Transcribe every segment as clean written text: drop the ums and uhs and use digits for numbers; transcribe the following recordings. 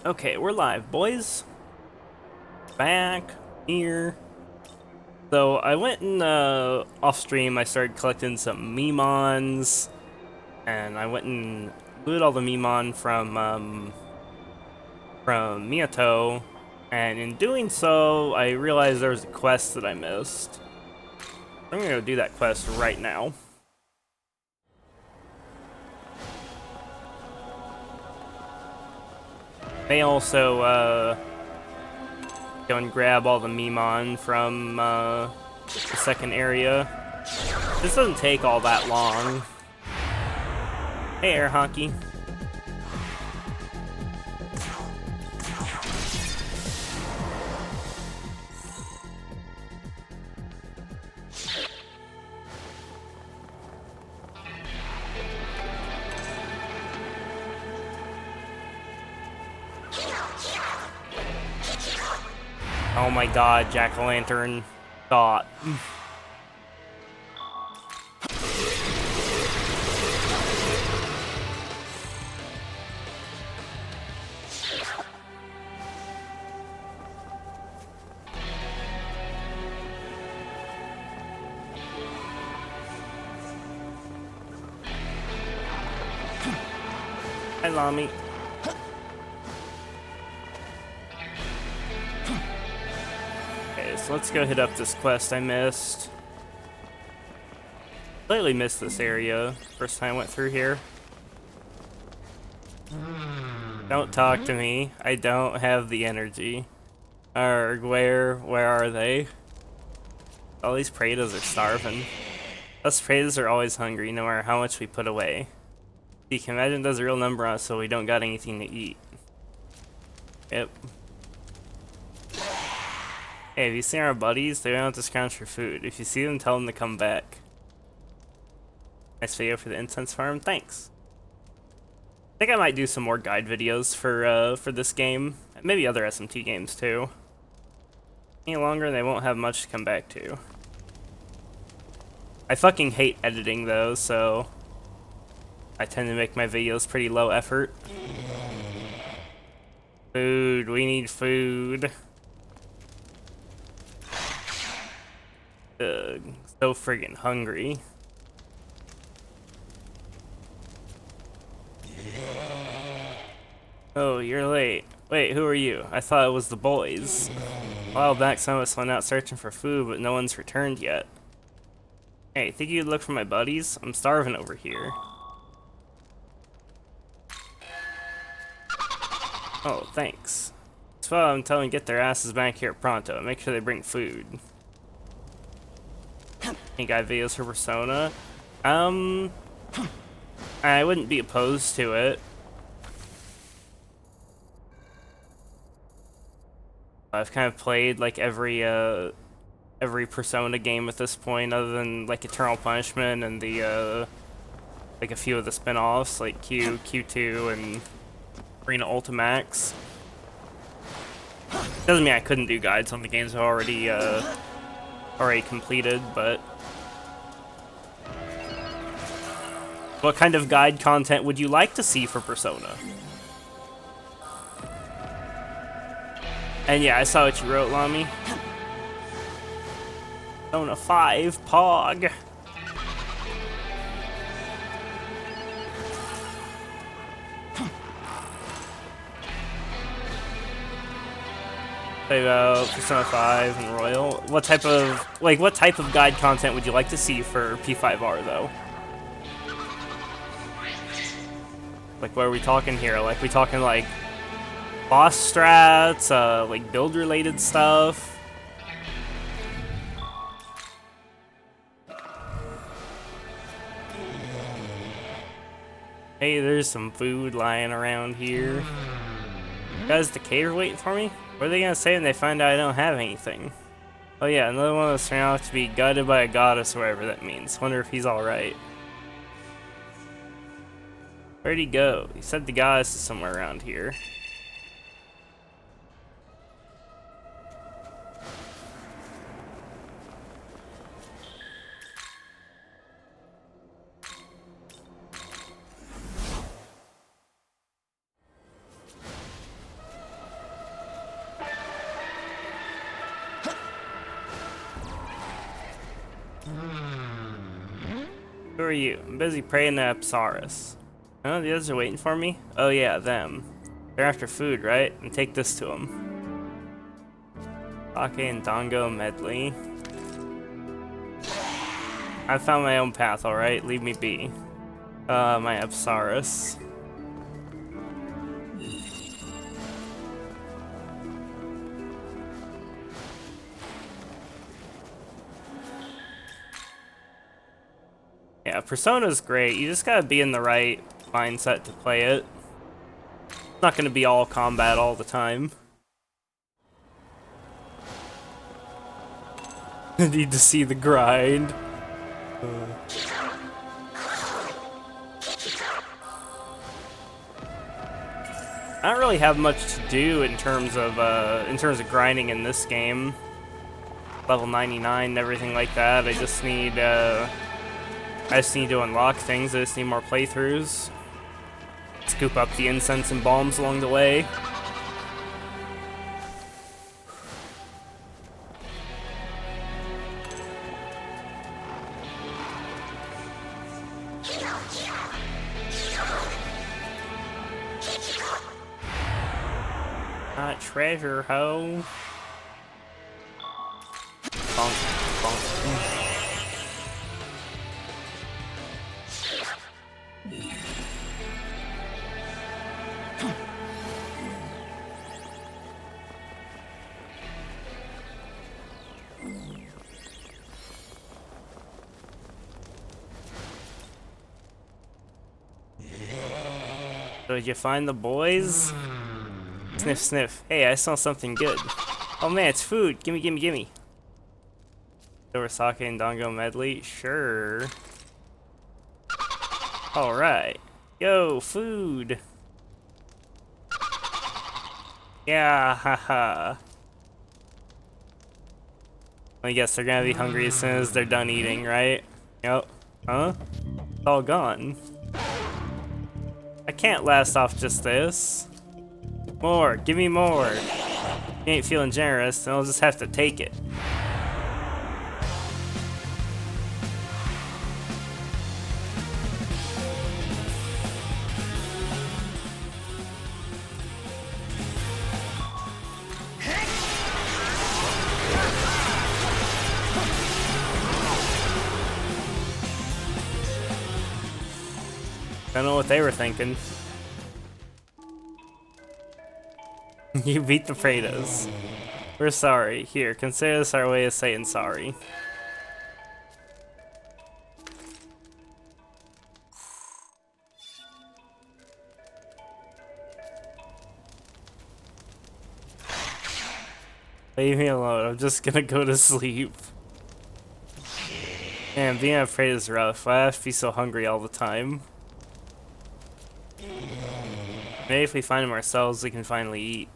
Okay, we're live, boys. Back here. So I went and off stream. I started collecting some Memons, and I went and looted all the Memon from Miyato. And in doing so, I realized there was a quest that I missed. I'm gonna go do that quest right now. They also go and grab all the Memon from the second area. This doesn't take all that long. Hey, air hockey. Oh my god, jack-o'-lantern thought. Hi, Lami. Okay, so let's go hit up this quest I missed. Slightly missed this area. First time I went through here. Don't talk to me. I don't have the energy. Arg, where are they? All these Praetas are starving. Us Praetas are always hungry, no matter how much we put away. You can imagine there's a real number on us, so we don't got anything to eat. Yep. Hey, have you seen our buddies? They went out to scrounge for food. If you see them, tell them to come back. Nice video for the incense farm. Thanks. I think I might do some more guide videos for this game. Maybe other SMT games too. Any longer, and they won't have much to come back to. I fucking hate editing though, so I tend to make my videos pretty low effort. Food, we need food. Ugh, so friggin' hungry. Oh, you're late. Wait, who are you? I thought it was the boys. A while back, some of us went out searching for food, but no one's returned yet. Hey, think you'd look for my buddies? I'm starving over here. Oh, thanks. So I'm telling get their asses back here pronto. Make sure they bring food. Any guide videos for Persona? I wouldn't be opposed to it. I've kind of played like every Persona game at this point, other than like Eternal Punishment and the like a few of the spin-offs like Q2 and Arena Ultimax. Doesn't mean I couldn't do guides on the games I've already completed, but what kind of guide content would you like to see for Persona? And yeah, I saw what you wrote, Lami. Persona 5, Pog. Say about Persona 5 and Royal. What type of guide content would you like to see for P5R though? Like, what are we talking here? Like, we talking like boss strats, like build related stuff? Hey, there's some food lying around here. Guys, the cave waiting for me? What are they gonna say when they find out I don't have anything? Oh yeah, another one of us turned out to be gutted by a goddess, or whatever that means. Wonder if he's alright. Where'd he go? He said the goddess is somewhere around here. are you? I'm busy praying to Apsaris. Oh, the others are waiting for me? Oh yeah, them. They're after food, right? And take this to them. Sake and Dango medley. I found my own path, alright? Leave me be. My Apsaris. Yeah, Persona's great. You just gotta be in the right mindset to play it. It's not gonna be all combat all the time. I need to see the grind. I don't really have much to do in terms of grinding in this game. Level 99 and everything like that. I just need to unlock things. I just need more playthroughs. Scoop up the incense and bombs along the way. Treasure hoe. Bonk, bonk. So did you find the boys? Sniff, sniff. Hey, I saw something good. Oh man, it's food. Gimme, gimme, gimme. Over sake and dango medley? Sure. Alright. Yo, food. Yeah, haha. I guess they're gonna be hungry as soon as they're done eating, right? Yep. Huh? It's all gone. I can't last off just this. More, give me more. You ain't feeling generous, then I'll just have to take it. I don't know what they were thinking. You beat the Fredas. We're sorry. Here, consider this our way of saying sorry. Leave me alone. I'm just gonna go to sleep. Man, being afraid is rough. Why have to be so hungry all the time? Maybe if we find them ourselves, we can finally eat.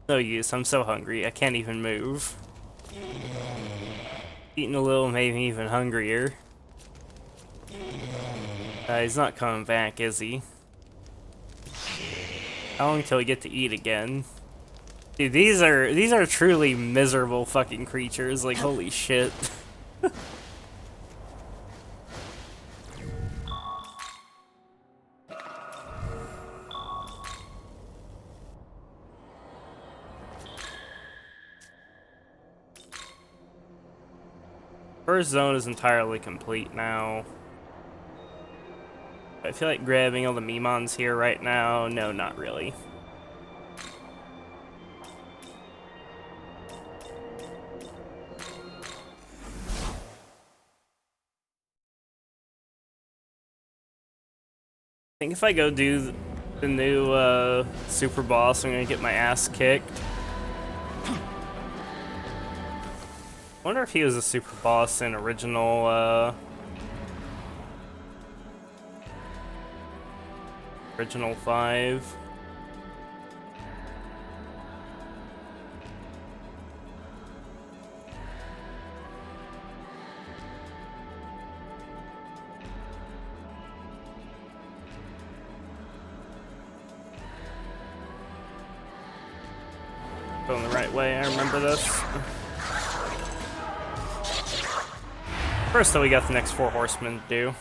No use, I'm so hungry, I can't even move. Eating a little made me even hungrier. He's not coming back, is he? How long till we get to eat again? Dude, these are truly miserable fucking creatures, like holy shit. First zone is entirely complete now. I feel like grabbing all the Mimons here right now. No, not really. I think if I go do the new super boss, I'm gonna get my ass kicked. I wonder if he was a super boss in original 5. Going the right way, I remember this. First though, we got the next 4 horsemen to do.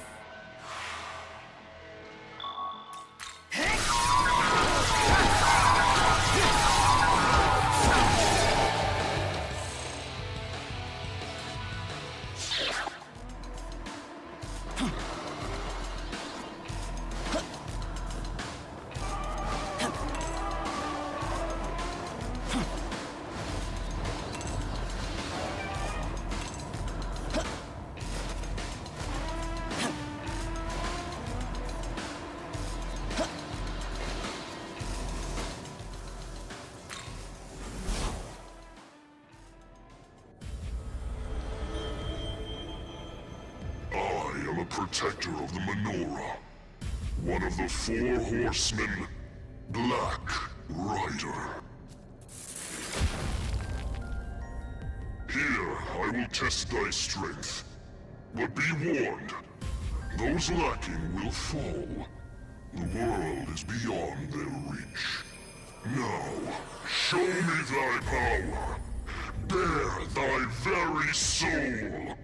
protector of the menorah. One of the 4 horsemen, Black Rider. Here, I will test thy strength. But be warned, those lacking will fall. The world is beyond their reach. Now, show me thy power. Bare thy very soul.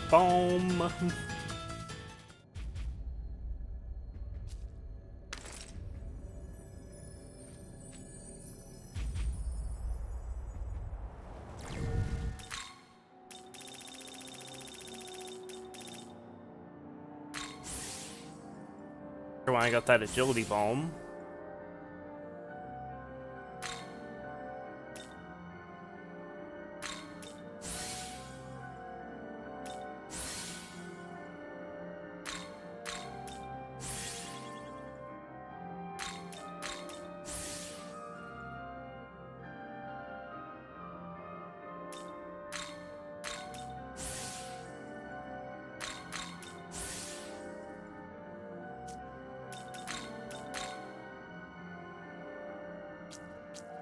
Boom. When I got that agility bomb.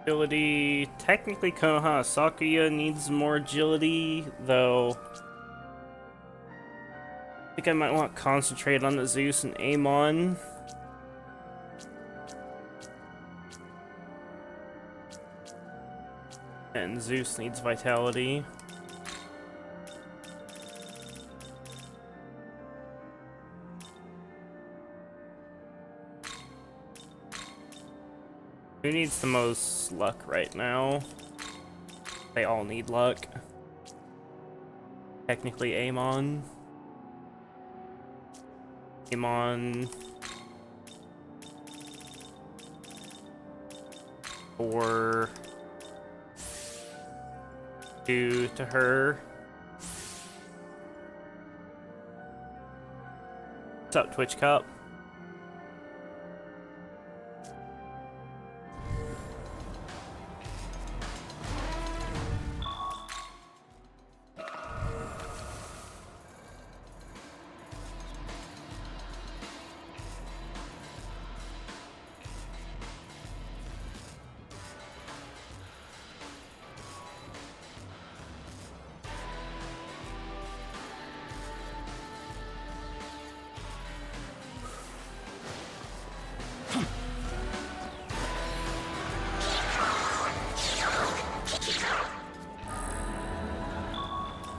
Agility. Technically, Konoha Sakuya needs more agility, though. I think I might want to concentrate on the Zeus and Amon. And Zeus needs vitality. Who needs the most luck right now? They all need luck. Technically, Amon. Amon. Or 2 to her. What's up, Twitch Cup?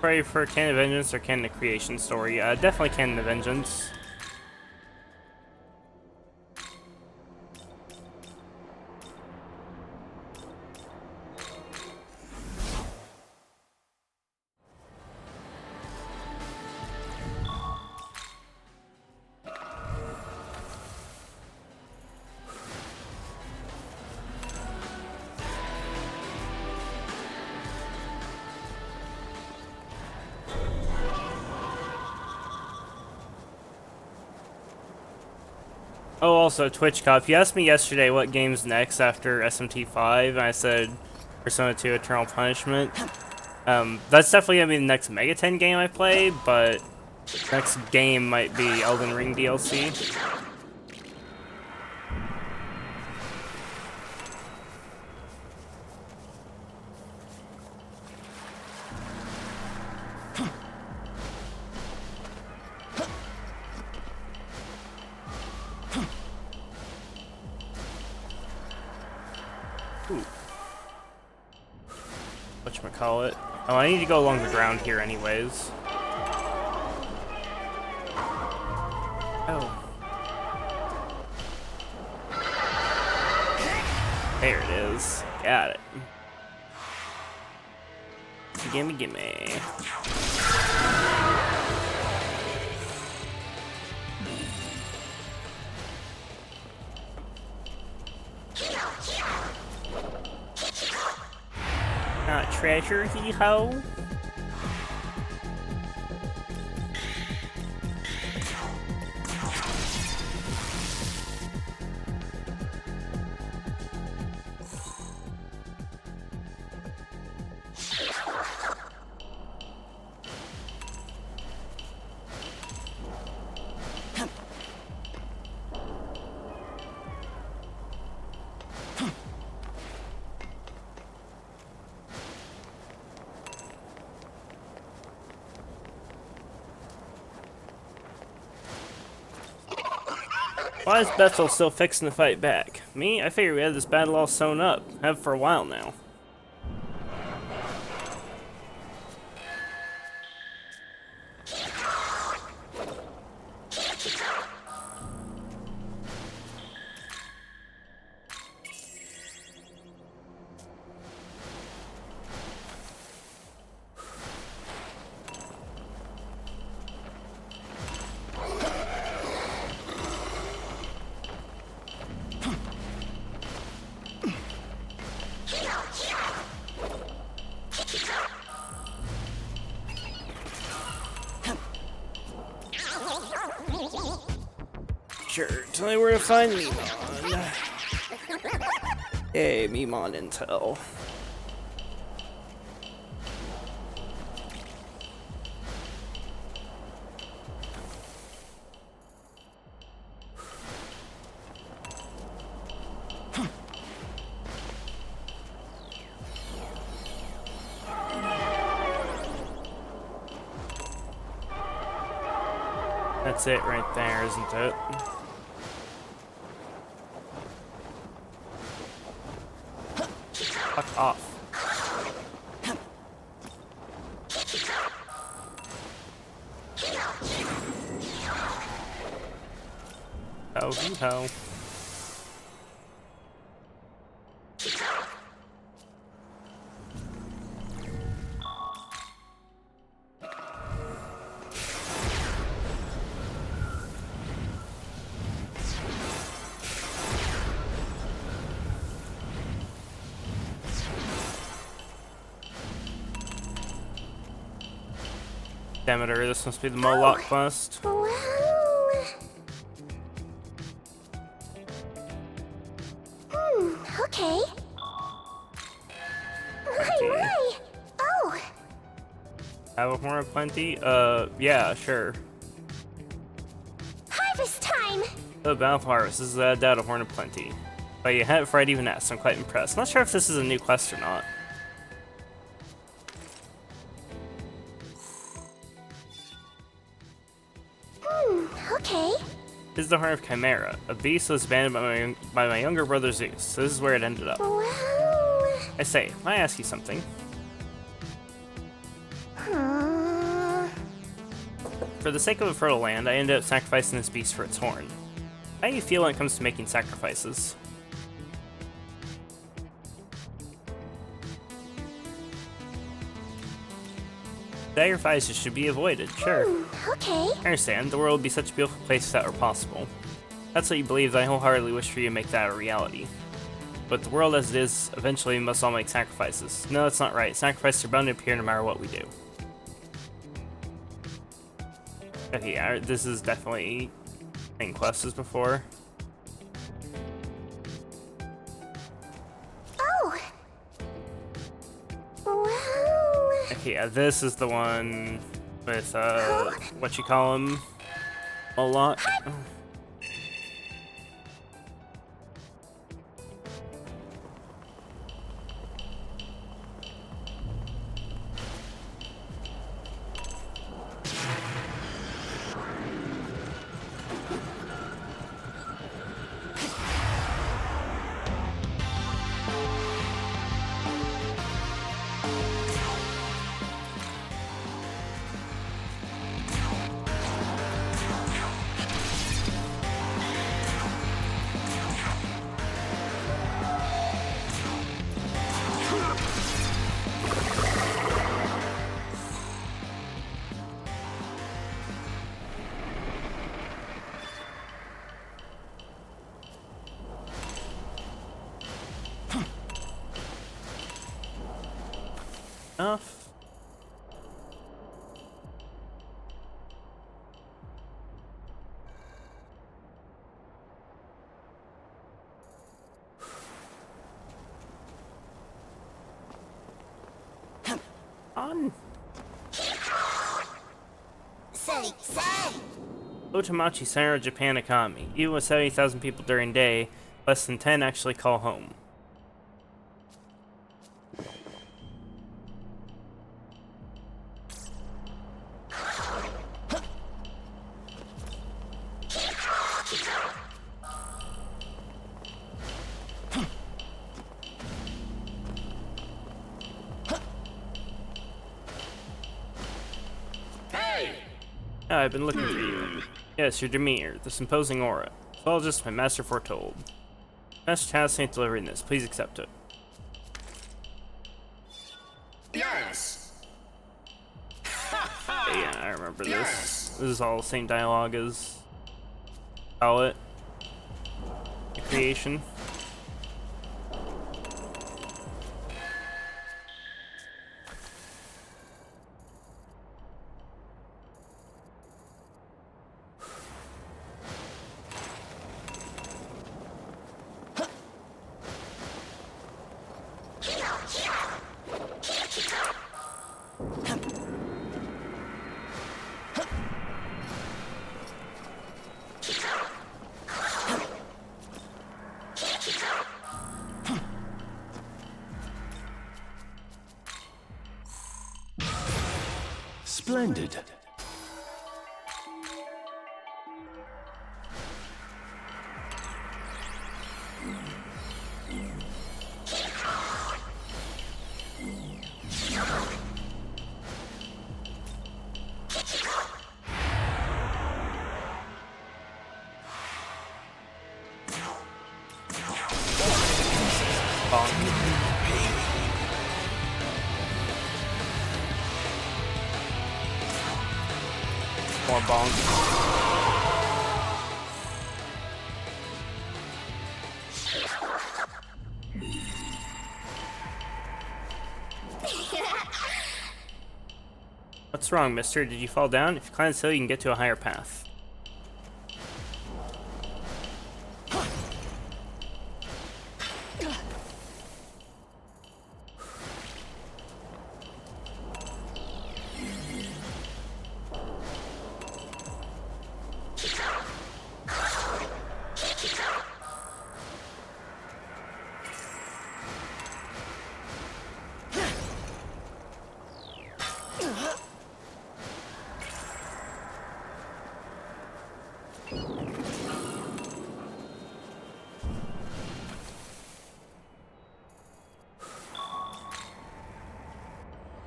Pray for Canon of Vengeance or Canon of Creation story. Definitely Canon of Vengeance. Oh, also, Twitch Cup. You asked me yesterday what game's next after SMT5, and I said Persona 2 Eternal Punishment. That's definitely gonna be the next Megaten game I play, but next game might be Elden Ring DLC. whatchamacallit. Oh, I need to go along the ground here anyways. Oh. There it is. Got it. Gimme, gimme. Not treasure, hee-ho. Why is Bethel still fixing to fight back? Me? I figured we had this battle all sewn up. Have for a while now. Sure, tell me where to find Mimon. Hey, Mimon intel. That's it right there, isn't it? Fuck off. Oh, hee-ho. Demeter, this must be the Moloch bust. Wow. Okay. Why? Oh. Have a horn of plenty? Yeah, sure. Harvest time. The Bountiful Harvest. This is a horn of plenty. But you had it before I'd even asked. I'm quite impressed. Not sure if this is a new quest or not. Okay. This is the Horn of Chimera, a beast that was abandoned by my younger brother Zeus, so this is where it ended up. Wow. I say, may I ask you something? For the sake of a fertile land, I ended up sacrificing this beast for its horn. How do you feel when it comes to making sacrifices? Sacrifices should be avoided, sure. Okay. I understand, the world would be such a beautiful place if that were possible. That's what you believe, I wholeheartedly wish for you to make that a reality. But the world as it is, eventually we must all make sacrifices. No, that's not right. Sacrifices are bound to appear no matter what we do. Okay, yeah, this is definitely main quest as before. Oh. Wow. Okay, yeah, this is the one with, what you call him? Moloch? enough? On. Otamachi Center of Japan economy. Even with 70,000 people during day, less than 10 actually call home. Oh, I've been looking for you. Yes, your demeanor, this imposing aura. It's all just my master foretold. Master task ain't delivering this. Please accept it. Yes. Yeah, I remember this. This is all the same dialogue as call it the creation. Splendid. More bonk. What's wrong, mister? Did you fall down? If you climb this hill, you can get to a higher path.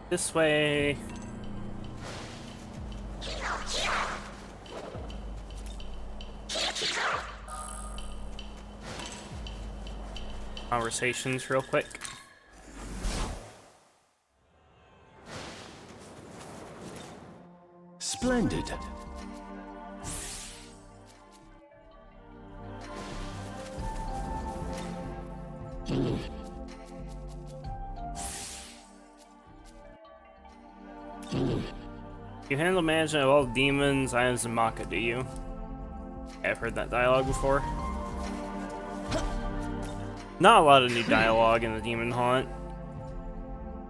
This way. Conversations real quick. Splendid. You handle management of all demons, items, and Maka, do you? I've heard that dialogue before. Not a lot of new dialogue in the Demon Haunt.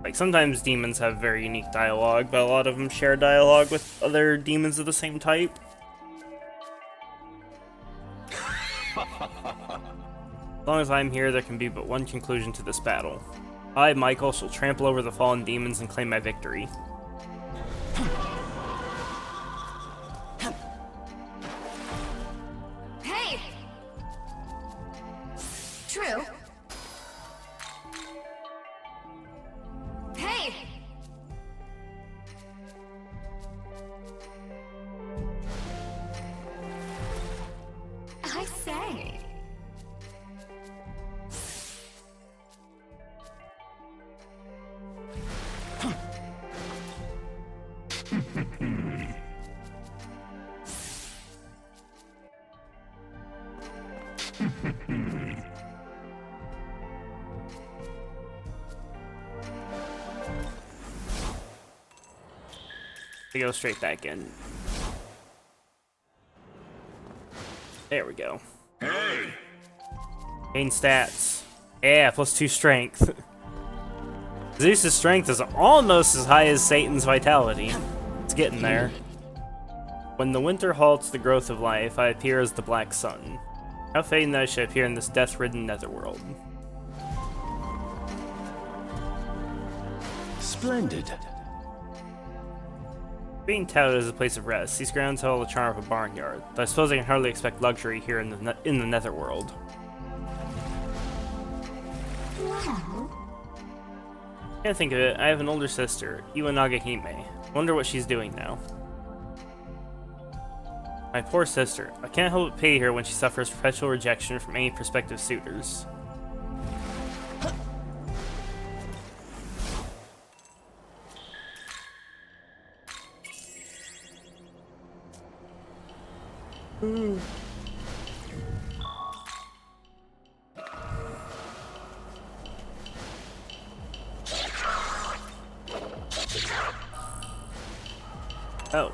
Like, sometimes demons have very unique dialogue, but a lot of them share dialogue with other demons of the same type. As long as I'm here, there can be but one conclusion to this battle. I, Michael, shall trample over the fallen demons and claim my victory. Hey! True. Hey! I say. We go straight back in. There we go. Hey! Gain stats. Yeah, +2 strength. Zeus' strength is almost as high as Satan's vitality. It's getting there. When the winter halts the growth of life, I appear as the Black Sun. How fitting that I should appear in this death-ridden netherworld. Splendid. Being touted as a place of rest, these grounds hold the charm of a barnyard, though I suppose I can hardly expect luxury here in the netherworld. Well, Can't think of it. I have an older sister, Iwanagahime. Wonder what she's doing now. My poor sister. I can't help but pity her when she suffers perpetual rejection from any prospective suitors. Oh.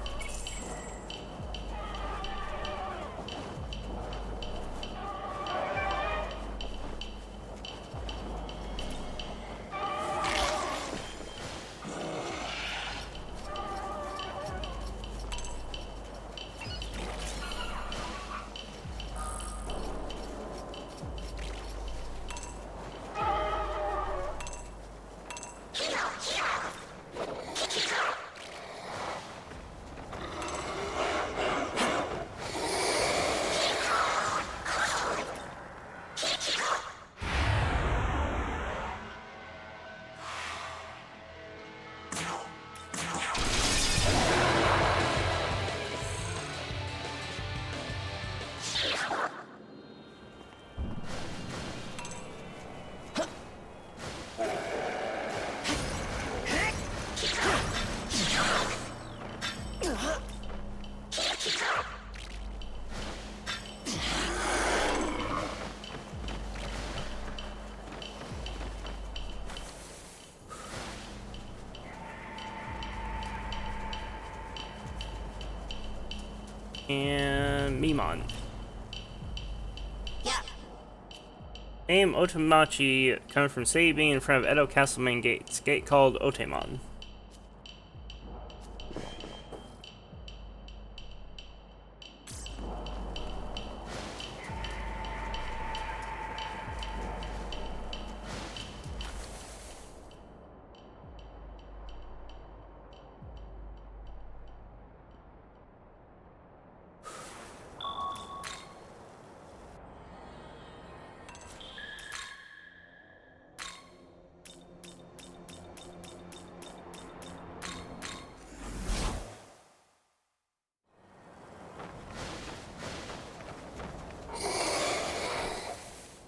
And Mimon. yeah. Name Otemachi comes from city being in front of Edo Castle main gates. Gate called Otemon.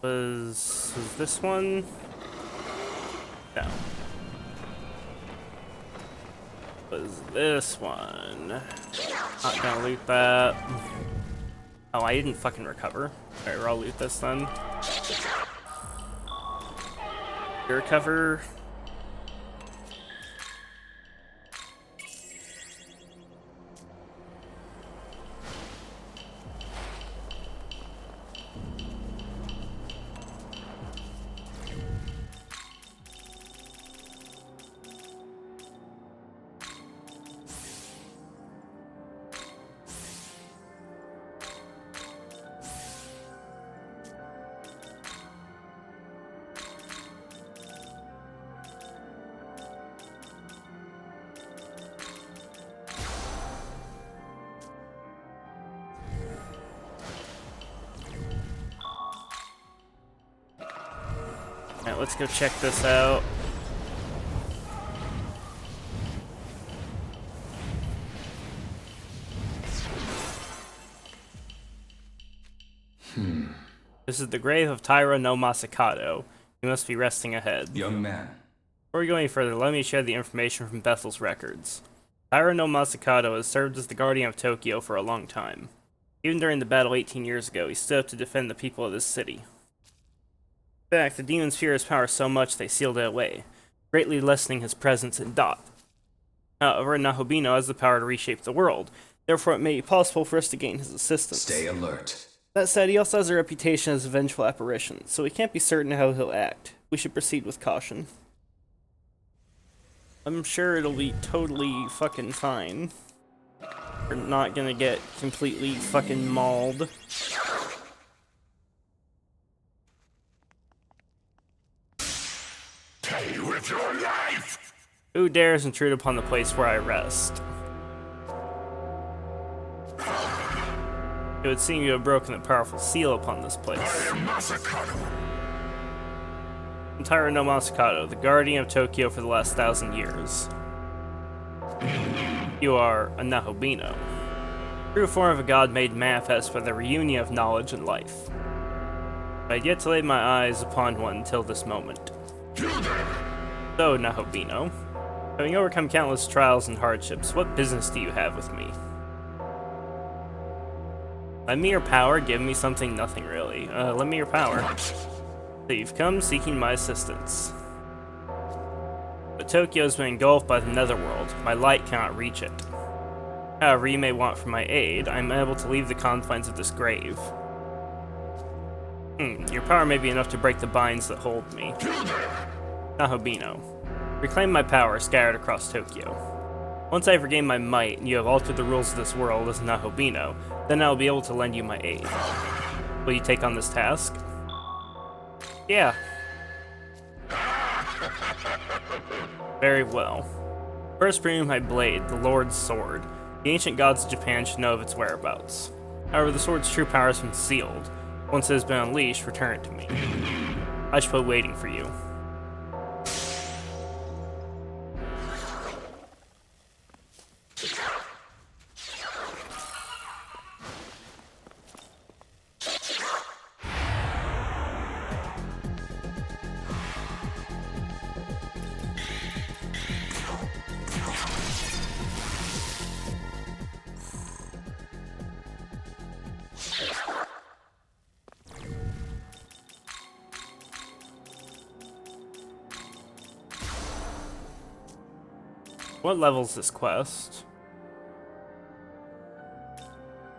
Was this one? No. Was this one? Not gonna loot that. Oh, I didn't fucking recover. Alright, I'll loot this then. Recover. Alright, let's go check this out. This is the grave of Taira no Masakado. He must be resting ahead. Young man, Before we go any further, let me share the information from Bethel's records. Taira no Masakado has served as the guardian of Tokyo for a long time. Even during the battle 18 years ago, he stood up to defend the people of this city. In fact, the demons fear his power so much they sealed it away, greatly lessening his presence in Dot. However, Nahobino has the power to reshape the world. Therefore, it may be possible for us to gain his assistance. Stay alert. That said, he also has a reputation as a vengeful apparition, so we can't be certain how he'll act. We should proceed with caution. I'm sure it'll be totally fucking fine. We're not gonna get completely fucking mauled. Pay with your life! Who dares intrude upon the place where I rest? It would seem you have broken the powerful seal upon this place. I am Masakado. Entire no Masakado, the guardian of Tokyo for the last 1,000 years. You are a Nahobino. True form of a god made manifest by the reunion of knowledge and life. I had yet to lay my eyes upon one until this moment. So, Nahobino, having overcome countless trials and hardships, what business do you have with me? Lend me your power, give me something, nothing really. Lend me your power. So you've come seeking my assistance. But Tokyo has been engulfed by the netherworld. My light cannot reach it. However, you may want for my aid. I am able to leave the confines of this grave. Your power may be enough to break the binds that hold me. Nahobino, reclaim my power scattered across Tokyo. Once I have regained my might and you have altered the rules of this world as Nahobino, then I will be able to lend you my aid. Will you take on this task? Yeah. Very well. First bring me my blade, the Lord's Sword. The ancient gods of Japan should know of its whereabouts. However, the sword's true power has been sealed. Once it has been unleashed, return it to me. I shall be waiting for you. What level's this quest?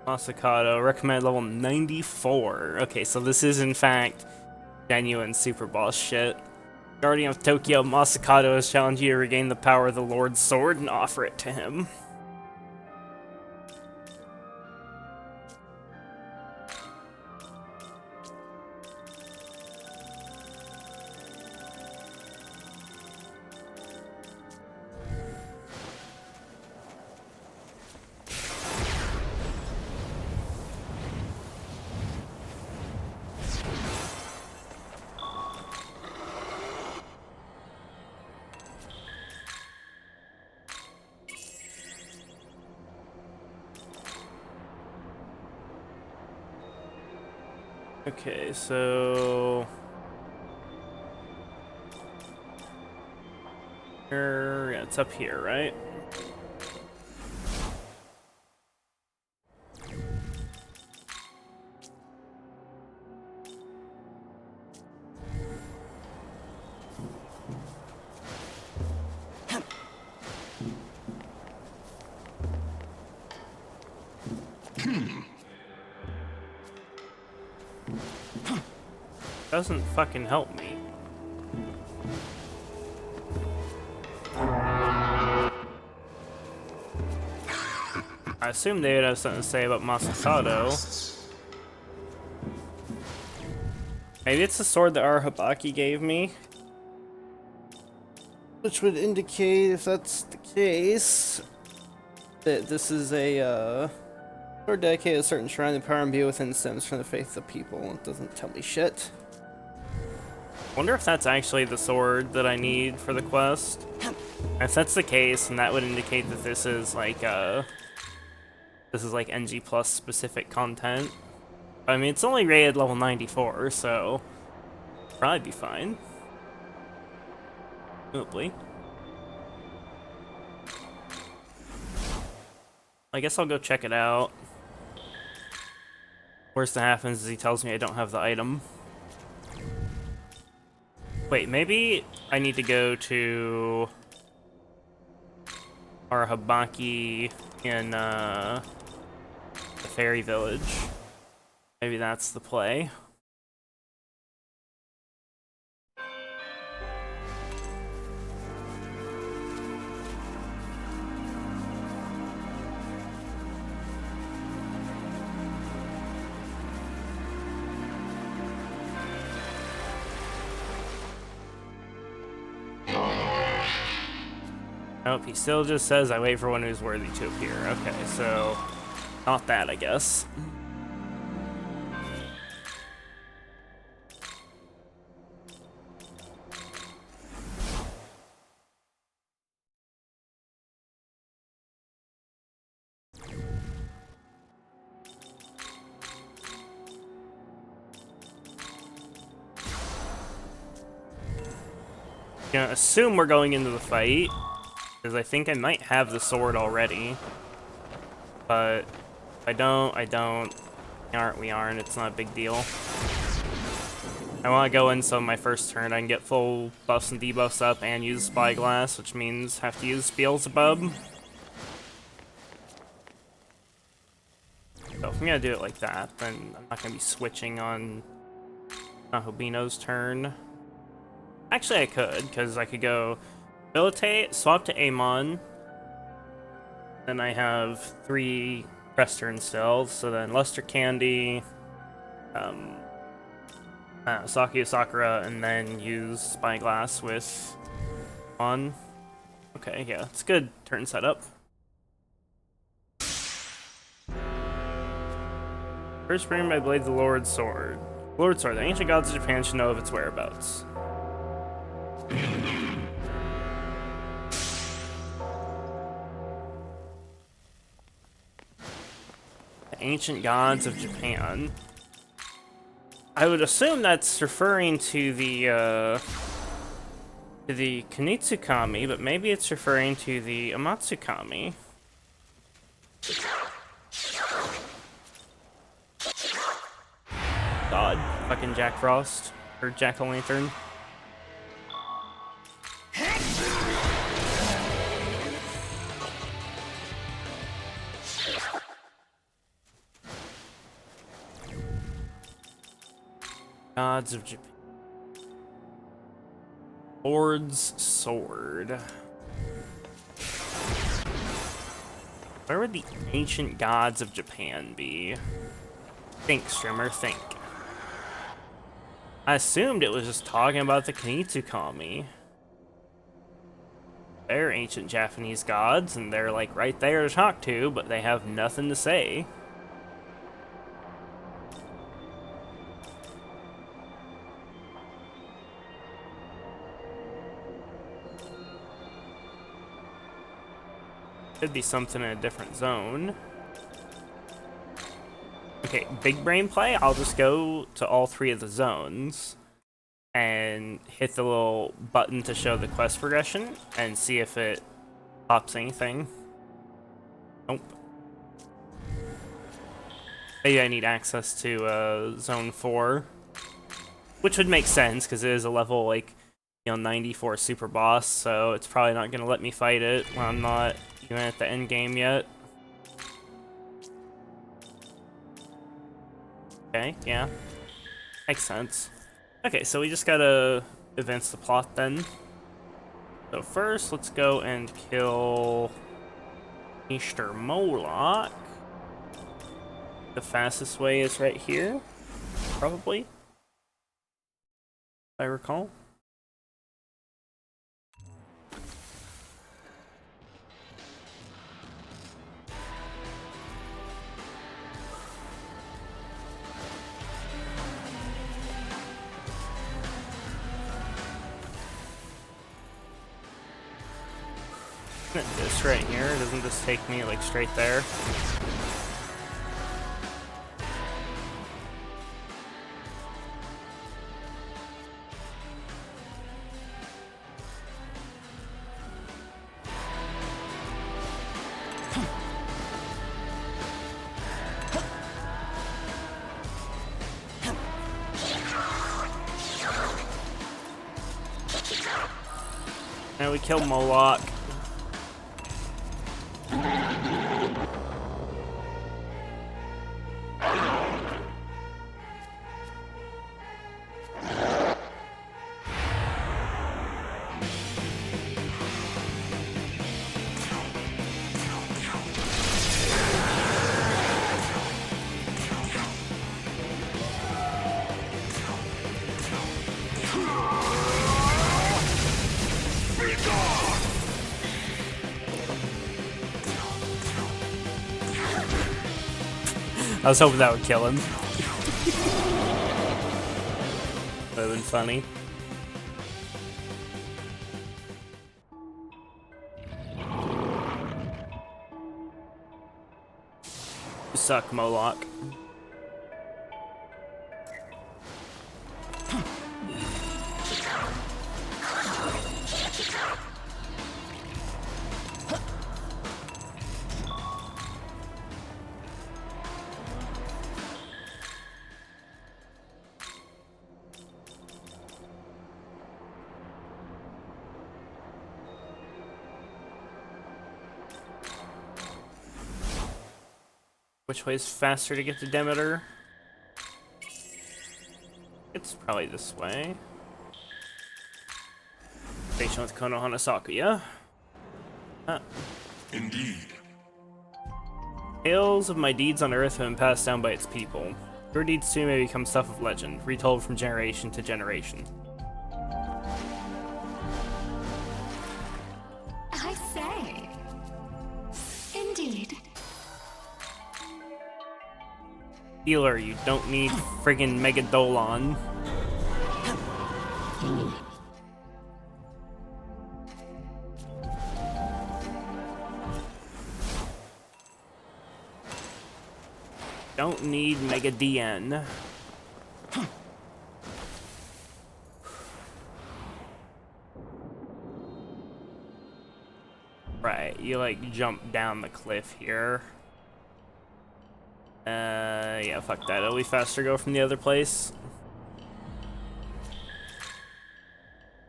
Masakado, recommended level 94. Okay, so this is in fact genuine super boss shit. Guardian of Tokyo, Masakado has challenged you to regain the power of the Lord's Sword and offer it to him. Okay, so yeah, it's up here, right? Doesn't fucking help me. I assume they would have something to say about Masakado. Maybe it's the sword that Arahabaki gave me. Which would indicate, if that's the case, that this is a sword dedicated to a certain shrine. The power and beauty within stems from the faith of the people. It doesn't tell me shit. Wonder if that's actually the sword that I need for the quest. If that's the case, then that would indicate that this is like NG plus specific content. I mean, it's only rated level 94, so probably be fine. Probably. I guess I'll go check it out. Worst that happens is he tells me I don't have the item. Wait, maybe I need to go to or Habaki in the fairy village. Maybe that's the play. Nope, he still just says, I wait for one who's worthy to appear. Okay, so not that, I guess. Gonna assume we're going into the fight, because I think I might have the sword already. But if I don't. We aren't. It's not a big deal. I want to go in so my first turn I can get full buffs and debuffs up and use Spyglass, which means have to use Beelzebub. So if I'm gonna do it like that, then I'm not gonna be switching on Hobino's turn. Actually, I could, because I could go Militate, swap to Amon. Then I have 3 press turns still, so then Luster Candy, Saki Sakura, and then use Spyglass with on. Okay, yeah, it's good turn setup. First bring my blade, the Lord Sword. Lord Sword, the ancient gods of Japan should know of its whereabouts. The ancient gods of Japan. I would assume that's referring to the Kunitsukami, but maybe it's referring to the Amatsukami. God, fucking Jack Frost or Jack-o'-lantern. Gods of Japan. Lord's Sword. Where would the ancient gods of Japan be? Think, streamer, think. I assumed it was just talking about the Kunitsukami. They're ancient Japanese gods, and they're like right there to talk to, but they have nothing to say. Could be something in a different zone. Okay, big brain play. I'll just go to all 3 of the zones and hit the little button to show the quest progression and see if it pops anything. Nope. Maybe I need access to zone 4, which would make sense because it is a level like 94 super boss, so it's probably not gonna let me fight it when I'm not even at the end game yet. Okay, yeah. Makes sense. Okay, so we just gotta advance the plot then. So first, let's go and kill Mr. Moloch. The fastest way is right here, probably, if I recall. This right here, doesn't this take me like straight there? Now we kill Moloch. I was hoping that would kill him. That would have been funny. You suck, Moloch. Which way is faster to get to Demeter? It's probably this way. Station with Konohana Sakuya. Indeed. Tales of my deeds on Earth have been passed down by its people. Your deeds too may become stuff of legend, retold from generation to generation. I say. Indeed. Healer, you don't need friggin' Megadolon. Don't need Mega DN. Right, you like jump down the cliff here. Yeah, fuck that. It'll be faster to go from the other place.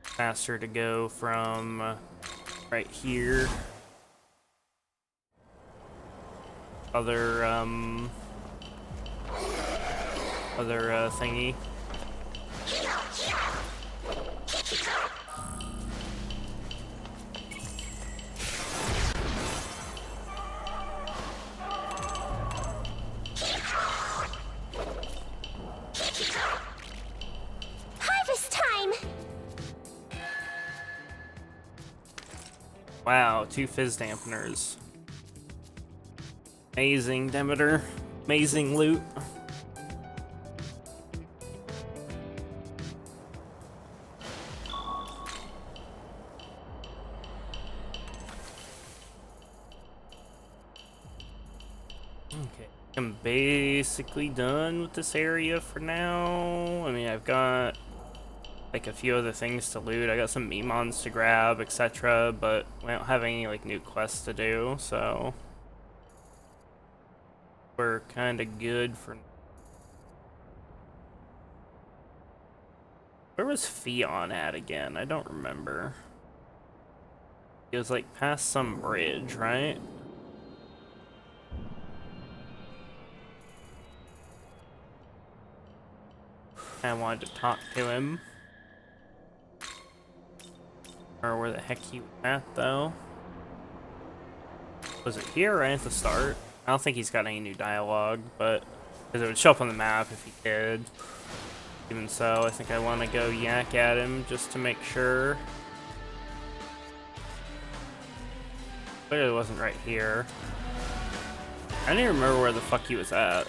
Faster to go from right here. Other thingy. Harvest time! Wow, 2 fizz dampeners. Amazing, Demeter. Amazing loot. Okay, I'm basically done with this area for now. I mean, I've got like a few other things to loot. I got some Memons to grab, etc. But we don't have any like new quests to do, so we're kind of good for. Where was Fion at again? I don't remember. It was like past some bridge, right? I wanted to talk to him. Or where the heck he was at, though. Was it here right at the start? I don't think he's got any new dialogue, but because it would show up on the map if he did. Even so, I think I want to go yak at him just to make sure. Clearly wasn't right here. I don't even remember where the fuck he was at.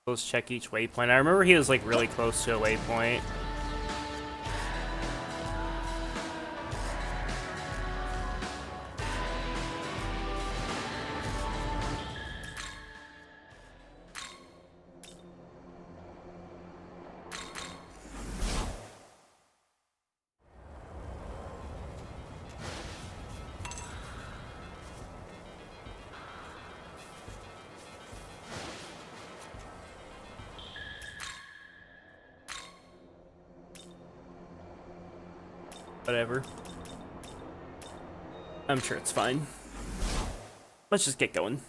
Let's check each waypoint. I remember he was like really close to a waypoint. Whatever. I'm sure it's fine. Let's just get going.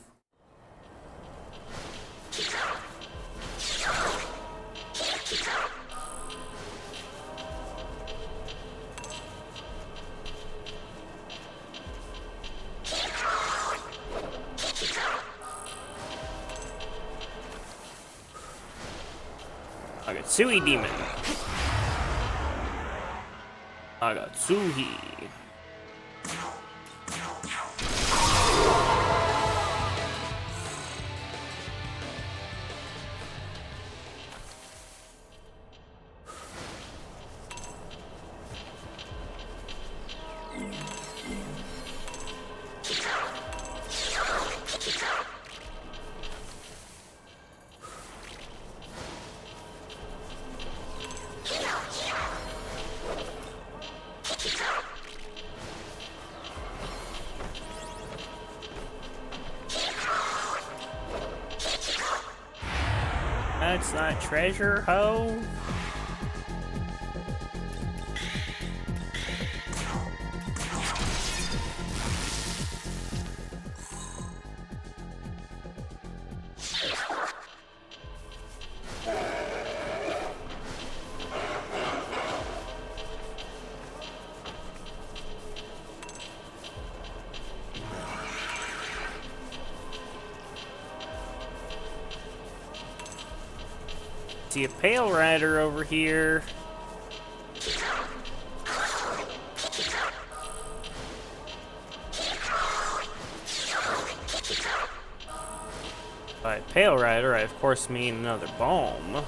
Agatsuhi Demon. Agatsuhi. That's not treasure, ho. See a Pale Rider over here. By Pale Rider, I of course mean another bomb.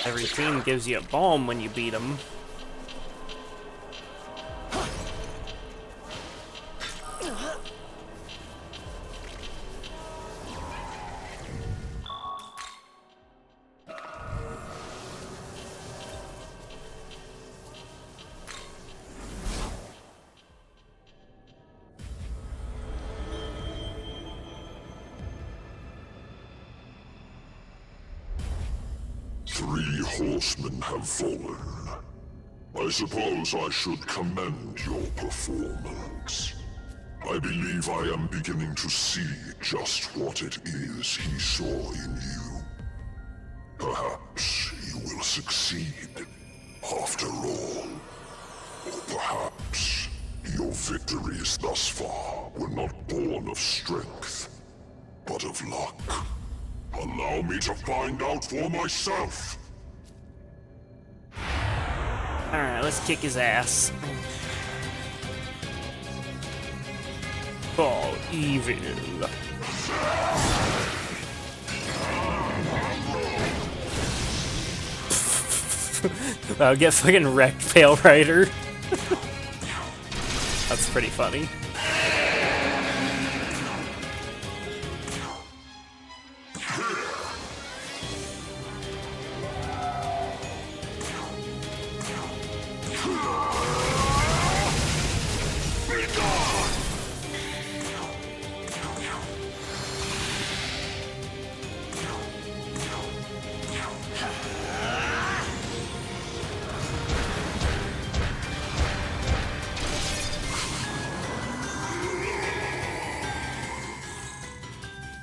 Every team gives you a bomb when you beat them. Three horsemen have fallen. I suppose I should commend your performance. I believe I am beginning to see just what it is he saw in you. Perhaps you will succeed, after all. Or perhaps your victories thus far were not born of strength, but of luck. Allow me to find out for myself. Alright, let's kick his ass. Fall evil. Wow, get fucking wrecked, Pale Rider. That's pretty funny.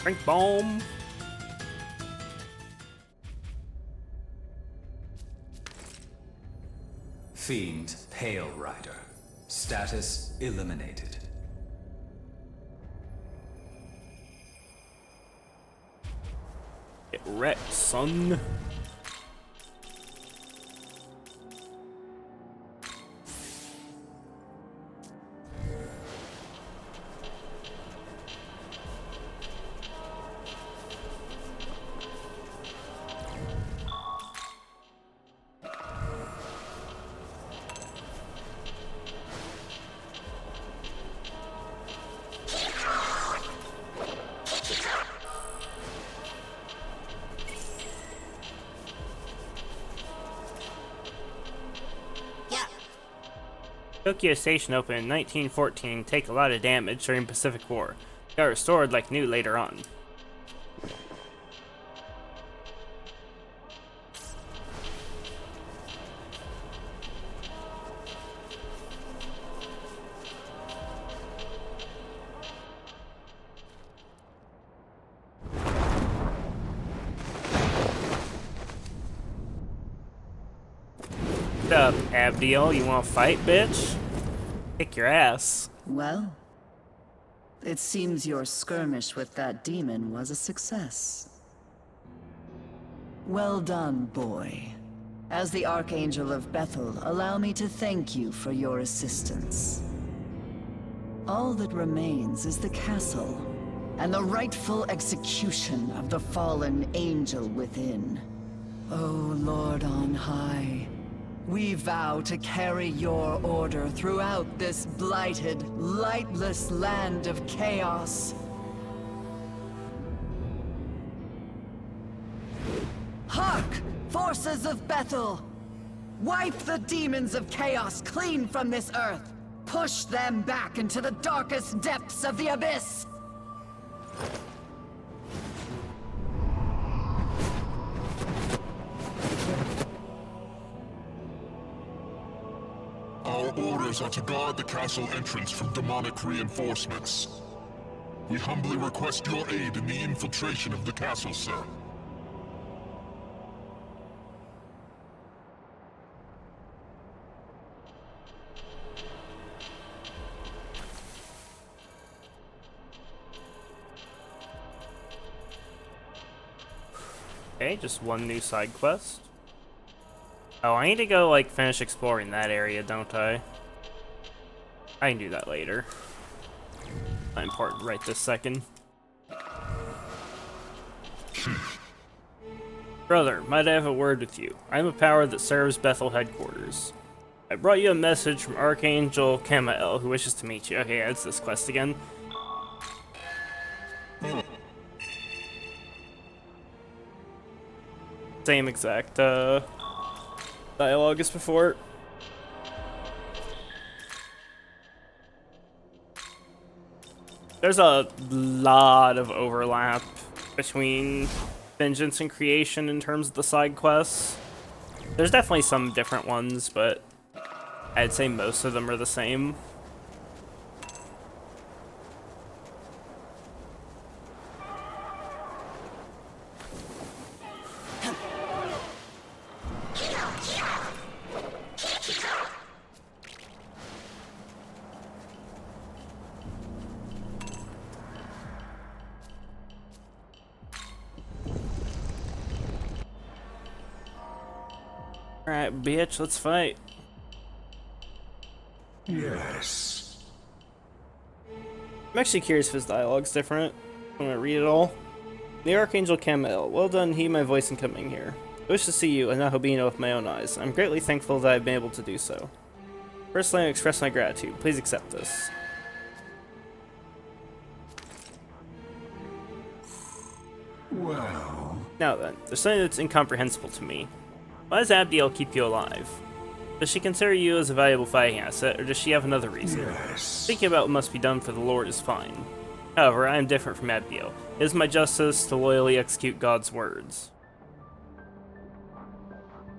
Drink bomb. Fiend Pale Rider. Status eliminated. Get wrecked, son. Tokyo Station opened in 1914, take a lot of damage during Pacific War. Got restored like new later on. What up, Abdiel? You wanna fight, bitch? Kick your ass. Well, it seems your skirmish with that demon was a success. Well done, boy. As the Archangel of Bethel, allow me to thank you for your assistance. All that remains is the castle, and the rightful execution of the fallen angel within. O Lord on high, we vow to carry your order throughout this blighted, lightless land of chaos. Hark, forces of Bethel! Wipe the demons of chaos clean from this earth! Push them back into the darkest depths of the abyss! Our orders are to guard the castle entrance from demonic reinforcements. We humbly request your aid in the infiltration of the castle, sir. Okay, just one new side quest. Oh, I need to go, like, finish exploring that area, don't I? I can do that later. Not important right this second. Brother, might I have a word with you? I am a power that serves Bethel headquarters. I brought you a message from Archangel Camael, who wishes to meet you. Okay, yeah, it's this quest again. Same exact dialogue as before. There's a lot of overlap between Vengeance and Creation in terms of the side quests. There's definitely some different ones, but I'd say most of them are the same. Alright, bitch, let's fight. Yes. I'm actually curious if his dialogue's different. I'm gonna read it all. The Archangel Camael, well done, heed my voice in coming here. I wish to see you, and Nahobino, with my own eyes. I'm greatly thankful that I've been able to do so. Personally, I express my gratitude. Please accept this. Well... Now then, there's something that's incomprehensible to me. Why does Abdiel keep you alive? Does she consider you as a valuable fighting asset, or does she have another reason? Yes. Thinking about what must be done for the Lord is fine. However, I am different from Abdiel. It is my justice to loyally execute God's words.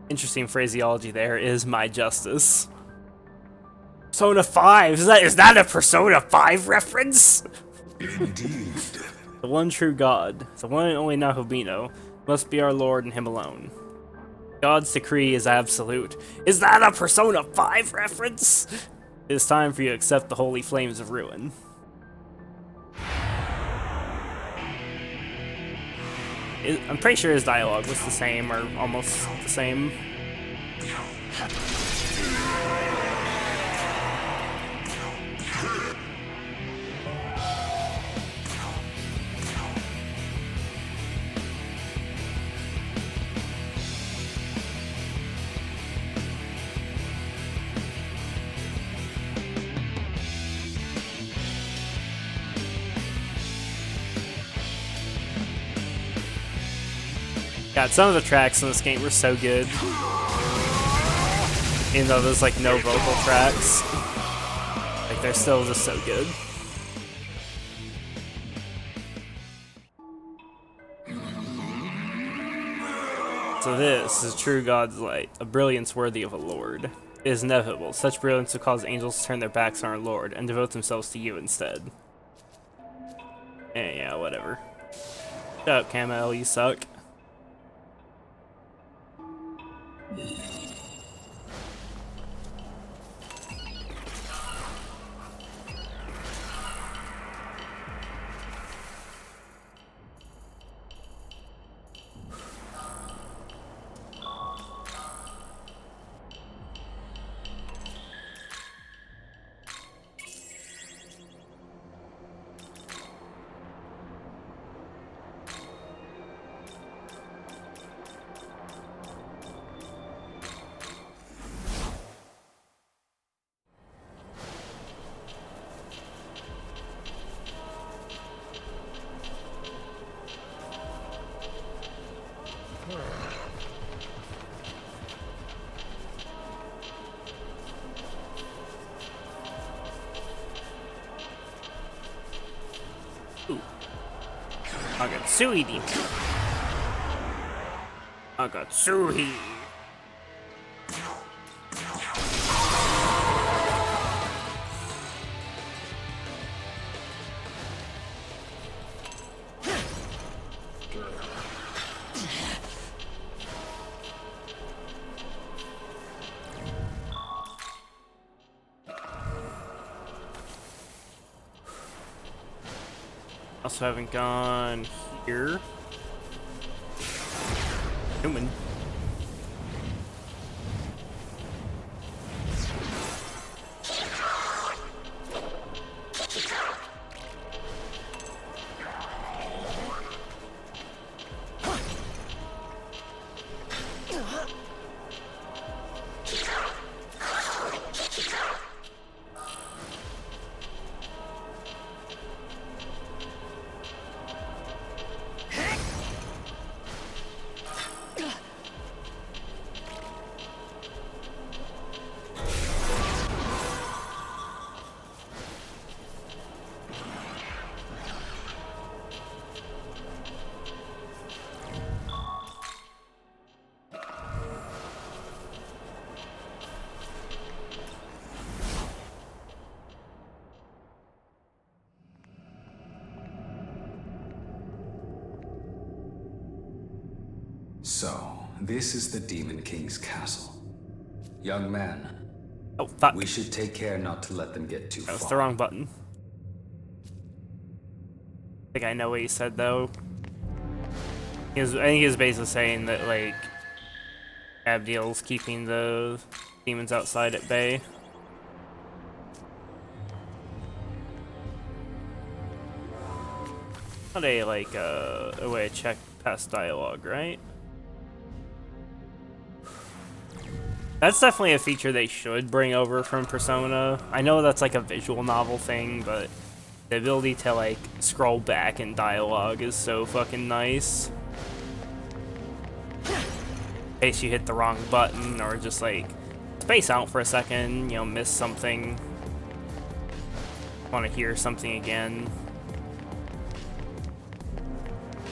Interesting phraseology there, is my justice. Persona 5! Is that a Persona 5 reference? Indeed. The one true God, the one and only Nahobino, must be our Lord and him alone. God's decree is absolute. Is that a Persona 5 reference? It is time for you to accept the holy flames of ruin. I'm pretty sure his dialogue was the same, or almost the same. God, some of the tracks in this game were so good. Even though there's like no vocal tracks. Like they're still just so good. So this is true God's light, a brilliance worthy of a lord. It is inevitable. Such brilliance will cause angels to turn their backs on our Lord and devote themselves to you instead. Yeah, whatever. Shut up, Camael, you suck. Agatsui demon. Agatsui. Also haven't gone here. Human. So, this is the Demon King's castle. Young man, Oh, fuck. we should take care not to let them get too That was far. the wrong button. I think I know what he said, though. I think he was basically saying that, like, Abdiel's keeping the demons outside at bay. Not a, like, a way to check past dialogue, right? That's definitely a feature they should bring over from Persona. I know that's like a visual novel thing, but the ability to like scroll back in dialogue is so fucking nice. In case you hit the wrong button or just like space out for a second, you know, miss something. Want to hear something again.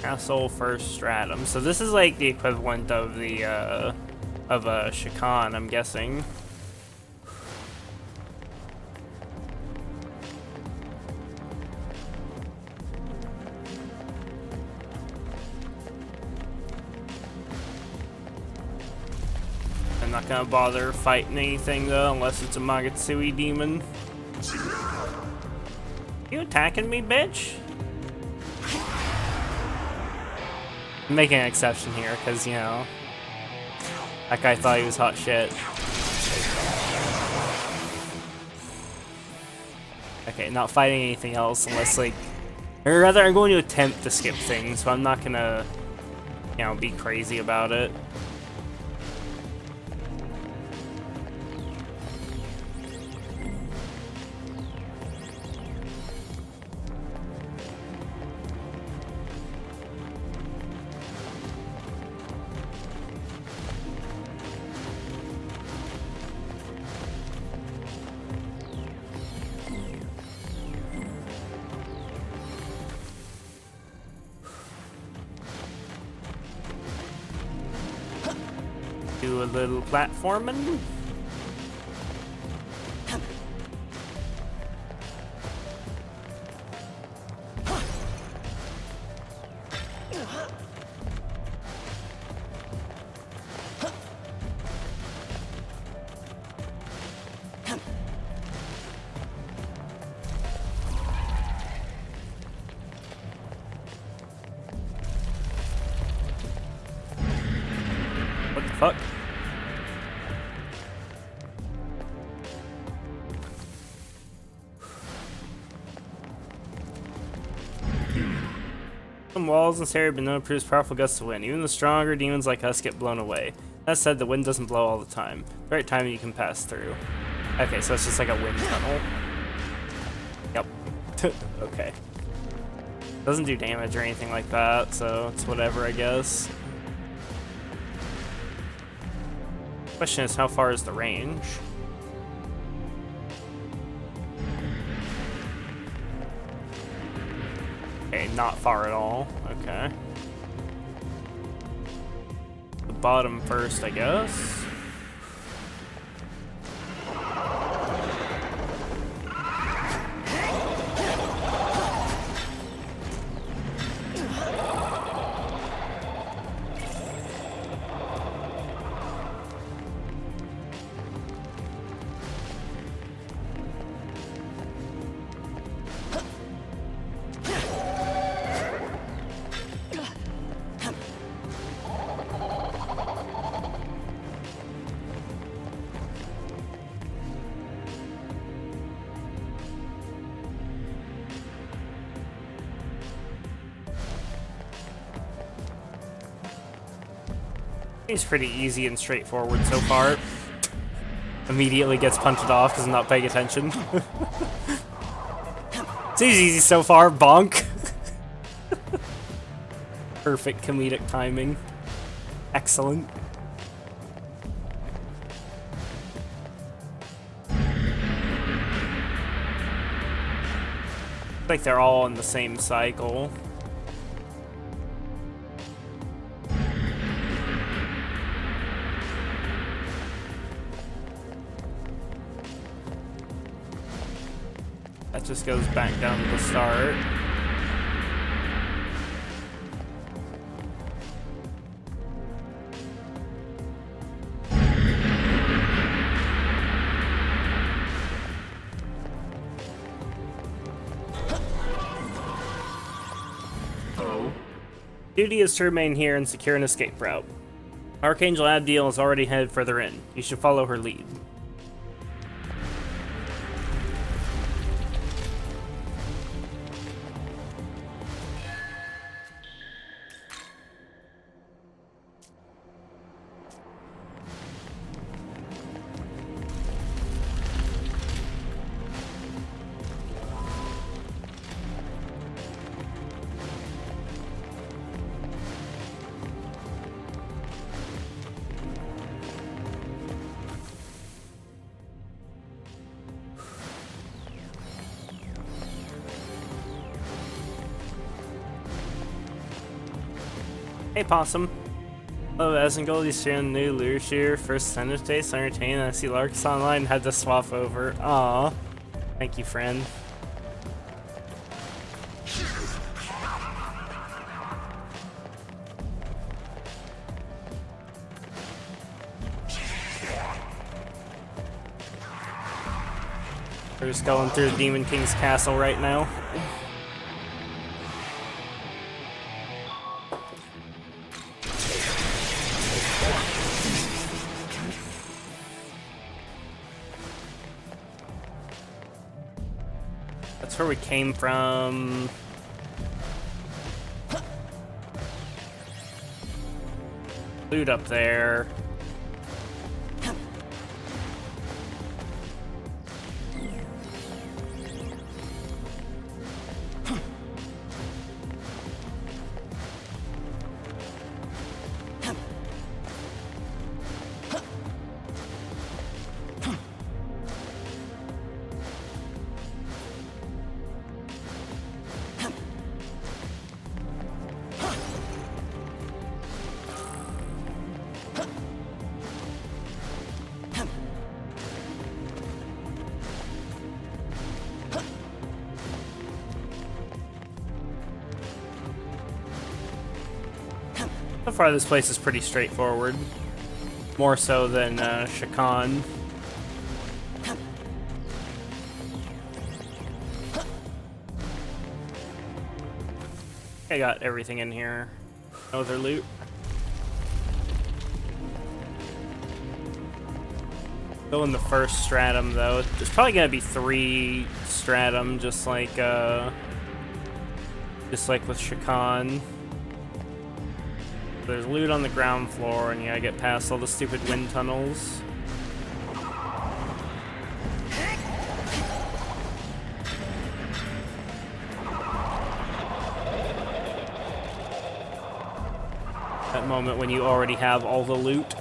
Castle First Stratum. So this is like the equivalent of the Shakan, I'm guessing. I'm not gonna bother fighting anything though, unless it's a Magatsui demon. You attacking me, bitch? I'm making an exception here, because, you know, that guy thought he was hot shit. Okay, not fighting anything else unless, like... Or rather, I'm going to attempt to skip things, so I'm not gonna, you know, be crazy about it. Do a little platforming. What the fuck? Some walls and area have been known to produce powerful gusts of wind. Even the stronger demons like us get blown away. That said, the wind doesn't blow all the time. The right time you can pass through. Okay, so it's just like a wind tunnel. Yep. Okay. Doesn't do damage or anything like that, so it's whatever, I guess. Question is, how far is the range? Okay, not far at all. Okay. The bottom first, I guess. He's pretty easy and straightforward so far. Immediately gets punted off because I'm not paying attention. Seems easy so far, bonk. Perfect comedic timing. Excellent. Like they're all in the same cycle. That just goes back down to the start. Duty is to remain here and secure an escape route. Archangel Abdiel is already headed further in. You should follow her lead. Hey, Possum. Hello, Asengol. You see a new Lucier first Senate Day, so entertaining. I see Larks online and had to swap over. Aw. Thank you, friend. We're just going through the Demon King's castle right now. That's where we came from. Loot up there. So far, this place is pretty straightforward. More so than Shakan. I got everything in here. No other loot. Go in the first stratum, though. There's probably gonna be 3 stratum, just like with Shakan. There's loot on the ground floor, and you gotta get past all the stupid wind tunnels. That moment when you already have all the loot.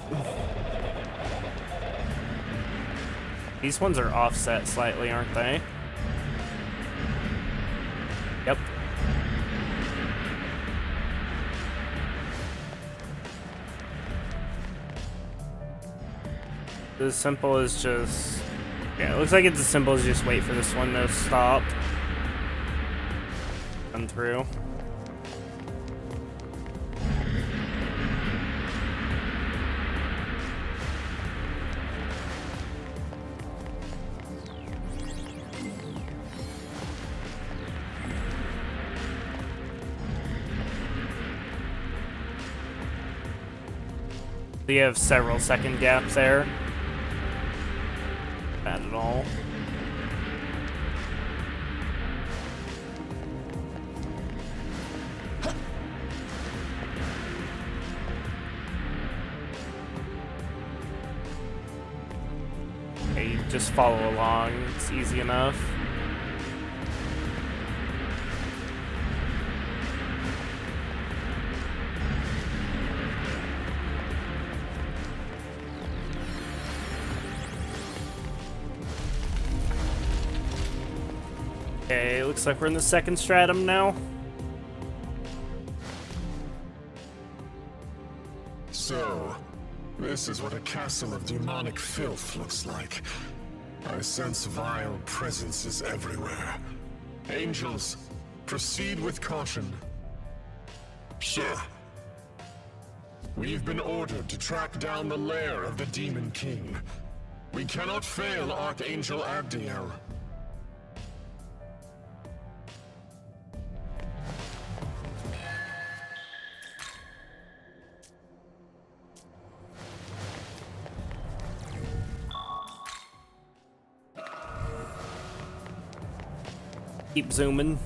These ones are offset slightly, aren't they? Yep. As simple as just... Yeah, it looks like it's as simple as just wait for this one to stop. Run through. So you have several second gaps there. Bad at all. just follow along. It's easy enough. Okay, looks like we're in the second stratum now. So, this is what a castle of demonic filth looks like. I sense vile presences everywhere. Angels, proceed with caution. Sir. We've been ordered to track down the lair of the Demon King. We cannot fail Archangel Abdiel. Keep zooming.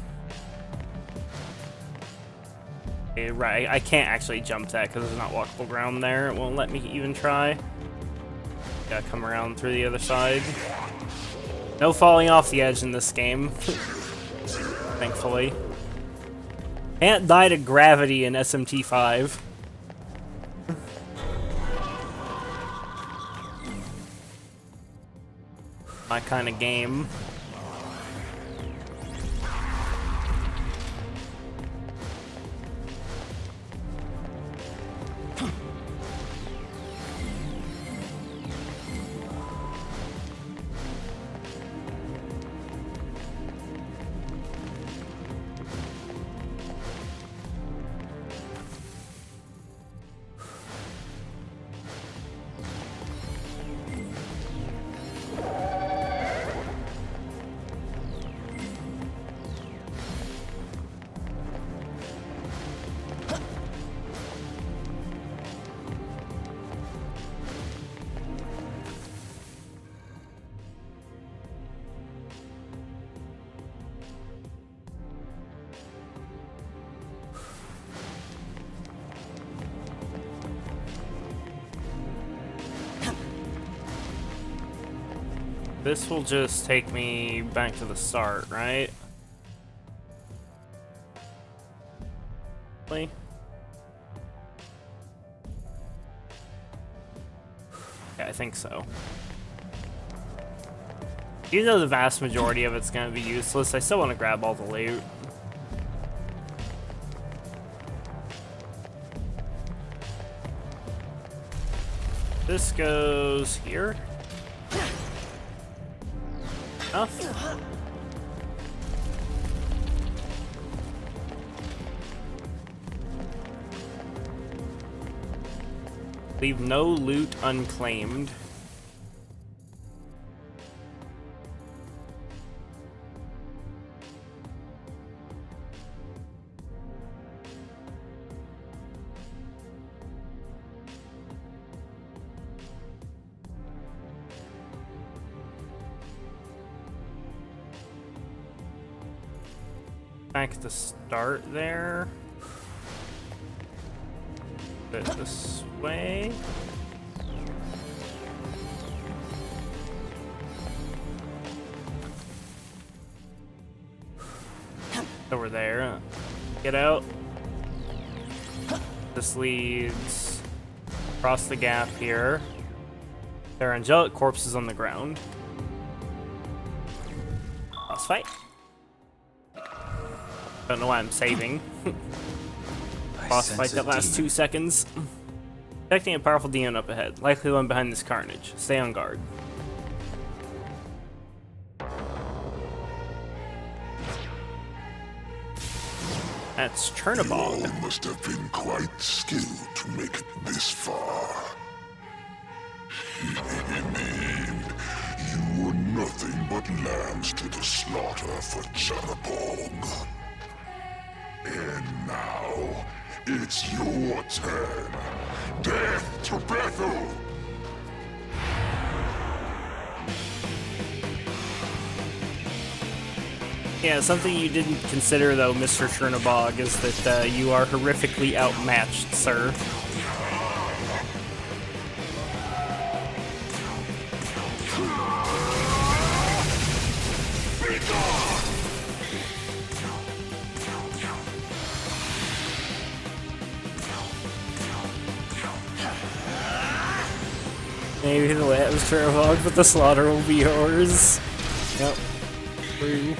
Okay, right, I can't actually jump that because there's not walkable ground there. It won't let me even try. Gotta come around through the other side. No falling off the edge in this game. Thankfully. Can't die to gravity in SMT5. My kind of game. This will just take me back to the start, right? Yeah, I think so. Even though the vast majority of it's going to be useless, I still want to grab all the loot. This goes here. Enough. Leave no loot unclaimed. Back at the start there. Bit this way. Over there. Get out. This leads across the gap here. There are angelic corpses on the ground. Boss fight. Don't know why I'm saving. Boss fight that lasts 2 seconds. Detecting a powerful demon up ahead. Likely one behind this carnage. Stay on guard. That's Chernobog. You must have been quite skilled to make it this far. In the end, you were nothing but lambs to the slaughter for Chernobog. And now, it's your turn. Death to Bethel! Yeah, something you didn't consider though, Mr. Chernobog, is that you are horrifically outmatched, sir. Maybe the land was Turvog, but the slaughter will be yours. Yep. True.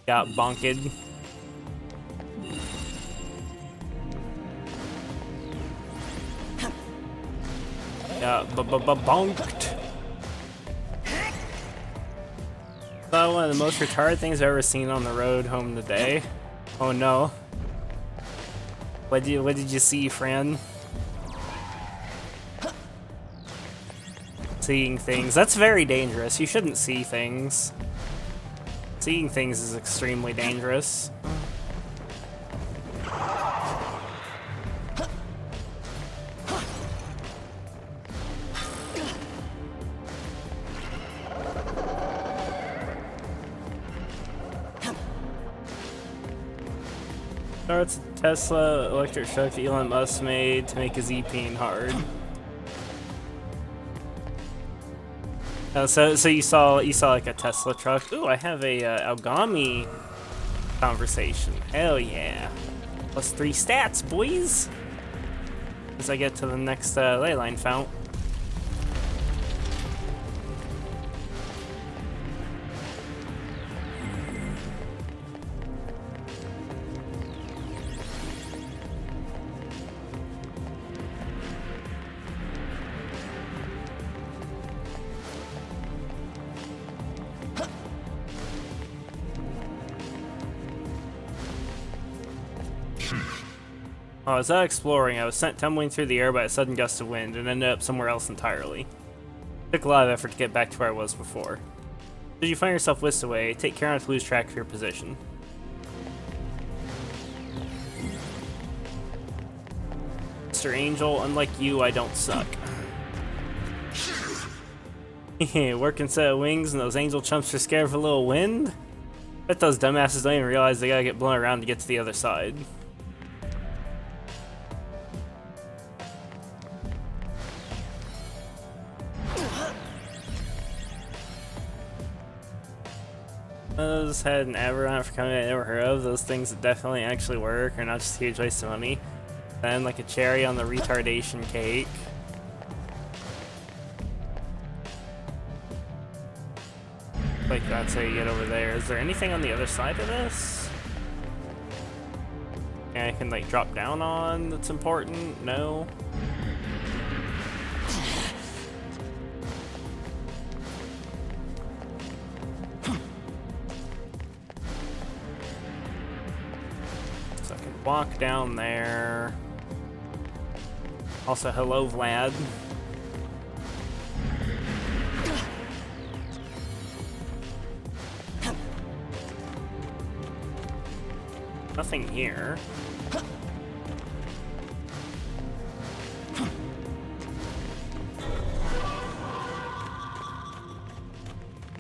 Got bonked. Got bonked. So one of the most retarded things I've ever seen on the road home today. Oh no. What did you see, friend? Seeing things. That's very dangerous. You shouldn't see things. Seeing things is extremely dangerous. Starts a Tesla electric truck Elon Musk made to make his E-Peen hard. So you saw like a Tesla truck. Ooh, I have a Algami conversation. Hell yeah! +3 stats, boys. As I get to the next ley line fount. While I was out exploring, I was sent tumbling through the air by a sudden gust of wind and ended up somewhere else entirely. It took a lot of effort to get back to where I was before. Should you find yourself whisked away, take care not to lose track of your position. Mr. Angel, unlike you, I don't suck. Working set of wings and those angel chumps are scared of a little wind? Bet those dumbasses don't even realize they gotta get blown around to get to the other side. Those had an Aberon for coming I never heard of. Those things that definitely actually work are not just a huge waste of money. Then like a cherry on the retardation cake. Like that's how you get over there. Is there anything on the other side of this? Yeah, I can like drop down on that's important? No. Walk down there. Also, hello, Vlad. Nothing here.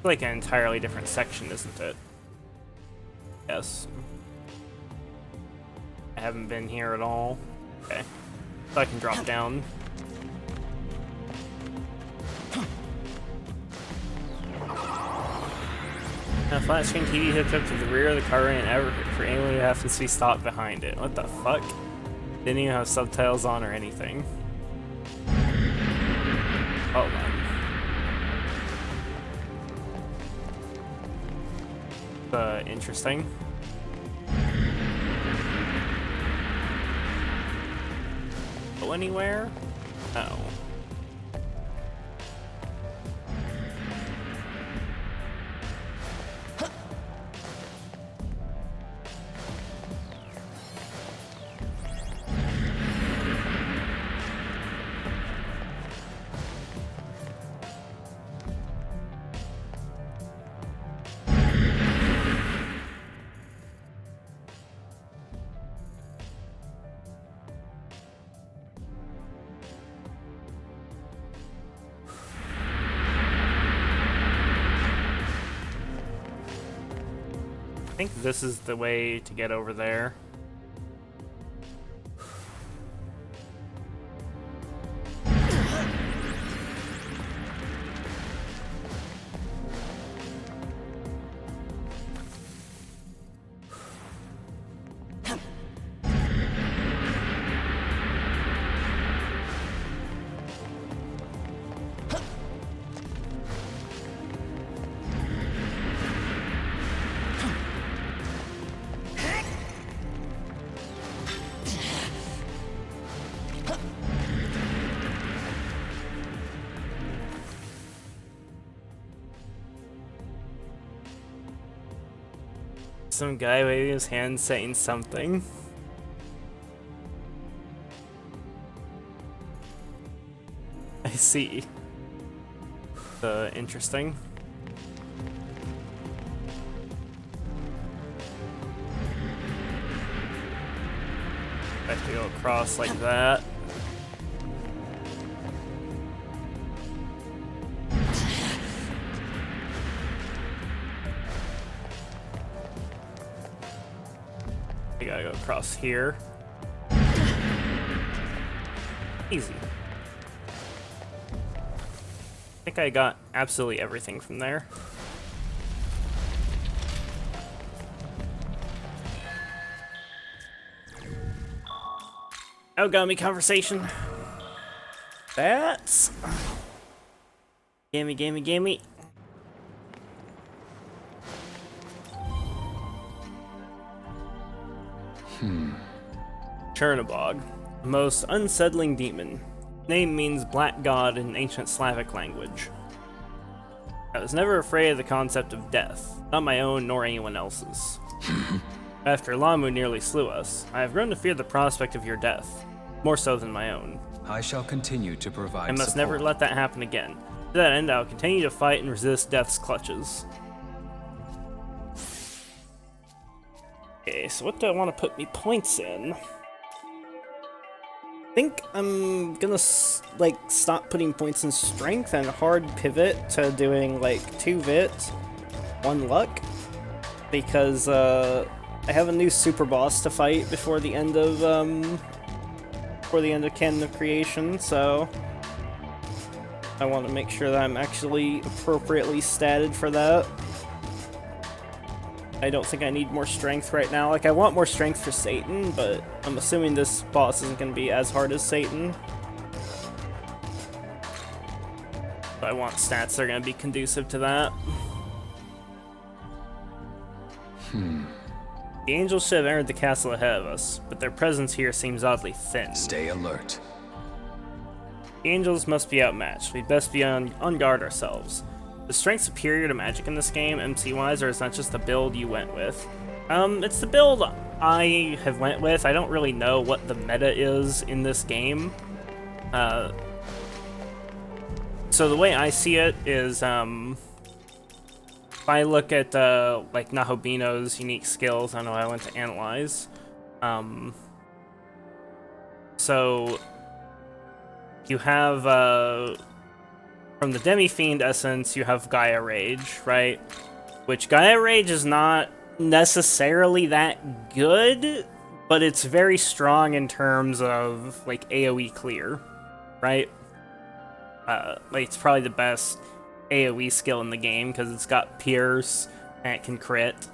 Like an entirely different section, isn't it? Yes. I haven't been here at all. Okay. So I can drop down. Now, flat screen TV hooked up to the rear of the car and for anyone who happens to be stopped behind it. What the fuck? Didn't even have subtitles on or anything. Hold on. Interesting. Go anywhere? No. I think this is the way to get over there. Some guy waving his hand saying something. I see. Interesting. I have to go across like that. I gotta go across here. Easy. I think I got absolutely everything from there. Outgami conversation. That's... Gimme, gimme, gimme. Chernobog, most unsettling demon. Name means black god in ancient Slavic language. I was never afraid of the concept of death, not my own nor anyone else's. After Lamu nearly slew us, I have grown to fear the prospect of your death, more so than my own. I shall continue to provide I must support. never let that happen again. To that end, I will continue to fight and resist death's clutches. Okay, so what do I want to put me points in? I think I'm gonna stop putting points in strength and hard pivot to doing like 2 vit, 1 luck, because I have a new super boss to fight before the end of Canon of Creation, so I want to make sure that I'm actually appropriately statted for that. I don't think I need more strength right now. Like, I want more strength for Satan, but I'm assuming this boss isn't going to be as hard as Satan. But I want stats that are going to be conducive to that. The angels should have entered the castle ahead of us, but their presence here seems oddly thin. Stay alert. The angels must be outmatched. We'd best be on guard ourselves. Is strength superior to magic in this game, MC-wise, or is that just the build you went with? It's the build I have went with. I don't really know what the meta is in this game. So the way I see it is, if I look at, like, Nahobino's unique skills, I know I went to analyze. So you have, from the Demi-fiend essence, you have Gaia Rage, right? Which Gaia Rage is not necessarily that good, but it's very strong in terms of, like, AoE clear, right? Like, it's probably the best AoE skill in the game, because it's got Pierce, and it can crit.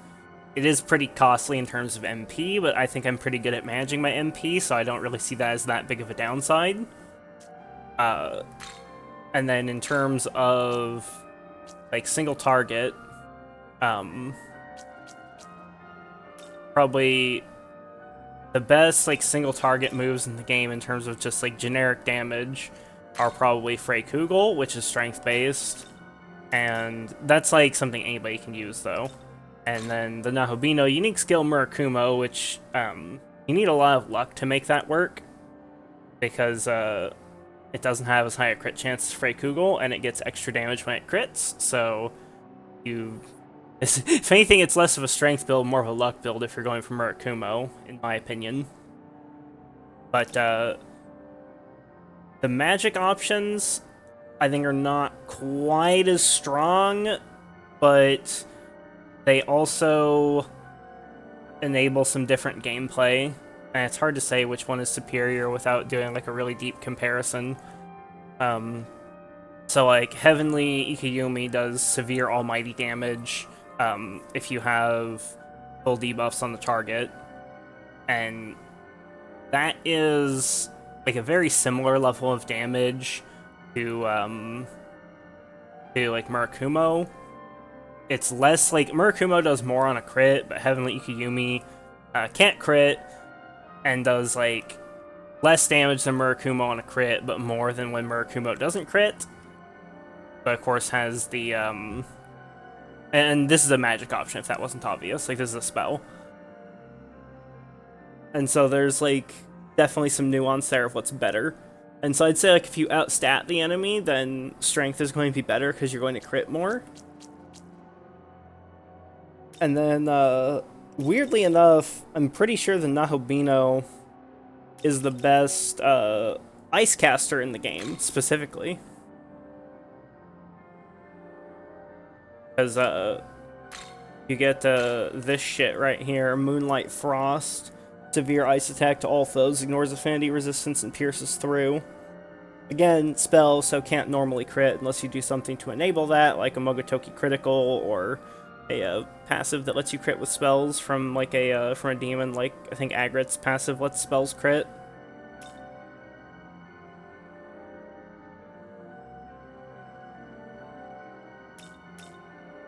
It is pretty costly in terms of MP, but I think I'm pretty good at managing my MP, so I don't really see that as that big of a downside. And then in terms of, like, single target, probably the best, like, single target moves in the game in terms of just, like, generic damage are probably Frey Kugel, which is strength-based, and that's, like, something anybody can use, though. And then the Nahobino unique skill Murakumo, which, you need a lot of luck to make that work, because, it doesn't have as high a crit chance as Frey Kugel, and it gets extra damage when it crits, so if anything, it's less of a strength build, more of a luck build if you're going for Murakumo, in my opinion. But, the magic options, I think, are not quite as strong, but they also enable some different gameplay. And it's hard to say which one is superior without doing, like, a really deep comparison. So, like, Heavenly Ikayumi does severe almighty damage if you have full debuffs on the target. And that is, like, a very similar level of damage to like, Murakumo. It's less, like, Murakumo does more on a crit, but Heavenly Ikayumi can't crit, and does, like, less damage than Murakumo on a crit, but more than when Murakumo doesn't crit. But, of course, has the And this is a magic option, if that wasn't obvious. Like, this is a spell. And so there's, like, definitely some nuance there of what's better. And so I'd say, like, if you outstat the enemy, then strength is going to be better because you're going to crit more. And then, weirdly enough, I'm pretty sure the Nahobino is the best ice caster in the game, specifically. Because you get this shit right here, Moonlight Frost. Severe ice attack to all foes, ignores affinity resistance and pierces through. Again, spell, so can't normally crit unless you do something to enable that, like a Mogotoki critical or a passive that lets you crit with spells from like a demon, like I think Agrit's passive lets spells crit.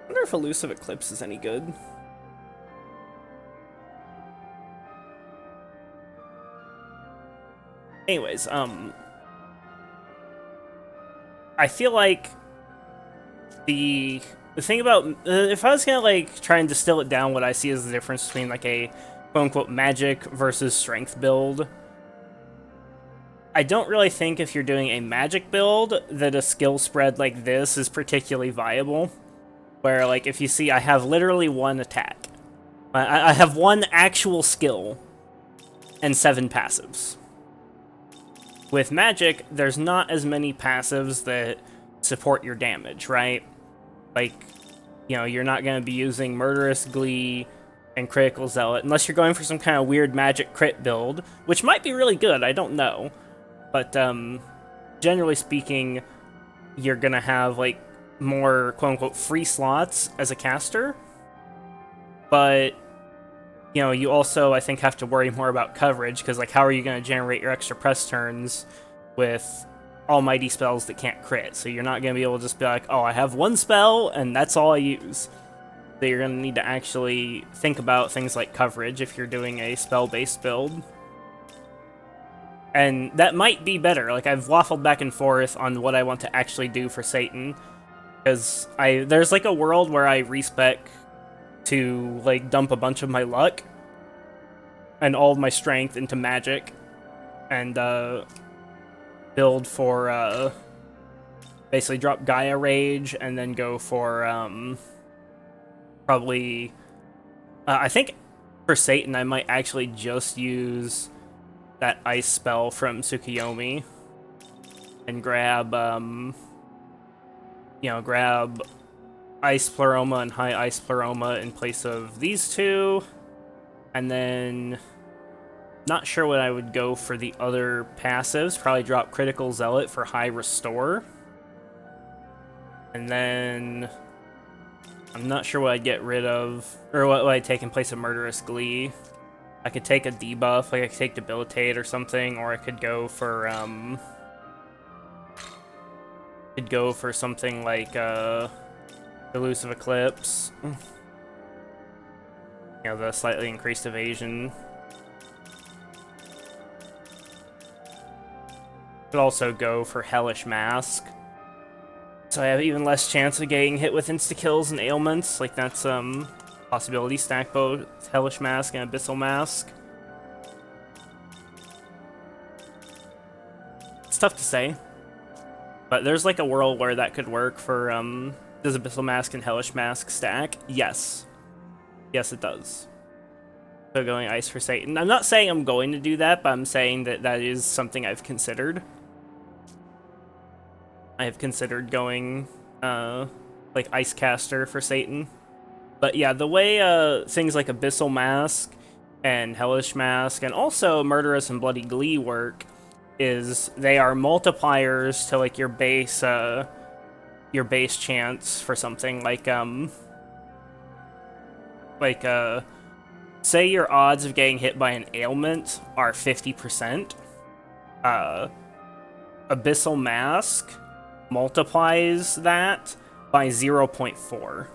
I wonder if Elusive Eclipse is any good. Anyways, I feel like the thing about if I was gonna like try and distill it down, what I see is the difference between like a quote-unquote magic versus strength build. I don't really think if you're doing a magic build that a skill spread like this is particularly viable. Where like if you see I have literally one attack, I have one actual skill and 7 passives. With magic, there's not as many passives that support your damage, right? Like, you know, you're not going to be using Murderous Glee and Critical Zealot, unless you're going for some kind of weird magic crit build, which might be really good, I don't know. But, generally speaking, you're going to have, like, more, quote-unquote, free slots as a caster. But, you know, you also, I think, have to worry more about coverage, because, like, how are you going to generate your extra press turns with almighty spells that can't crit? So you're not going to be able to just be like, oh, I have one spell, and that's all I use. So you're going to need to actually think about things like coverage if you're doing a spell-based build. And that might be better. Like, I've waffled back and forth on what I want to actually do for Satan, because there's, like, a world where I respec to, like, dump a bunch of my luck and all of my strength into magic and build for basically drop Gaia Rage and then go for probably I think for Satan I might actually just use that ice spell from Tsukuyomi and grab grab Ice Pleroma and High Ice Pleroma in place of these two. And then, not sure what I would go for the other passives. Probably drop Critical Zealot for High Restore. And then, I'm not sure what I'd get rid of, or what I'd take in place of Murderous Glee. I could take a debuff, like I could take Debilitate or something, or I could go for, something like, Elusive Eclipse. You know, the slightly increased evasion. Could also go for Hellish Mask. So I have even less chance of getting hit with insta-kills and ailments. Like, that's, possibility. Stack both Hellish Mask and Abyssal Mask. It's tough to say. But there's, like, a world where that could work for, does Abyssal Mask and Hellish Mask stack? Yes. Yes, it does. So going Ice for Satan. I'm not saying I'm going to do that, but I'm saying that that is something I've considered. I have considered going, like, Ice Caster for Satan. But yeah, the way things like Abyssal Mask and Hellish Mask and also Murderous and Bloody Glee work is they are multipliers to, like, your base chance for something. Say your odds of getting hit by an ailment are 50%. Abyssal Mask multiplies that by 0.4.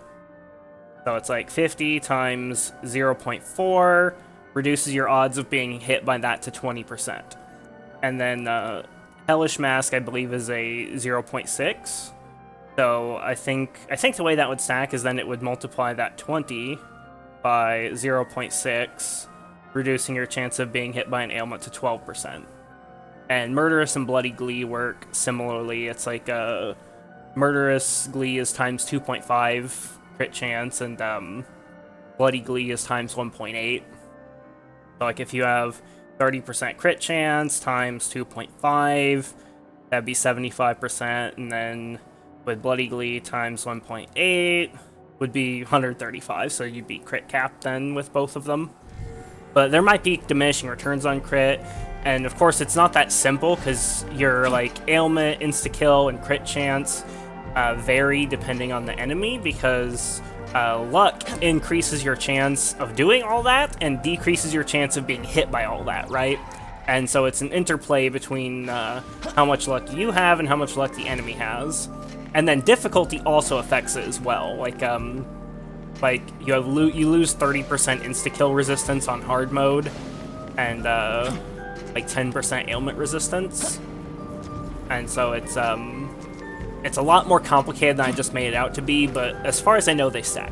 So it's like 50 times 0.4 reduces your odds of being hit by that to 20%. And then Hellish Mask, I believe, is a 0.6. So I think the way that would stack is then it would multiply that 20 by 0.6, reducing your chance of being hit by an ailment to 12%. And Murderous and Bloody Glee work similarly. It's like Murderous Glee is times 2.5 crit chance, and Bloody Glee is times 1.8. So like if you have 30% crit chance times 2.5, that'd be 75%, and then with Bloody Glee times 1.8 would be 135, so you'd be crit capped then with both of them. But there might be diminishing returns on crit, and of course it's not that simple because your like ailment, insta-kill, and crit chance vary depending on the enemy, because luck increases your chance of doing all that and decreases your chance of being hit by all that, right? And so it's an interplay between how much luck you have and how much luck the enemy has. And then difficulty also affects it as well. Like you lose 30% insta-kill resistance on hard mode, and like 10% ailment resistance. And so it's a lot more complicated than I just made it out to be, but as far as I know, they stack.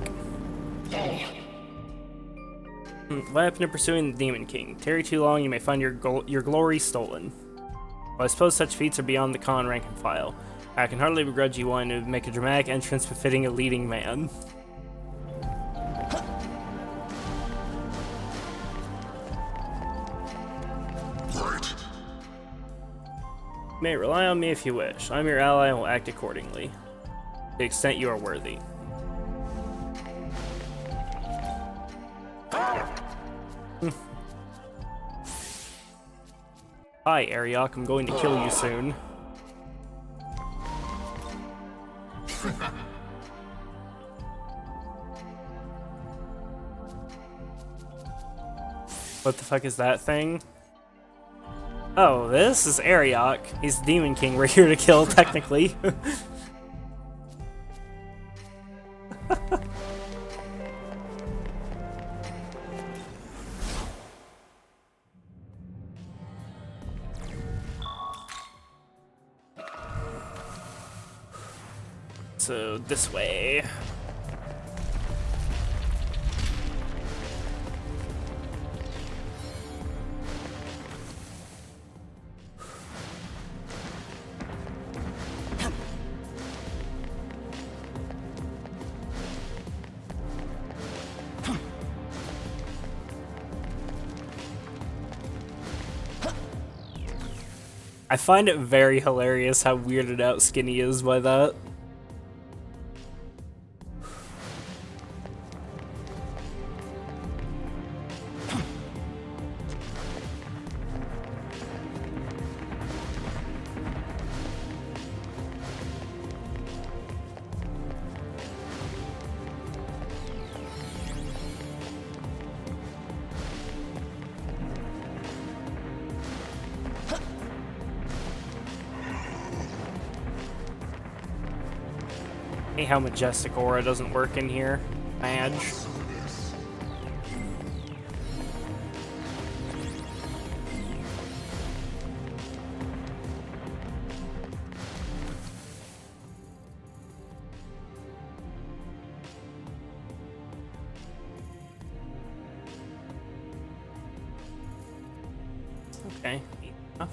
What happened to pursuing the Demon King? Tarry too long, you may find your glory stolen. Well, I suppose such feats are beyond the common rank and file. I can hardly begrudge you wanting to make a dramatic entrance befitting a leading man. Right. You may rely on me if you wish. I'm your ally and will act accordingly, to the extent you are worthy. Hi, Ariok. I'm going to kill you soon. What the fuck is that thing? Oh, this is Ariok. He's the Demon King we're here to kill, technically. So, this way. I find it very hilarious how weirded out Skinny is by that. Hey, how Majestic Aura doesn't work in here. Badge. Okay, enough.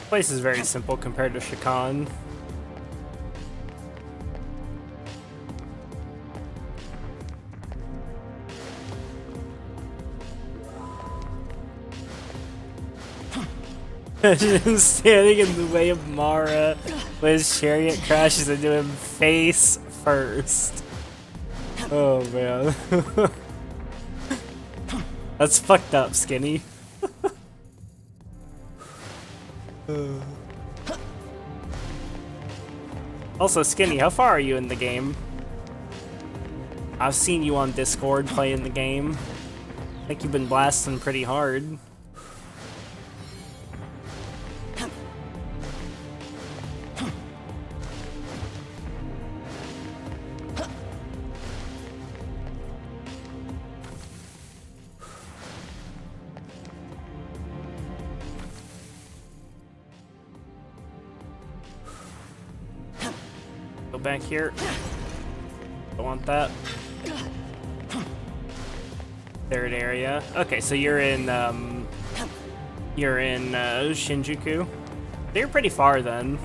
Place is very simple compared to Shakan. Him standing in the way of Mara when his chariot crashes into him face first. Oh man. That's fucked up, Skinny. Also, Skinny, how far are you in the game? I've seen you on Discord playing the game. I think you've been blasting pretty hard. Go back here. Don't want that. Third area. Okay, so you're in Shinjuku. You're pretty far then.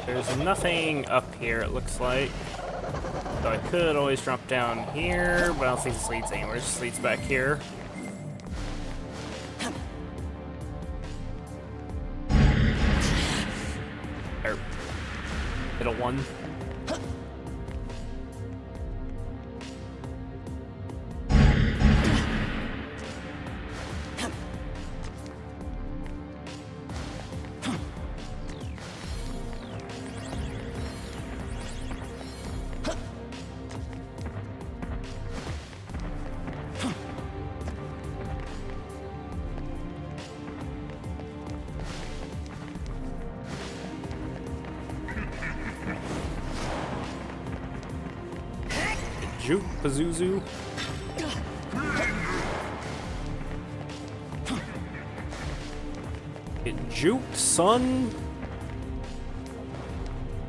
There's nothing up here, it looks like. So I could always drop down here, but I don't think this leads anywhere. It just leads back here. Or middle one. Juke Pazuzu. Get juked, son.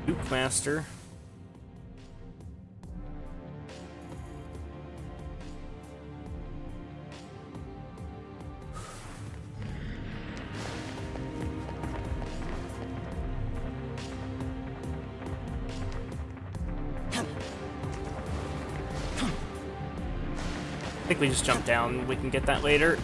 Juke Master. I think we just jump down. We can get that later.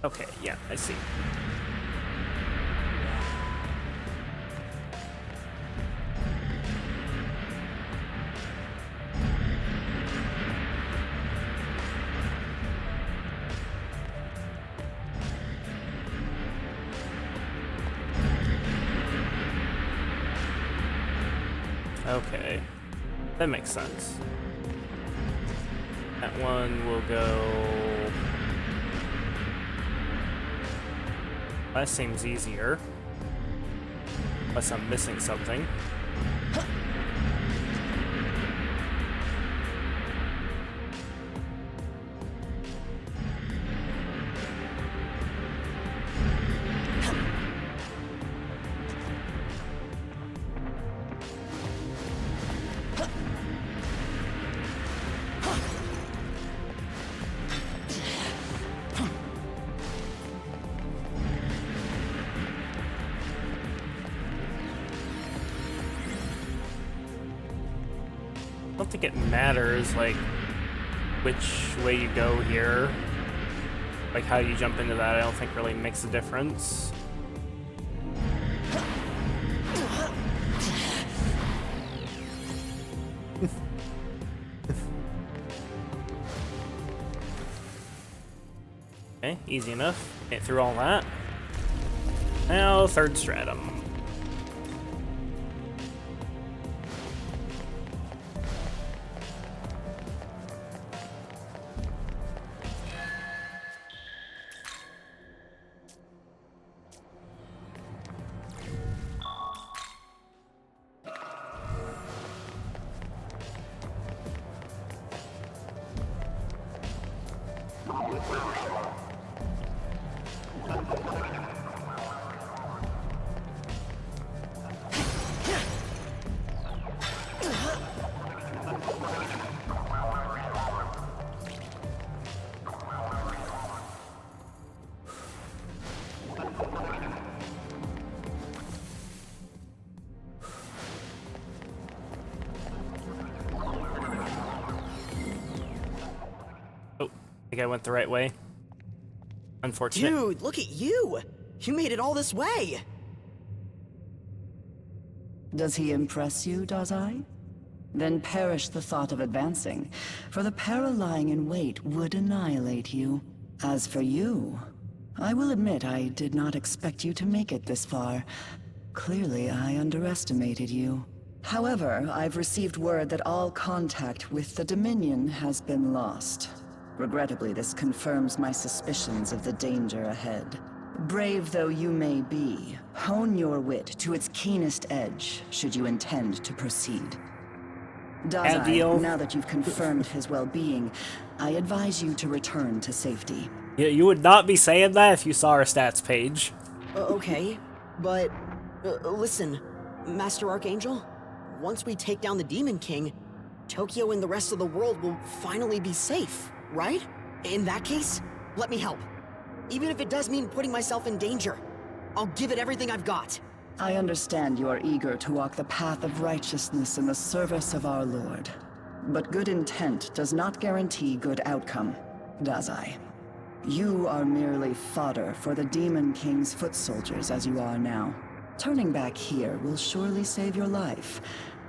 Okay, yeah, I see. Okay. That makes sense. That one will go... That seems easier. Unless I'm missing something. I don't think it matters, like, which way you go here. Like, how you jump into that, I don't think really makes a difference. Okay, easy enough. Get through all that. Now, third stratum. I think I went the right way. Unfortunate. Dude, look at you! You made it all this way! Does he impress you, does I? Then perish the thought of advancing, for the peril lying in wait would annihilate you. As for you, I will admit I did not expect you to make it this far. Clearly, I underestimated you. However, I've received word that all contact with the Dominion has been lost. Regrettably, this confirms my suspicions of the danger ahead. Brave though you may be, hone your wit to its keenest edge, should you intend to proceed. Dazai, now that you've confirmed his well-being, I advise you to return to safety. Yeah, you would not be saying that if you saw our stats page. Okay, but... listen, Master Archangel, once we take down the Demon King, Tokyo and the rest of the world will finally be safe, right? In that case, let me help. Even if it does mean putting myself in danger, I'll give it everything I've got. I understand you are eager to walk the path of righteousness in the service of our Lord. But good intent does not guarantee good outcome, Dazai. You are merely fodder for the Demon King's foot soldiers as you are now. Turning back here will surely save your life,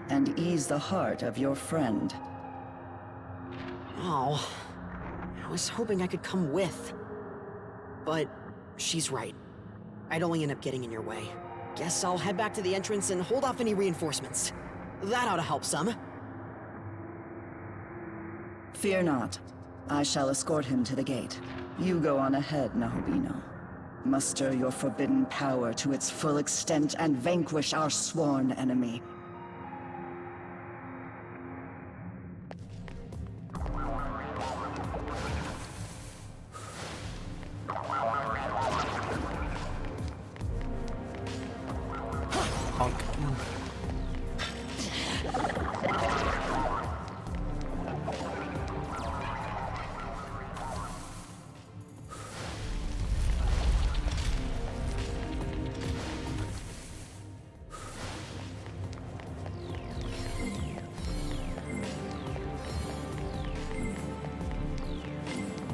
and ease the heart of your friend. Oh, I was hoping I could come with. But she's right. I'd only end up getting in your way. Guess I'll head back to the entrance and hold off any reinforcements. That ought to help some. Fear not. I shall escort him to the gate. You go on ahead, Nahobino. Muster your forbidden power to its full extent and vanquish our sworn enemy.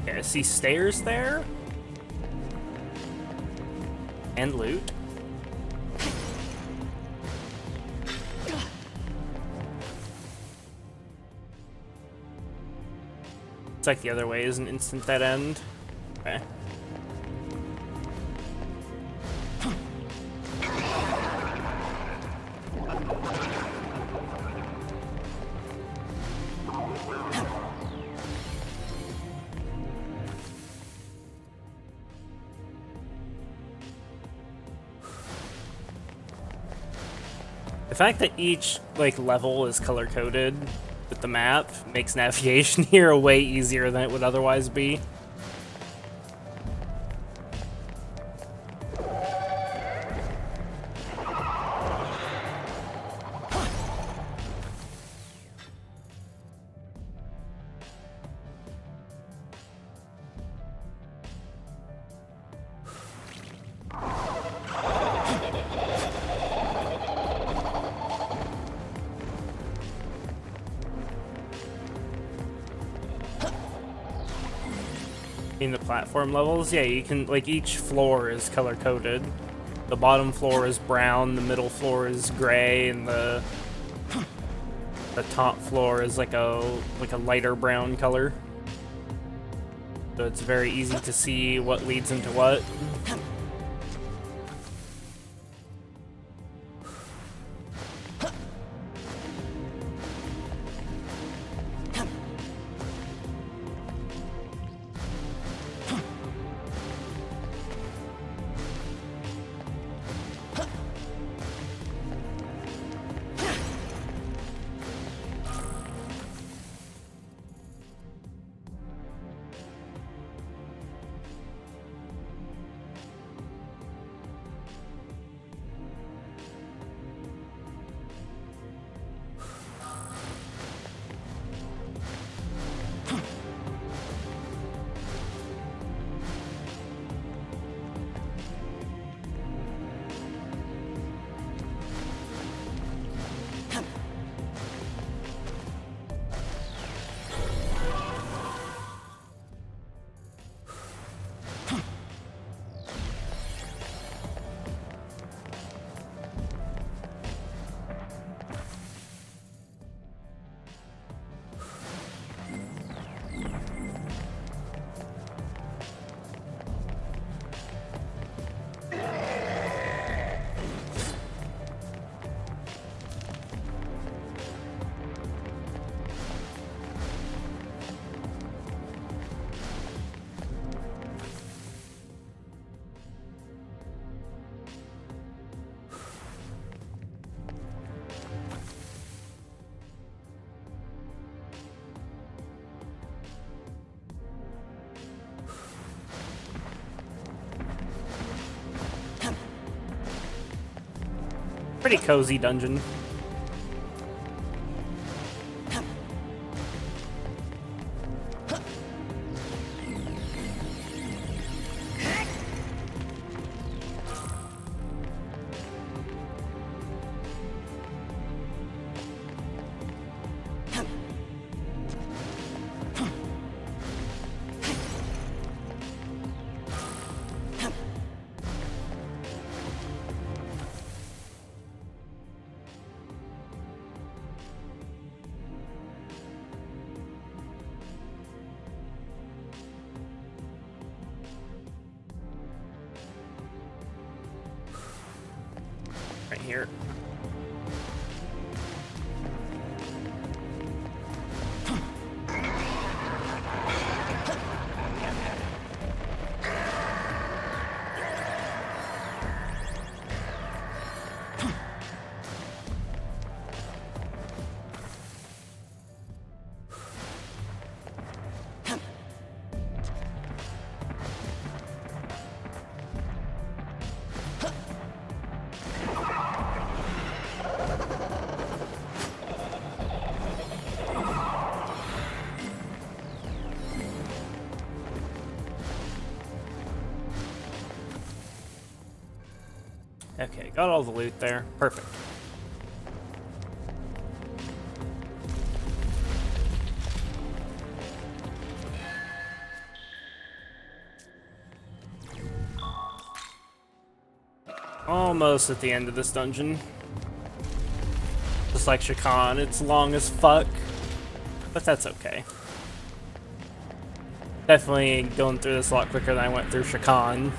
I see stairs there. And loot. It's like the other way is an instant dead end. Okay. The fact that each like level is color coded with the map makes navigation here way easier than it would otherwise be. In the platform levels, yeah, you can, like, each floor is color coded. The bottom floor is brown, the middle floor is gray, and the top floor is like a lighter brown color. So it's very easy to see what leads into what. Pretty cozy dungeon. Right here. Okay, got all the loot there. Perfect. Almost at the end of this dungeon. Just like Shakan, it's long as fuck. But that's okay. Definitely going through this a lot quicker than I went through Shakan.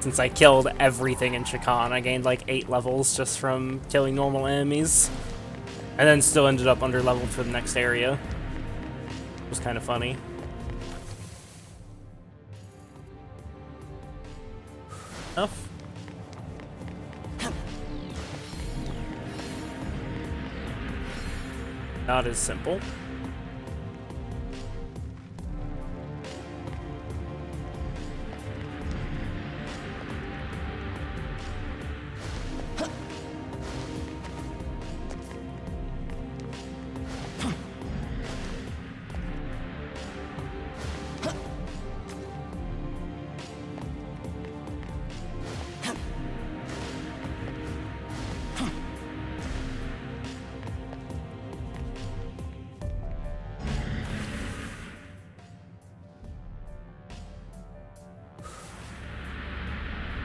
Since I killed everything in Shakan, I gained like 8 levels just from killing normal enemies. And then still ended up under leveled for the next area. It was kind of funny. Enough. Not as simple.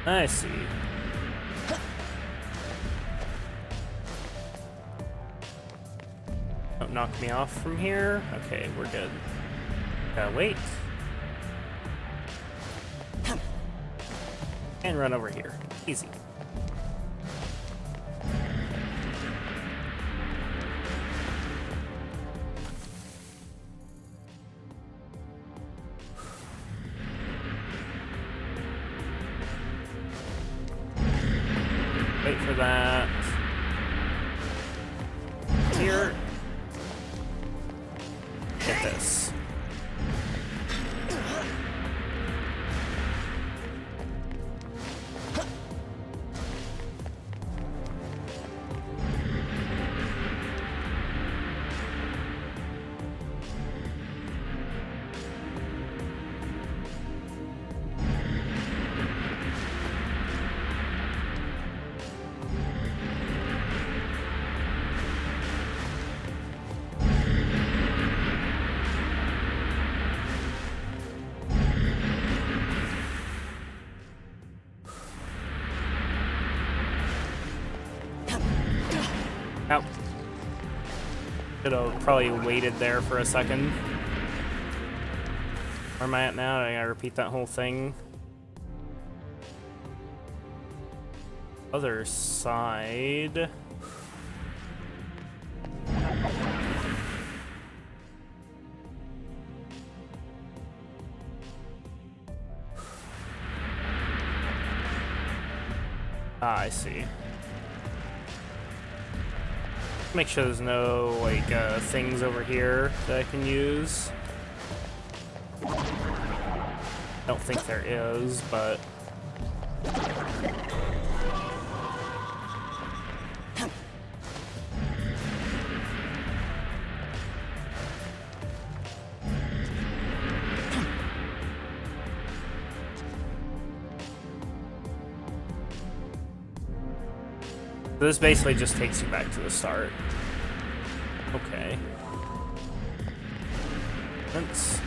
I see. Don't knock me off from here. Okay, we're good. Wait. And run over here. Easy. Wait for that. Here. Get this. Ow. Should have probably waited there for a second. Where am I at now? I gotta repeat that whole thing. Other side. Ah, I see. Make sure there's no, like, things over here that I can use. Don't think there is, but... This basically just takes you back to the start. Okay. Let's...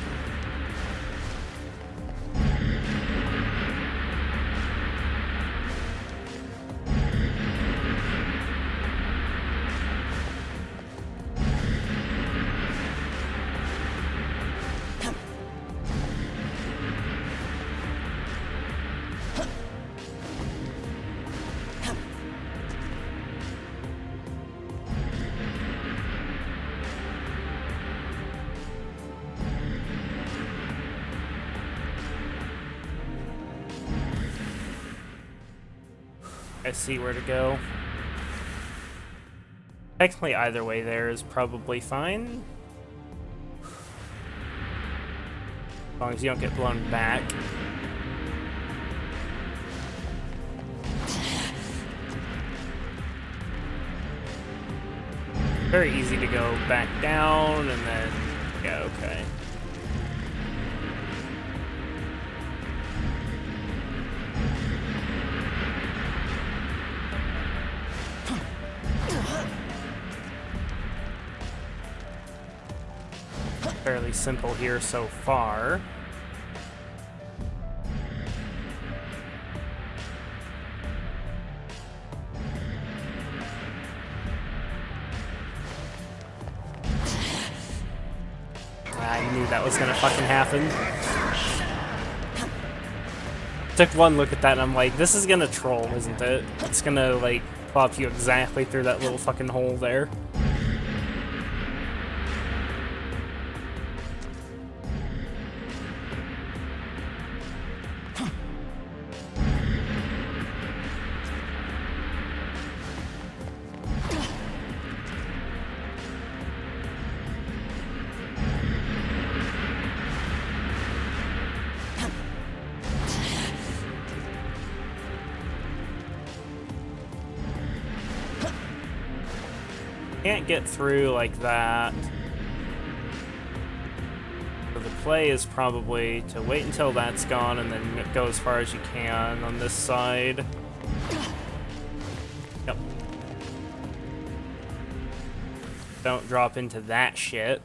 I see where to go. Technically, either way there is probably fine. As long as you don't get blown back. Very easy to go back down and then, yeah, okay. Fairly simple here so far. I knew that was gonna fucking happen. Took one look at that and I'm like, this is gonna troll, isn't it? It's gonna, like, plop you exactly through that little fucking hole there. can't get through like that. So the play is probably to wait until that's gone and then go as far as you can on this side. Yep. Don't drop into that shit.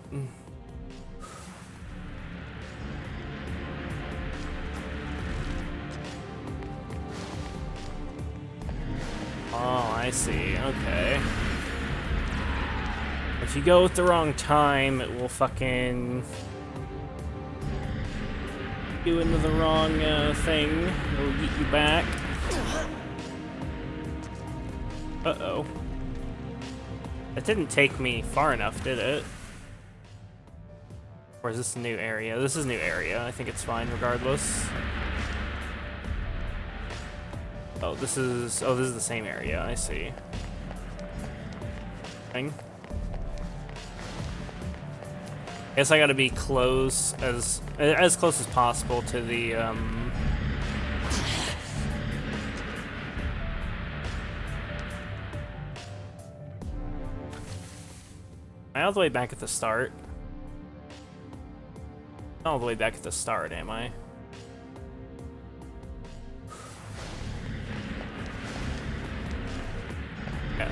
Oh, I see. Okay. If you go with the wrong time, it will fucking you into the wrong thing. It'll get you back. Uh-oh. That didn't take me far enough, did it? Or is this a new area? This is a new area. I think it's fine regardless. Oh, this is the same area. I see. Thing. Guess I gotta be close as close as possible to the Am I all the way back at the start? Not all the way back at the start, am I? Yeah.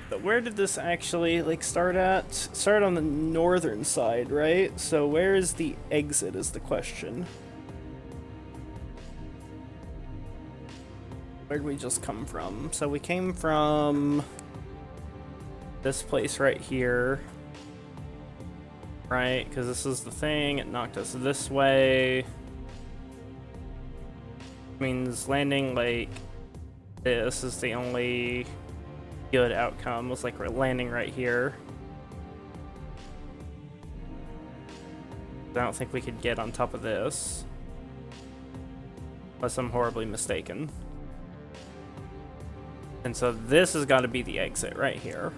But where did this actually like start at? Start on the northern side, right? So where is the exit is the question. Where did we just come from? So we came from this place right here, right? Because this is the thing, it knocked us this way. Means landing like this is the only good outcome. Looks like we're landing right here. I don't think we could get on top of this. Unless I'm horribly mistaken. And so this has got to be the exit right here.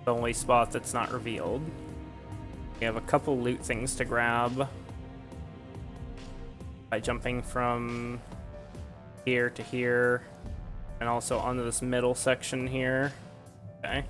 The only spot that's not revealed. We have a couple loot things to grab by jumping from here to here and also onto this middle section here. Okay.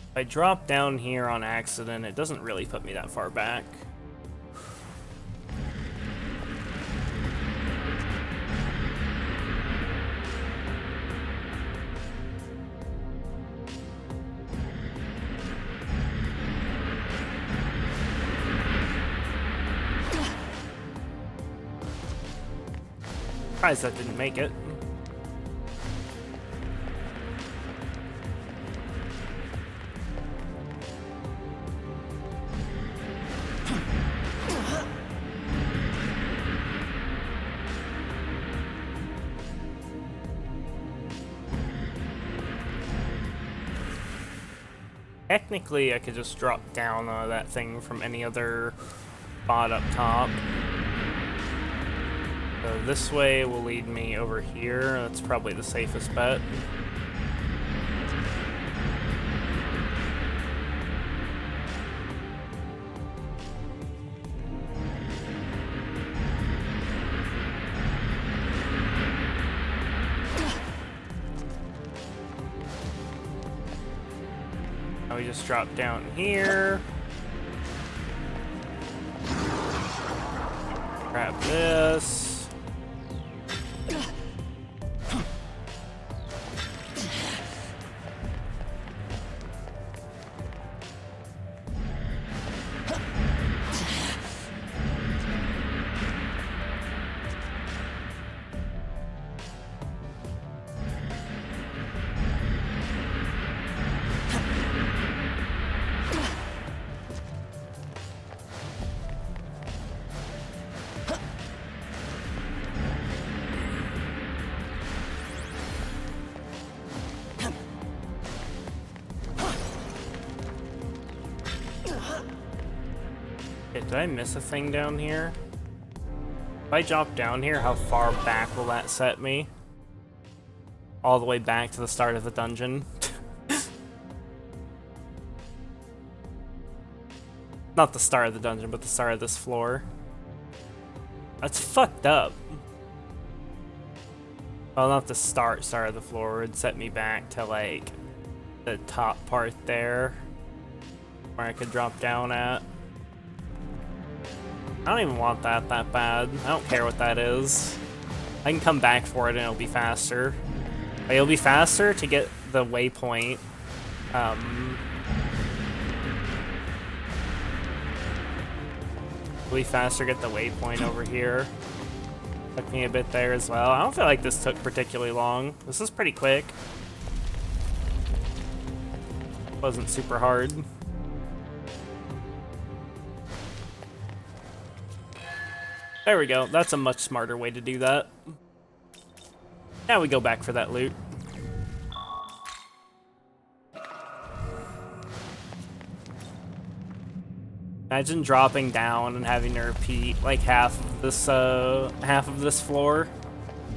If I drop down here on accident, it doesn't really put me that far back. Surprised that didn't make it. Technically, I could just drop down that thing from any other spot up top. So this way will lead me over here. That's probably the safest bet. Now we just drop down here. Grab this. Okay, did I miss a thing down here? If I drop down here, how far back will that set me? All the way back to the start of the dungeon. Not the start of the dungeon, but the start of this floor. That's fucked up. Well, not the start of the floor. It'd set me back to, like, the top part there. Where I could drop down at. I don't even want that bad. I don't care what that is. I can come back for it and it'll be faster. Like, it'll be faster to get the waypoint. It'll be faster to get the waypoint over here. Took me a bit there as well. I don't feel like this took particularly long. This is pretty quick. Wasn't super hard. There we go. That's a much smarter way to do that. Now we go back for that loot. Imagine dropping down and having to repeat like half of this floor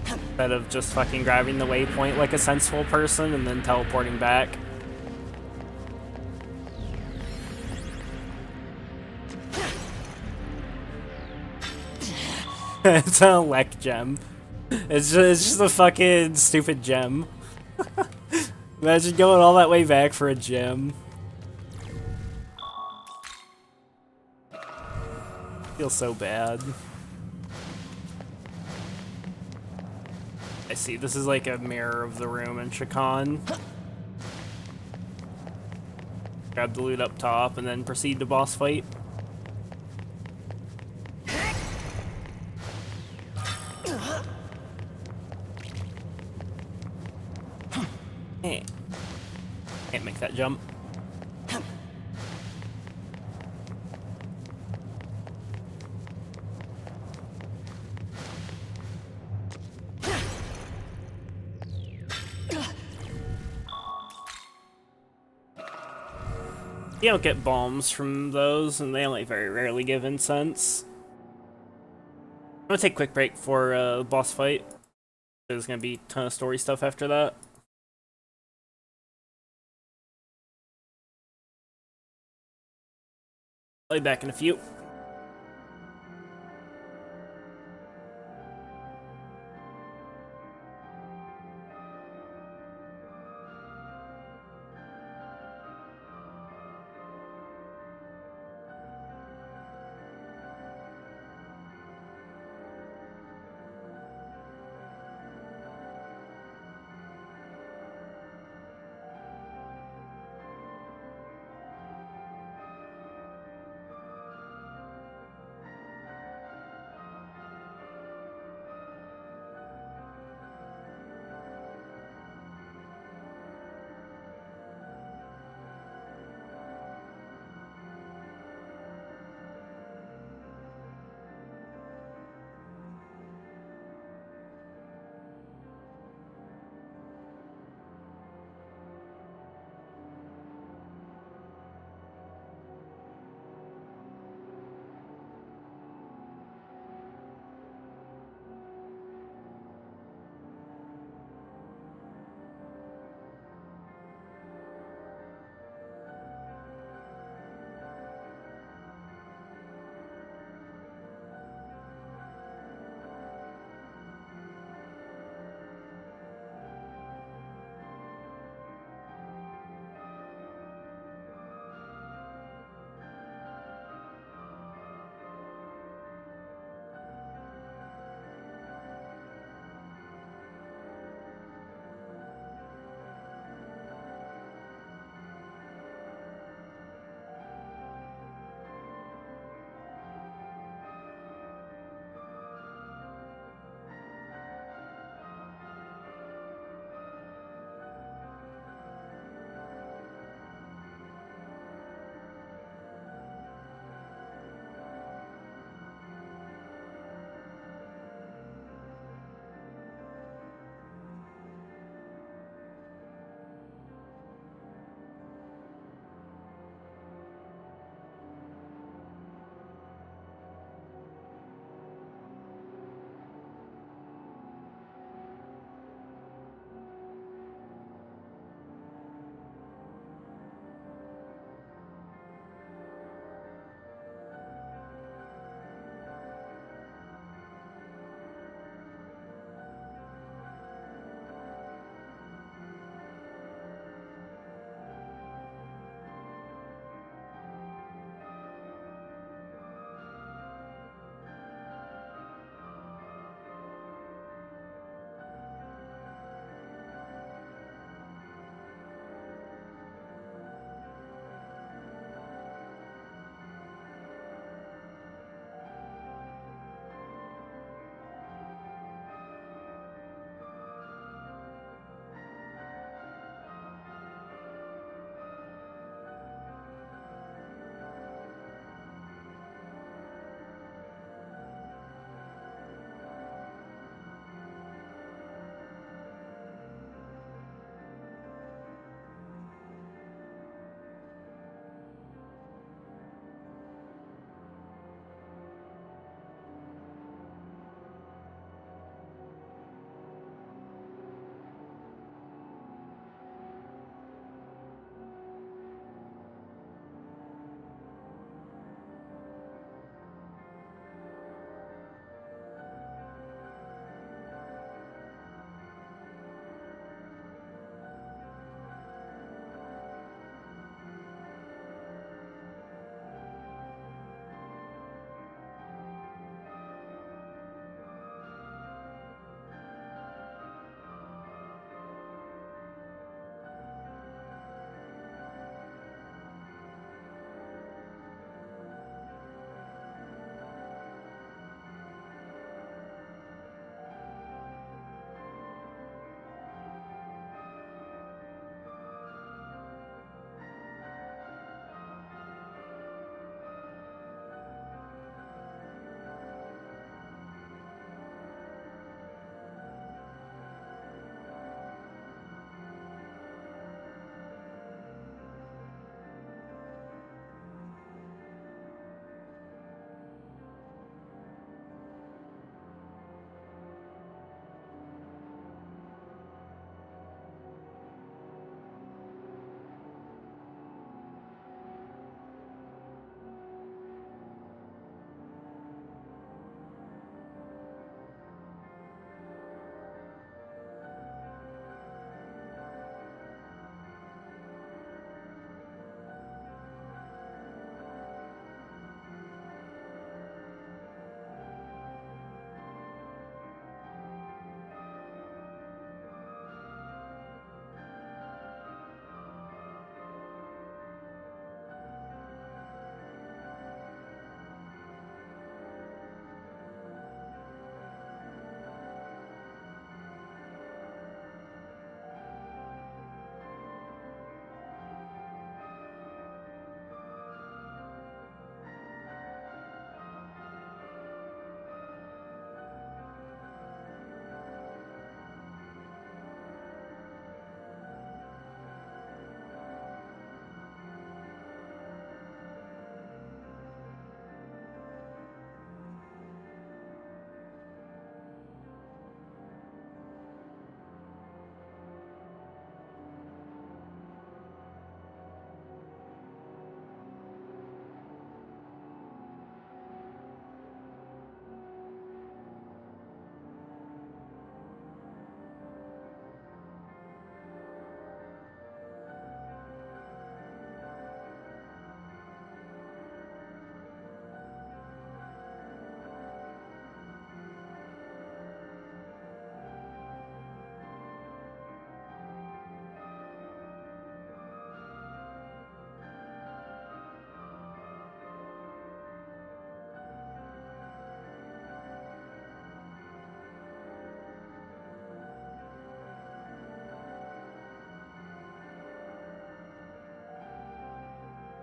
instead of just fucking grabbing the waypoint like a sensible person and then teleporting back. It's an elect gem. It's just a fucking stupid gem. Imagine going all that way back for a gem. Feels so bad. I see, this is like a mirror of the room in Shakan. Grab the loot up top and then proceed to boss fight. Can't make that jump. You don't get bombs from those, and they only very rarely give incense. I'm gonna take a quick break for the boss fight. There's gonna be a ton of story stuff after that. I'll be back in a few.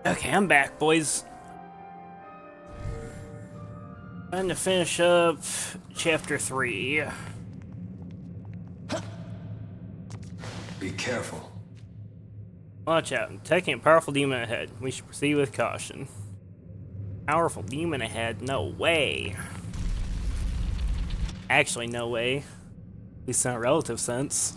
Okay, I'm back, boys. Time to finish up chapter 3. Be careful. Watch out, I'm taking a powerful demon ahead. We should proceed with caution. Powerful demon ahead? No way. Actually, no way. At least in a relative sense.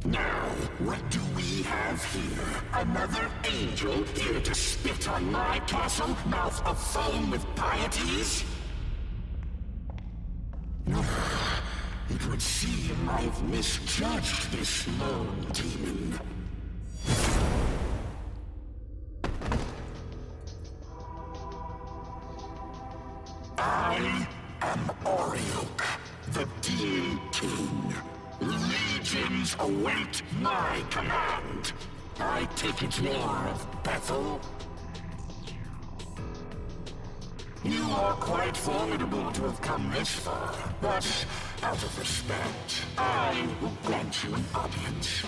Now, what do we have here? Another angel here to spit on my castle, mouth afoam with pieties? It would seem I've misjudged this lone demon. I am Oriok, the Demon King. Legions await my command. I take it you're of Bethel? You are quite formidable to have come this far, but out of respect, I will grant you an audience.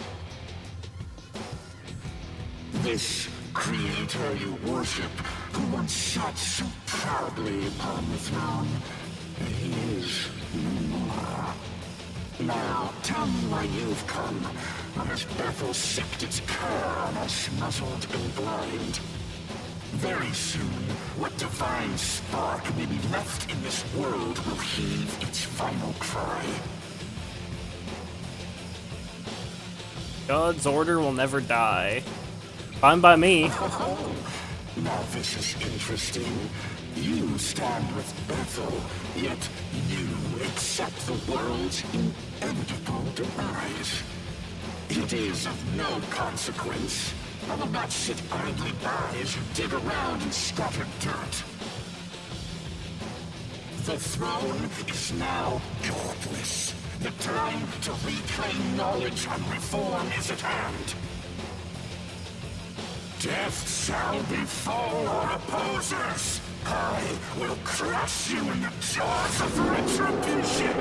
This creator you worship, who once sat so proudly upon the throne, he is no more. Now, tell me why you've come, or has Bethel sipped its cur on us, muzzled and blind? Very soon, what divine spark may be left in this world will heave its final cry. God's order will never die. Fine by me. Oh, now this is interesting. You stand with Bethel, yet you accept the world's inevitable demise. It is of no consequence. I will not sit idly by as you dig around in scattered dirt. The throne is now godless. The time to reclaim knowledge and reform is at hand. Death shall befall our opposers. I will crush you in the jaws of retribution.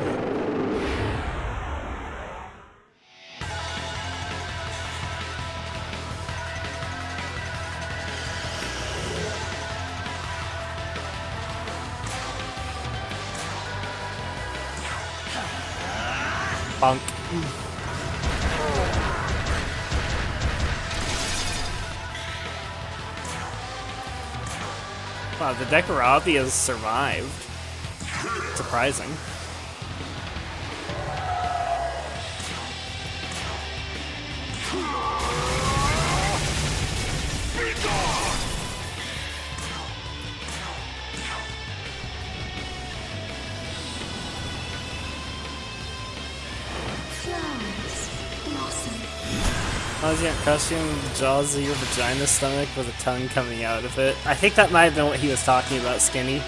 Punk. Wow, the Decoravi has survived. Surprising. Flowers blossom. I was crushing the jaws of your vagina stomach with a tongue coming out of it. I think that might have been what he was talking about, Skinny.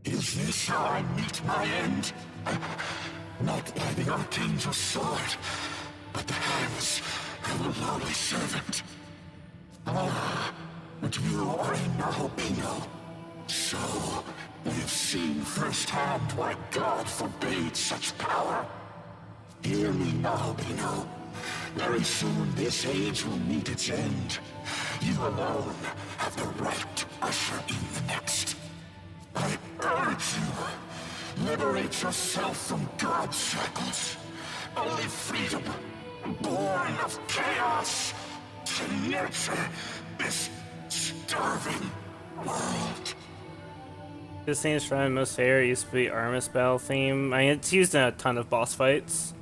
Is this how I meet my end? Not by the Archangel's sword, but the hands of a lowly servant. Ah, but you are a Nahobino. So, we have seen firsthand why God forbade such power. Hear me, Nahobino. Very soon this age will meet its end. You alone have the right to usher in the next. I urge you, liberate yourself from God's shackles. Only freedom, born of chaos, can nurture this starving world. This seems from most fair. It used to be Artemis Battle theme. I mean, it's used in a ton of boss fights.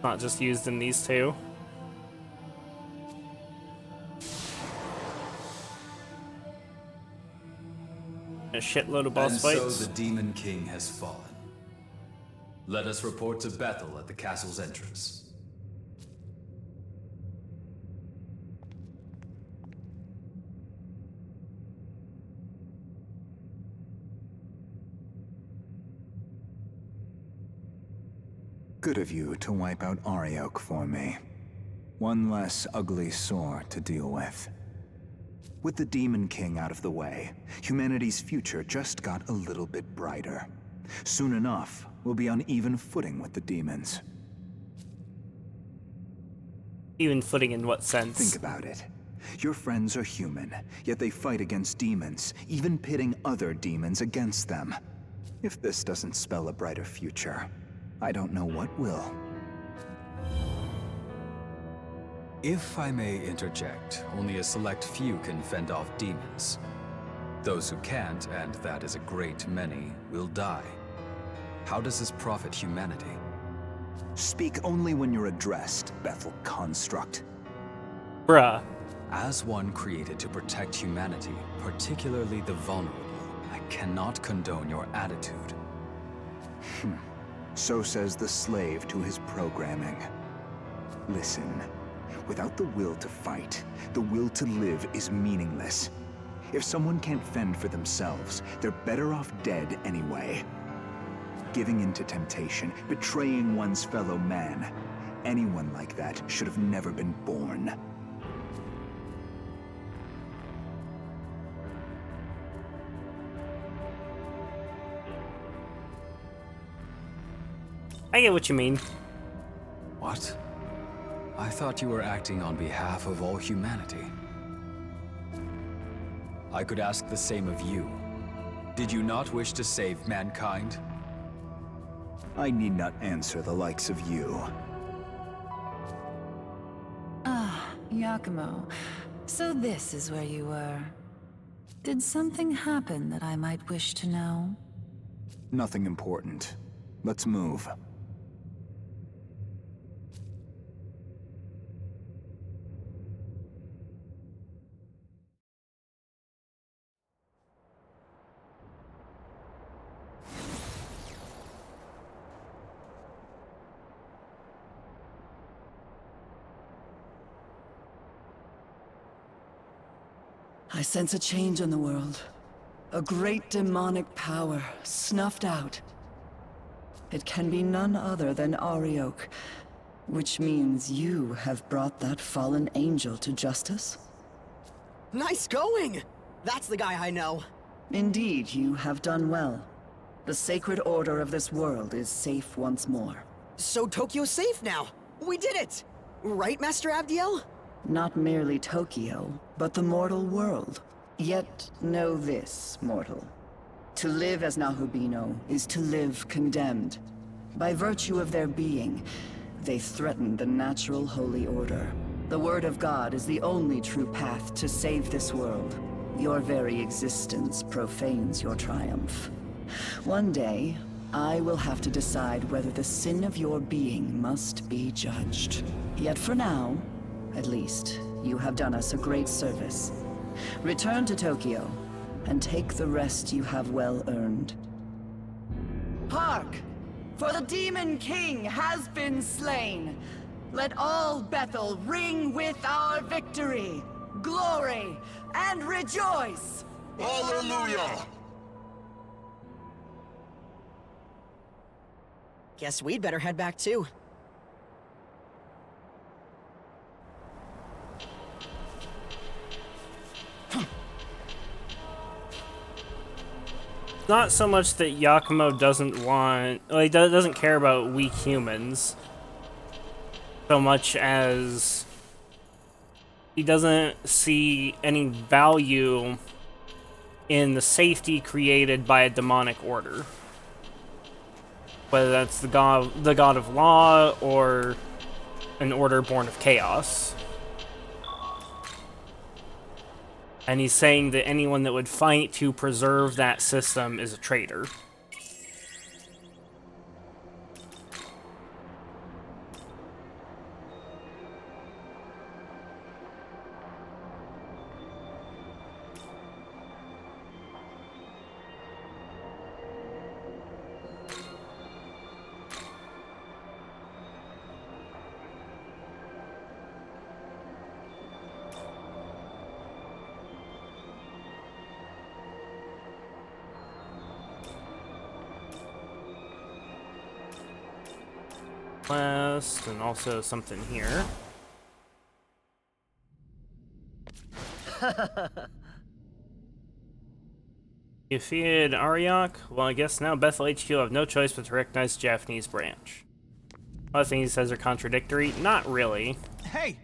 Not just used in these two. A shitload of boss And fights. so the Demon King has fallen. Let us report to Bethel at the castle's entrance. Good of you to wipe out Ariok for me. One less ugly sore to deal with. With the Demon King out of the way, humanity's future just got a little bit brighter. Soon enough, we'll be on even footing with the demons. Even footing in what sense? Think about it. Your friends are human, yet they fight against demons, even pitting other demons against them. If this doesn't spell a brighter future, I don't know what will. If I may interject, only a select few can fend off demons. Those who can't, and that is a great many, will die. How does this profit humanity? Speak only when you're addressed, Bethel construct. Bruh. As one created to protect humanity, particularly the vulnerable, I cannot condone your attitude. So says the slave to his programming. Listen, without the will to fight, the will to live is meaningless. If someone can't fend for themselves, they're better off dead anyway. Giving in to temptation, betraying one's fellow man. Anyone like that should have never been born. I get what you mean. What? I thought you were acting on behalf of all humanity. I could ask the same of you. Did you not wish to save mankind? I need not answer the likes of you. Ah, Yakumo. So this is where you were. Did something happen that I might wish to know? Nothing important. Let's move. I sense a change in the world. A great demonic power snuffed out. It can be none other than Ariok, which means you have brought that fallen angel to justice? Nice going! That's the guy I know. Indeed, you have done well. The sacred order of this world is safe once more. So Tokyo's safe now. We did it! Right, Master Abdiel? Not merely Tokyo, but the mortal world. Yet know this, mortal. To live as Nahubino is to live condemned. By virtue of their being, they threaten the natural holy order. The word of God is the only true path to save this world. Your very existence profanes your triumph. One day, I will have to decide whether the sin of your being must be judged. Yet for now, at least, you have done us a great service. Return to Tokyo, and take the rest you have well earned. Hark! For the Demon King has been slain! Let all Bethel ring with our victory, glory, and rejoice! Hallelujah! Guess we'd better head back too. Not so much that Yakumo doesn't want, like, doesn't care about weak humans, so much as he doesn't see any value in the safety created by a demonic order. Whether that's the god of law or an order born of chaos. And he's saying that anyone that would fight to preserve that system is a traitor. Quest, and also something here. You defeated Ariok? Well, I guess now Bethel HQ have no choice but to recognize the Japanese branch. A lot of things he says are contradictory. Not really. Hey!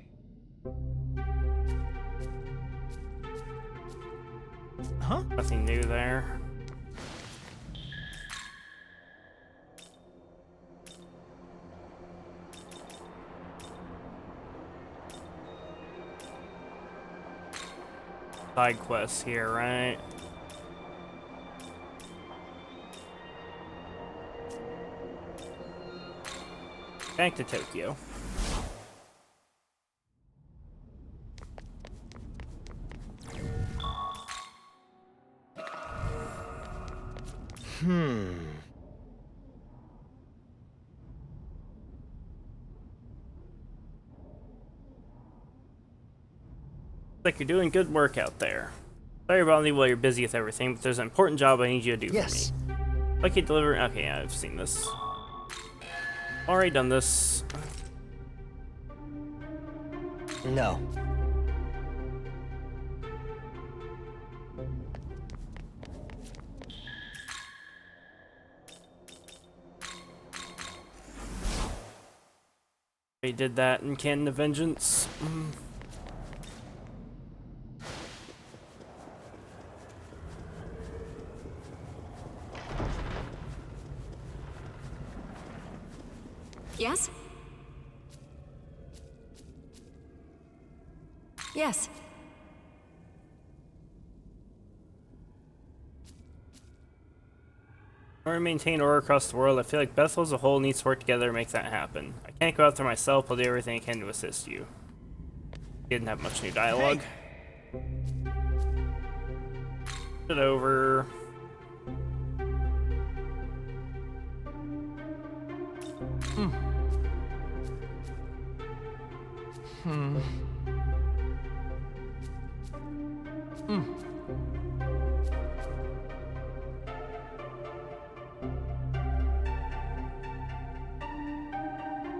Huh? Nothing new there. Side quests here, right? Back to Tokyo. Like you're doing good work out there. Sorry about me while you're busy with everything, but there's an important job I need you to do for me. Like you deliver. Okay, yeah, I've seen this. Already done this. No. We did that in Canon of Vengeance. Yes? Yes. In order to maintain order across the world, I feel like Bethel as a whole needs to work together to make that happen. I can't go out there myself, I'll do everything I can to assist you. He didn't have much new dialogue. Put it over.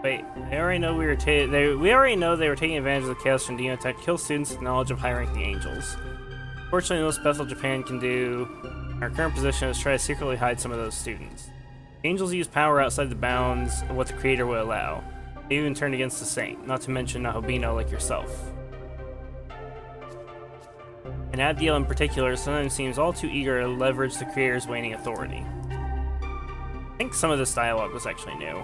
Wait, I already know we already know they were taking advantage of the chaos from Demon Tech to kill students with knowledge of high-ranking angels. Fortunately, most Bethel Japan can do in our current position is try to secretly hide some of those students. The angels use power outside the bounds of what the Creator will allow. They even turned against the Saint, not to mention a Hobino like yourself. And Abdiel in particular sometimes seems all too eager to leverage the Creator's waning authority. I think some of this dialogue was actually new.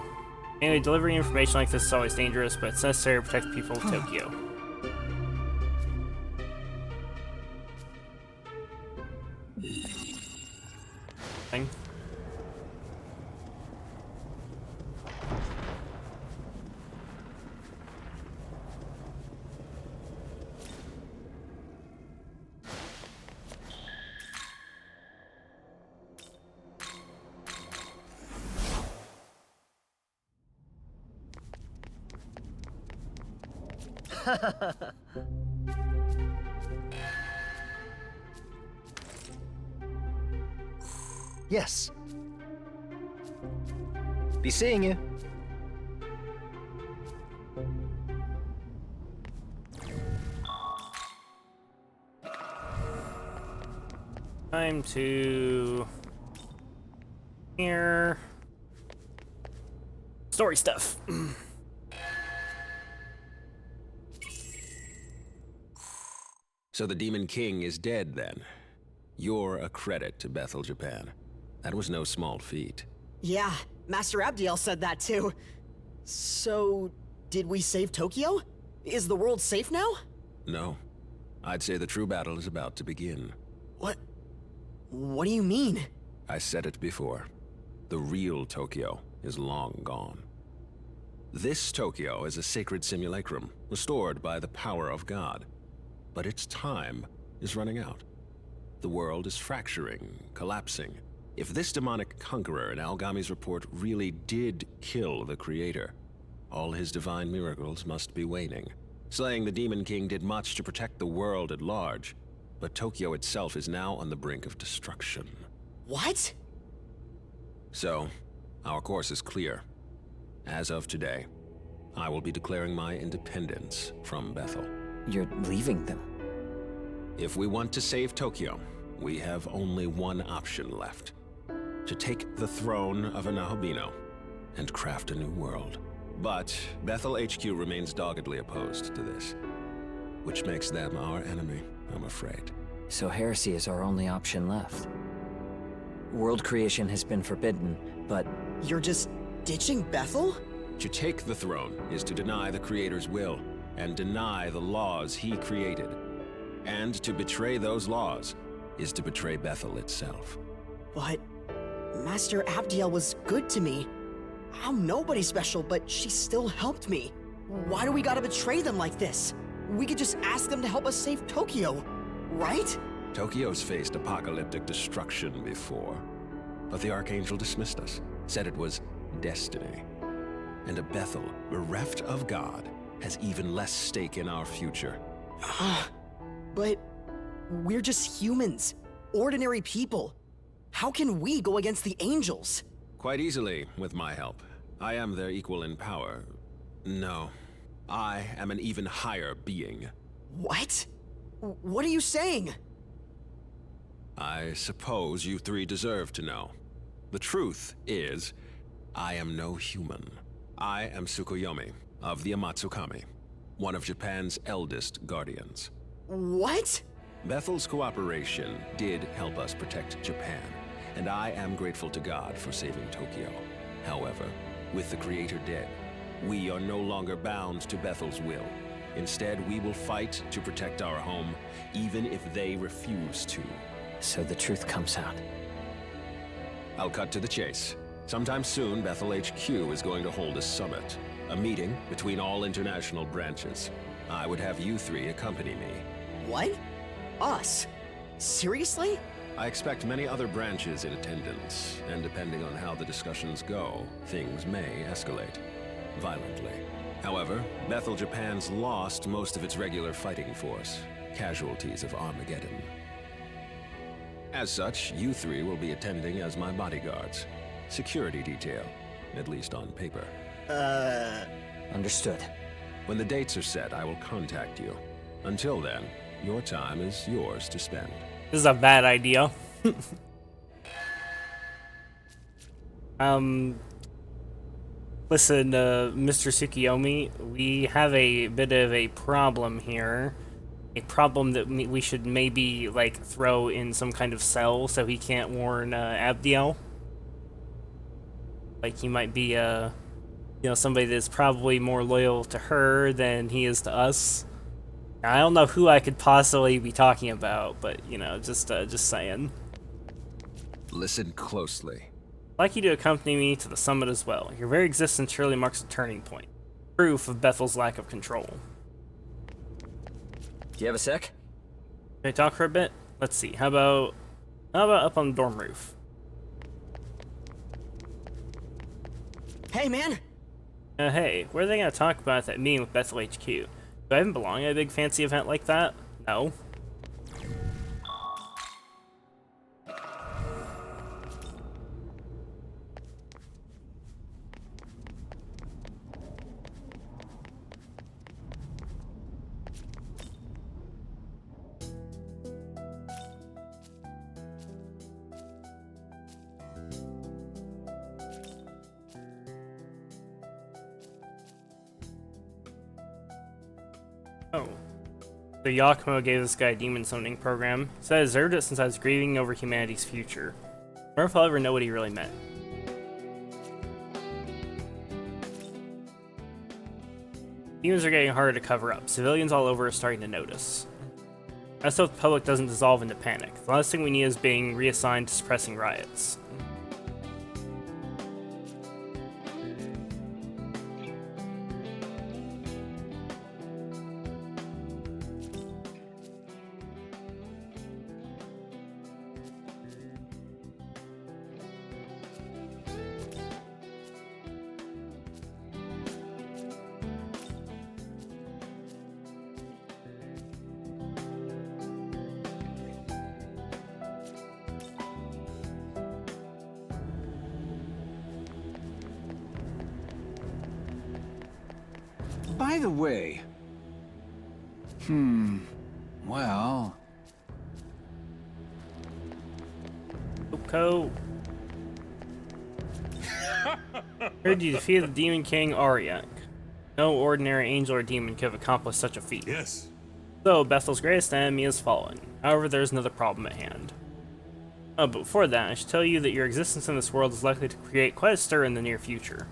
Anyway, delivering information like this is always dangerous, but it's necessary to protect the people of Tokyo. Thing. Yes. Be seeing you. Time to here. Story stuff. So the Demon King is dead then. You're a credit to Bethel, Japan. That was no small feat. Yeah, Master Abdiel said that too. So, did we save Tokyo? Is the world safe now? No. I'd say the true battle is about to begin. What do you mean? I said it before. The real Tokyo is long gone. This Tokyo is a sacred simulacrum, restored by the power of God. But its time is running out. The world is fracturing, collapsing. If this demonic conqueror in Algami's report really did kill the Creator, all his divine miracles must be waning. Slaying the Demon King did much to protect the world at large, but Tokyo itself is now on the brink of destruction. What? So, our course is clear. As of today, I will be declaring my independence from Bethel. You're leaving them? If we want to save Tokyo, we have only one option left. To take the throne of Anahobino and craft a new world. But Bethel HQ remains doggedly opposed to this, which makes them our enemy, I'm afraid. So heresy is our only option left. World creation has been forbidden, but... You're just ditching Bethel? To take the throne is to deny the Creator's will, and deny the laws he created. And to betray those laws is to betray Bethel itself. But Master Abdiel was good to me. I'm nobody special, but she still helped me. Why do we gotta betray them like this? We could just ask them to help us save Tokyo, right? Tokyo's faced apocalyptic destruction before, but the Archangel dismissed us, said it was destiny. And a Bethel, bereft of God, has even less stake in our future. But we're just humans, ordinary people. How can we go against the angels? Quite easily, with my help. I am their equal in power. No, I am an even higher being. What? What are you saying? I suppose you three deserve to know. The truth is, I am no human. I am Tsukuyomi of the Amatsukami, one of Japan's eldest guardians. What? Bethel's cooperation did help us protect Japan, and I am grateful to God for saving Tokyo. However, with the Creator dead, we are no longer bound to Bethel's will. Instead, we will fight to protect our home, even if they refuse to. So the truth comes out. I'll cut to the chase. Sometime soon, Bethel HQ is going to hold a summit, a meeting between all international branches. I would have you three accompany me. What? Us? Seriously? I expect many other branches in attendance, and depending on how the discussions go, things may escalate violently. However, Bethel Japan's lost most of its regular fighting force, casualties of Armageddon. As such, you three will be attending as my bodyguards. Security detail, at least on paper. Understood. When the dates are set, I will contact you. Until then, your time is yours to spend. This is a bad idea. Listen, Mr. Tsukuyomi, we have a bit of a problem here. A problem that we should maybe, like, throw in some kind of cell so he can't warn Abdiel. Like, he might be, you know, somebody that's probably more loyal to her than he is to us. Now, I don't know who I could possibly be talking about, but, you know, just saying. Listen closely. I'd like you to accompany me to the summit as well. Your very existence surely marks a turning point. Proof of Bethel's lack of control. Do you have a sec? Can I talk for a bit? Let's see. How about up on the dorm roof? Hey, man! Hey, what are they gonna talk about at that meeting with Bethel HQ? Do I even belong at a big fancy event like that? No. Oh. So Yakumo gave this guy a demon summoning program. Said I deserved it since I was grieving over humanity's future. I wonder if I'll ever know what he really meant. Demons are getting harder to cover up. Civilians all over are starting to notice. Let's hope the public doesn't dissolve into panic. The last thing we need is being reassigned to suppressing riots. By the way... well... Oko. Heard you defeated the Demon King Auriok. No ordinary angel or demon could have accomplished such a feat. Yes. So, Bethel's greatest enemy is fallen. However, there's another problem at hand. Oh, but before that, I should tell you that your existence in this world is likely to create quite a stir in the near future.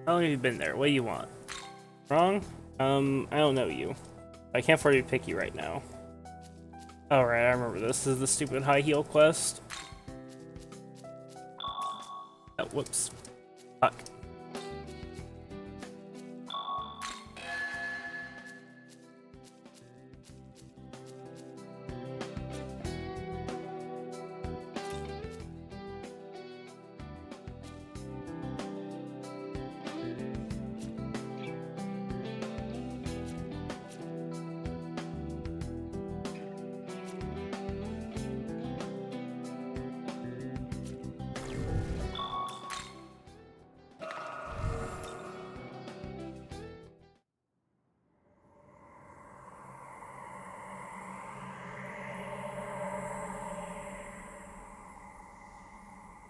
How long have you been there? What do you want? Wrong? I don't know you. I can't afford to be picky right now. Alright, I remember this. This is the stupid high heel quest. Oh, whoops. Fuck.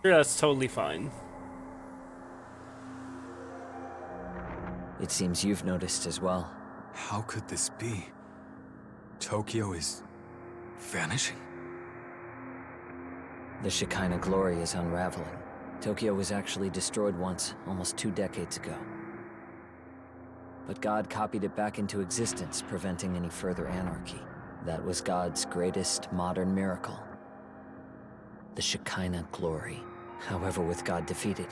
Sure, that's totally fine. It seems you've noticed as well. How could this be? Tokyo is... vanishing? The Shekinah glory is unraveling. Tokyo was actually destroyed once, almost 2 decades ago. But God copied it back into existence, preventing any further anarchy. That was God's greatest modern miracle. The Shekinah glory. However, with God defeated,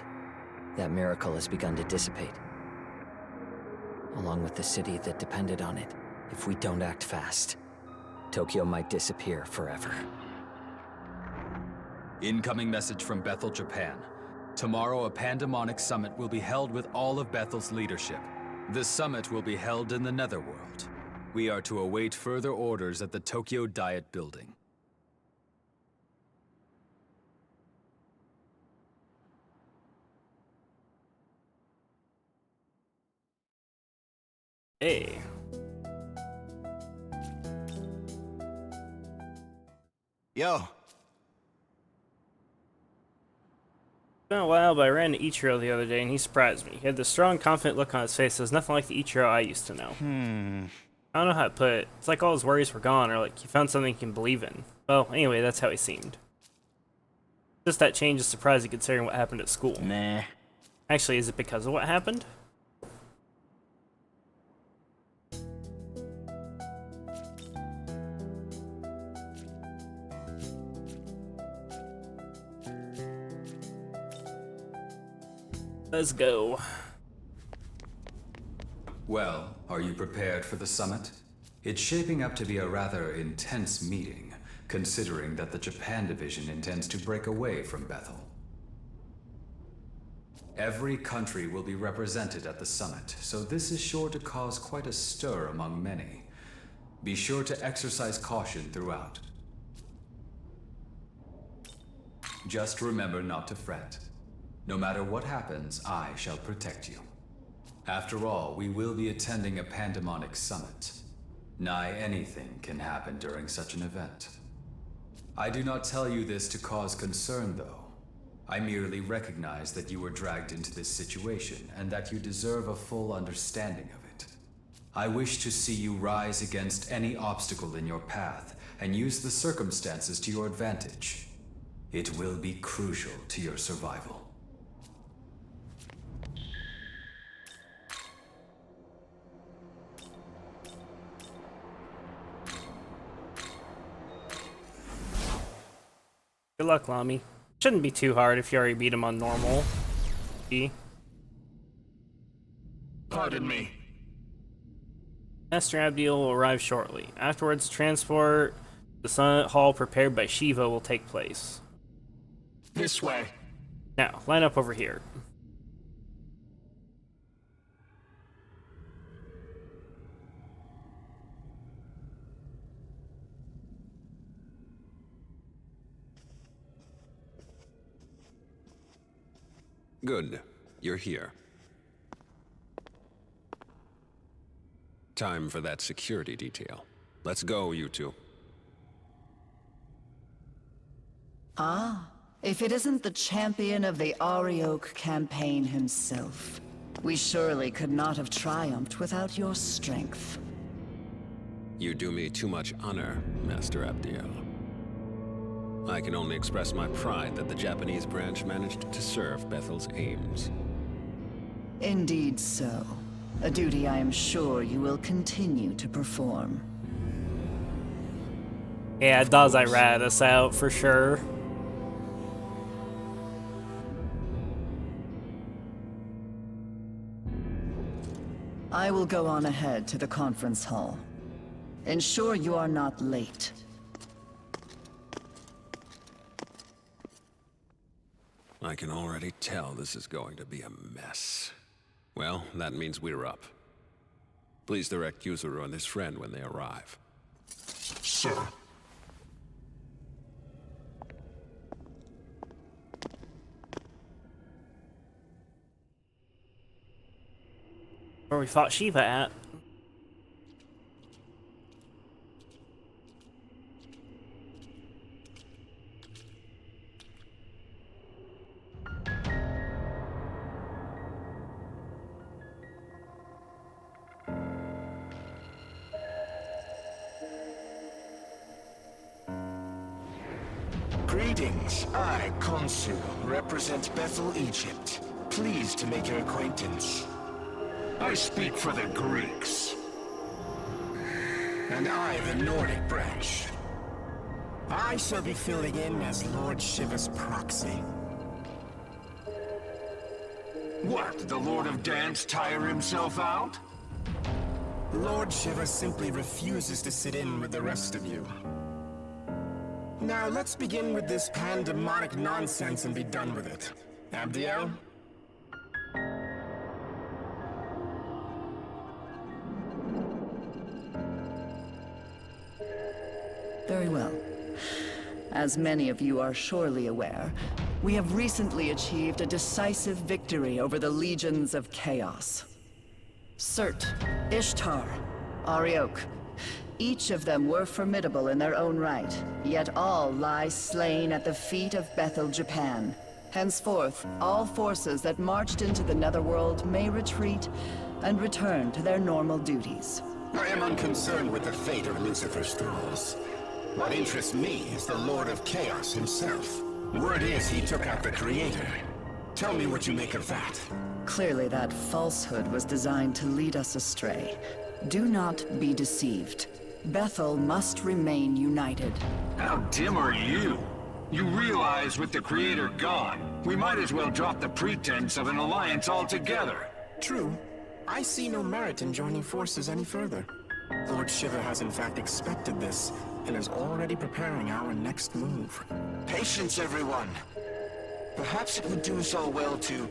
that miracle has begun to dissipate. Along with the city that depended on it. If we don't act fast, Tokyo might disappear forever. Incoming message from Bethel, Japan. Tomorrow a pandemonic summit will be held with all of Bethel's leadership. The summit will be held in the Netherworld. We are to await further orders at the Tokyo Diet Building. Hey. Yo. It's been a while, but I ran into Ichiro the other day and he surprised me. He had this strong, confident look on his face that was nothing like the Ichiro I used to know. I don't know how to put it. It's like all his worries were gone, or like he found something he can believe in. Well, anyway, that's how he seemed. Just that change is surprising considering what happened at school. Nah. Actually, is it because of what happened? Let's go. Well, are you prepared for the summit? It's shaping up to be a rather intense meeting, considering that the Japan division intends to break away from Bethel. Every country will be represented at the summit, so this is sure to cause quite a stir among many. Be sure to exercise caution throughout. Just remember not to fret. No matter what happens, I shall protect you. After all, we will be attending a pandemonic summit. Nigh anything can happen during such an event. I do not tell you this to cause concern, though. I merely recognize that you were dragged into this situation, and that you deserve a full understanding of it. I wish to see you rise against any obstacle in your path, and use the circumstances to your advantage. It will be crucial to your survival. Good luck, Lamy. Shouldn't be too hard if you already beat him on normal. Pardon me. Master Abdiel will arrive shortly. Afterwards, transport to the Summit Hall prepared by Shiva will take place. This way. Now, line up over here. Good. You're here. Time for that security detail. Let's go, you two. Ah, if it isn't the champion of the Arioch campaign himself. We surely could not have triumphed without your strength. You do me too much honor, Master Abdiel. I can only express my pride that the Japanese branch managed to serve Bethel's aims. Indeed so. A duty I am sure you will continue to perform. Yeah, it does. I rat us out for sure. I will go on ahead to the conference hall. Ensure you are not late. I can already tell this is going to be a mess. Well, that means we're up. Please direct Yuzuru and his friend when they arrive. Sir. Where we fought Shiva at. Greetings. I, Khonsu, represent Bethel, Egypt. Pleased to make your acquaintance. I speak for the Greeks. And I, the Nordic branch. I shall be filling in as Lord Shiva's proxy. What, the Lord of Dance tire himself out? Lord Shiva simply refuses to sit in with the rest of you. Now let's begin with this pandemonic nonsense and be done with it. Abdiel? Very well. As many of you are surely aware, we have recently achieved a decisive victory over the legions of chaos. Surt, Ishtar, Arioch. Each of them were formidable in their own right, yet all lie slain at the feet of Bethel, Japan. Henceforth, all forces that marched into the Netherworld may retreat and return to their normal duties. I am unconcerned with the fate of Lucifer's thralls. What interests me is the Lord of Chaos himself. Word is he took out the Creator. Tell me what you make of that. Clearly that falsehood was designed to lead us astray. Do not be deceived. Bethel must remain united. How dim are you? You realize with the Creator gone, we might as well drop the pretense of an alliance altogether. True. I see no merit in joining forces any further. Lord Shiva has in fact expected this, and is already preparing our next move. Patience, everyone. Perhaps it would do us all well to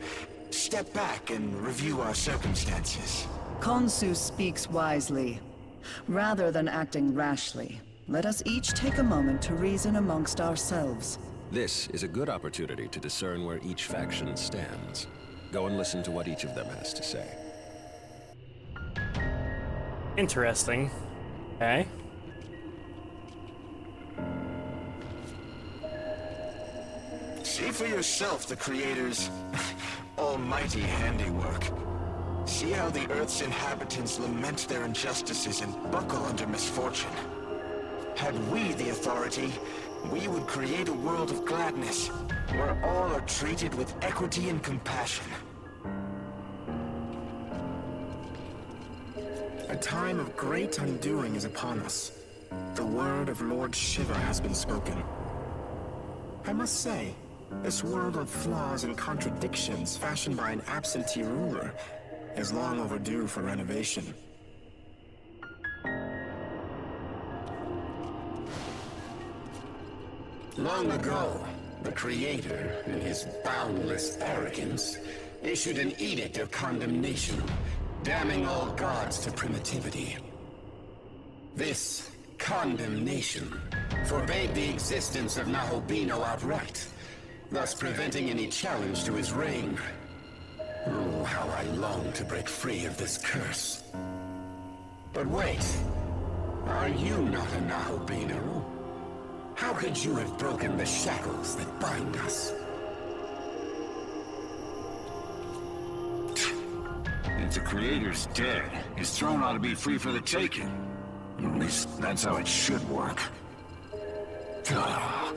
step back and review our circumstances. Khonsu speaks wisely. Rather than acting rashly, let us each take a moment to reason amongst ourselves. This is a good opportunity to discern where each faction stands. Go and listen to what each of them has to say. Interesting. Okay. See for yourself the Creator's almighty handiwork. See how the Earth's inhabitants lament their injustices and buckle under misfortune. Had we the authority, we would create a world of gladness, where all are treated with equity and compassion. A time of great undoing is upon us. The word of Lord Shiva has been spoken. I must say, this world of flaws and contradictions fashioned by an absentee ruler is long overdue for renovation. Long ago, the Creator, in his boundless arrogance, issued an edict of condemnation, damning all gods to primitivity. This condemnation forbade the existence of Nahobino outright, thus preventing any challenge to his reign. Oh, how I long to break free of this curse. But wait, are you not a Nahobino? How could you have broken the shackles that bind us? If the Creator's dead, his throne ought to be free for the taking. At least that's how it should work. Ah,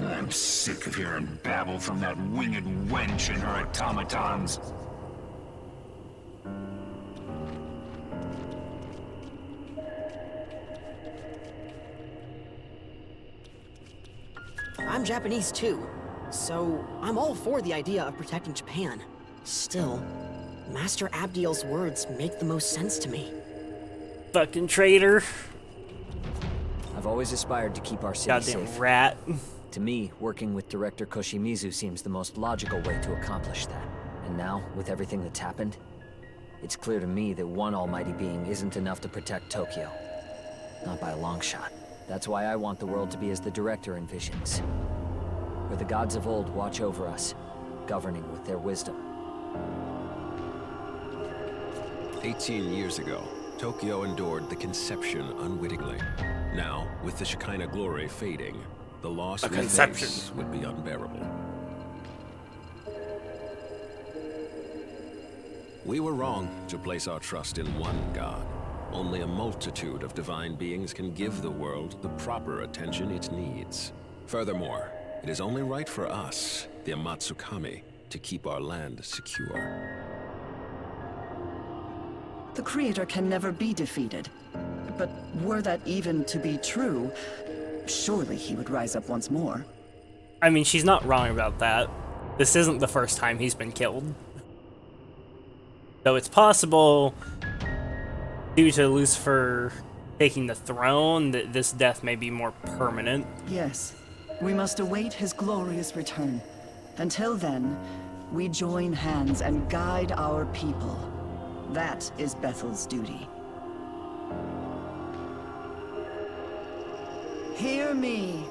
I'm sick of hearing babble from that winged wench and her automatons. I'm Japanese too, so I'm all for the idea of protecting Japan. Still, Master Abdiel's words make the most sense to me. Fucking traitor. I've always aspired to keep our city Goddamn safe. rat. To me, working with Director Koshimizu seems the most logical way to accomplish that. And now, with everything that's happened, it's clear to me that one almighty being isn't enough to protect Tokyo. Not by a long shot. That's why I want the world to be as the Director envisions. Where the gods of old watch over us, governing with their wisdom. 18 years ago, Tokyo endured the conception unwittingly. Now, with the Shekinah glory fading, the loss we face would be unbearable. We were wrong to place our trust in one God. Only a multitude of divine beings can give the world the proper attention it needs. Furthermore, it is only right for us, the Amatsukami, to keep our land secure. The Creator can never be defeated. But were that even to be true, surely he would rise up once more. I mean, she's not wrong about that. This isn't the first time he's been killed. Though it's possible, due to Lucifer taking the throne, that this death may be more permanent. Yes, we must await his glorious return. Until then, we join hands and guide our people. That is Bethel's duty. Hear me.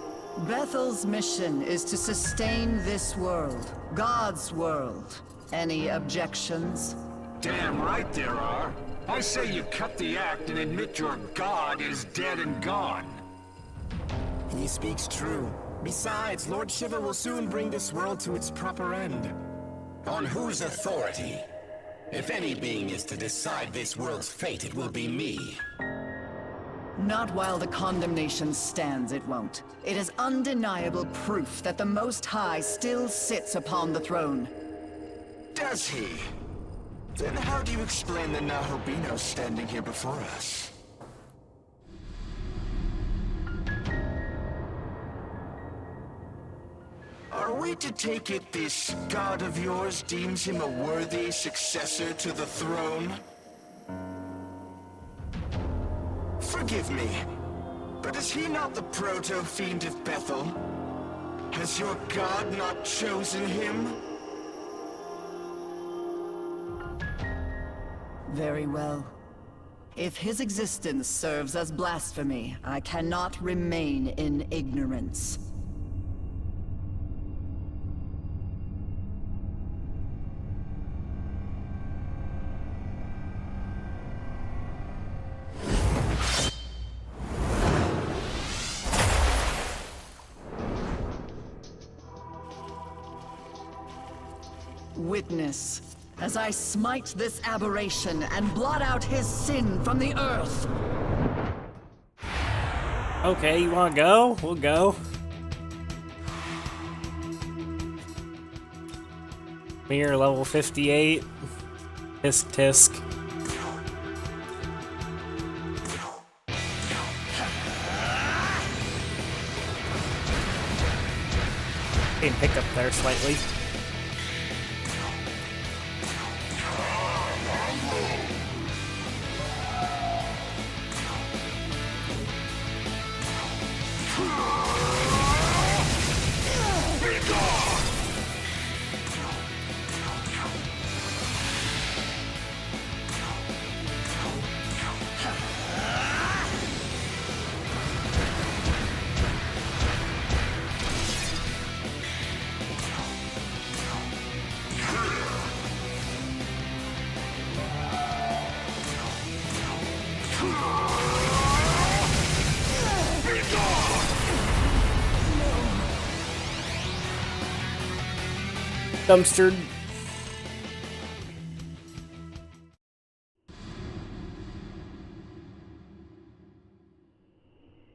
Bethel's mission is to sustain this world, God's world. Any objections? Damn right there are. I say you cut the act and admit your god is dead and gone. He speaks true. Besides, Lord Shiva will soon bring this world to its proper end. On whose authority? If any being is to decide this world's fate, it will be me. Not while the condemnation stands, it won't. It is undeniable proof that the Most High still sits upon the throne. Does he? Then how do you explain the Nahobino standing here before us? Are we to take it this god of yours deems him a worthy successor to the throne? Forgive me, but is he not the proto-fiend of Bethel? Has your god not chosen him? Very well. If his existence serves as blasphemy, I cannot remain in ignorance. Witness, as I smite this aberration and blot out his sin from the earth. Okay, you wanna go? We'll go. Mirror level 58. Tisk tisk. Getting picked up there slightly. dumpstered.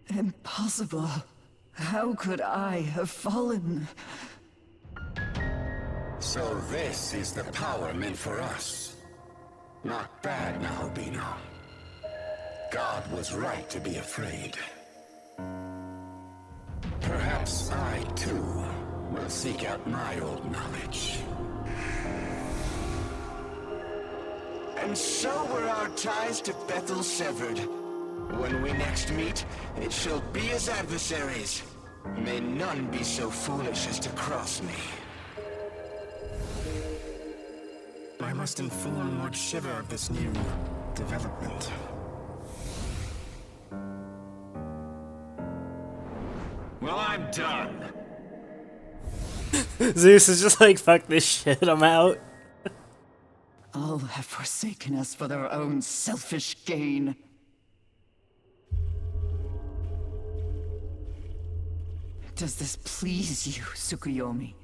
Impossible. How could I have fallen? So this is the power meant for us. Not bad now, Bino. God was right to be afraid. Perhaps I, too, will seek out my old knowledge. And so were our ties to Bethel severed. When we next meet, it shall be as adversaries. May none be so foolish as to cross me. I must inform Lord Shiver of this new development. Well, I'm done. Zeus is just like, fuck this shit, I'm out. All have forsaken us for their own selfish gain. Does this please you, Tsukuyomi?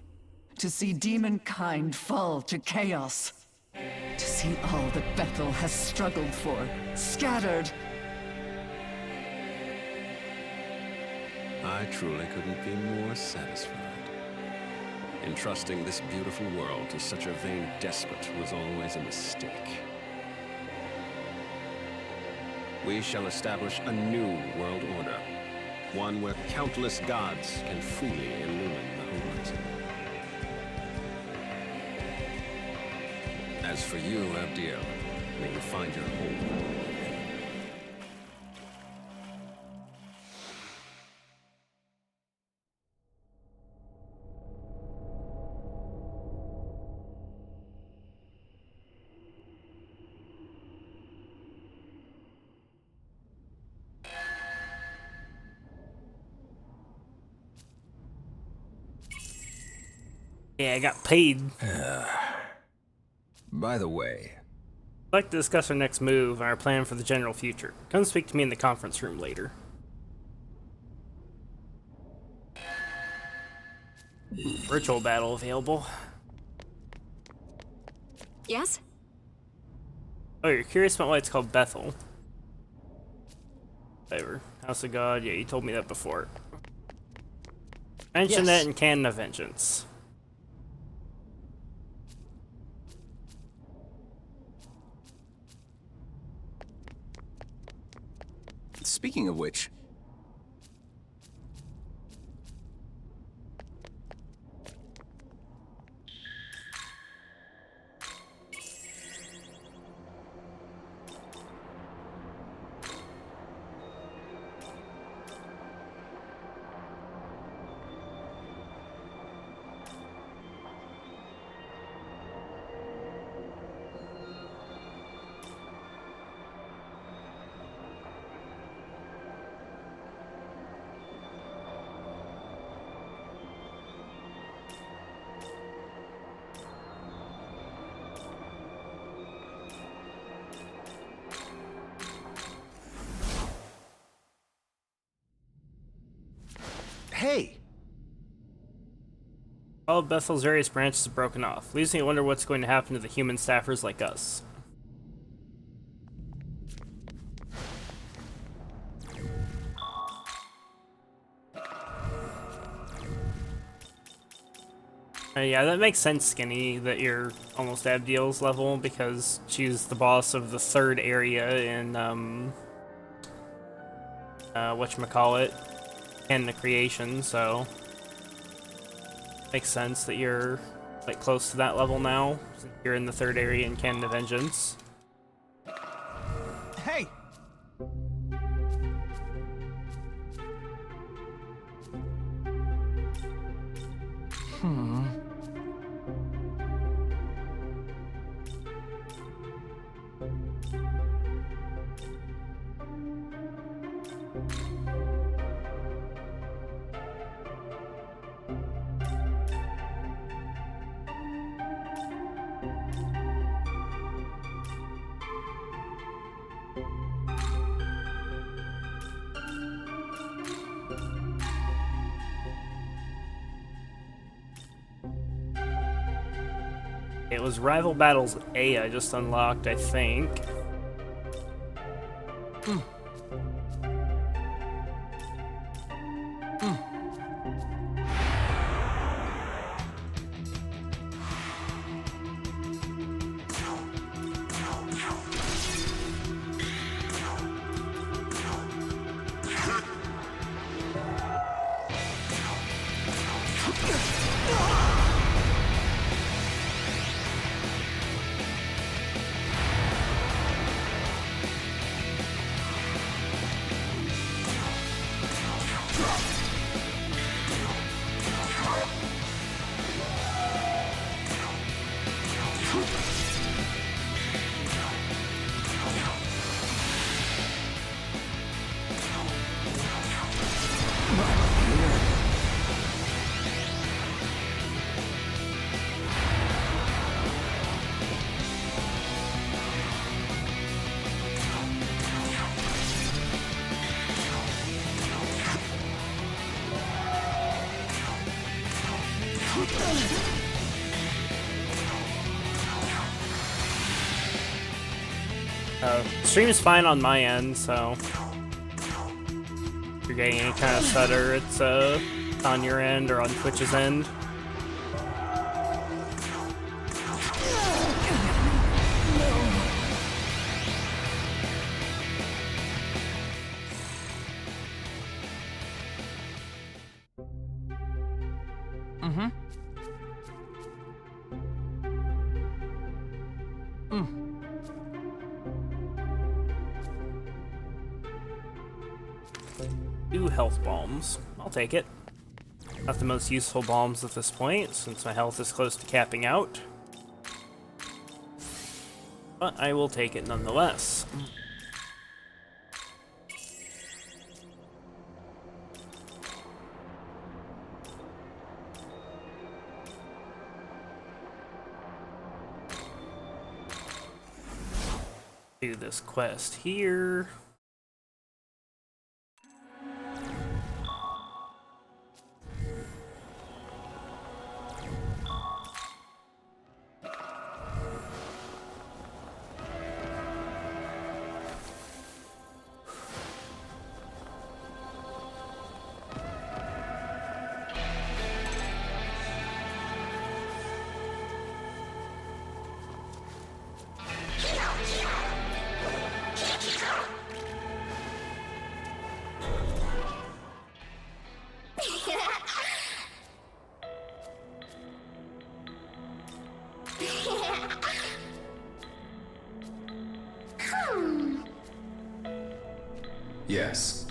To see demonkind fall to chaos? To see all that Bethel has struggled for, scattered? I truly couldn't be more satisfied. Entrusting this beautiful world to such a vain despot was always a mistake. We shall establish a new world order. One where countless gods can freely illumine the horizon. As for you, Abdiel, may you find your home. Yeah, I got paid. By the way, I'd like to discuss our next move and our plan for the general future. Come speak to me in the conference room later. Virtual battle available. Yes? Oh, you're curious about why it's called Bethel. Whatever. House of God, yeah, you told me that before. Mention that in Canon of Vengeance. speaking of which, Hey! All of Bethel's various branches have broken off, leaves me to wonder what's going to happen to the human staffers like us. Yeah, that makes sense, Skinny, that you're almost Abdiel's level, because she's the boss of the third area in, whatchamacallit, Canon of Creation, so makes sense that you're, like, close to that level now, since you're in the third area in Canon of Vengeance. Hey! It was Rival Battles A I just unlocked, I think. Stream is fine on my end, so if you're getting any kind of stutter, it's on your end or on Twitch's end. Two health bombs. I'll take it. Not the most useful bombs at this point, since my health is close to capping out. But I will take it nonetheless. Do this quest here. Yes.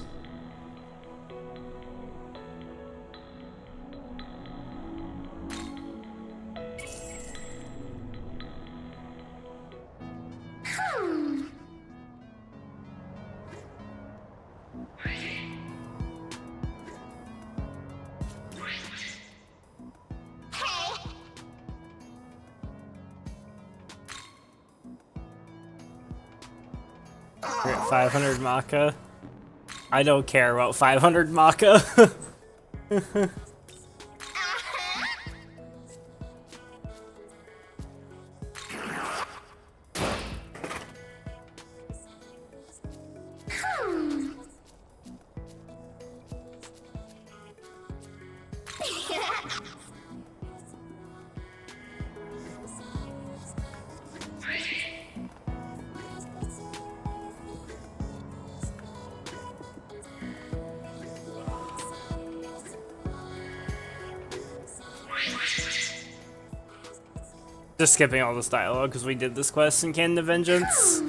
We're at 500 Maka. I don't care about 500 Maka. Just skipping all this dialogue because we did this quest in Canon of Vengeance.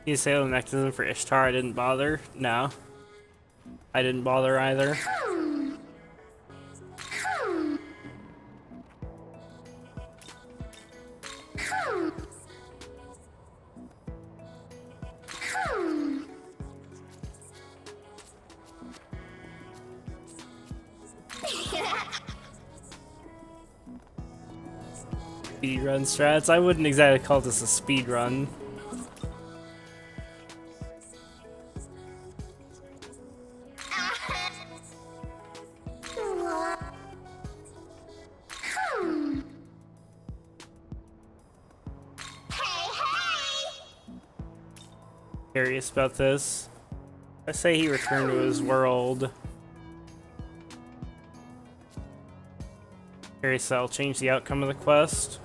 You say the mechanism for Ishtar, I didn't bother? No. I didn't bother either. Speedrun strats? I wouldn't exactly call this a speedrun. Curious about this. I say he returned to his world. Curious, I'll change the outcome of the quest.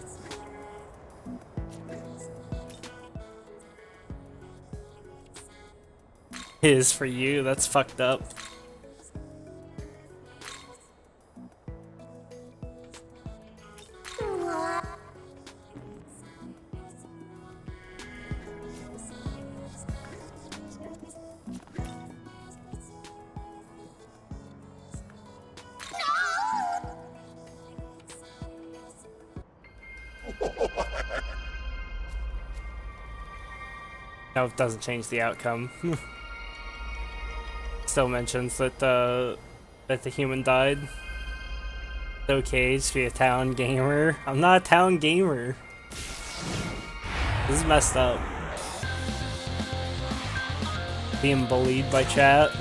It is for you, that's fucked up. No, it doesn't change the outcome. Still mentions that the human died. It's okay to be a town gamer. I'm not a town gamer. This is messed up. Being bullied by chat.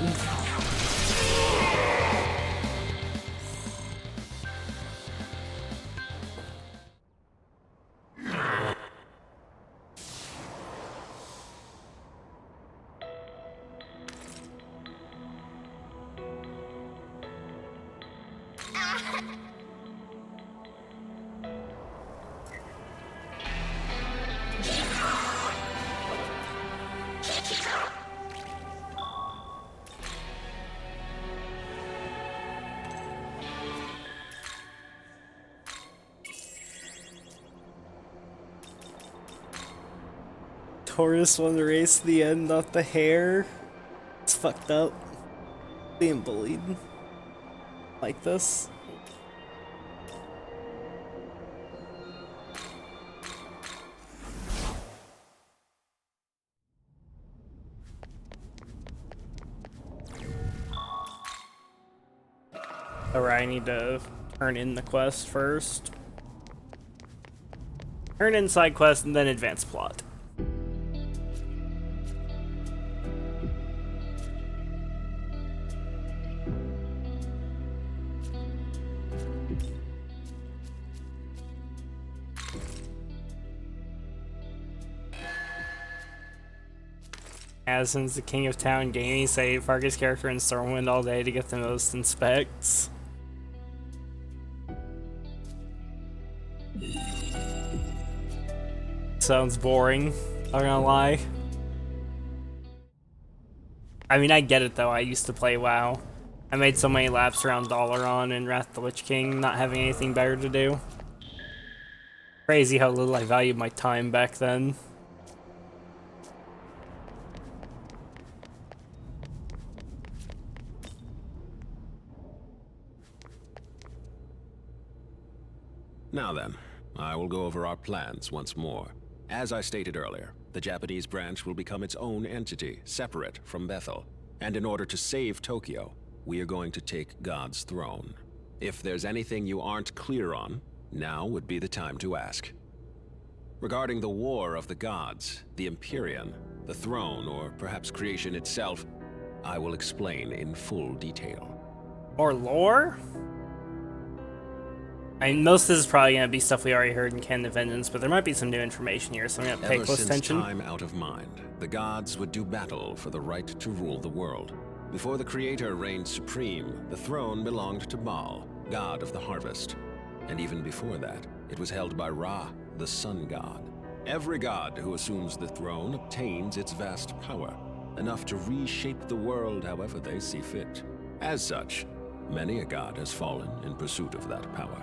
Tortoise won the race to the end, not the hare. It's fucked up. Being bullied. Like this. Alright, I need to turn in the quest first. Turn in side quest and then advance plot. Since the king of town gaming, say Fargus character in Stormwind all day to get the most inspects. Sounds boring, not gonna lie. I mean, I get it though, I used to play WoW. I made so many laps around Dalaran and Wrath of the Lich King, not having anything better to do. Crazy how little I valued my time back then. Now then, I will go over our plans once more. As I stated earlier, the Japanese branch will become its own entity, separate from Bethel. And in order to save Tokyo, we are going to take God's throne. If there's anything you aren't clear on, now would be the time to ask. Regarding the War of the Gods, the Empyrean, the throne, or perhaps creation itself, I will explain in full detail. Or lore? I mean, most of this is probably going to be stuff we already heard in Canon of Vengeance, but there might be some new information here, so I'm going to pay close attention. Ever since time out of mind, the gods would do battle for the right to rule the world. Before the Creator reigned supreme, the throne belonged to Baal, god of the harvest. And even before that, it was held by Ra, the sun god. Every god who assumes the throne obtains its vast power, enough to reshape the world however they see fit. As such, many a god has fallen in pursuit of that power.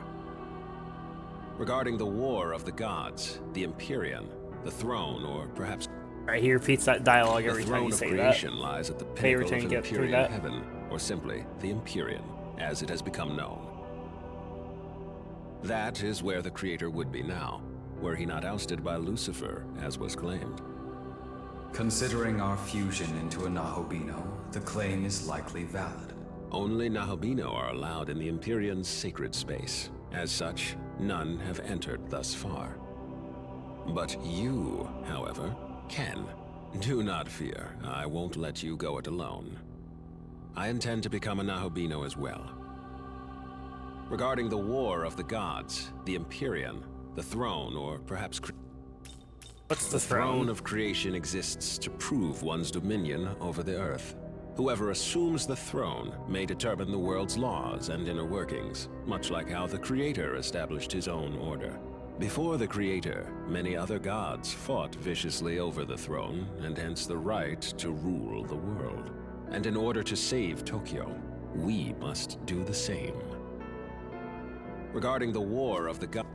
Regarding the War of the Gods, the Empyrean, the throne, or perhaps... Right, he repeats that dialogue every time you say that. The throne of creation lies at the pinnacle of Empyrean heaven, or simply the Empyrean, as it has become known. That is where the Creator would be now, were he not ousted by Lucifer, as was claimed. Considering our fusion into a Nahobino, the claim is likely valid. Only Nahobino are allowed in the Empyrean's sacred space. As such, none have entered thus far. But you, however, can. Do not fear, I won't let you go it alone. I intend to become a Nahobino as well. Regarding the War of the Gods, the Empyrean, the throne, or perhaps... What's The throne of creation exists to prove one's dominion over the earth. Whoever assumes the throne may determine the world's laws and inner workings, much like how the Creator established his own order. Before the Creator, many other gods fought viciously over the throne, and hence the right to rule the world. And in order to save Tokyo, we must do the same. Regarding the war of the gods,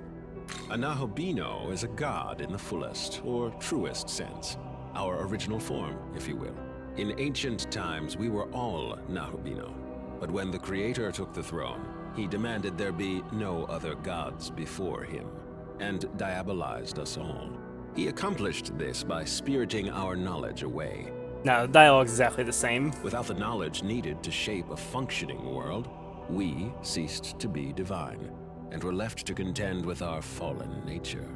a Nahobino is a god in the fullest, or truest sense. Our original form, if you will. In ancient times, we were all Nahobino. But when the Creator took the throne, he demanded there be no other gods before him, and diabolized us all. He accomplished this by spiriting our knowledge away. No, the dialogue's exactly the same. Without the knowledge needed to shape a functioning world, we ceased to be divine, and were left to contend with our fallen nature.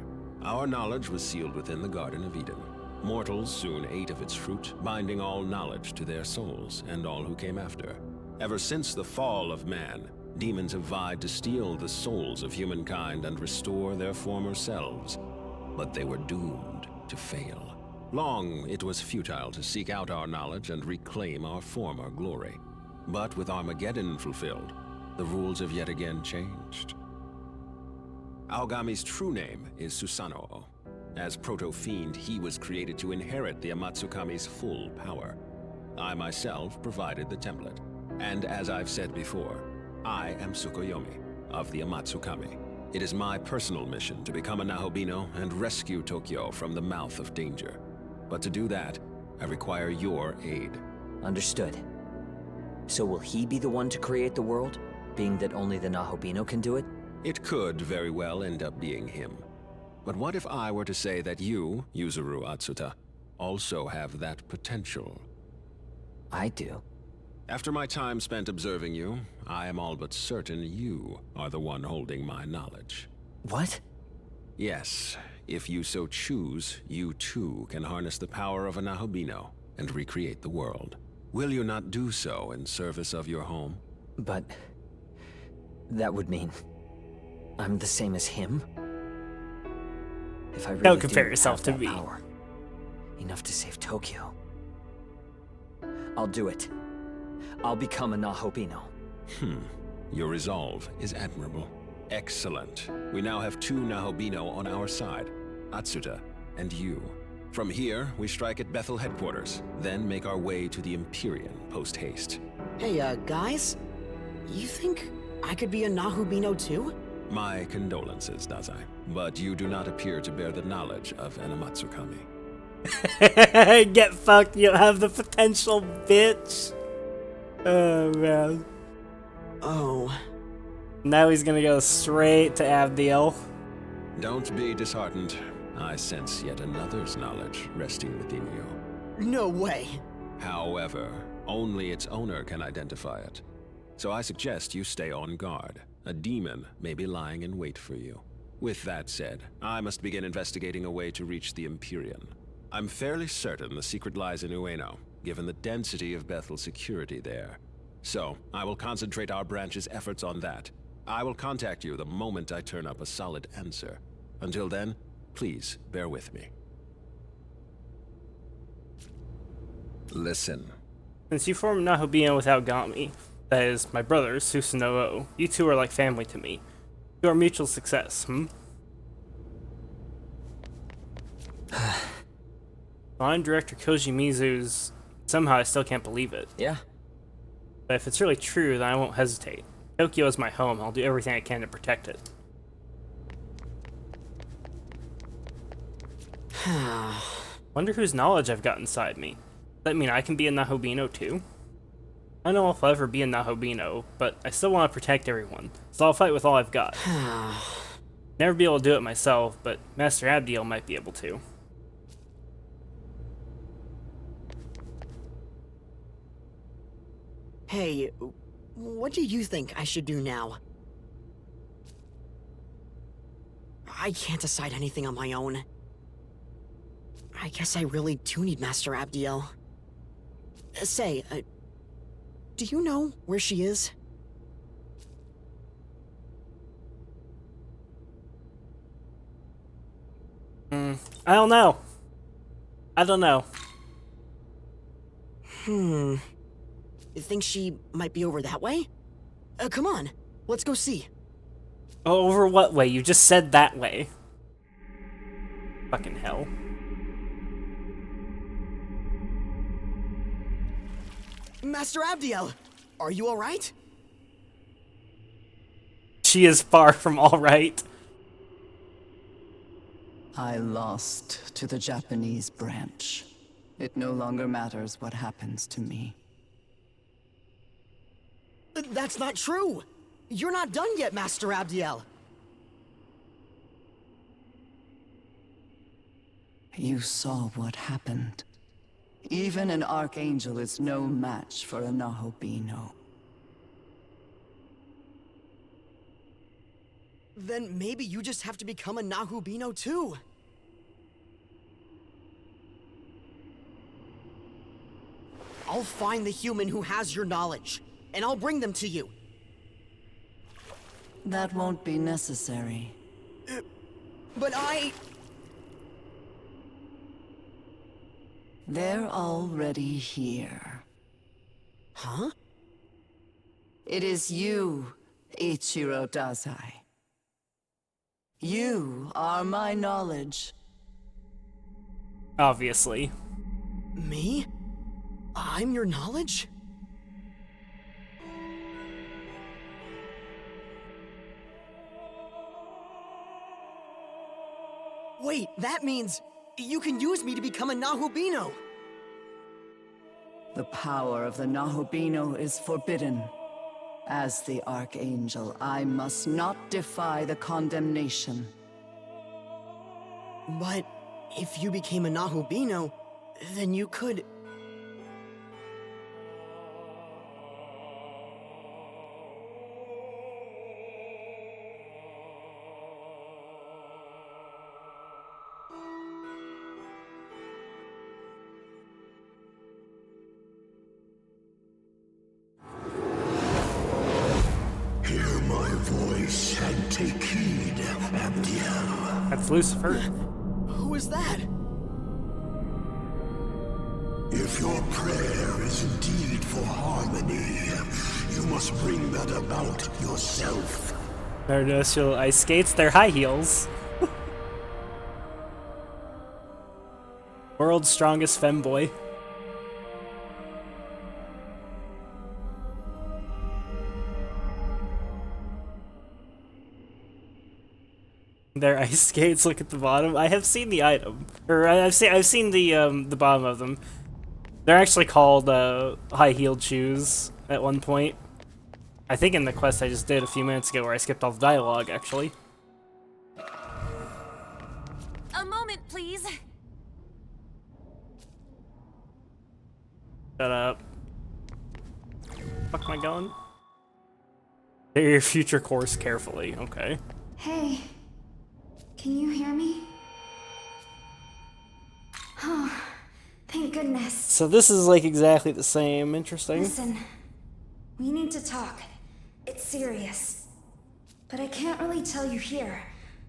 Our knowledge was sealed within the Garden of Eden. Mortals soon ate of its fruit, binding all knowledge to their souls, and all who came after. Ever since the fall of man, demons have vied to steal the souls of humankind and restore their former selves. But they were doomed to fail. Long it was futile to seek out our knowledge and reclaim our former glory. But with Armageddon fulfilled, the rules have yet again changed. Aogami's true name is Susano'o. As Proto-Fiend, he was created to inherit the Amatsukami's full power. I myself provided the template. And as I've said before, I am Tsukuyomi of the Amatsukami. It is my personal mission to become a Nahobino and rescue Tokyo from the mouth of danger. But to do that, I require your aid. Understood. So will he be the one to create the world, being that only the Nahobino can do it? It could very well end up being him. But what if I were to say that you, Yuzuru Atsuta, also have that potential? I do. After my time spent observing you, I am all but certain you are the one holding my knowledge. What? Yes, if you so choose, you too can harness the power of a Nahobino and recreate the world. Will you not do so in service of your home? But that would mean I'm the same as him? If I really Don't compare yourself have to that me. Power, enough to save Tokyo, I'll do it. I'll become a Nahobino. Your resolve is admirable. Excellent. We now have two Nahobino on our side, Atsuta and you. From here, we strike at Bethel headquarters, then make our way to the Empyrean post-haste. Hey, guys? You think I could be a Nahobino too? My condolences, Dazai, but you do not appear to bear the knowledge of an Amatsukami. Get fucked, you don't have the potential, bitch. Oh, man. Oh. Now he's gonna go straight to Abdiel. Don't be disheartened. I sense yet another's knowledge resting within you. No way. However, only its owner can identify it. So I suggest you stay on guard. A demon may be lying in wait for you. With that said, I must begin investigating a way to reach the Empyrean. I'm fairly certain the secret lies in Ueno, given the density of Bethel's security there. So, I will concentrate our branch's efforts on that. I will contact you the moment I turn up a solid answer. Until then, please bear with me. Listen. Since you formed Nahobino without Gami, that is, my brother, Susano'o, you two are like family to me. You are mutual success, Line director Koji Mizu's... Somehow I still can't believe it. Yeah. But if it's really true, then I won't hesitate. Tokyo is my home. I'll do everything I can to protect it. Wonder whose knowledge I've got inside me. Does that mean I can be a Nahobino too? I don't know if I'll ever be a Nahobino, but I still want to protect everyone, so I'll fight with all I've got. Never be able to do it myself, but Master Abdiel might be able to. Hey, what do you think I should do now? I can't decide anything on my own. I guess I really do need Master Abdiel. Say, do you know where she is? I don't know. I don't know. You think she might be over that way? Come on, let's go see. Over what way? You just said that way. Fucking hell. Master Abdiel, are you alright? She is far from alright. I lost to the Japanese branch. It no longer matters what happens to me. That's not true! You're not done yet, Master Abdiel! You saw what happened. Even an Archangel is no match for a Nahobino. Then maybe you just have to become a Nahubino too. I'll find the human who has your knowledge, and I'll bring them to you. That won't be necessary. But They're already here. Huh? It is you, Ichiro Dazai. You are my knowledge. Obviously. Me? I'm your knowledge? Wait, that means you can use me to become a Nahubino! The power of the Nahobino is forbidden. As the Archangel, I must not defy the condemnation. But if you became a Nahubino, then you could... Hear my voice and take heed, Abdiel. That's Lucifer. Who is that? If your prayer is indeed for harmony, you must bring that about yourself. There are no steel ice skates, they're high heels. World's strongest femboy. Their ice skates. Look at the bottom. I have seen the item, or I've seen the bottom of them. They're actually called high-heeled shoes at one point. I think in the quest I just did a few minutes ago, where I skipped all the dialogue. Actually. A moment, please. Shut up. Fuck am I going? Hear your future course carefully. Okay. Hey. Can you hear me? Oh, thank goodness. So this is like exactly the same. Interesting. Listen, we need to talk. It's serious. But I can't really tell you here.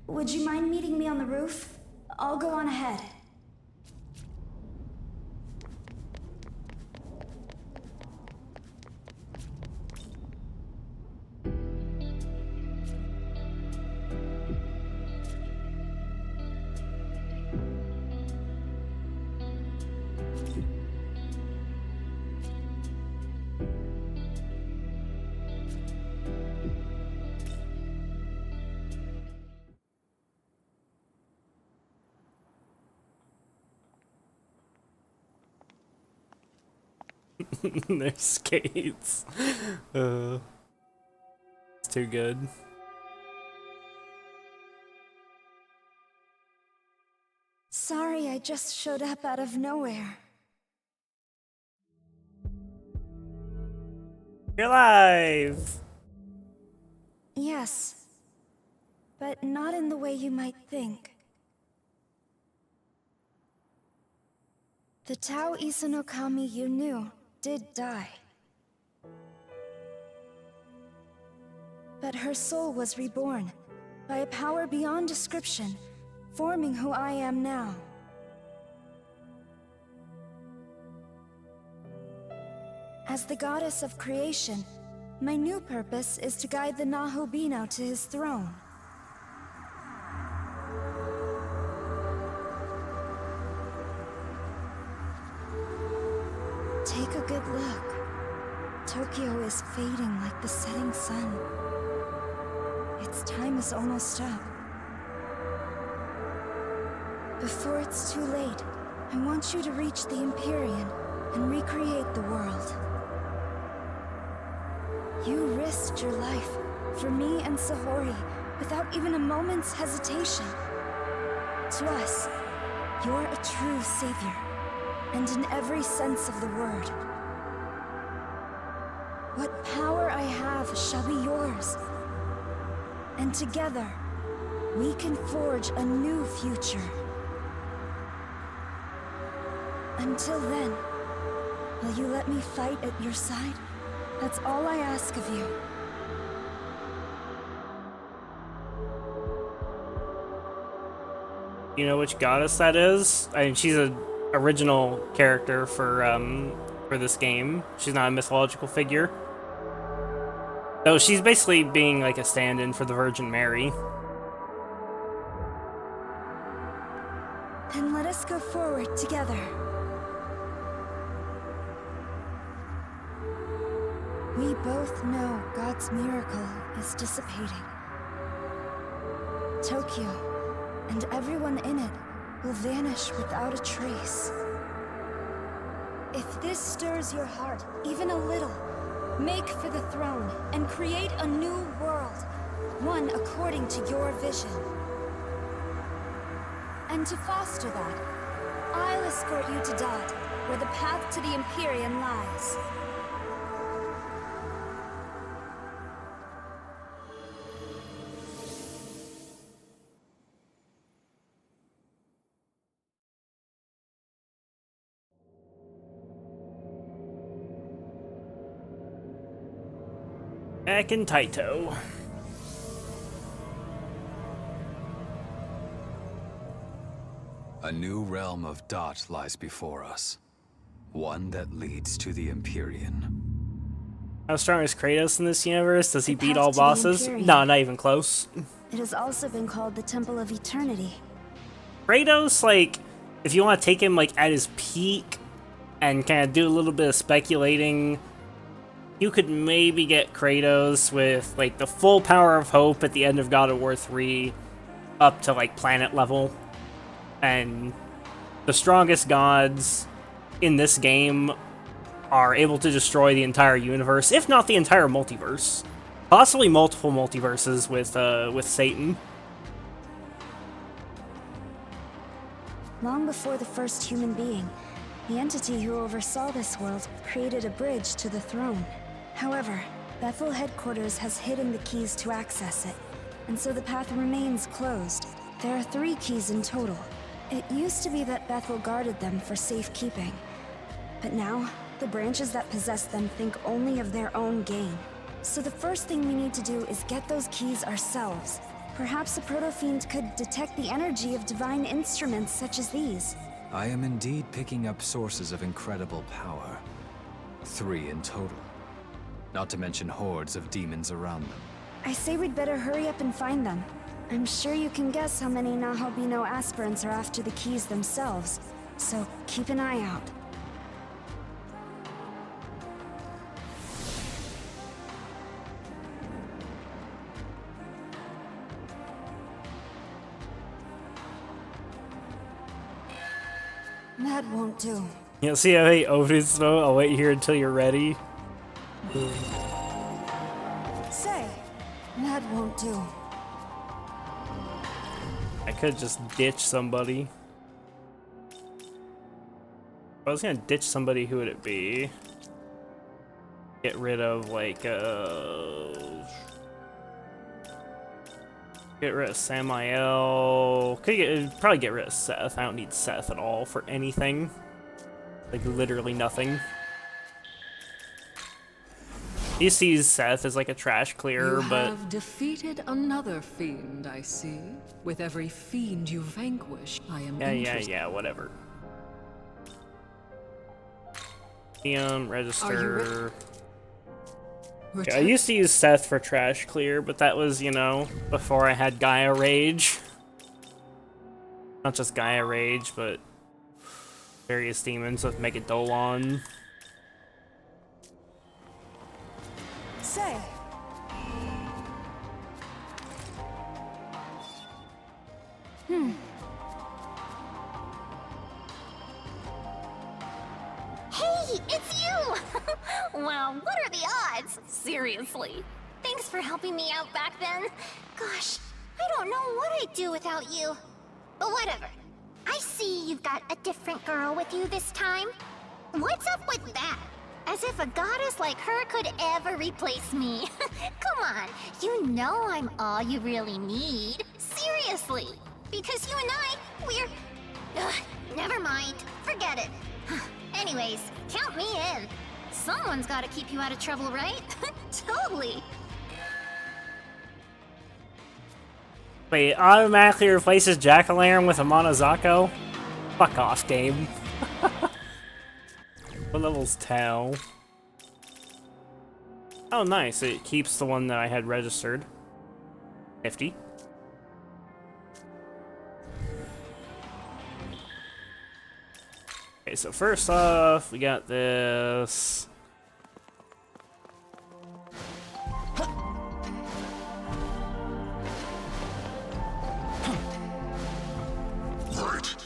Would you mind meeting me on the roof? I'll go on ahead. Their skates. It's too good. Sorry, I just showed up out of nowhere. You're alive! Yes. But not in the way you might think. The Tao Isanokami you knew did die. But her soul was reborn by a power beyond description, forming who I am now. As the goddess of creation, my new purpose is to guide the Nahobino to his throne. Take a good look. Tokyo is fading like the setting sun. Its time is almost up. Before it's too late, I want you to reach the Empyrean and recreate the world. You risked your life for me and Sahori without even a moment's hesitation. To us, you're a true savior, and in every sense of the word. What power I have shall be yours. And together, we can forge a new future. Until then, will you let me fight at your side? That's all I ask of you. You know which goddess that is? I mean, she's an original character for this game. She's not a mythological figure. So she's basically being like a stand-in for the Virgin Mary. Then let us go forward together. We both know God's miracle is dissipating. Tokyo, and everyone in it, will vanish without a trace. If this stirs your heart even a little, make for the throne and create a new world, one according to your vision. And to foster that, I'll escort you to Dot, where the path to the Empyrean lies. Back in Taito. A new realm of Dot lies before us. One that leads to the Empyrean. How strong is Kratos in this universe? Does he beat all bosses? No, not even close. It has also been called the Temple of Eternity. Kratos, like, if you want to take him like at his peak and kind of do a little bit of speculating, you could maybe get Kratos with like the full power of hope at the end of God of War 3 up to like planet level. And the strongest gods in this game are able to destroy the entire universe, if not the entire multiverse. Possibly multiple multiverses with Satan. Long before the first human being, the entity who oversaw this world created a bridge to the throne. However, Bethel headquarters has hidden the keys to access it, and so the path remains closed. There are 3 keys in total. It used to be that Bethel guarded them for safekeeping, but now, the branches that possess them think only of their own gain. So the first thing we need to do is get those keys ourselves. Perhaps a proto-fiend could detect the energy of divine instruments such as these. I am indeed picking up sources of incredible power. 3 in total. Not to mention hordes of demons around them. I say we'd better hurry up and find them. I'm sure you can guess how many Nahobino aspirants are after the keys themselves, so keep an eye out. That won't do. You know, see how I open snow? I'll wait here until you're ready. Say, that won't do. I could just ditch somebody. If I was gonna ditch somebody, who would it be? Get rid of, like, get rid of Samael. Probably get rid of Seth. I don't need Seth at all for anything. Like, literally nothing. He sees Seth as like a trash clearer, You but have defeated another fiend, I see. With every fiend you vanquish, I am interested. yeah, whatever. Register. Yeah, I used to use Seth for trash clear, but that was, you know, before I had Gaia Rage. Not just Gaia Rage, but various demons with Megadolon. Say. Hey, it's you! Wow, what are the odds? Seriously. Thanks for helping me out back then. Gosh, I don't know what I'd do without you. But whatever. I see you've got a different girl with you this time. What's up with that? As if a goddess like her could ever replace me. Come on, you know I'm all you really need. Seriously. Because you and I, we're... Ugh, never mind. Forget it. Anyways, count me in. Someone's gotta keep you out of trouble, right? Totally. Wait, it automatically replaces Jack-o'-lantern with a Monozako? Fuck off, game. What level's Tau? Oh, nice. It keeps the one that I had registered. Nifty. Okay, so first off, we got this. Right.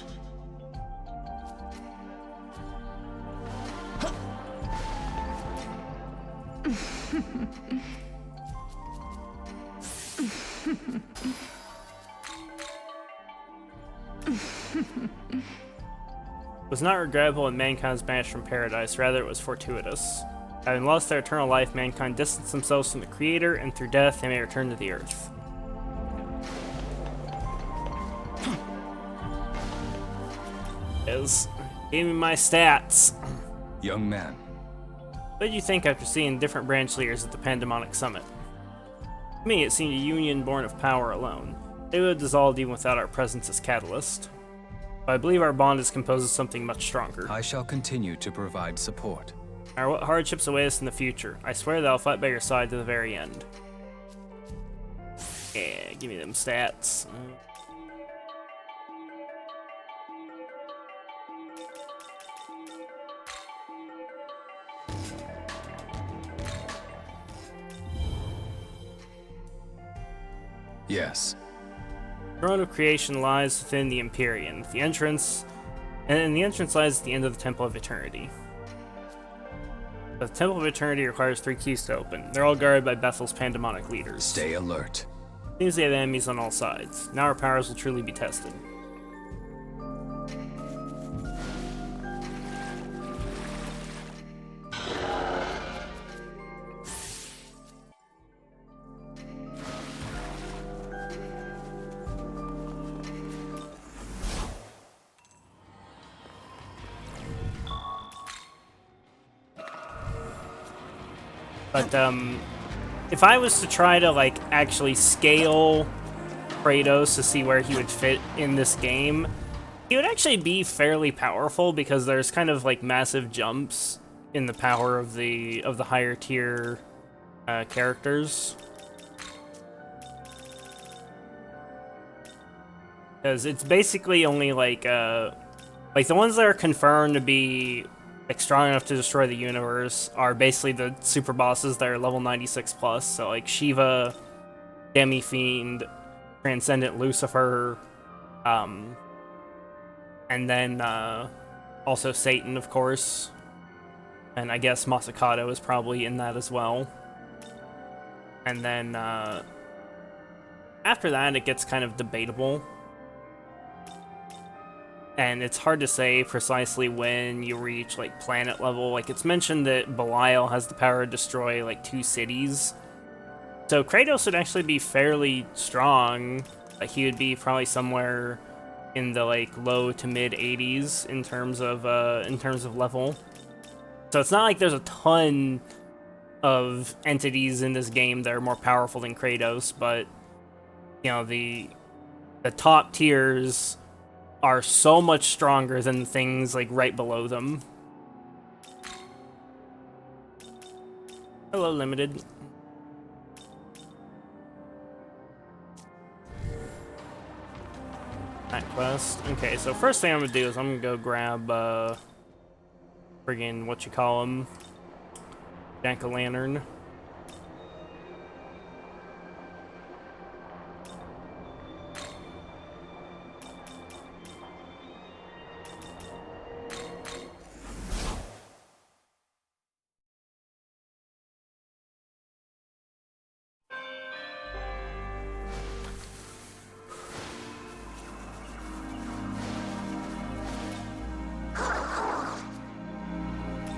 It was not regrettable when mankind's banished from paradise, rather it was fortuitous. Having lost their eternal life, mankind distanced themselves from the Creator, and through death they may return to the earth. Gave me my stats. Young man. What did you think after seeing different branch leaders at the Pandemonic Summit? To me, it seemed a union born of power alone. They would have dissolved even without our presence as catalyst. But I believe our bond is composed of something much stronger. I shall continue to provide support. No matter what hardships await us in the future, I swear that I'll fight by your side to the very end. Yeah, give me them stats. Yes. The throne of creation lies within the Empyrean. The entrance lies at the end of the Temple of Eternity. The Temple of Eternity requires 3 keys to open. They're all guarded by Bethel's Pandemonic leaders. Stay alert. Seems they have enemies on all sides. Now our powers will truly be tested. But, if I was to try to, like, actually scale Kratos to see where he would fit in this game, he would actually be fairly powerful because there's kind of, like, massive jumps in the power of the higher tier characters. Because it's basically only, like the ones that are confirmed to be like strong enough to destroy the universe are basically the super bosses that are level 96 plus. So like Shiva, Demi-fiend, Transcendent Lucifer, and then also Satan, of course. And I guess Masakato is probably in that as well. And then after that, it gets kind of debatable. And it's hard to say precisely when you reach, like, planet level. Like, it's mentioned that Belial has the power to destroy, like, 2 cities. So Kratos would actually be fairly strong. Like, he would be probably somewhere in the, like, low to mid 80s in terms of level. So it's not like there's a ton of entities in this game that are more powerful than Kratos, but, you know, the top tiers are so much stronger than things like right below them. Hello, Limited. That quest. Okay, so first thing I'm gonna do is I'm gonna go grab friggin' what you call him, Jack-o'-lantern.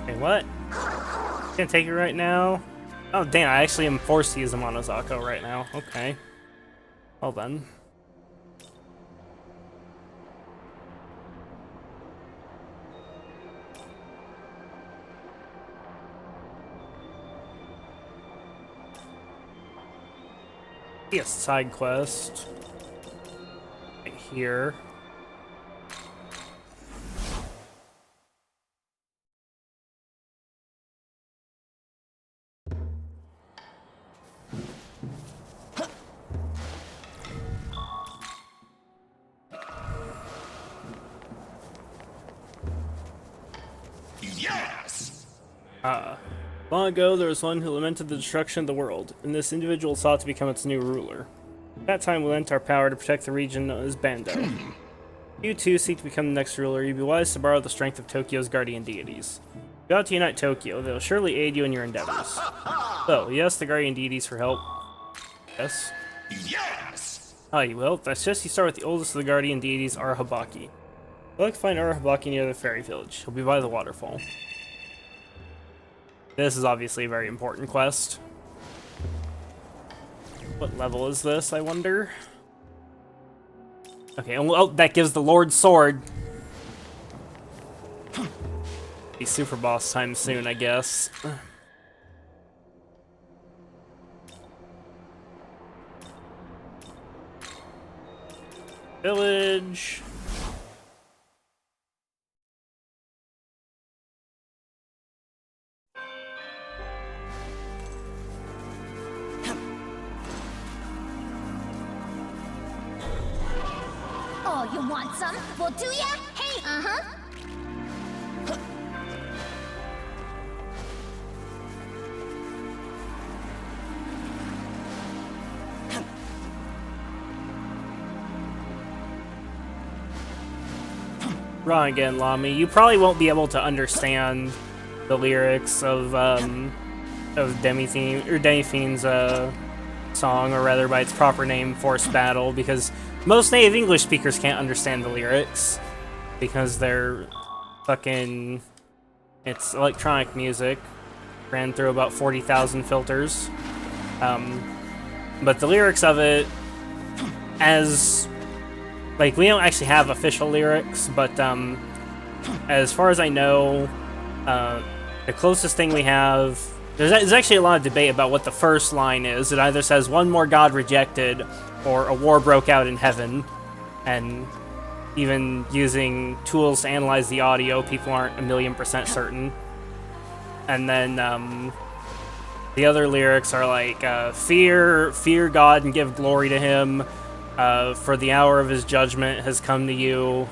Hey, what? Can't take it right now? Oh, damn, I actually am forced to use a Monozako right now. Okay. Well then. A side quest. Right here. Yes! Long ago, there was one who lamented the destruction of the world, and this individual sought to become its new ruler. At that time, we lent our power to protect the region known as Bando. You too seek to become the next ruler. You'd be wise to borrow the strength of Tokyo's guardian deities. If you ought to unite Tokyo, they'll surely aid you in your endeavors. So, you ask the guardian deities for help. Yes? Yes! Ah, you will. That's just you start with the oldest of the guardian deities, Arahabaki. You'll like to find Arahabaki near the fairy village. He'll be by the waterfall. This is obviously a very important quest. What level is this, I wonder? Okay, oh, that gives the Lord Sword. Be super boss time soon, I guess. Village. Oh, you want some? Well, do ya? Hey, uh-huh. Wrong again, Lamy. You probably won't be able to understand the lyrics of Demi-fiend's song, or rather by its proper name, Forced Battle, because most native English speakers can't understand the lyrics because they're fucking... It's electronic music. Ran through about 40,000 filters. But the lyrics of it, as... Like, we don't actually have official lyrics, but as far as I know, the closest thing we have... There's actually a lot of debate about what the first line is. It either says, "One more god rejected," or "A war broke out in heaven." And even using tools to analyze the audio, people aren't 1,000,000% certain. And then the other lyrics are like, fear God and give glory to him. For the hour of his judgment has come to you.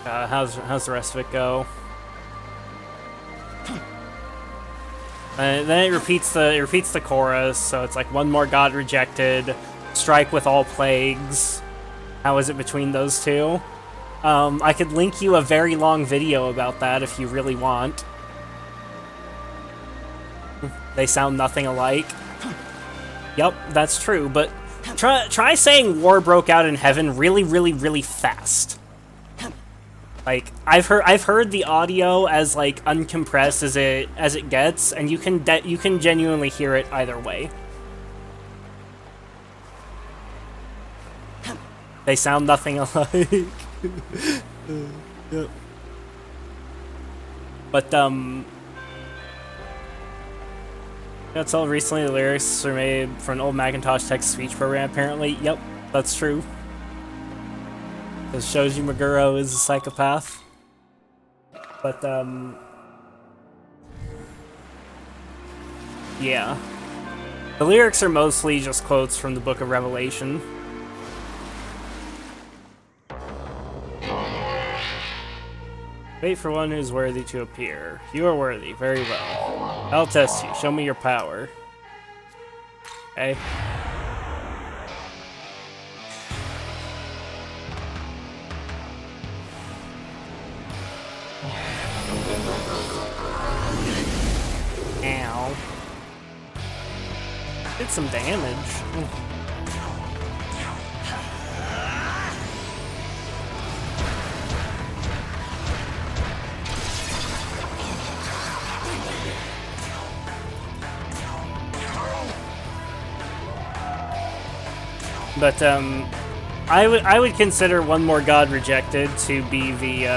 How's the rest of it go? And then it repeats the chorus, so it's like, "One more god rejected, strike with all plagues." How is it between those two? I could link you a very long video about that if you really want. They sound nothing alike. Yep, that's true, but try saying "war broke out in heaven" really, really, really fast. Like, I've heard the audio as like uncompressed as it gets, and you can genuinely hear it either way. They sound nothing alike. Yep. But that's all. Recently, the lyrics were made for an old Macintosh text-to-speech program. Apparently, yep, that's true. It shows you Meguro is a psychopath. But, Yeah. The lyrics are mostly just quotes from the Book of Revelation. Wait for one who's worthy to appear. You are worthy. Very well. I'll test you. Show me your power. Okay. Ow. Did some damage. But I would consider One More God Rejected to be the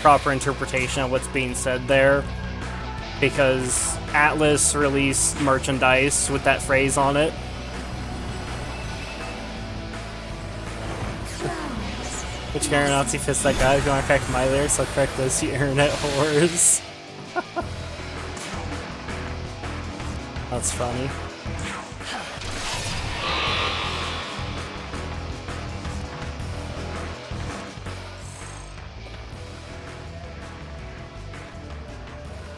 proper interpretation of what's being said there, because Atlas released merchandise with that phrase on it. Which Nazi fist that guy? If you want to correct my lyrics, I'll correct those, you internet whores. That's funny.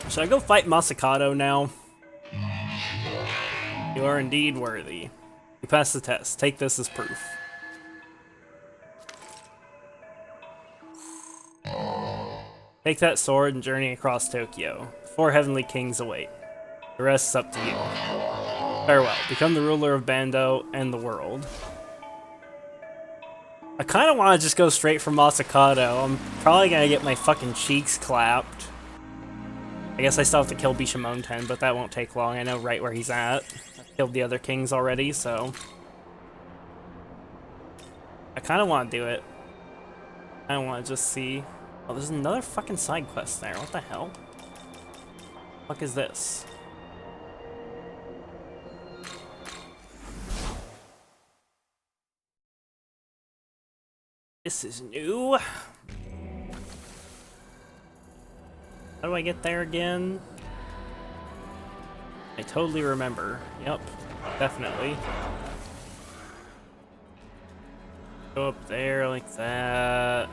Should I go fight Masakato now? You are indeed worthy. You passed the test. Take this as proof. Take that sword and journey across Tokyo. 4 heavenly kings await. The rest is up to you. Farewell. Become the ruler of Bando and the world. I kind of want to just go straight for Masakato. I'm probably going to get my fucking cheeks clapped. I guess I still have to kill Bishamonten, but that won't take long. I know right where he's at. I've killed the other kings already, so... I kind of want to do it. I don't want to just see... Oh, there's another fucking side quest there. What the hell? The fuck is this? This is new. How do I get there again? I totally remember. Yep, definitely. Go up there like that.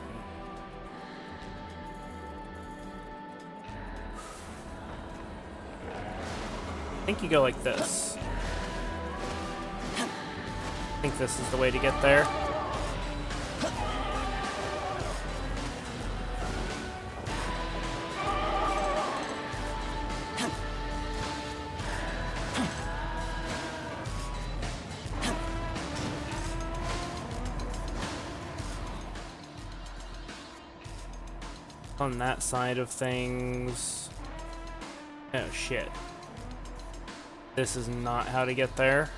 I think you go like this. I think this is the way to get there. On that side of things. Oh shit. This is not how to get there.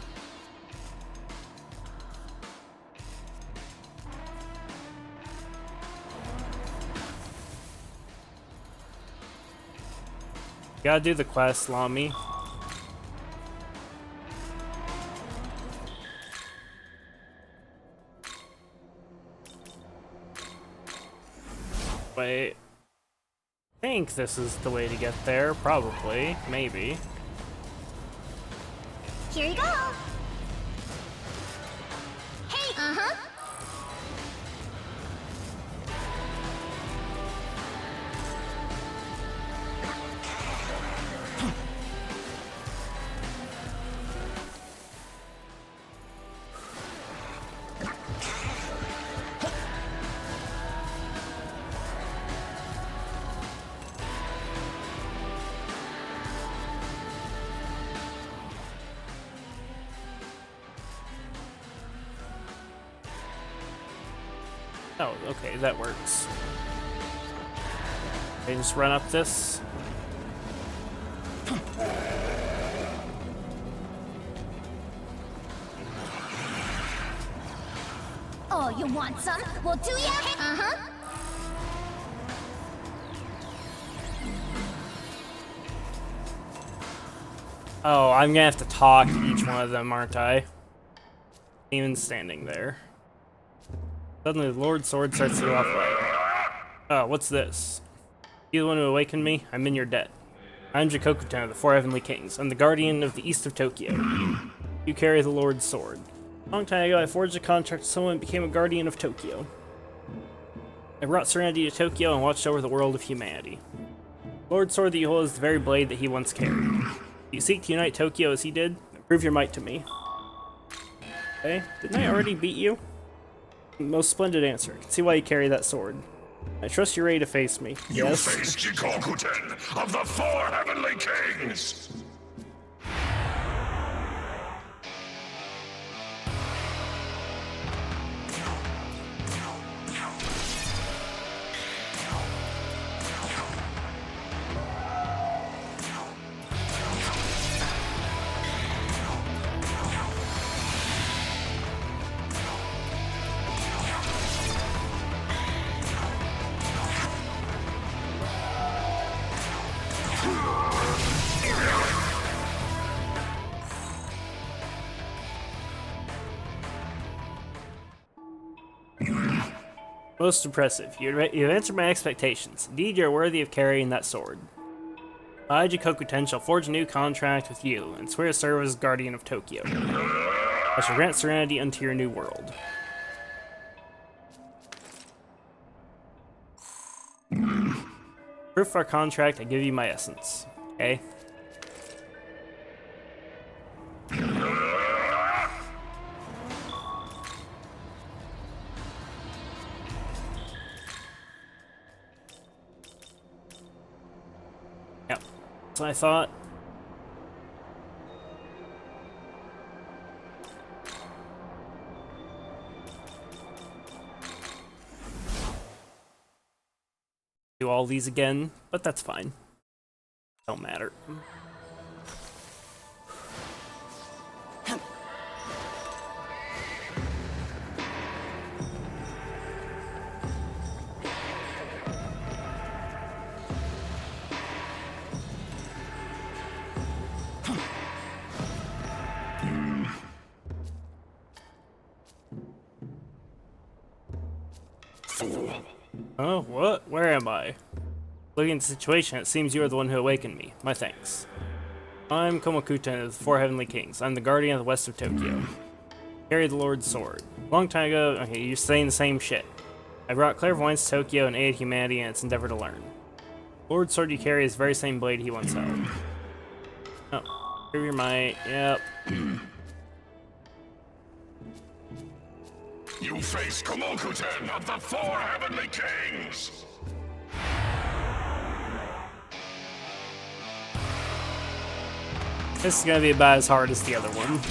Gotta do the quest, Lamy. Wait. I think this is the way to get there, probably, maybe. Here you go. Hey, Oh, okay, that works. I just run up this. Oh, you want some? Well, do ya? Oh, I'm gonna have to talk to each one of them, aren't I? Even standing there. Suddenly, the Lord's sword starts to go off right. What's this? You the one who awakened me? I'm in your debt. I'm Jikoku-ten of the Four Heavenly Kings. I'm the guardian of the east of Tokyo. You carry the Lord's sword. A long time ago, I forged a contract with someone and became a guardian of Tokyo. I brought serenity to Tokyo and watched over the world of humanity. The Lord's sword that you hold is the very blade that he once carried. You seek to unite Tokyo as he did? Prove your might to me. Okay, didn't I already beat you? Most splendid answer. I can see why you carry that sword. I trust you're ready to face me. You Yes? face Jikoku-ten of the Four Heavenly Kings! Most impressive. You've answered my expectations. Indeed, you're worthy of carrying that sword. I, Jikoku-ten, shall forge a new contract with you, and swear to serve as guardian of Tokyo. I shall grant serenity unto your new world. Proof of our contract, I give you my essence. Okay? Yep. That's what I thought. Do all these again, but that's fine. Don't matter. Oh, what? Where am I? Looking at the situation, it seems you are the one who awakened me. My thanks. I'm Komoku-ten of the Four Heavenly Kings. I'm the guardian of the west of Tokyo. Carry the Lord's sword. A long time ago, okay, you're saying the same shit. I brought clairvoyance to Tokyo and aided humanity in its endeavor to learn. The Lord's sword you carry is the very same blade he once held. Oh, prove your might. Yep. You face Komoku-ten of the Four Heavenly Kings! This is gonna be about as hard as the other one.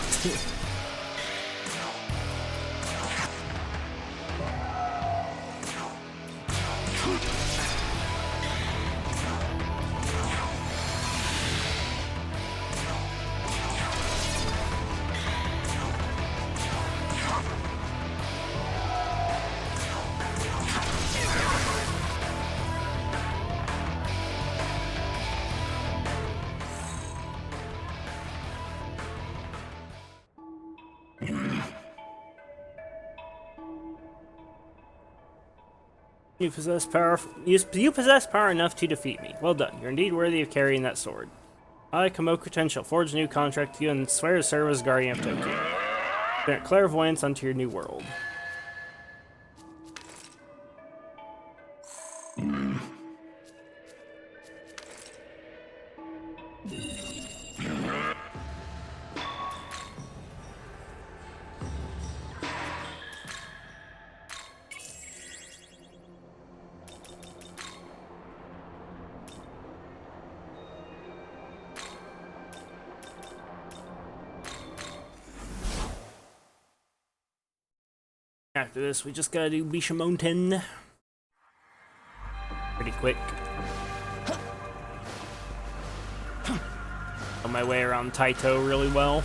You possess power enough to defeat me. Well done. You're indeed worthy of carrying that sword. I, Komoku-ten, shall forge a new contract with you and swear to serve as guardian of Tokyo. Grant clairvoyance unto your new world. After this, we just gotta do Bishamonten. Pretty quick. On my way around Taito really well.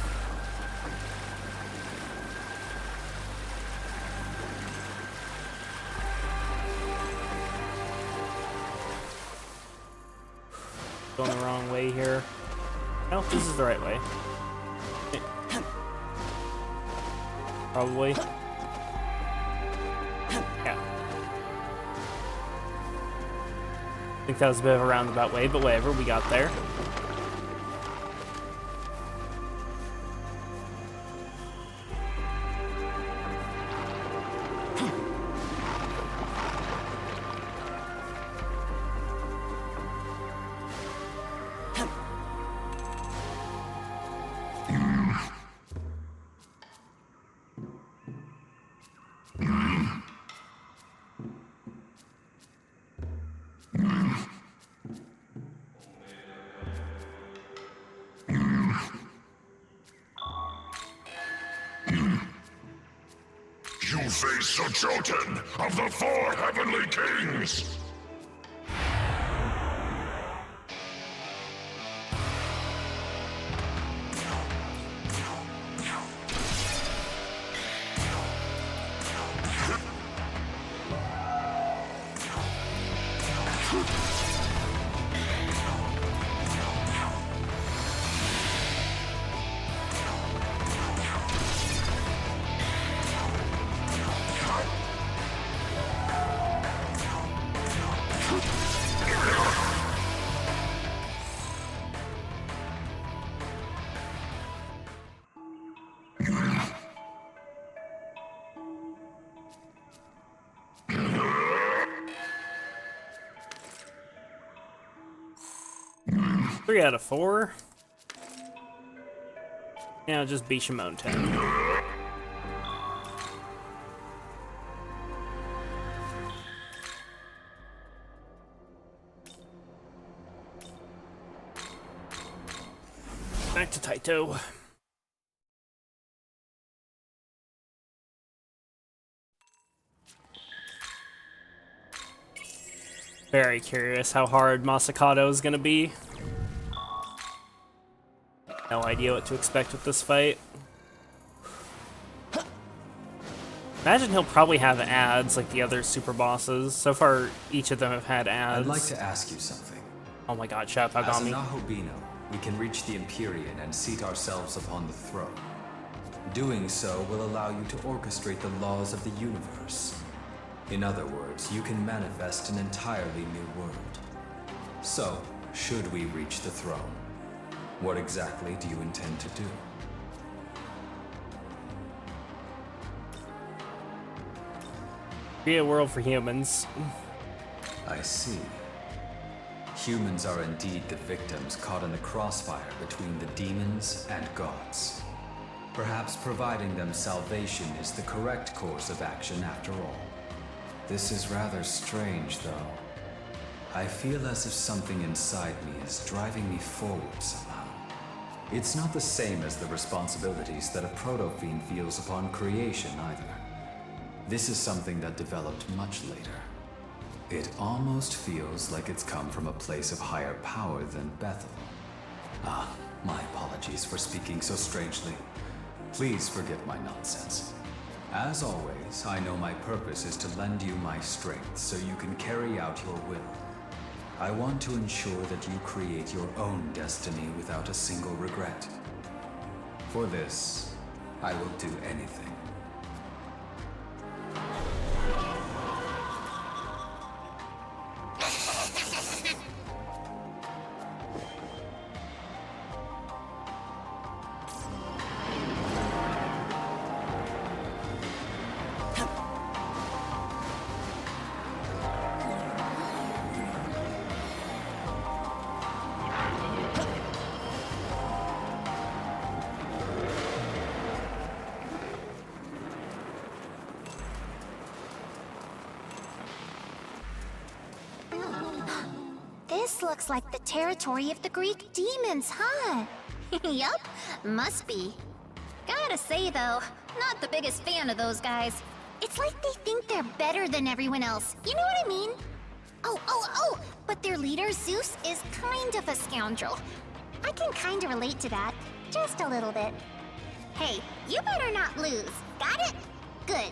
Going the wrong way here. No, this is the right way. Probably. Yeah. I think that was a bit of a roundabout way, but whatever, we got there. You face the Jotun of the four heavenly kings! Three out of 4. Now just Bishamon 10. Back to Taito. Very curious how hard Masakado is gonna be. No idea what to expect with this fight. Imagine he'll probably have ads like the other super bosses. So far, each of them have had ads. I'd like to ask you something. Oh my god, Chef, how got me? As a Nahobino, we can reach the Empyrean and seat ourselves upon the throne. Doing so will allow you to orchestrate the laws of the universe. In other words, you can manifest an entirely new world. So, should we reach the throne, what exactly do you intend to do? Create a world for humans. I see. Humans are indeed the victims caught in the crossfire between the demons and gods. Perhaps providing them salvation is the correct course of action after all. This is rather strange, though. I feel as if something inside me is driving me forward somehow. It's not the same as the responsibilities that a proto-fiend feels upon creation, either. This is something that developed much later. It almost feels like it's come from a place of higher power than Bethel. Ah, my apologies for speaking so strangely. Please forgive my nonsense. As always, I know my purpose is to lend you my strength so you can carry out your will. I want to ensure that you create your own destiny without a single regret. For this, I will do anything. This looks like the territory of the Greek demons, huh? Yup, must be. Gotta say though, not the biggest fan of those guys. It's like they think they're better than everyone else, you know what I mean? Oh, but their leader, Zeus, is kind of a scoundrel. I can kinda relate to that, just a little bit. Hey, you better not lose, got it? Good.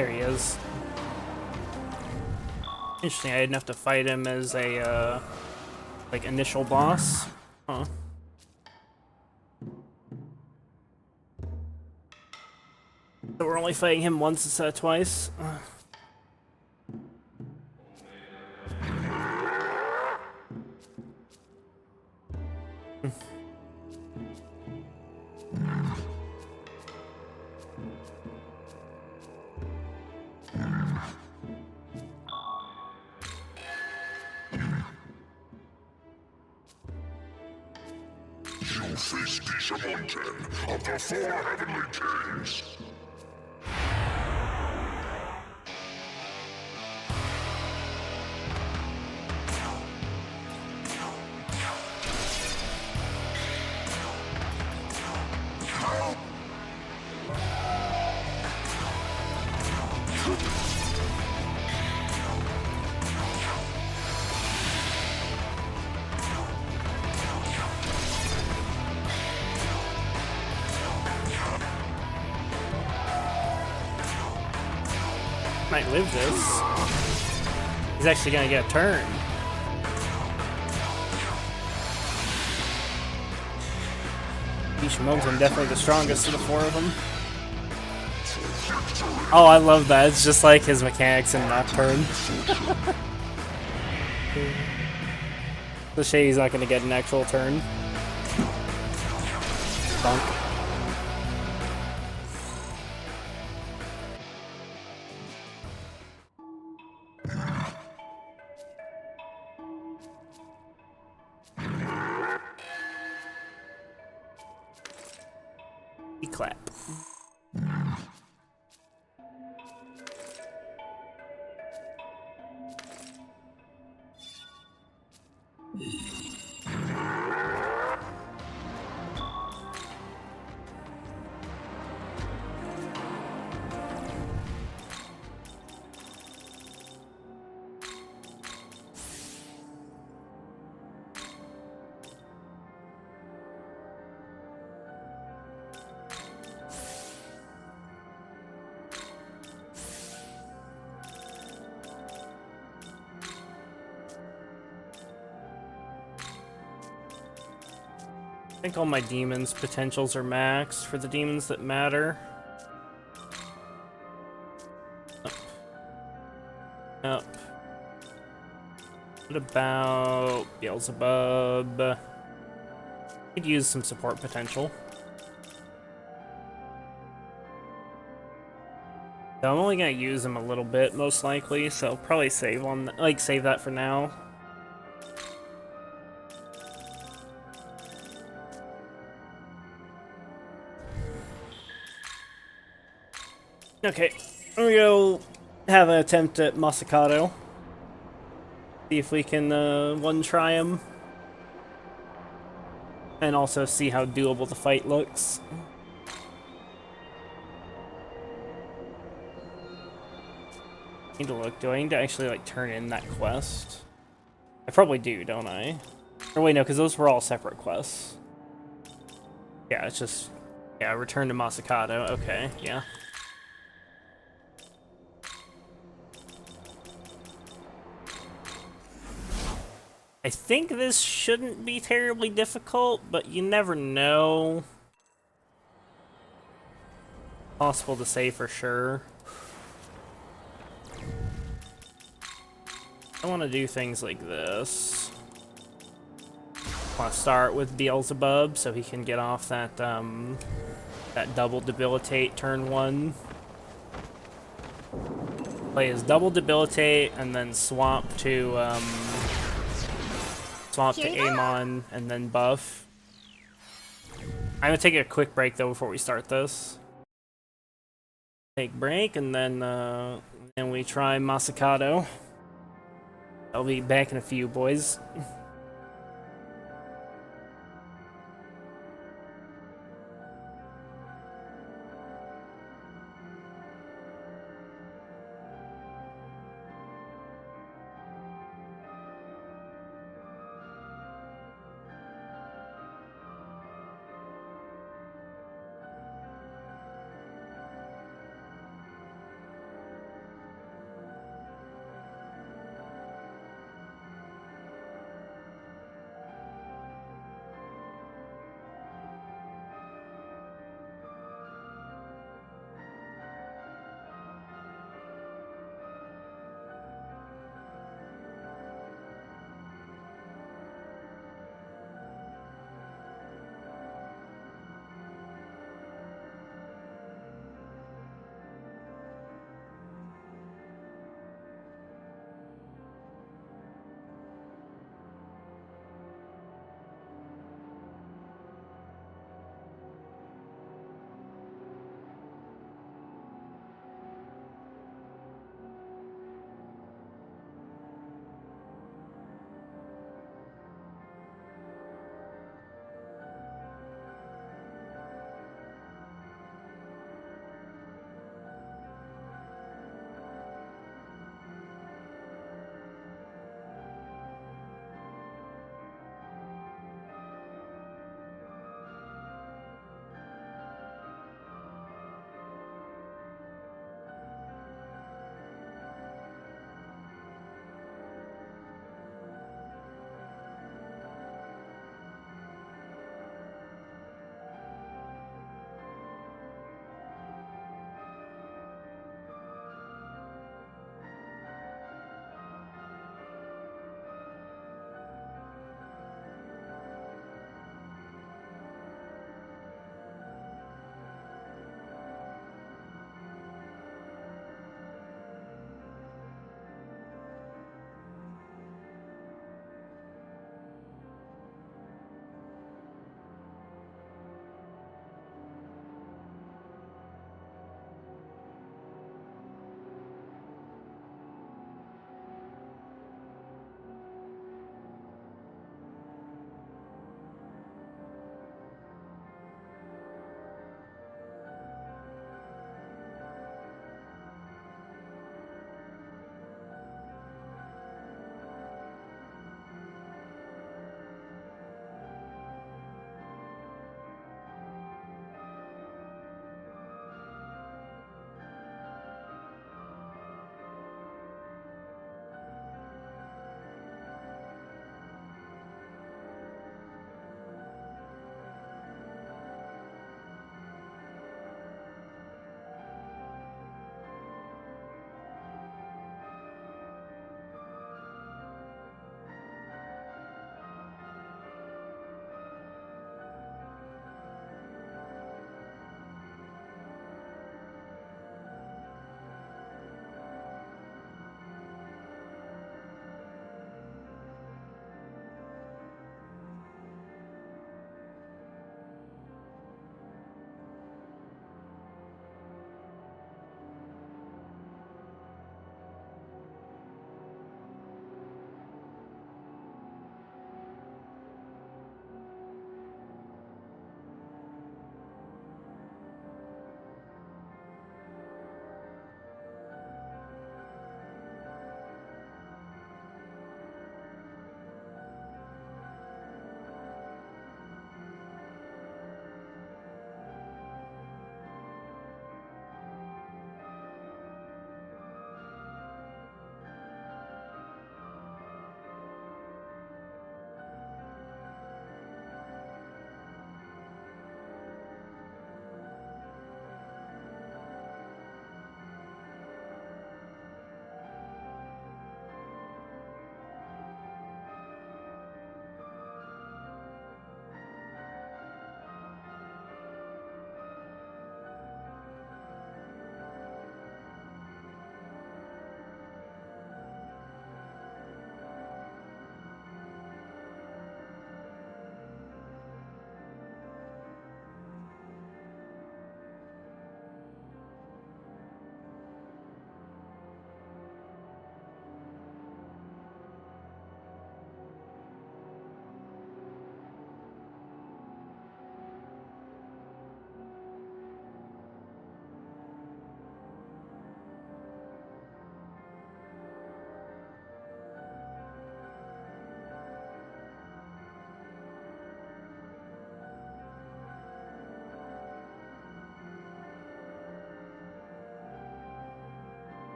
There he is. Interesting, I didn't have to fight him as a, like, initial boss. Huh. So we're only fighting him once instead of twice? You face Dishamonten of the Four Heavenly Kings. Might live this. He's actually gonna get a turn. Dishamonten definitely the strongest of the four of them. Oh, I love that. It's just like his mechanics in Nocturne. It's a shame he's not gonna get an actual turn. Bunk. Clap. I think all my demons' potentials are maxed for the demons that matter. Up. Up. What about Beelzebub? Could use some support potential. So I'm only gonna use him a little bit, most likely, so I'll probably save on, save that for now. Okay, I'm gonna go have an attempt at Masakato. See if we can one-try him. And also see how doable the fight looks. Need to look, do I need to actually like turn in that quest? I probably do, don't I? Or wait, no, because those were all separate quests. Yeah, it's just, yeah, return to Masakato, okay, yeah. I think this shouldn't be terribly difficult, but you never know. Possible to say for sure. I want to do things like this. I want to start with Beelzebub so he can get off that that double debilitate turn 1. Play his double debilitate and then swap to Amon and then buff. I'm gonna take a quick break though before we start this. Take break and then we try Masakato. I'll be back in a few, boys.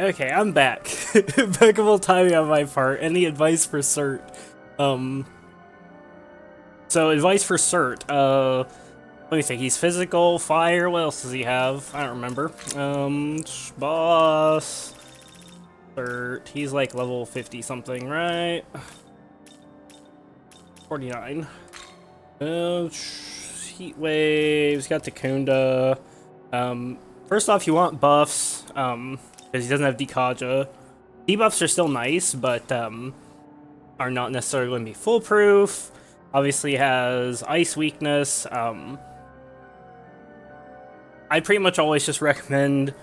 Okay, I'm back. Impeccable timing on my part. Any advice for Cert? So advice for Cert. Let me think. He's physical, fire. What else does he have? I don't remember. Boss. Cert. He's like level 50 something, right? 49. Heat waves. Got Takunda. First off, you want buffs. Because he doesn't have Dekaja. Debuffs are still nice, but are not necessarily going to be foolproof. Obviously has ice weakness. I pretty much always just recommend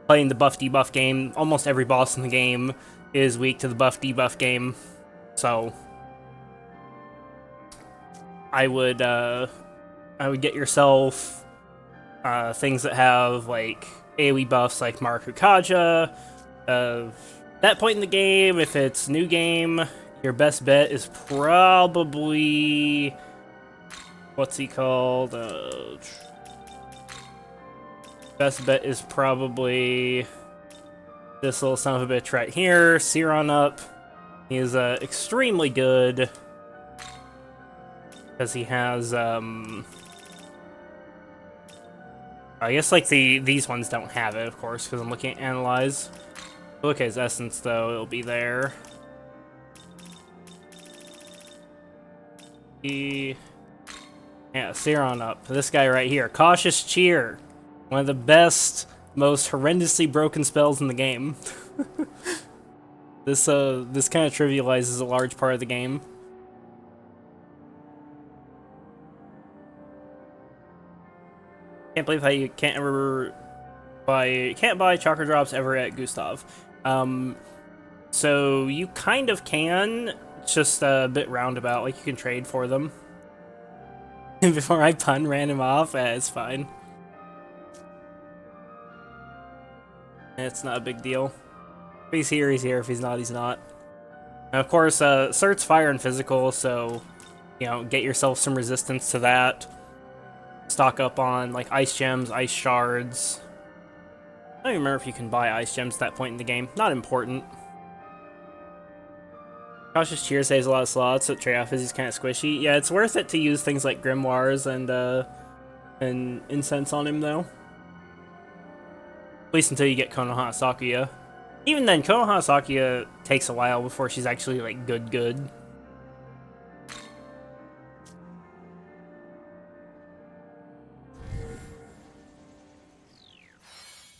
playing the buff debuff game. Almost every boss in the game is weak to the buff debuff game, so I would get yourself things that have like AoE buffs like Marukaja. That point in the game, if it's new game, your best bet is probably what's he called? Best bet is probably this little son of a bitch right here, Siron up. He is extremely good because he has I guess like these ones don't have it, of course, because I'm looking at analyze. Look at his essence though; it'll be there. Yeah, Siron up. This guy right here, Cautious Cheer, one of the best, most horrendously broken spells in the game. This kind of trivializes a large part of the game. Can't believe how you can't buy chakra drops ever at Gustav. So you kind of can, just a bit roundabout, like you can trade for them. Before I ran him off, it's fine. It's not a big deal. If he's here, he's here. If he's not, he's not. And of course, Cert's fire and physical, so, you know, get yourself some resistance to that. Stock up on, like, ice gems, ice shards. I don't even remember if you can buy ice gems at that point in the game. Not important. Cautious Cheer saves a lot of slots, so trade-off is he's kind of squishy. Yeah, it's worth it to use things like Grimoires and Incense on him, though. At least until you get Konoha Sakuya. Even then, Konoha Sakuya takes a while before she's actually, like, good.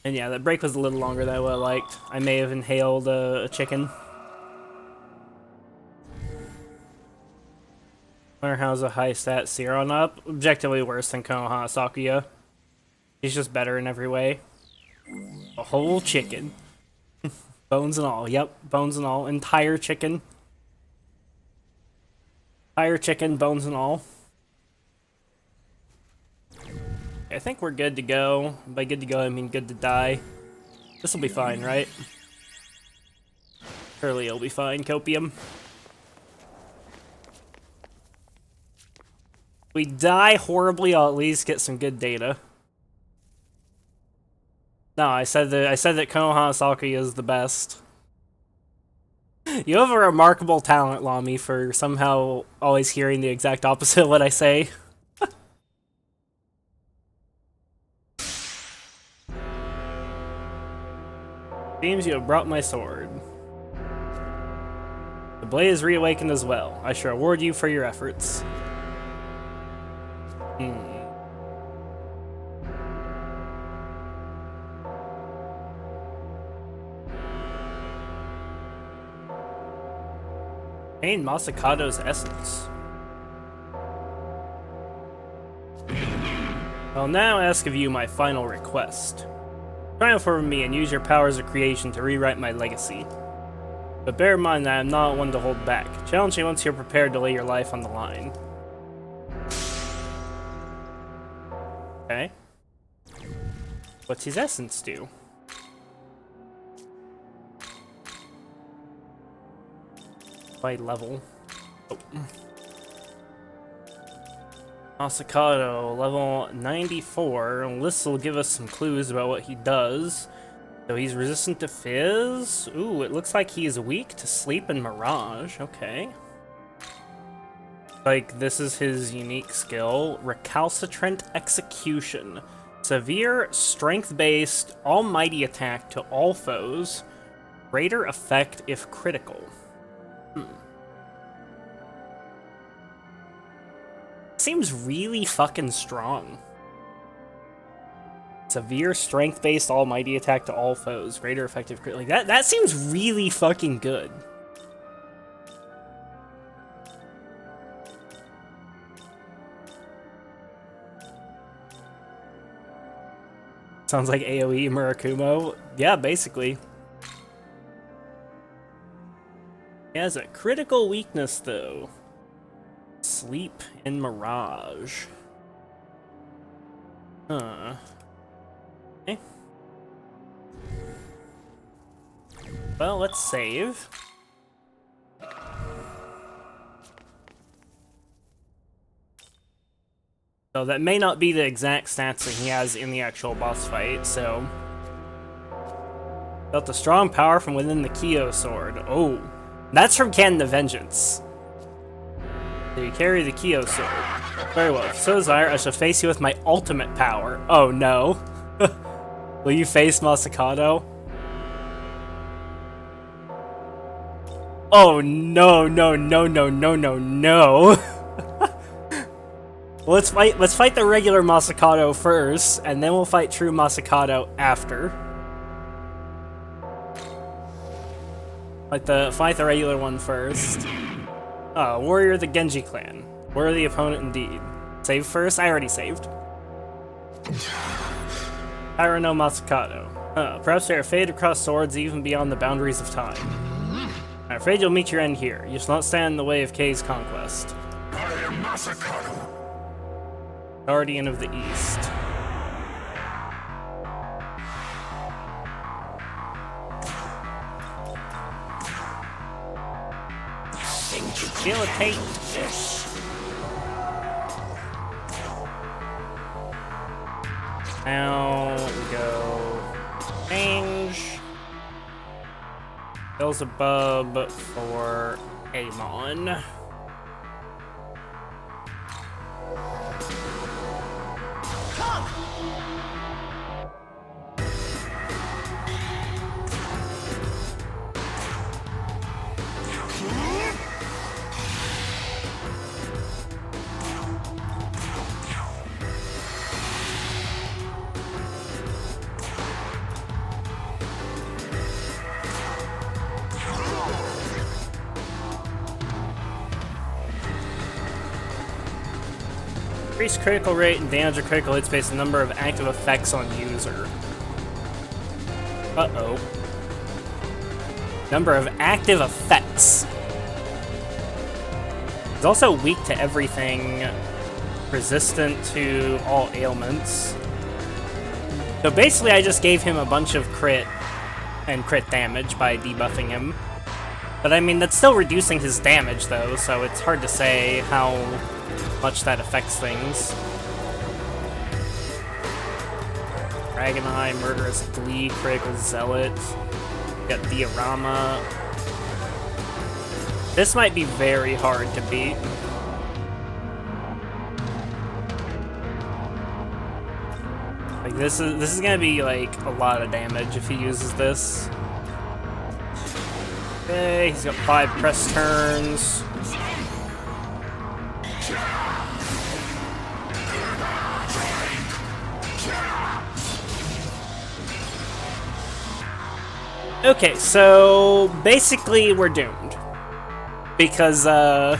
And yeah, that break was a little longer than I would have liked. I may have inhaled a chicken. Wonder how's a high stat Siron up? Objectively worse than Konoha Sakuya. He's just better in every way. A whole chicken. Bones and all. Yep, bones and all. Entire chicken. Entire chicken, bones and all. I think we're good to go. By good to go, I mean good to die. This will be fine, right? Surely it'll be fine, Copium. If we die horribly, I'll at least get some good data. No, I said that Konoha Sakuya is the best. You have a remarkable talent, Lamy, for somehow always hearing the exact opposite of what I say. Seems you have brought my sword. The blade is reawakened as well. I shall reward you for your efforts. Obtain Masakado's essence. I'll now ask of you my final request. Triumph over me and use your powers of creation to rewrite my legacy. But bear in mind that I am not one to hold back. Challenge me once you're prepared to lay your life on the line. Okay. What's his essence do? By level. Oh. Masakado, level 94. This will give us some clues about what he does. So he's resistant to Fizz? Ooh, it looks like he's weak to Sleep and Mirage. Okay. Like, this is his unique skill. Recalcitrant Execution. Severe, strength-based, almighty attack to all foes. Greater effect if critical. Seems really fucking strong. Severe, strength-based, almighty attack to all foes. Greater effective crit. Like, that seems really fucking good. Sounds like AoE Murakumo. Yeah, basically. He has a critical weakness, though. Sleep and Mirage. Huh. Okay. Well, let's save. So that may not be the exact stats that he has in the actual boss fight, so... Felt a strong power from within the Kyo sword. Oh, that's from Canon of Vengeance. So you carry the Kyo sword. Very well. If you so desire, I shall face you with my ultimate power. Oh no. Will you face Masakado? Oh no, no, no, no, no, no, no. Well, let's fight the regular Masakado first, and then we'll fight true Masakado after. Fight the regular one first. Oh, Warrior of the Genji clan. Worthy opponent indeed. Save first? I already saved. Pyro no Masakado. Perhaps they are fated across swords even beyond the boundaries of time. I'm afraid you'll meet your end here. You shall not stand in the way of Kei's conquest. I am Masakado. Guardian of the East. Facilitate this. Now we go change. Beelzebub for Amon. Increase critical rate and damage or critical hits based on the number of active effects on user. Uh-oh. Number of active effects. He's also weak to everything, resistant to all ailments. So basically I just gave him a bunch of crit and crit damage by debuffing him. But I mean, that's still reducing his damage though, so it's hard to say how much that affects things. Dragon Eye, Murderous Glee, Critical Zealot. Got Diorama. This might be very hard to beat. Like this is gonna be like a lot of damage if he uses this. Okay, he's got 5 press turns. Okay, so basically we're doomed because I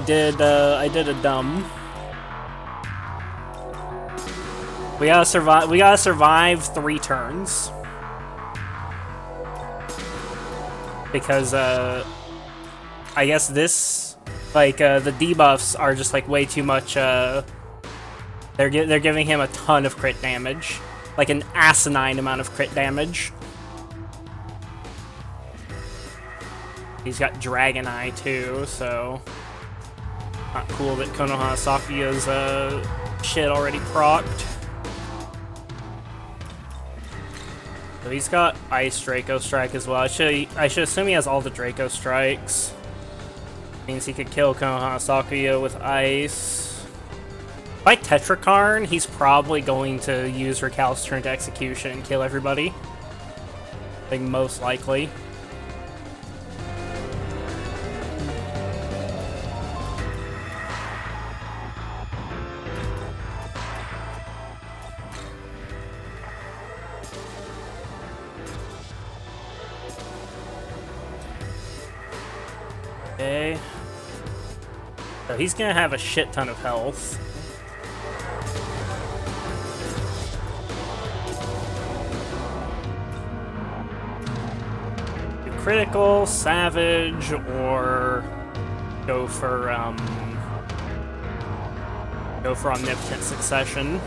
did a dumb. We gotta survive. We gotta survive 3 turns because I guess this the debuffs are just like way too much. They're giving him a ton of crit damage. Like an asinine amount of crit damage. He's got Dragon Eye too, so not cool that Konoha Sakuya's shit already procced. So he's got Ice Draco Strike as well. I should assume he has all the Draco Strikes. Means he could kill Konohana Sakuya with Ice. By Tetrakarn, he's probably going to use Recalcitrant Execution and kill everybody. I think most likely. Okay. So he's gonna have a shit ton of health. Do critical, savage, or go for omnipotent succession.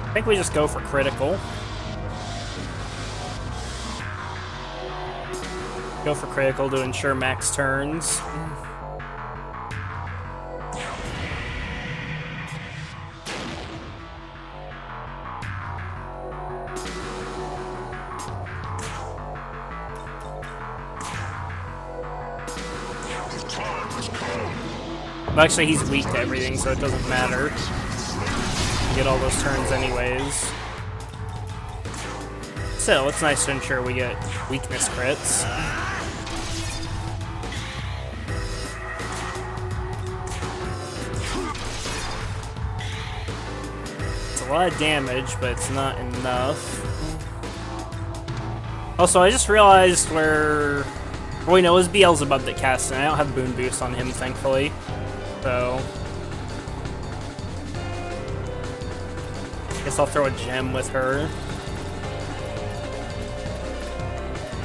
I think we just go for critical. Go for critical to ensure max turns. But actually, he's weak to everything, so it doesn't matter. Get all those turns anyways. Still, it's nice to ensure we get weakness crits. It's a lot of damage, but it's not enough. Also, I just realized where... Well, no, it was Beelzebub that cast it. I don't have Boon Boost on him, thankfully. So... Guess I'll throw a gem with her.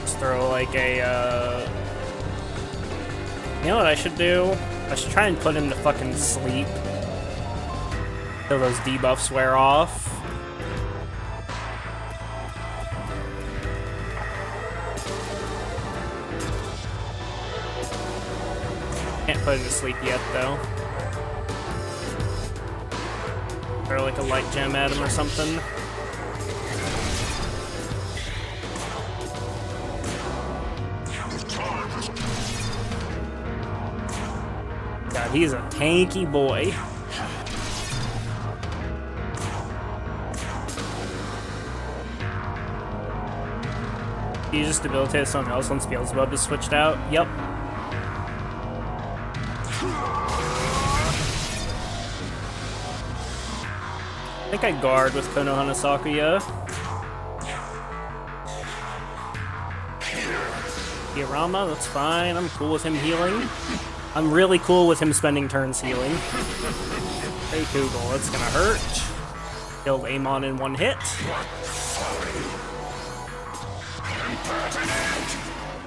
Just throw like a, You know what I should do? I should try and put him to fucking sleep. Till those debuffs wear off. Can't put him to sleep yet, though. Or like a light gem at him or something. God, he's a tanky boy. You just debilitated someone else once Beelzebub is switched out? Yep. I think I guard with Konohana Sakuya. Diorama, that's fine. I'm cool with him healing. I'm really cool with him spending turns healing. Hey, Kugel, that's gonna hurt. Killed Amon in one hit.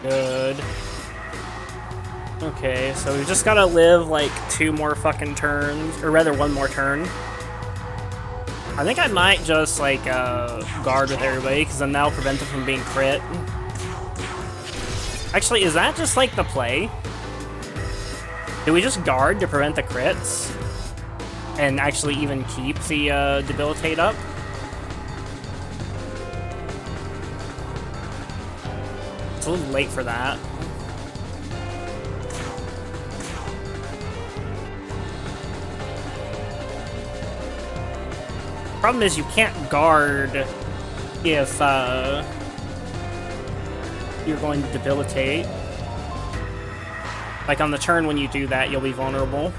Good. Okay, so we just gotta live like 2 more fucking turns, or rather 1 more turn. I think I might just, like, guard with everybody, because then that'll prevent them from being crit. Actually, is that just, like, the play? Do we just guard to prevent the crits? And actually even keep the, debilitate up? It's a little late for that. Problem is you can't guard if you're going to debilitate. Like on the turn when you do that, you'll be vulnerable.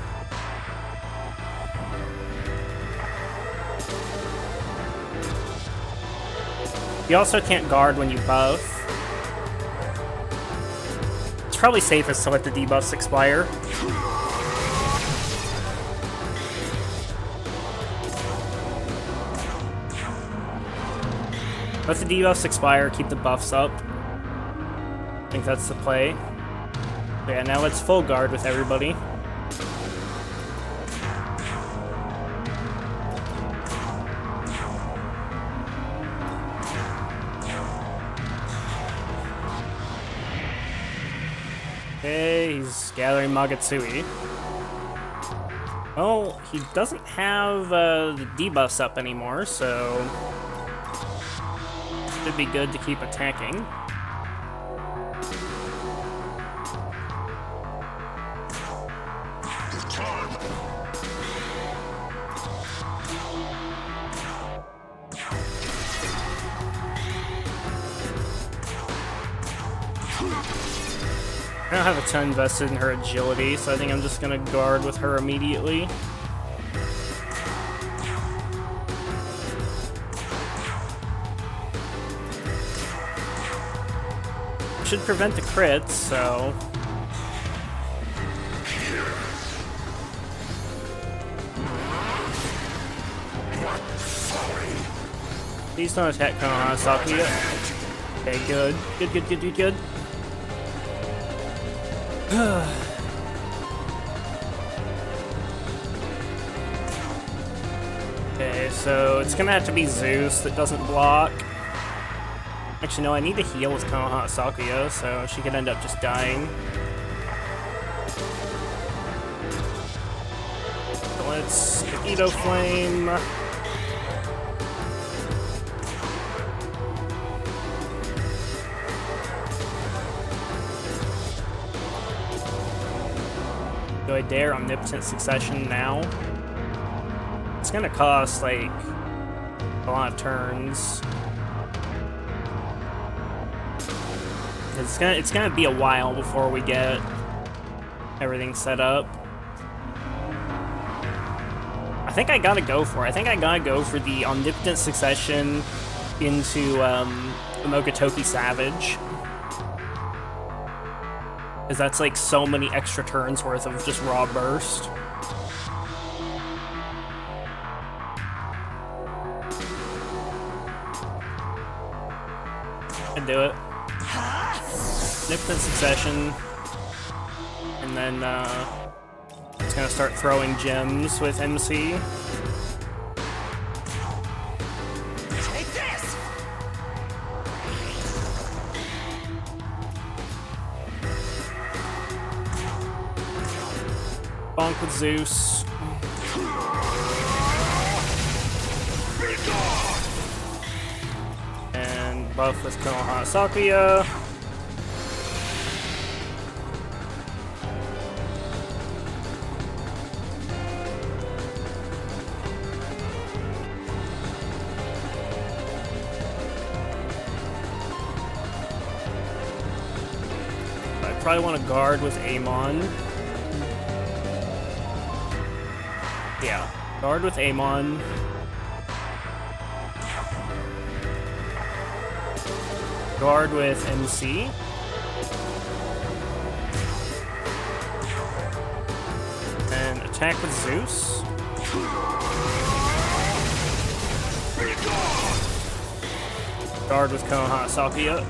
You also can't guard when you buff. It's probably safest to let the debuffs expire. Let the debuffs expire, keep the buffs up. I think that's the play. So yeah, now let's full guard with everybody. Okay, he's gathering Magatsui. Well, he doesn't have the debuffs up anymore, so should be good to keep attacking. I don't have a ton invested in her agility, so I think I'm just gonna guard with her immediately. Should prevent the crits, so... Please don't attack Konoha yet. Okay, good. Good. Okay, so it's gonna have to be Zeus that doesn't block. Actually, no, I need to heal with Konoha Sakuya, so she could end up just dying. So let's Edo Flame. Do I dare Omnipotent Succession now? It's gonna cost, like, a lot of turns. It's gonna be a while before we get everything set up. I think I gotta go for it. I think I gotta go for the Omnipotent Succession into Momogotoki Savage. Because that's like so many extra turns worth of just raw burst. I'd do it. Omnipotent Succession. And then just gonna start throwing gems with MC. Take this! Bonk with Zeus. And buff with Konoha Sakuya. I probably want to guard with Amon. Yeah, guard with Amon. Guard with MC. And attack with Zeus. Guard with Konoha Sakuya.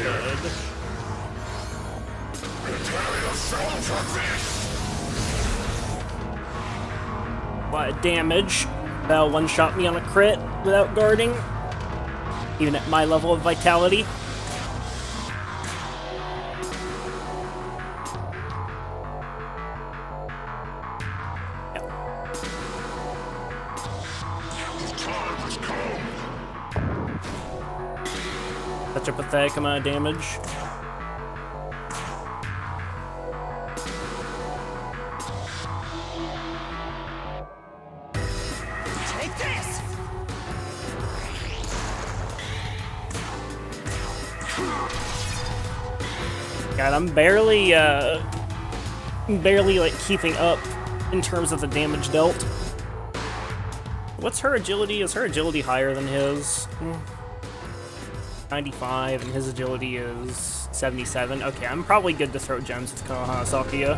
Good. A lot of damage. That'll one-shot me on a crit without guarding. Even at my level of vitality. Such a pathetic amount of damage. Take this! God, I'm barely like keeping up in terms of the damage dealt. What's her agility? Is her agility higher than his? 95, and his agility is 77. Okay, I'm probably good to throw gems with Konoha Sakuya.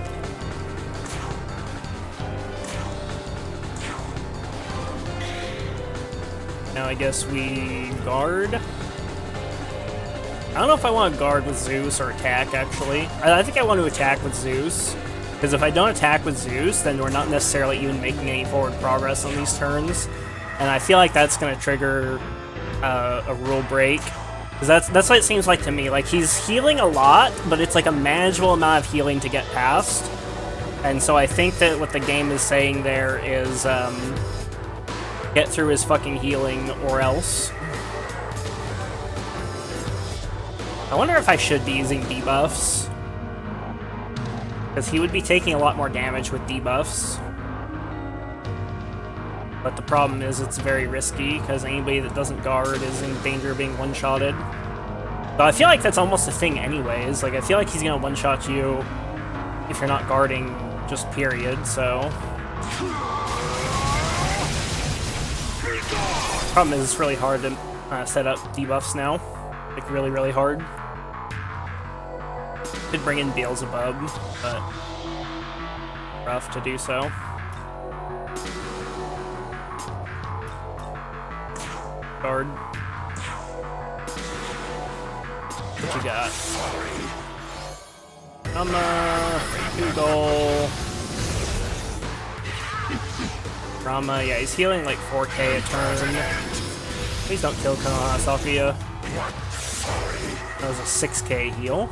Now I guess we guard. I don't know if I want to guard with Zeus or attack, actually. I think I want to attack with Zeus, because if I don't attack with Zeus, then we're not necessarily even making any forward progress on these turns. And I feel like that's going to trigger a rule break 'Cause that's what it seems like to me. Like, he's healing a lot, but it's like a manageable amount of healing to get past. And so I think that what the game is saying there is, get through his fucking healing or else. I wonder if I should be using debuffs. Because he would be taking a lot more damage with debuffs. But the problem is it's very risky, because anybody that doesn't guard is in danger of being one-shotted. But I feel like that's almost a thing anyways. Like, I feel like he's gonna one-shot you if you're not guarding, just period, so... Problem is, it's really hard to set up debuffs now. Like, really, really hard. Could bring in Beelzebub, but rough to do so. Guard. What you got? Google. Rama, yeah, he's healing like 4k a turn. Please don't kill Sakuya. That was a 6k heal.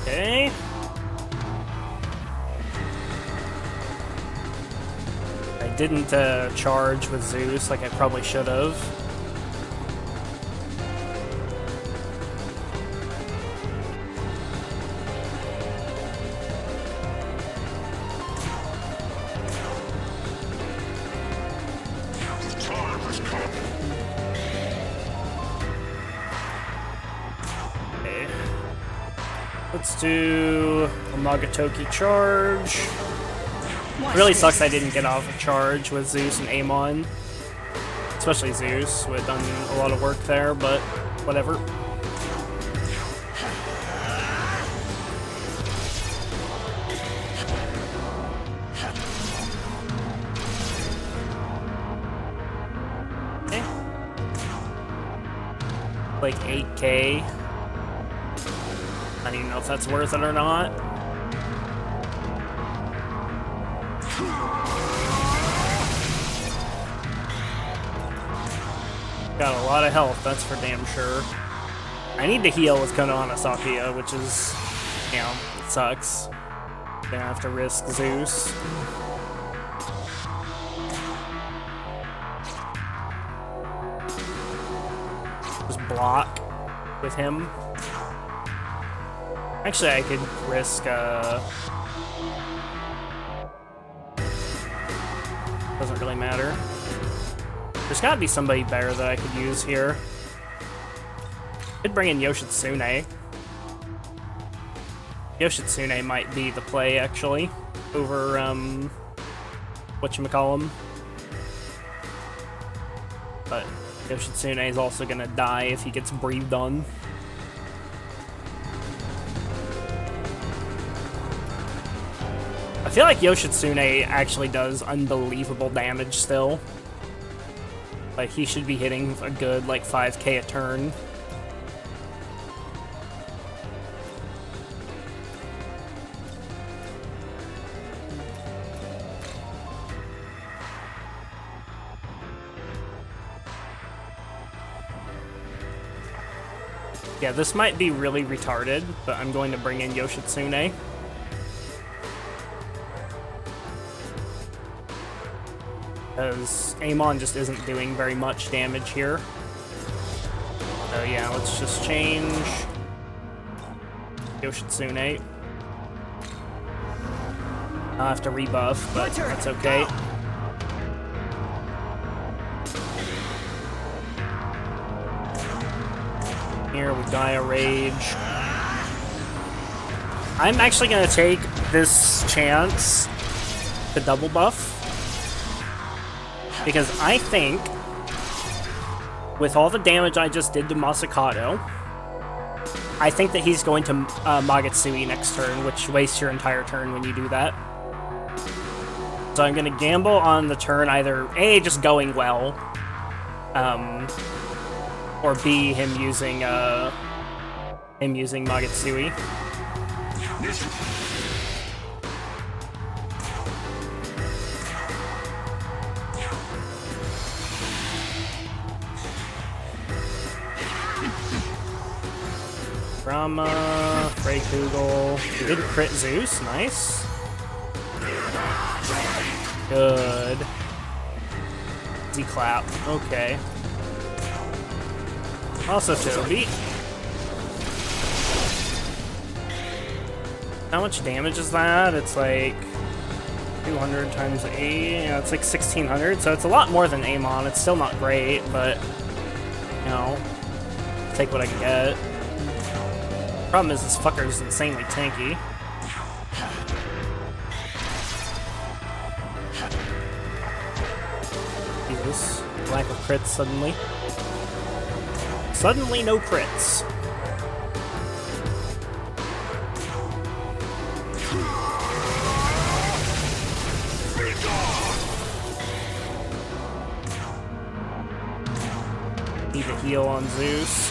Okay. I didn't charge with Zeus like I probably should have. Let's do a Magatoki charge. It really sucks I didn't get off a charge with Zeus and Amon. Especially Zeus, who had done a lot of work there, but whatever. Okay. Like 8k. I don't even know if that's worth it or not. Got a lot of health, that's for damn sure. I need to heal with Konohana Sakuya, which is, you know, it sucks. Gonna have to risk Zeus. Just block with him. Actually, I could risk, doesn't really matter. There's gotta be somebody better that I could use here. Could bring in Yoshitsune. Yoshitsune might be the play, actually, over, whatchamacallem. But Yoshitsune is also gonna die if he gets breathed on. I feel like Yoshitsune actually does unbelievable damage still. Like, he should be hitting a good, like, 5k a turn. Yeah, this might be really retarded, but I'm going to bring in Yoshitsune. Because Amon just isn't doing very much damage here. So yeah, let's just change Yoshitsune. I'll have to rebuff, but that's okay. Here with Gaia Rage. I'm actually going to take this chance to double buff. Because I think, with all the damage I just did to Masakato, I think that he's going to Magatsuki next turn, which wastes your entire turn when you do that. So I'm going to gamble on the turn either A, just going well, or B, him using Magatsuki. Rama, Frey Kugel. We did crit Zeus, nice. Good. Z-clap, okay. Also Toby. How much damage is that? It's like 200 times 8, yeah, it's like 1600, so it's a lot more than Amon. It's still not great, but, you know, take what I can get. Problem is, this fucker is insanely tanky. Jesus, lack of crits suddenly. Suddenly no crits. Need a heal on Zeus.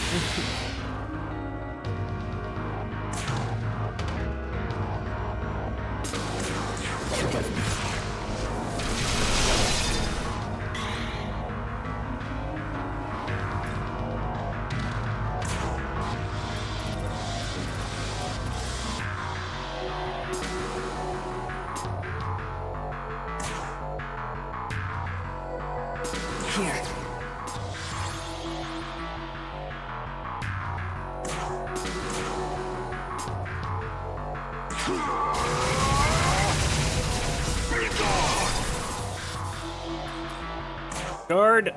Here. Guard.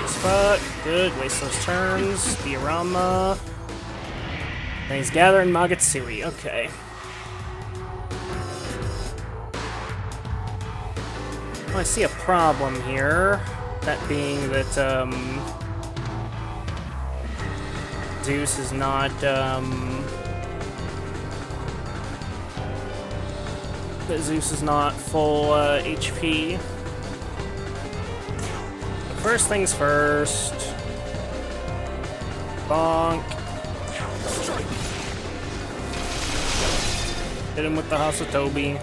Fuck. Good. Waste those turns. Diorama. And he's gathering Magatsuhi. Okay. Well, I see a problem here. That being that, Zeus is not, that Zeus is not full, HP. First things first. Bonk. Hit him with the Hasatobi.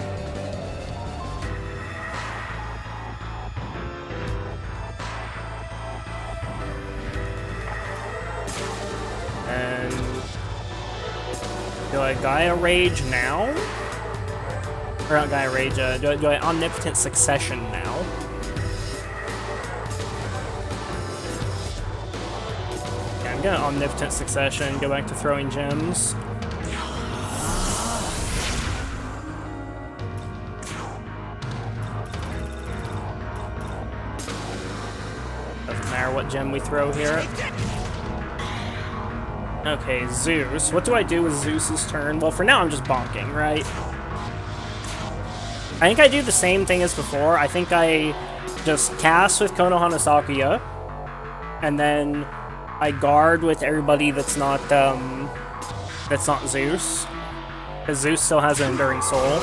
And do I Gaia Rage now? Or not Gaia Rage, do I Omnipotent Succession now? Yeah, I'm gonna Omnipotent Succession, go back to throwing gems. Doesn't matter what gem we throw here. Okay, Zeus. What do I do with Zeus's turn? Well, for now I'm just bonking, right? I think I do the same thing as before. I think I just cast with Konohana Sakuya, and then I guard with everybody that's not Zeus, because Zeus still has an Enduring Soul.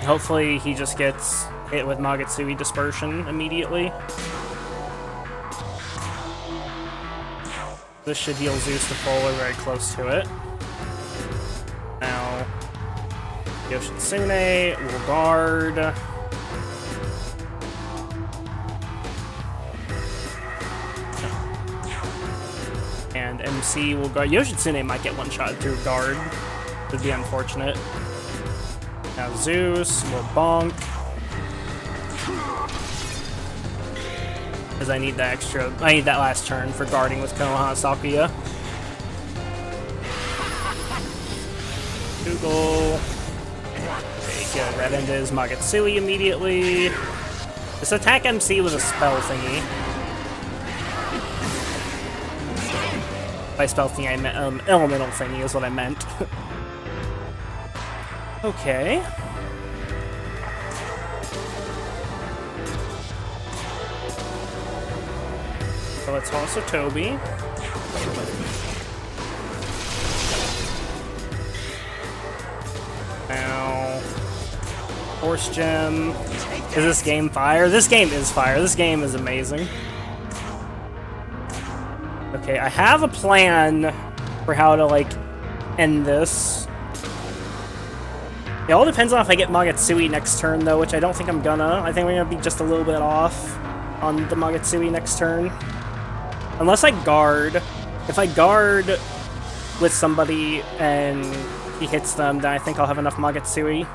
Hopefully he just gets hit with Magatsuhi Dispersion immediately. This should heal Zeus to full, we're very close to it. Now, Yoshitsune will guard. And MC will guard. Yoshitsune might get one shot through guard. Would be unfortunate. Now Zeus will bonk. Because I need that last turn for guarding with Konohana Sakuya. Google. Okay, good. That ended his Magatsuhi immediately. This attack MC was a spell thingy. By spell thingy, I meant elemental thingy is what I meant. Okay. So let's also Toby. Now, Horse Gem. Is this game fire? This game is fire. This game is amazing. Okay, I have a plan for how to, like, end this. It all depends on if I get Magatsuhi next turn, though, which I don't think I'm gonna. I think we're gonna be just a little bit off. on the Magatsuki next turn. Unless I guard. If I guard with somebody and he hits them, then I think I'll have enough Magatsuki.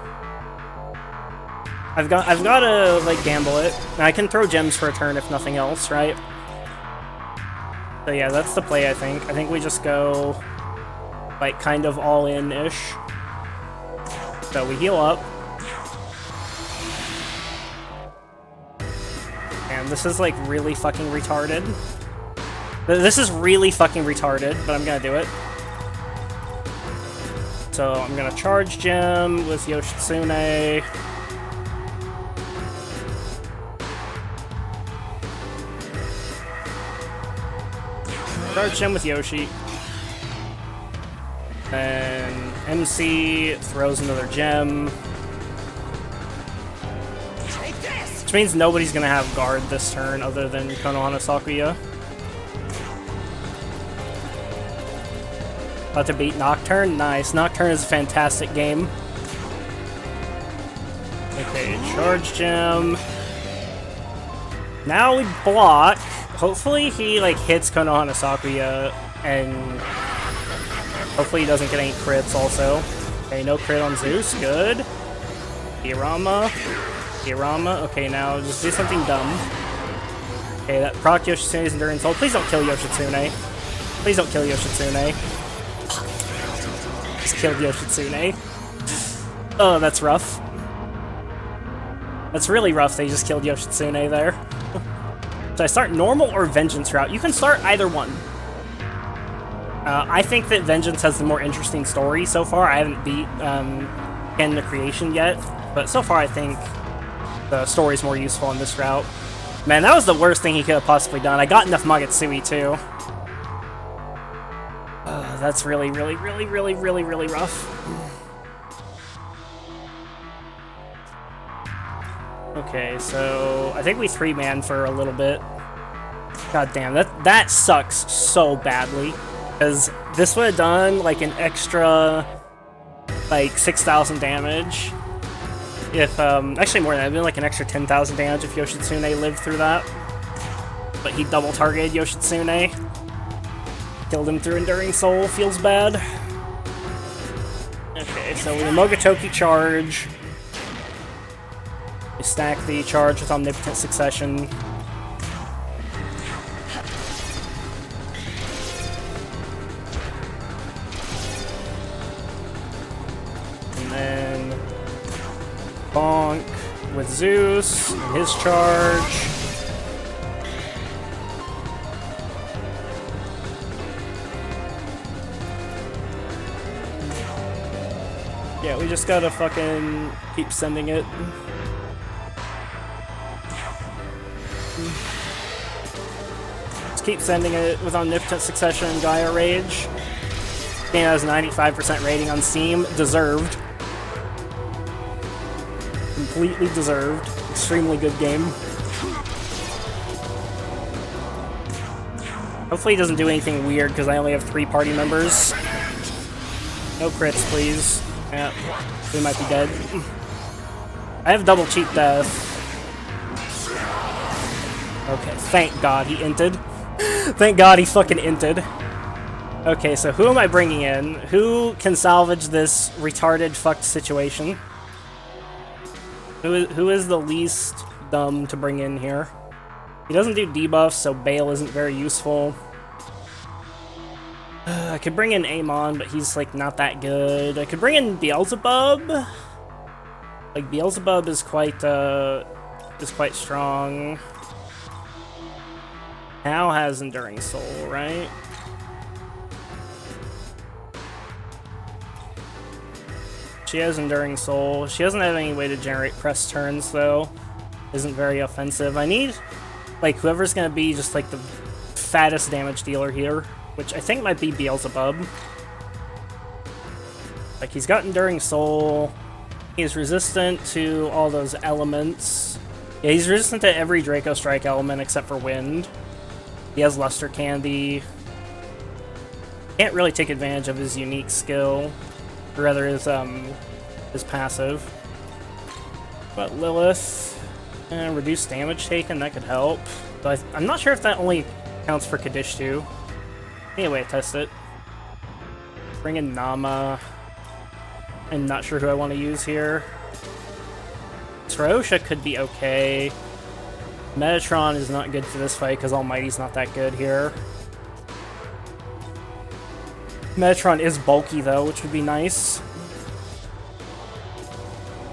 I've got to like gamble it. And I can throw gems for a turn if nothing else, right? So yeah, that's the play I think. I think we just go like kind of all in-ish. So we heal up. And this is like really fucking retarded. This is really fucking retarded, but I'm gonna do it. So I'm gonna charge gem with Yoshitsune. Charge gem with Yoshi. And MC throws another gem. Which means nobody's gonna have guard this turn other than Konohana Sakuya. About to beat Nocturne? Nice. Nocturne is a fantastic game. Okay, charge gem. Now we block. Hopefully he like hits Konohana Sakuya and hopefully he doesn't get any crits also. Okay, no crit on Zeus. Good. Hirama. Okay, now just do something dumb. Okay, that proc Yoshitsune's Endurance Hold. Please don't kill Yoshitsune. Please don't kill Yoshitsune. Just killed Yoshitsune. Oh, that's rough. That's really rough they just killed Yoshitsune there. So I start normal or Vengeance route? You can start either one. I think that Vengeance has the more interesting story so far. I haven't beat Canon of Creation yet, but so far I think the story's more useful on this route. Man, that was the worst thing he could have possibly done. I got enough Magatsuki too. That's really rough. Okay, so I think we 3-man for a little bit. God damn, that sucks so badly. Because this would have done like an extra like 6,000 damage. If actually more than that, it'd been like an extra 10,000 damage if Yoshitsune lived through that. But he double targeted Yoshitsune. Killed him through Enduring Soul, feels bad. Okay, so we Mogatoki charge. We stack the charge with Omnipotent Succession. And then bonk with Zeus and his charge. Yeah, we just gotta fucking keep sending it. Just keep sending it with Omnipotent Succession and Gaia Rage. Game has 95% rating on Steam. Deserved. Completely deserved. Extremely good game. Hopefully he doesn't do anything weird because I only have 3 party members. No crits, please. Yeah, we might be dead. I have double cheat death. Okay, thank God he inted. Thank God he fucking inted. Okay, so who am I bringing in? Who can salvage this retarded fucked situation? Who is the least dumb to bring in here? He doesn't do debuffs, so Bale isn't very useful. I could bring in Amon, but he's like not that good. I could bring in Beelzebub. Like Beelzebub is quite strong. Hal has Enduring Soul, right? She has Enduring Soul. She doesn't have any way to generate press turns though. Isn't very offensive. I need like whoever's gonna be just like the fattest damage dealer here, which I think might be Beelzebub. Like, he's got Enduring Soul. He's resistant to all those elements. Yeah, he's resistant to every Draco Strike element except for Wind. He has Luster Candy. Can't really take advantage of his unique skill. Or rather, his passive. But Lilith. Reduce damage taken, that could help. But I'm not sure if that only counts for Kaddish too. Anyway, test it. Bring in Nama. I'm not sure who I want to use here. Trosha could be okay. Metatron is not good for this fight because Almighty's not that good here. Metatron is bulky though, which would be nice.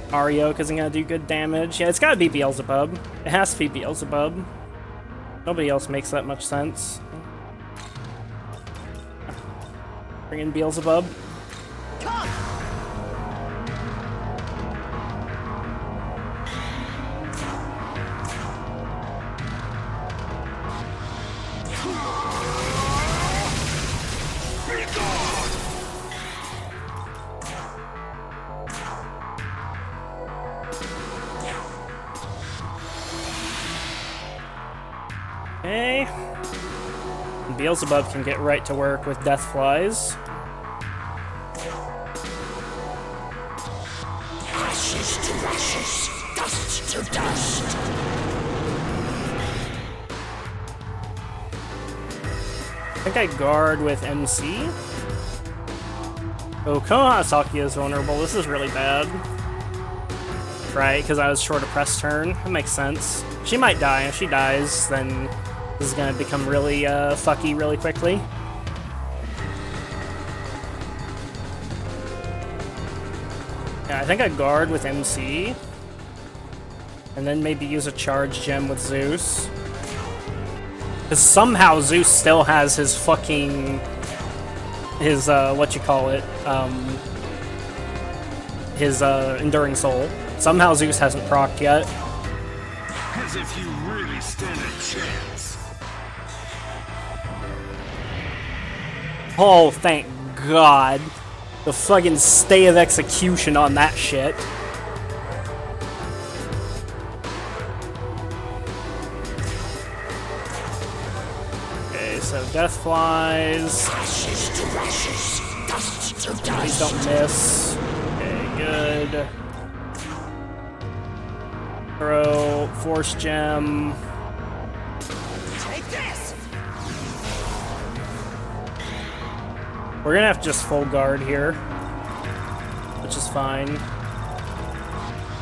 Arioke isn't gonna do good damage. Yeah, it's gotta be Beelzebub. It has to be Beelzebub. Nobody else makes that much sense. Bring in Beelzebub. Okay. Beelzebub can get right to work with death flies. Ashes to ashes, dust to dust. I think I guard with MC. Oh, Konohasaki is vulnerable. This is really bad. Right, because I was short a press turn. That makes sense. She might die. If she dies, then this is gonna become really fucky really quickly. Yeah, I think I guard with MC. And then maybe use a charge gem with Zeus. Because somehow Zeus still has his fucking... his, his, Enduring Soul. Somehow Zeus hasn't procced yet. As if you really stand a chance. Oh, thank God. The fucking stay of execution on that shit. Okay, so death flies. Ashes to ashes, dust to dust. Please don't miss. Okay, good. Throw, force gem. Take this. We're gonna have to just full guard here, which is fine.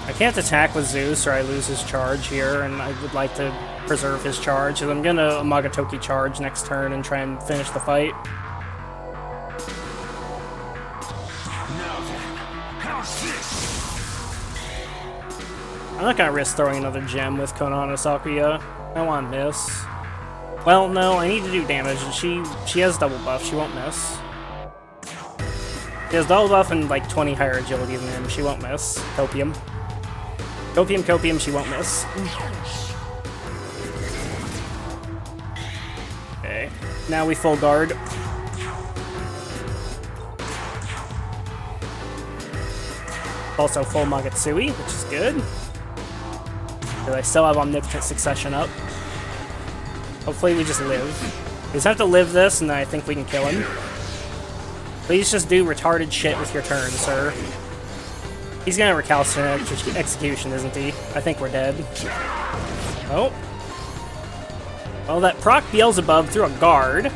I can't attack with Zeus or I lose his charge here, and I would like to preserve his charge, so I'm gonna Amagatoki charge next turn and try and finish the fight. Now then, how's this? I'm not gonna risk throwing another gem with Konohana Sakuya. I don't want to miss. Well, no, I need to do damage, and she has double buff. She won't miss. She has double buff and like 20 higher agility than him. She won't miss. Copium. Copium, copium, she won't miss. Okay, now we full guard. Also full Magatsui, which is good. Because I still have Omnipotent Succession up. Hopefully we just live. We just have to live this, and I think we can kill him. Please just do retarded shit with your turn, sir. He's gonna recalcitrant execution, isn't he? I think we're dead. Oh. Well, that proc Beelzebub threw a guard.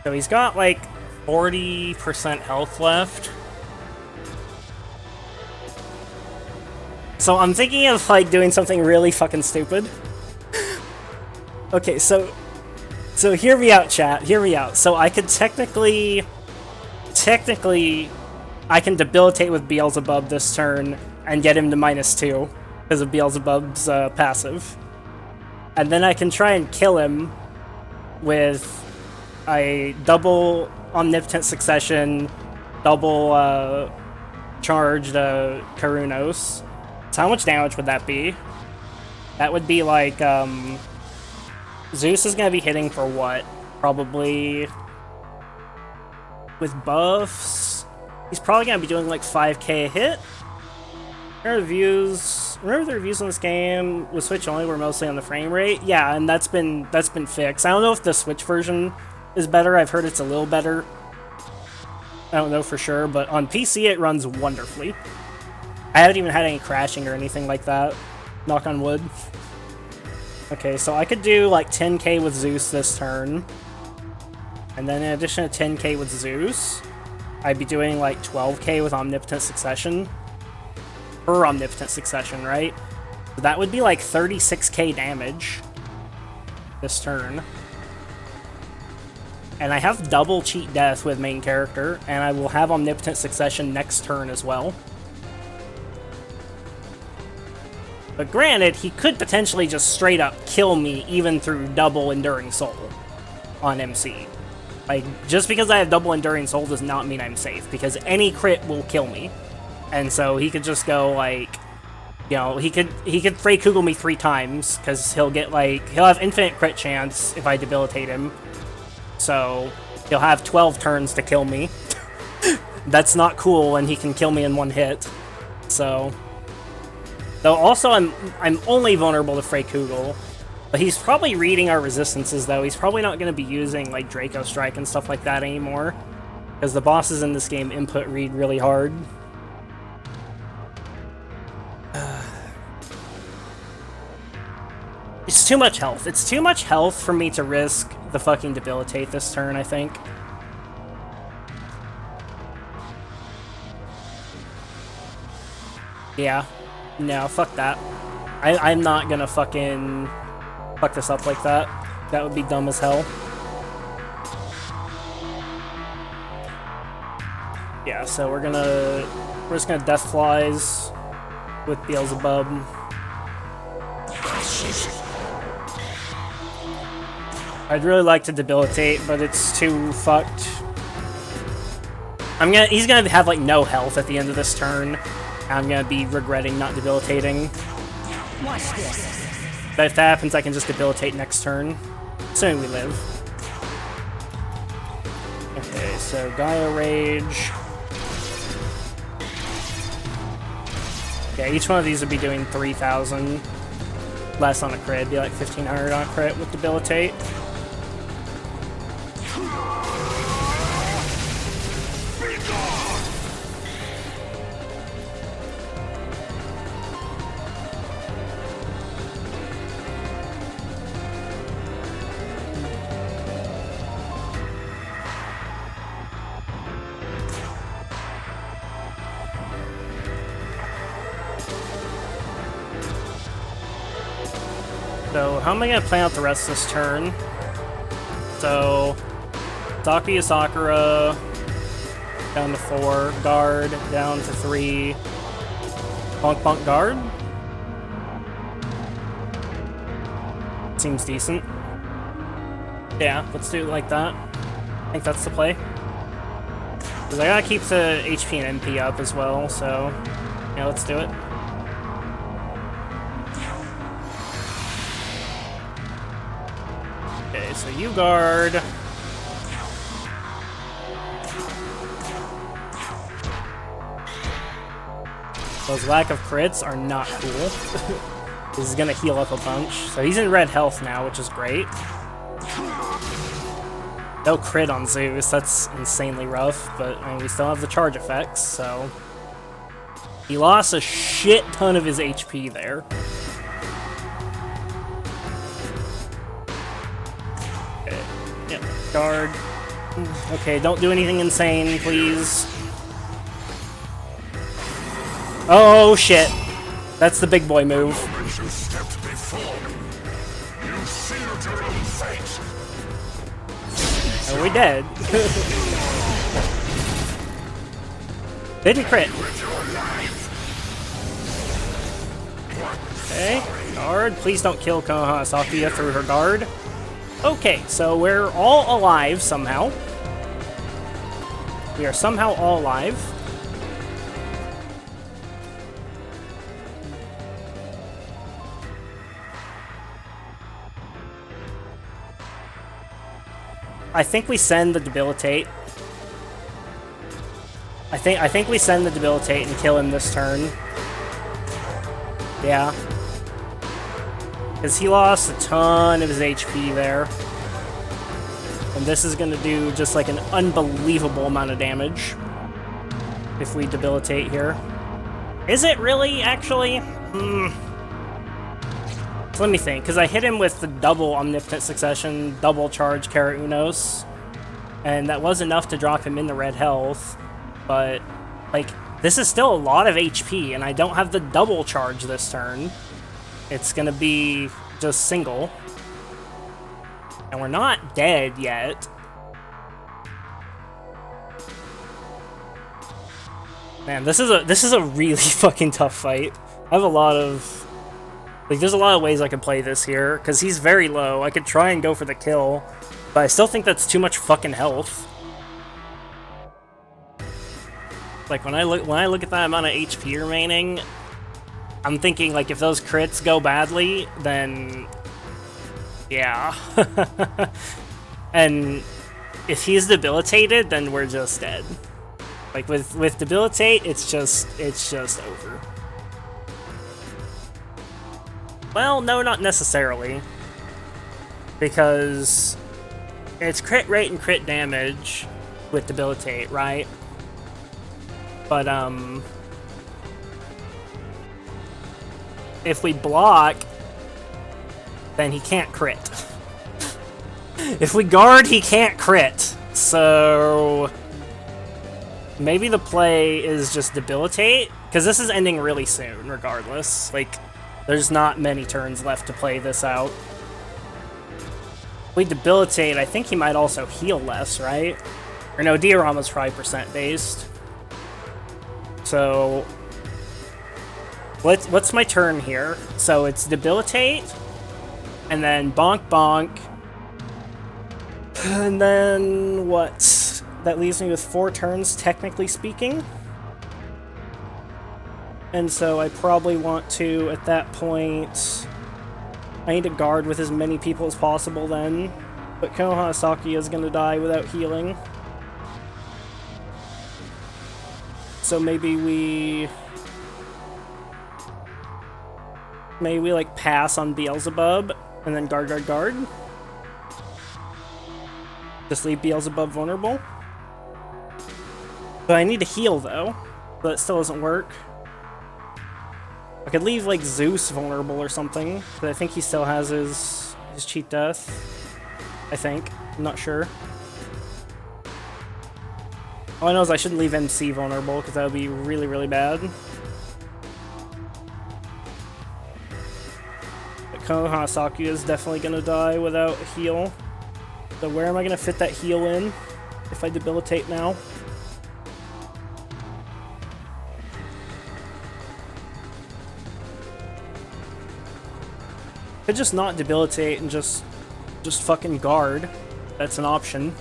So he's got like 40% health left. So I'm thinking of like doing something really fucking stupid. Okay, so hear me out, chat. Hear me out. So I could technically, I can debilitate with Beelzebub this turn and get him to -2 because of Beelzebub's passive, and then I can try and kill him with a double Omnipotent Succession, double charged Karunos. So how much damage would that be? That would be like, Zeus is going to be hitting for what? Probably... with buffs? He's probably going to be doing like 5k a hit? Remember the reviews on this game with Switch only were mostly on the frame rate? Yeah, and that's been fixed. I don't know if the Switch version is better. I've heard it's a little better. I don't know for sure, but on PC it runs wonderfully. I haven't even had any crashing or anything like that. Knock on wood. Okay, so I could do like 10k with Zeus this turn. And then in addition to 10k with Zeus, I'd be doing like 12k with Omnipotent Succession. Per Omnipotent Succession, right? So that would be like 36k damage this turn. And I have double cheat death with main character, and I will have Omnipotent Succession next turn as well. But granted, he could potentially just straight up kill me even through double Enduring Soul on MC. Like, just because I have double Enduring Soul does not mean I'm safe, because any crit will kill me. And so he could just go, like, you know, he could Frey Kugel me 3 times, because he'll get, like, he'll have infinite crit chance if I debilitate him. So, he'll have 12 turns to kill me. That's not cool, and he can kill me in 1 hit. So... Though also, I'm only vulnerable to Frey Kugel. But he's probably reading our resistances, though. He's probably not going to be using, like, Draco Strike and stuff like that anymore. Because the bosses in this game input read really hard. It's too much health. It's too much health for me to risk the fucking debilitate this turn, I think. Yeah. No, fuck that. I'm not gonna fucking fuck this up like that. That would be dumb as hell. Yeah, so we're just gonna Death Flies with Beelzebub. I'd really like to debilitate, but it's too fucked. He's gonna have like no health at the end of this turn. I'm gonna be regretting not debilitating. Watch this. But if that happens, I can just debilitate next turn. Assuming we live. Okay, so Gaia Rage. Yeah, each one of these would be doing 3,000 less on a crit. It'd be like 1,500 on a crit with debilitate. So, how am I going to plan out the rest of this turn? So, Sakura Sakura, down to 4, Guard, down to 3, Bonk Bonk Guard? Seems decent. Yeah, let's do it like that. I think that's the play. Because I gotta keep the HP and MP up as well, so, yeah, let's do it. Okay, so you guard. Those lack of crits are not cool. This is gonna heal up a bunch. So he's in red health now, which is great. No crit on Zeus, that's insanely rough, but I mean, we still have the charge effects, so... He lost a shit ton of his HP there. Yep, guard. Okay, don't do anything insane, please. Oh, shit. That's the big boy move. Oh, we dead. Didn't crit. Okay, guard. Please don't kill Konoha Sakuya through her guard. Okay, so we're all alive somehow. We are somehow all alive. I think we send the debilitate. I think we send the debilitate and kill him this turn. Yeah. Because he lost a ton of his HP there. And this is gonna do just like an unbelievable amount of damage if we debilitate here. Is it really, actually? So let me think, because I hit him with the double Omnipotent Succession, double charge Kara Unos, and that was enough to drop him in the red health, but, like, this is still a lot of HP, and I don't have the double charge this turn. It's gonna be just single. And we're not dead yet. Man, this is a really fucking tough fight. I have a lot of... Like, there's a lot of ways I could play this here, because he's very low. I could try and go for the kill, but I still think that's too much fucking health. Like, when I look at that amount of HP remaining, I'm thinking, like, if those crits go badly, then... yeah. And if he's debilitated, then we're just dead. Like, with debilitate, it's just over. Well, no, not necessarily. Because it's crit rate and crit damage with debilitate, right? But, if we block, then he can't crit. If we guard, he can't crit. So maybe the play is just debilitate, because this is ending really soon, regardless. Like, there's not many turns left to play this out. If we debilitate, I think he might also heal less, right? Or no, Diorama's probably percent based. So what's my turn here? So it's debilitate, and then bonk bonk, and then what? That leaves me with 4 turns, technically speaking. And so I probably want to, at that point, I need to guard with as many people as possible then. But Konoha Sakuya is going to die without healing. So maybe we like pass on Beelzebub and then guard. Just leave Beelzebub vulnerable. But I need to heal though, but it still doesn't work. I could leave like Zeus vulnerable or something, but I think he still has his cheat death. I think. I'm not sure. All I know is I shouldn't leave MC vulnerable, because that would be really, really bad. But Konoha Sakuya is definitely going to die without a heal. So where am I going to fit that heal in if I debilitate now? Could just not debilitate and just fucking guard. That's an option.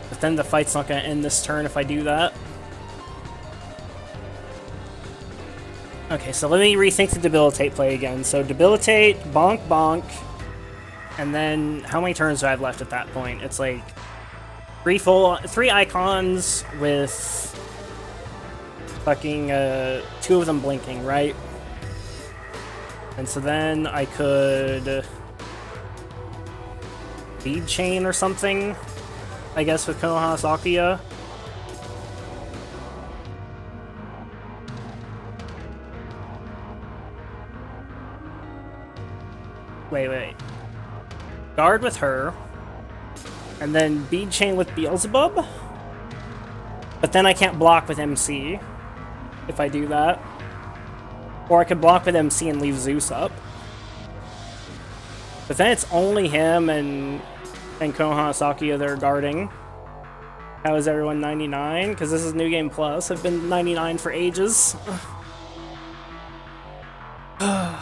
But then the fight's not gonna end this turn if I do that. Okay, so let me rethink the debilitate play again. So debilitate, bonk bonk, and then how many turns do I have left at that point? It's like 3 icons with fucking 2 of them blinking, right? And so then I could bead chain or something, I guess, with Konoha Sakuya. Wait. Guard with her, and then bead chain with Beelzebub. But then I can't block with MC if I do that. Or I could block with MC and leave Zeus up. But then it's only him and Konoha Sakuya that are guarding. How is everyone 99? Because this is New Game Plus. I've been 99 for ages. I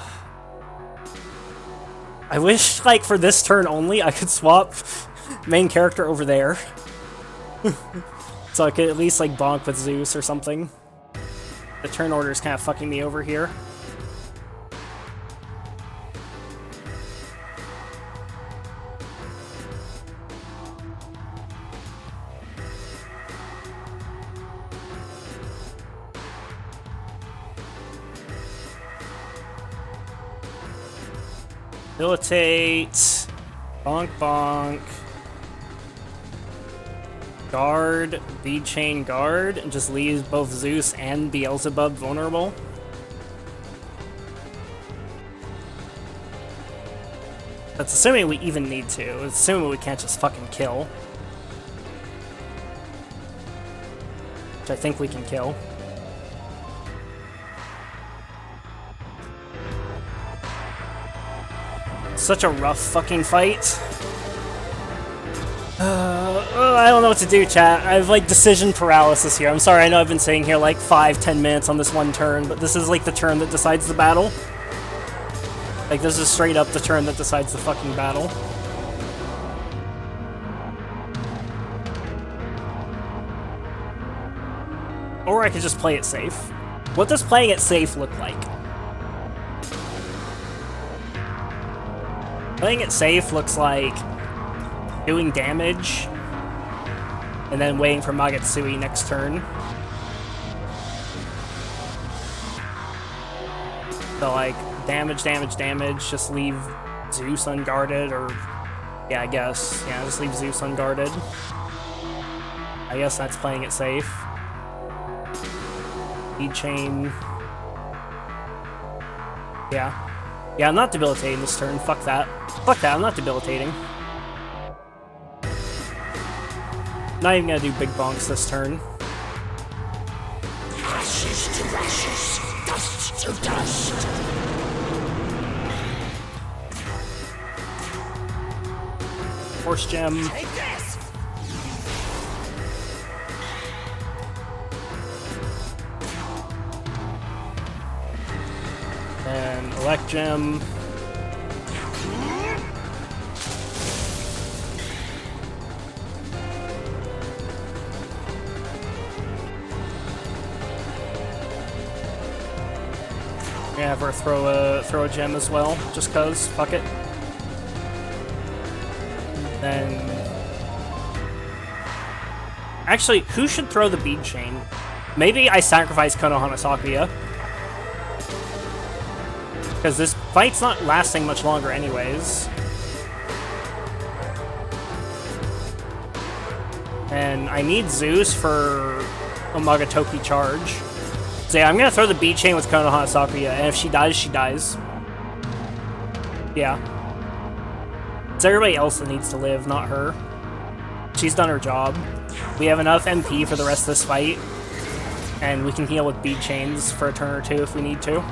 wish, like, for this turn only, I could swap main character over there. So I could at least, like, bonk with Zeus or something. The turn order is kind of fucking me over here. Debilitate. Bonk, bonk. Guard, bead chain guard, and just leaves both Zeus and Beelzebub vulnerable. That's assuming we even need to. It's assuming we can't just fucking kill. Which I think we can kill. Such a rough fucking fight. I don't know what to do, chat. I have like decision paralysis here. I'm sorry, I know I've been sitting here like 5-10 minutes on this one turn, but this is like the turn that decides the battle. Like, this is straight up the turn that decides the fucking battle. Or I could just play it safe. What does playing it safe look like? Playing it safe looks like doing damage and then waiting for Magatsuki next turn. So like, damage, damage, damage, just leave Zeus unguarded, or yeah, I guess. Yeah, just leave Zeus unguarded. I guess that's playing it safe. Bead chain. Yeah. Yeah, I'm not debilitating this turn. Fuck that. Fuck that, I'm not debilitating. Not even gonna do big bonks this turn. Ashes to ashes, dust to dust. Force gem. Take this. And elect gem. Yeah, have her throw a gem as well, just cause. Fuck it. Then actually, who should throw the bead chain? Maybe I sacrifice Konohana Sakuya. Because this fight's not lasting much longer anyways. And I need Zeus for Omagatoki charge. So yeah, I'm gonna throw the bead chain with Konohana Sakuya, and if she dies, she dies. Yeah. It's everybody else that needs to live, not her. She's done her job. We have enough MP for the rest of this fight, and we can heal with bead chains for a turn or two if we need to.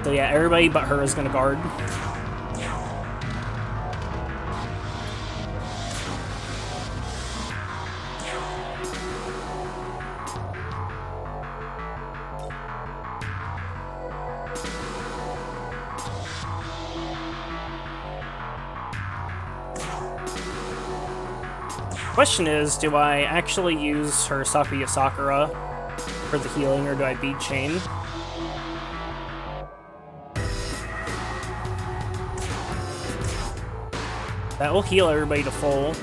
So yeah, everybody but her is gonna guard. Question is, do I actually use her Sakuya Sakura for the healing, or do I bead chain? That will heal everybody to full.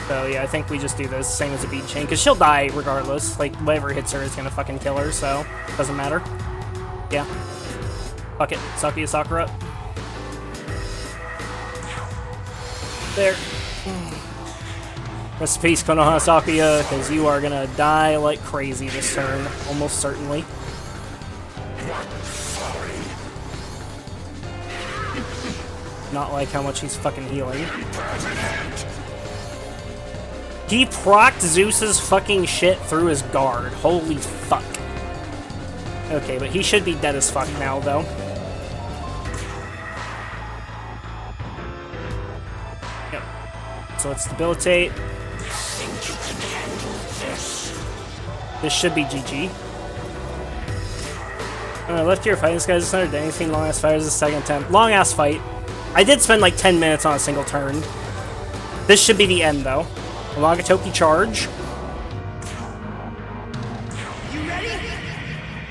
So yeah, I think we just do this, same as a bead chain, because she'll die regardless. Like, whatever hits her is gonna fucking kill her, so doesn't matter. Yeah. Fuck it, Sakuya Sakura. There. Rest in peace, Konohana Sakuya, because you are gonna die like crazy this turn, almost certainly. Not like how much he's fucking healing. He procced Zeus's fucking shit through his guard. Holy fuck. Okay, but he should be dead as fuck now, though. Yep. So let's debilitate. This should be GG. Left here fighting this guy just under anything. Long ass fight is the second attempt. Long ass fight. I did spend like 10 minutes on a single turn. This should be the end though. Omagatoki charge.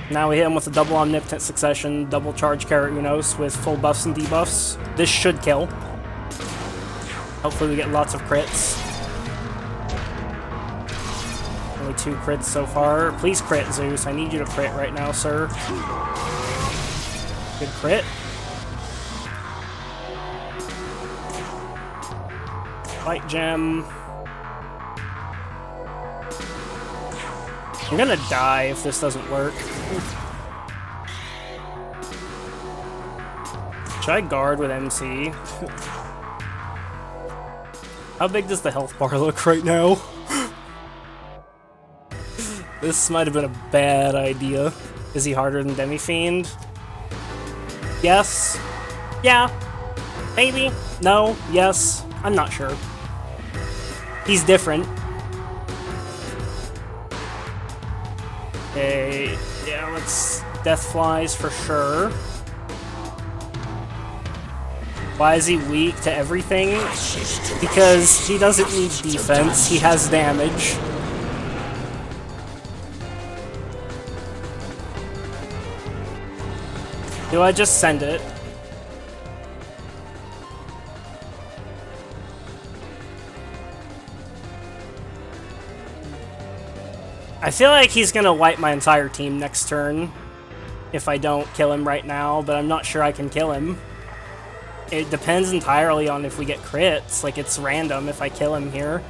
Now we hit him with a double omnipotent succession, double charge Karaunos with full buffs and debuffs. This should kill. Hopefully we get lots of crits. Only 2 crits so far. Please crit, Zeus. I need you to crit right now, sir. Good crit. Light gem. I'm gonna die if this doesn't work. Should I guard with MC? How big does the health bar look right now? This might have been a bad idea. Is he harder than Demi-fiend? Yes. Yeah. Maybe. No. Yes. I'm not sure. He's different. Okay. Yeah, let's... Death flies for sure. Why is he weak to everything? Because he doesn't need defense, he has damage. Do I just send it? I feel like he's gonna wipe my entire team next turn if I don't kill him right now, but I'm not sure I can kill him. It depends entirely on if we get crits. Like, it's random if I kill him here.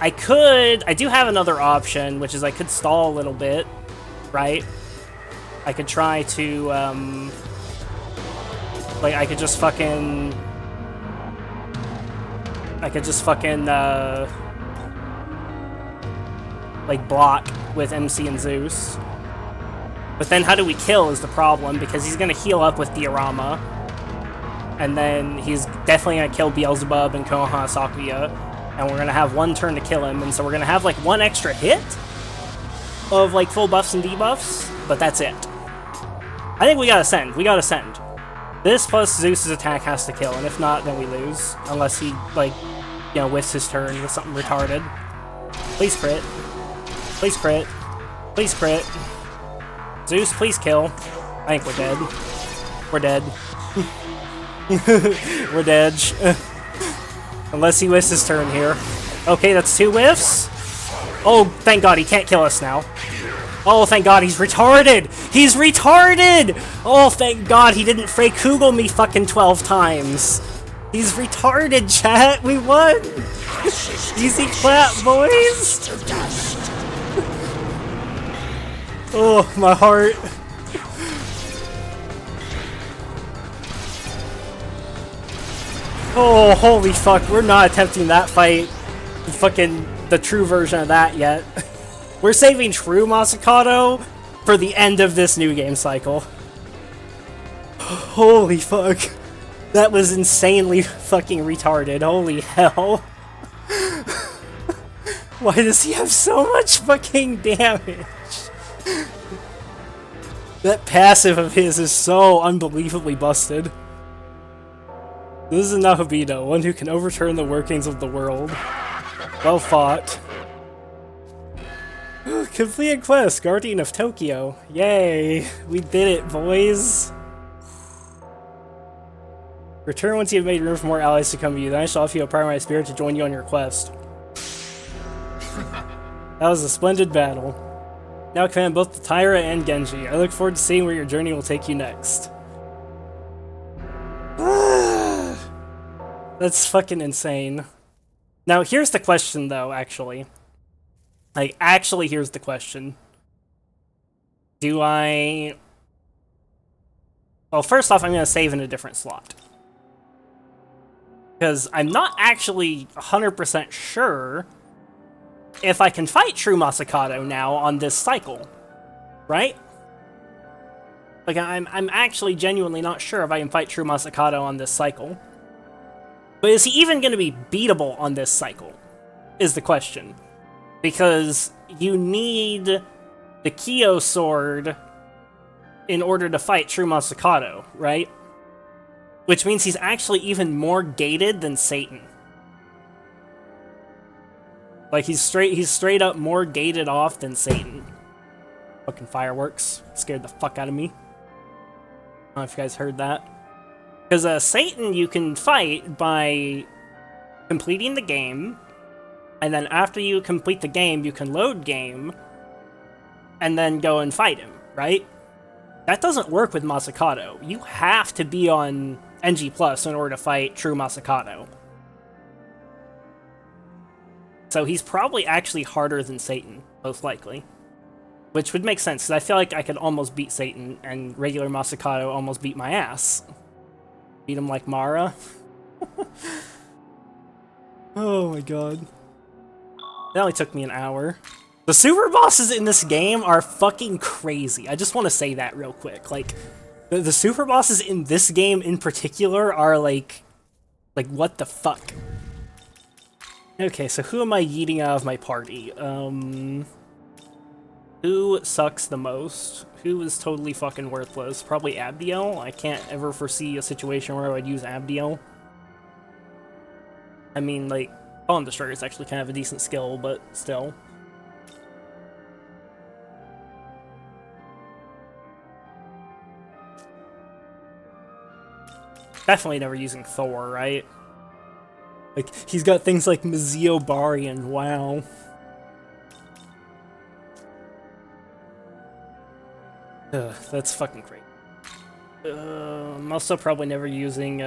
I do have another option, which is I could stall a little bit, right? I could try to, like, I could just fucking, like, block with MC and Zeus. But then how do we kill is the problem, because he's gonna heal up with Diorama. And then he's definitely gonna kill Beelzebub and Konoha Sakuya, and we're gonna have one turn to kill him, and so we're gonna have like one extra hit of like full buffs and debuffs, but that's it. I think we gotta send. We gotta send. This plus Zeus's attack has to kill, and if not, then we lose. Unless he, like, you know, whiffs his turn with something retarded. Please crit. Please crit. Please crit. Zeus, please kill. I think we're dead. We're dead. We're dead. Unless he whiffs his turn here. Okay, that's 2 whiffs. Oh, thank God he can't kill us now. Oh, thank God he's retarded! He's retarded! Oh, thank God he didn't Frey Kugel me fucking 12 times. He's retarded, chat! We won! Easy clap, boys! Oh, my heart. Oh, holy fuck, we're not attempting that fight. The true version of that yet. We're saving true Masakado for the end of this new game cycle. Holy fuck. That was insanely fucking retarded. Holy hell. Why does he have so much fucking damage? That passive of his is so unbelievably busted. This is Nahabito, one who can overturn the workings of the world. Well fought. Completed quest, Guardian of Tokyo. Yay! We did it, boys! Return once you've made room for more allies to come to you. Then I shall offer you a primary spirit to join you on your quest. That was a splendid battle. Now command both the Taira and Genji. I look forward to seeing where your journey will take you next. That's fucking insane. Now, here's the question, though, actually. Like, actually, here's the question. Do I... Well, first off, I'm going to save in a different slot. Because I'm not actually 100% sure if I can fight True Masakado now on this cycle. Right? Like, I'm actually genuinely not sure if I can fight True Masakado on this cycle. But is he even going to be beatable on this cycle? Is the question. Because you need the Kyo sword in order to fight True Masakado, right? Which means he's actually even more gated than Satan. Like, he's straight up more gated off than Satan. Fucking fireworks. Scared the fuck out of me. I don't know if you guys heard that. Because Satan you can fight by completing the game, and then after you complete the game, you can load game, and then go and fight him, right? That doesn't work with Masakado. You have to be on NG Plus in order to fight True Masakado. So he's probably actually harder than Satan, most likely. Which would make sense, because I feel like I could almost beat Satan, and regular Masakado almost beat my ass. Beat him like Mara. Oh my god. That only took me an hour. The super bosses in this game are fucking crazy. I just want to say that real quick. Like, the super bosses in this game in particular are like what the fuck? Okay, so who am I yeeting out of my party? Who sucks the most? Who is totally fucking worthless? Probably Abdiel. I can't ever foresee a situation where I would use Abdiel. I mean, like, Column Destroyer is actually kind of a decent skill, but still. Definitely never using Thor, right? Like, he's got things like Mazio Barian, wow. Ugh, that's fucking great. I'm also probably never using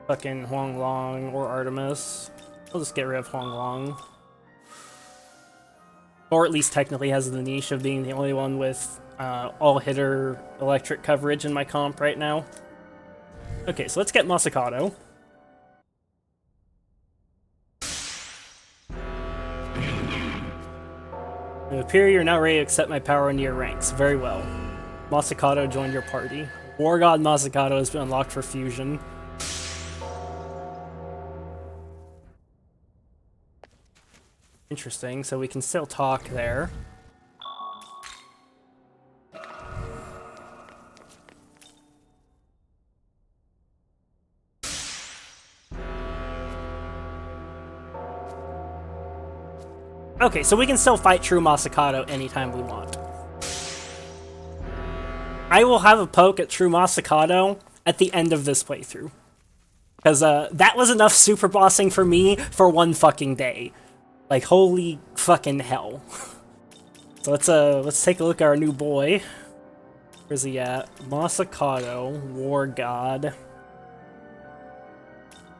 fucking Huang Long or Artemis. I'll just get rid of Huang Long. Or at least technically has the niche of being the only one with all-hitter electric coverage in my comp right now. Okay, so let's get Masakado. It appears you're now ready to accept my power into your ranks. Very well. Masakado joined your party. War God Masakado has been unlocked for fusion. Interesting, so we can still talk there. Okay, so we can still fight True Masakado anytime we want. I will have a poke at True Masakado at the end of this playthrough. Because that was enough super bossing for me for one fucking day. Like, holy fucking hell. So let's take a look at our new boy. Where's he at? Masakado, War God.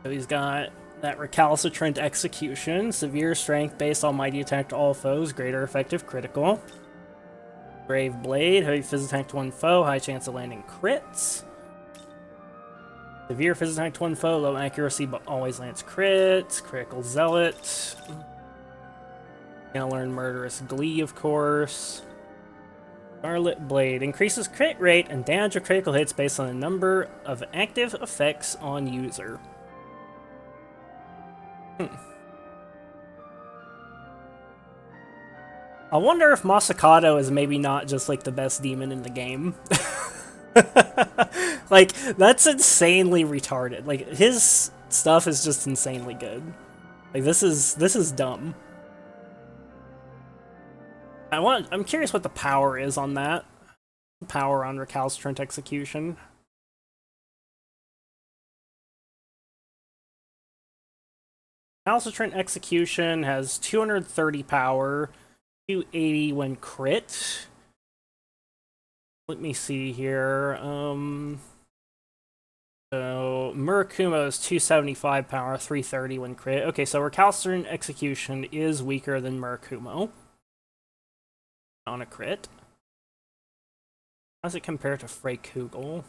So he's got that recalcitrant execution, severe strength based almighty attack to all foes, greater effective critical. Brave Blade, heavy phys attack to one foe, high chance of landing crits. Severe phys attack to one foe, low accuracy but always lands crits. Critical Zealot. Gonna learn Murderous Glee, of course. Scarlet Blade increases crit rate and damage of critical hits based on the number of active effects on user. I wonder if Masakado is maybe not just like the best demon in the game. Like, that's insanely retarded. Like, his stuff is just insanely good. Like, this is dumb. I'm curious what the power is on that. Power on Recalcitrant Execution. Recalcitrant Execution has 230 power, 280 when crit. Let me see here. So Murakumo is 275 power, 330 when crit. Okay, so Recalcitrant Execution is weaker than Murakumo on a crit. How does it compare to Freykugel?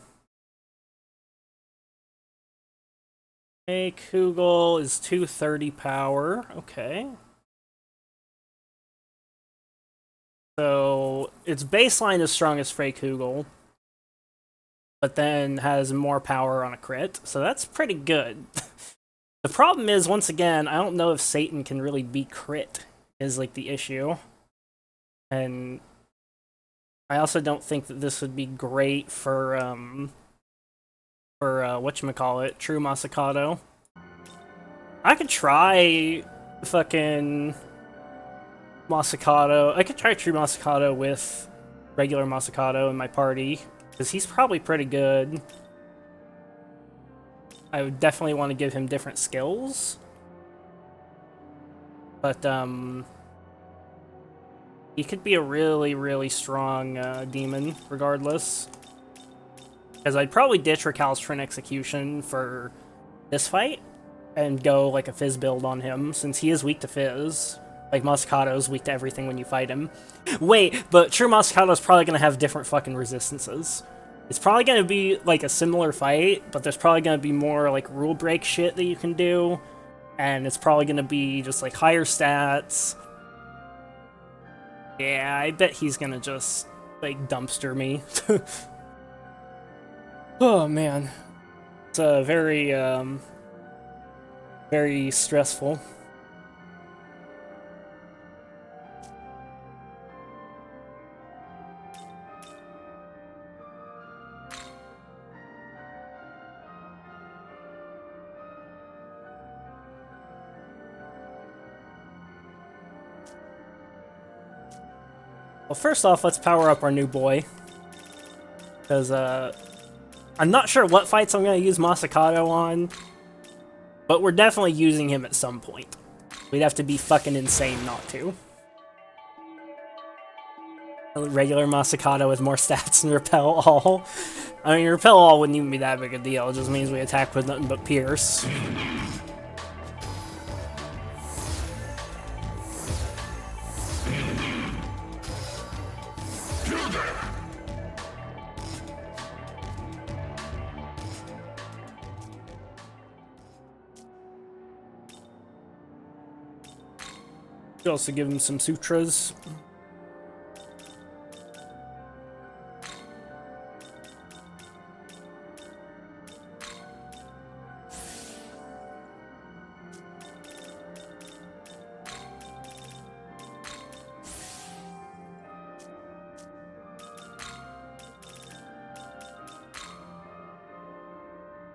Freykugel is 230 power. Okay. So its baseline is strong as Freykugel, but then has more power on a crit. So that's pretty good. The problem is, once again, I don't know if Satan can really beat crit, is like the issue. And I also don't think that this would be great for whatchamacallit, True Masakado. I could try fucking Masakado. I could try True Masakado with regular Masakado in my party, because he's probably pretty good. I would definitely want to give him different skills. But, he could be a really, really strong demon, regardless. Because I'd probably ditch Recalcitrant Execution for this fight. and go like a Fizz build on him, since he is weak to Fizz. Like, Masakato's weak to everything when you fight him. Wait, but True Masakato's probably gonna have different fucking resistances. It's probably gonna be like a similar fight, but there's probably gonna be more like rule break shit that you can do, and it's probably gonna be just like higher stats. Yeah, I bet he's gonna just like dumpster me. Oh man, it's very very stressful. Well, first off, let's power up our new boy. Because, I'm not sure what fights I'm going to use Masakato on, but we're definitely using him at some point. We'd have to be fucking insane not to. A regular Masakato with more stats than Repel All. I mean, Repel All wouldn't even be that big a deal, it just means we attack with nothing but Pierce. Could also give him some sutras.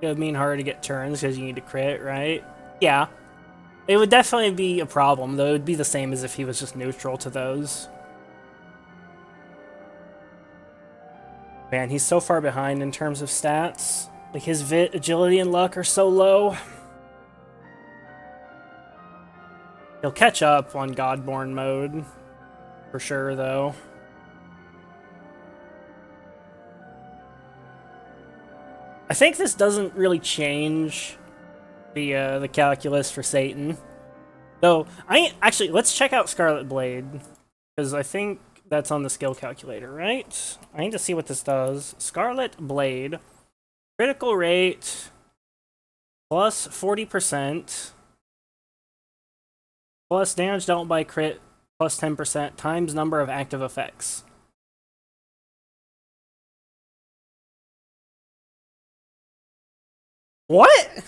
It would mean harder to get turns because you need to crit, right? Yeah. It would definitely be a problem, though it would be the same as if he was just neutral to those. Man, he's so far behind in terms of stats. Like, his Vit, Agility, and Luck are so low. He'll catch up on Godborn mode. For sure, though. I think this doesn't really change the calculus for Satan. Though, actually, let's check out Scarlet Blade. Because I think that's on the skill calculator, right? I need to see what this does. Scarlet Blade. Critical rate. Plus 40%. Plus damage dealt by crit. Plus 10%. Times number of active effects. What?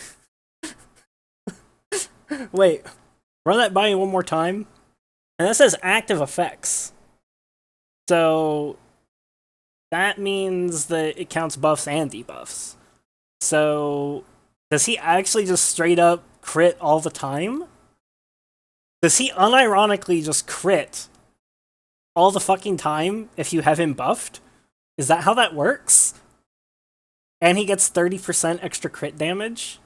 Wait, run that by me one more time. And that says active effects. So that means that it counts buffs and debuffs. So does he actually just straight up crit all the time? Does he unironically just crit all the fucking time if you have him buffed? Is that how that works? And he gets 30% extra crit damage?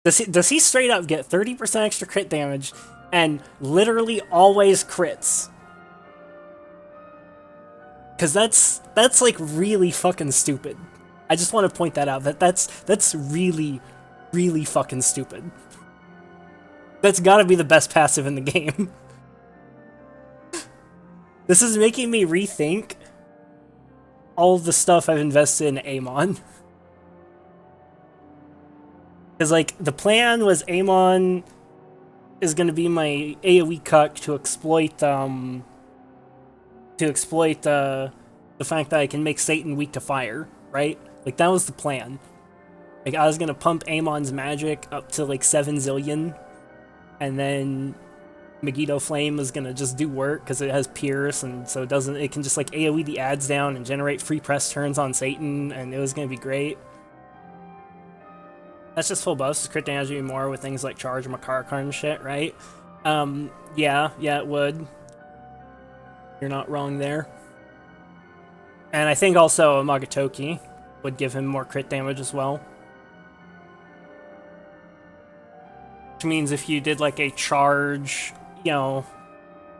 Does he straight up get 30% extra crit damage and literally always crits? Because that's like really fucking stupid. I just want to point that out. That's really, really fucking stupid. That's gotta be the best passive in the game. This is making me rethink all the stuff I've invested in Amon. Because, like, the plan was Amon is going to be my AoE cuck to exploit the fact that I can make Satan weak to fire, right? Like, that was the plan. Like, I was going to pump Amon's magic up to, like, 7 zillion, and then Megiddo Flame is going to just do work because it has Pierce, and so it can just, like, AoE the ads down and generate free press turns on Satan, and it was going to be great. That's just full buffs. Crit damage would be more with things like Charge and Makarkar and shit, right? Yeah, it would. You're not wrong there. And I think also Magatoki would give him more crit damage as well. Which means if you did like a charge, you know,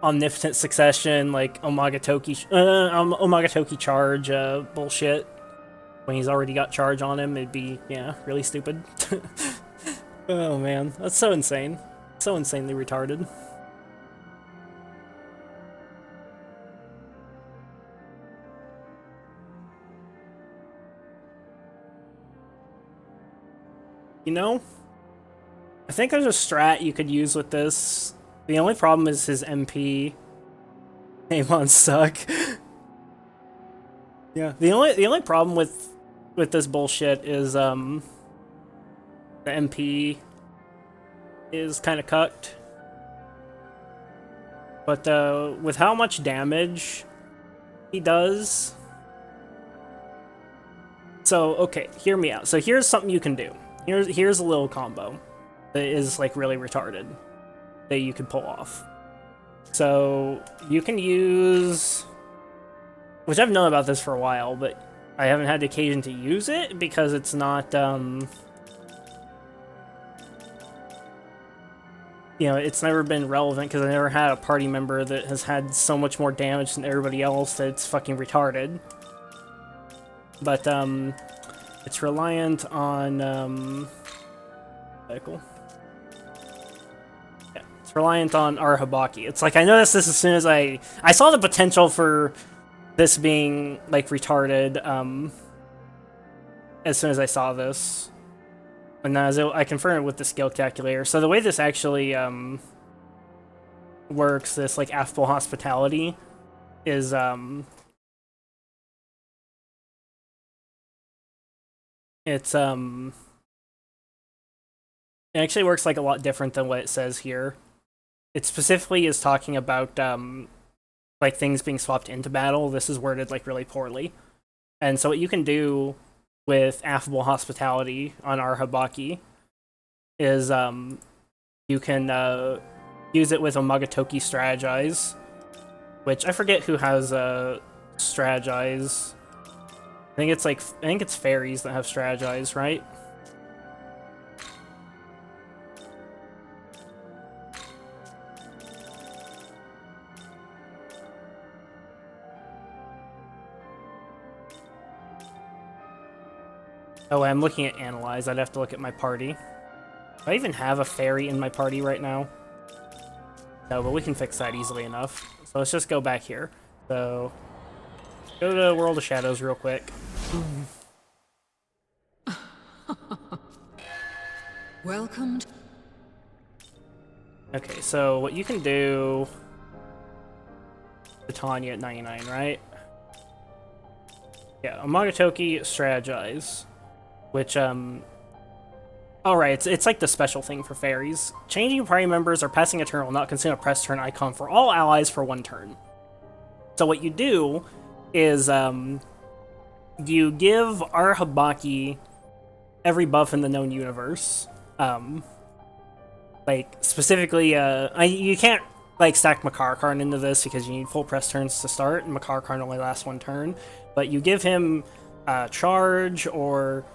Omnipotent Succession, like Omagatoki charge bullshit, when he's already got charge on him, it'd be, yeah, really stupid. Oh man, that's so insane. So insanely retarded. You know, I think there's a strat you could use with this. The only problem is his MP. Amon suck. Yeah, the only problem with this bullshit is the MP is kind of cucked. But with how much damage he does. So okay, hear me out. So here's something you can do. Here's a little combo that is like really retarded that you can pull off. So you can use, which I've known about this for a while, but I haven't had the occasion to use it because it's not, you know, it's never been relevant because I never had a party member that has had so much more damage than everybody else that it's fucking retarded. But, it's reliant on, vehicle. Yeah, it's reliant on Arhabaki. It's like, I noticed this as soon as I saw the potential for this being, like, retarded, as soon as I saw this. And then I confirmed it with the skill calculator. So the way this actually, works, this, like, affable hospitality, is, it actually works like a lot different than what it says here. It specifically is talking about like things being swapped into battle. This is worded like really poorly. And so what you can do with affable hospitality on Arhabaki is you can use it with Omagatoki Strategize, which I forget who has Strategize. I think it's fairies that have Strategize, right? Oh, I'm looking at Analyze. I'd have to look at my party. Do I even have a fairy in my party right now? No, but we can fix that easily enough. So let's just go back here. So, go to World of Shadows real quick. Welcome. Okay, so what you can do... Tanya at 99, right? Yeah, Omagatoki Strategize. Which, alright, it's like the special thing for fairies. Changing party members or passing a turn will not consume a press turn icon for all allies for 1 turn. So what you do is, you give Arhabaki every buff in the known universe. Like, specifically, you can't, like, stack Makar Karn into this because you need full press turns to start, and Makar Karn only lasts 1 turn. But you give him charge, or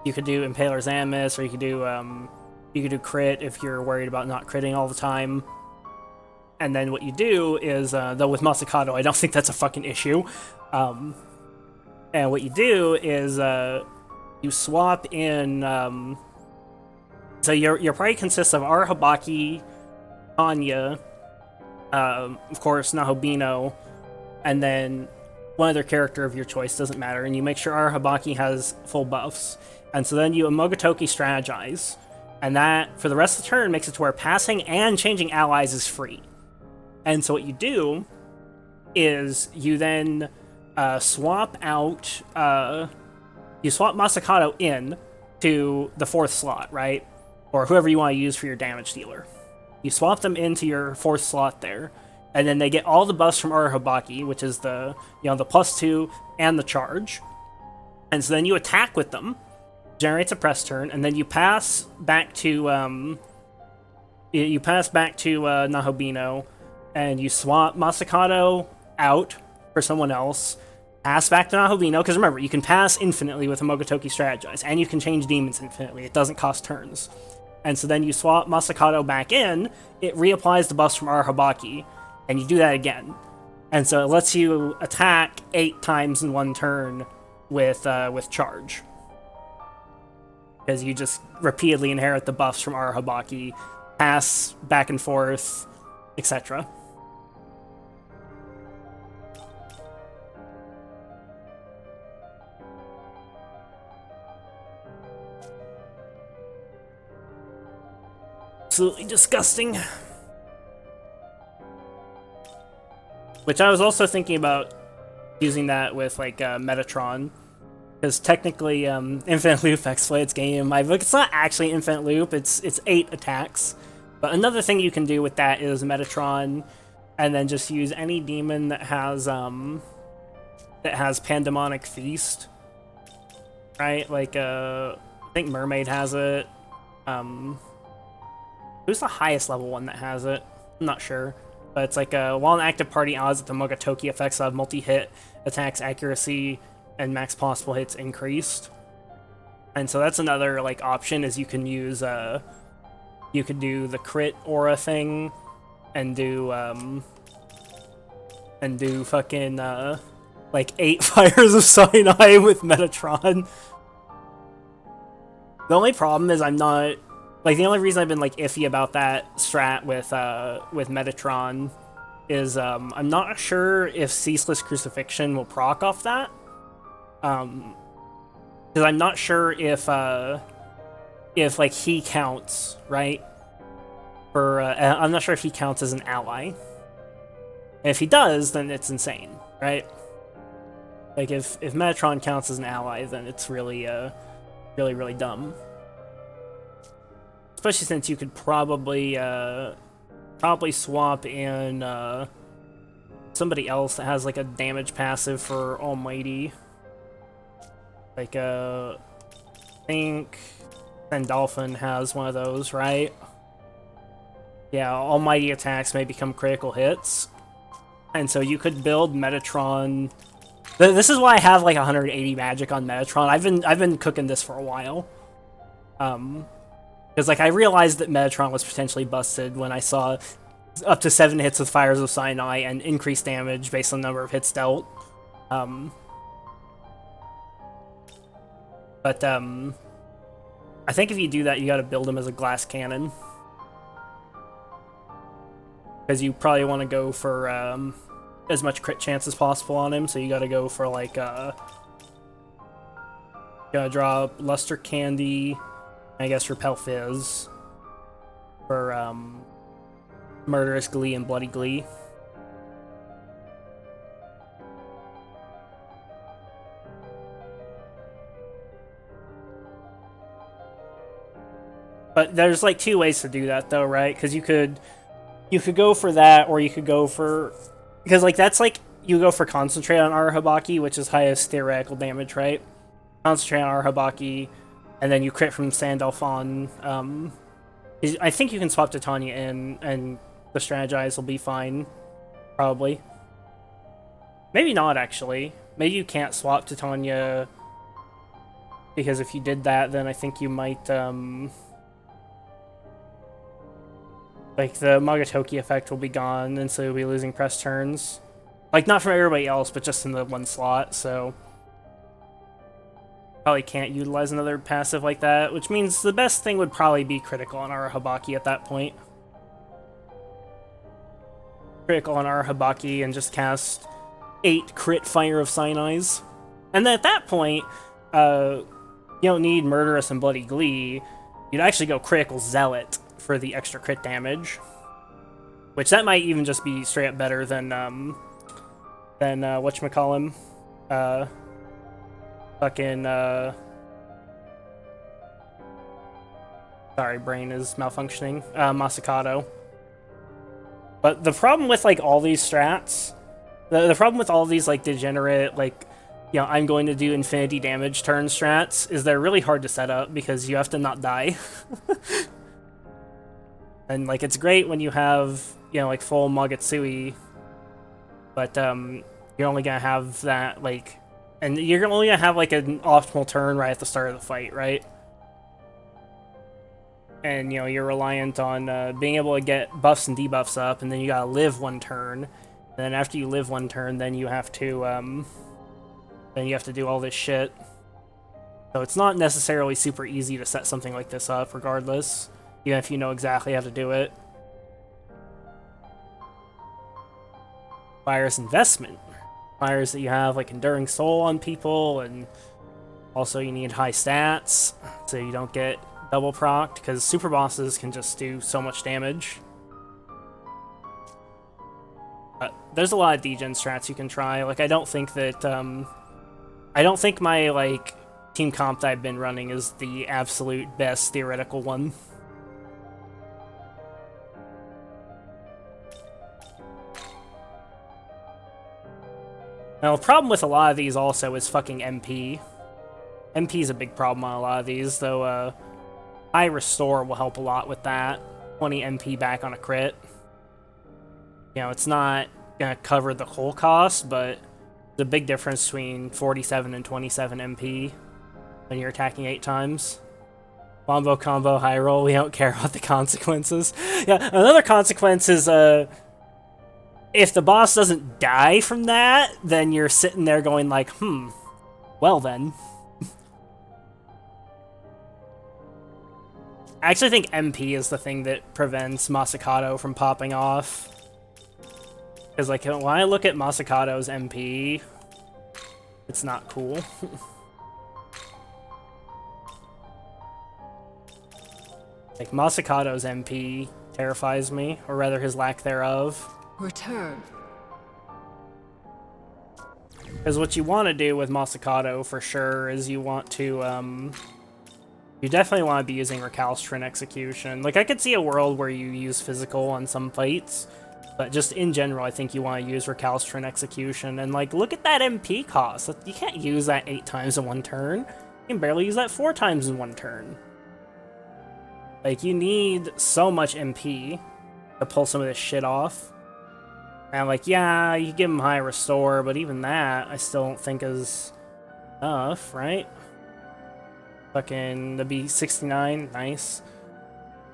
you could do Impaler's Amos, or you could do crit if you're worried about not critting all the time. And then what you do is, though with Masakado, I don't think that's a fucking issue. And what you do is, you swap in, so your party consists of Arhabaki, Anya, of course, Nahobino, and then one other character of your choice, doesn't matter, and you make sure Arhabaki has full buffs. And so then you Omagatoki Strategize, and that, for the rest of the turn, makes it to where passing and changing allies is free. And so what you do is you then swap out, you swap Masakado in to the 4th slot, right? Or whoever you want to use for your damage dealer. You swap them into your 4th slot there, and then they get all the buffs from Arhabaki, which is the, you know, the +2 and the charge. And so then you attack with them, generates a press turn, and then you pass back to Nahobino, and you swap Masakado out for someone else, pass back to Nahobino, because remember, you can pass infinitely with Omagatoki Strategize, and you can change demons infinitely. It doesn't cost turns. And so then you swap Masakado back in, it reapplies the buffs from Arhabaki, and you do that again. And so it lets you attack 8 times in 1 turn with charge. because you just repeatedly inherit the buffs from Arahabaki, pass back and forth, etc. Absolutely disgusting. Which I was also thinking about using that with like Metatron, because technically Infinite Loop exploits game. It's not actually Infinite Loop. It's 8 attacks. But another thing you can do with that is Metatron, and then just use any demon that has Pandemonic Feast. Right? Like I think Mermaid has it. Who's the highest level one that has it? I'm not sure. But it's like while an active party, odds that the Mogatoki effects have multi-hit attacks accuracy and max possible hits increased. And so that's another like option, is you can use you could do the crit aura thing and do fucking like 8 Fires of Sinai with Metatron. The only problem is I'm not like, the only reason I've been like iffy about that strat with Metatron is I'm not sure if Ceaseless Crucifixion will proc off that. Because I'm not sure if like he counts, right? For I'm not sure if he counts as an ally. And if he does, then it's insane, right? Like if Metatron counts as an ally, then it's really really dumb. Especially since you could probably swap in somebody else that has like a damage passive for Almighty. Like I think Sandalphon has one of those, right? Yeah, Almighty attacks may become critical hits. And so you could build Metatron. This is why I have like 180 magic on Metatron. I've been cooking this for a while. Because like I realized that Metatron was potentially busted when I saw up to 7 hits with Fires of Sinai and increased damage based on the number of hits dealt. But I think if you do that, you gotta build him as a glass cannon. Because you probably want to go for as much crit chance as possible on him, so you gotta go for like gotta draw Luster Candy, I guess Repel Fizz for Murderous Glee and Bloody Glee. But there's like 2 ways to do that though, right? Because you could go for that, or you could go for, because like that's like you go for Concentrate on Arahabaki, which is highest theoretical damage, right? Concentrate on Arahabaki, and then you crit from Sandalphon. I think you can swap Titania in, and the Strategize will be fine, probably. Maybe not, actually. Maybe you can't swap Titania, because if you did that, then I think you might, like, the Mogatoki effect will be gone, and so you'll be losing press turns. Like, not from everybody else, but just in the one slot, so probably can't utilize another passive like that, which means the best thing would probably be critical on Arahabaki at that point. Critical on Arahabaki and just cast 8 crit Fire of Sinai's. And then at that point, you don't need Murderous and Bloody Glee. You'd actually go critical Zealot for the extra crit damage. Which that might even just be straight up better than whatchamacallem? Sorry, brain is malfunctioning. Masakato. But the problem with, like, all these strats, the problem with all these, like, degenerate, like, you know, I'm going to do infinity damage turn strats, is they're really hard to set up because you have to not die. And, like, it's great when you have, you know, like, full Mogatsuki, but, you're only gonna have that, like, and you're only gonna have, like, an optimal turn right at the start of the fight, right? And, you know, you're reliant on being able to get buffs and debuffs up, and then you gotta live 1 turn. And then after you live 1 turn, then you have to do all this shit. So it's not necessarily super easy to set something like this up, regardless, even if you know exactly how to do it. Requires investment. Requires that you have like Enduring Soul on people, and also you need high stats, so you don't get double procced, because super bosses can just do so much damage. But there's a lot of degen strats you can try. Like, I don't think that, I don't think my, like, team comp that I've been running is the absolute best theoretical one. Now, the problem with a lot of these also is fucking MP. MP is a big problem on a lot of these, though, high restore will help a lot with that. 20 MP back on a crit. You know, it's not gonna cover the whole cost, but there's a big difference between 47 and 27 MP when you're attacking 8 times. Wombo combo, high roll, we don't care about the consequences. Yeah, another consequence is, if the boss doesn't die from that, then you're sitting there going like, well then. I actually think MP is the thing that prevents Masakato from popping off. Because, like, when I look at Masakato's MP, it's not cool. Like, Masakato's MP terrifies me, or rather his lack thereof. Return. Because what you want to do with Masakato, for sure, is you want to, you definitely want to be using Recalcitrant Execution. Like, I could see a world where you use physical on some fights, but just in general, I think you want to use Recalcitrant Execution. And, like, look at that MP cost. You can't use that 8 times in one turn. You can barely use that 4 times in one turn. Like, you need so much MP to pull some of this shit off. And, like, yeah, you give him high restore, but even that, I still don't think is enough, right? Fucking, that'd be 69, nice.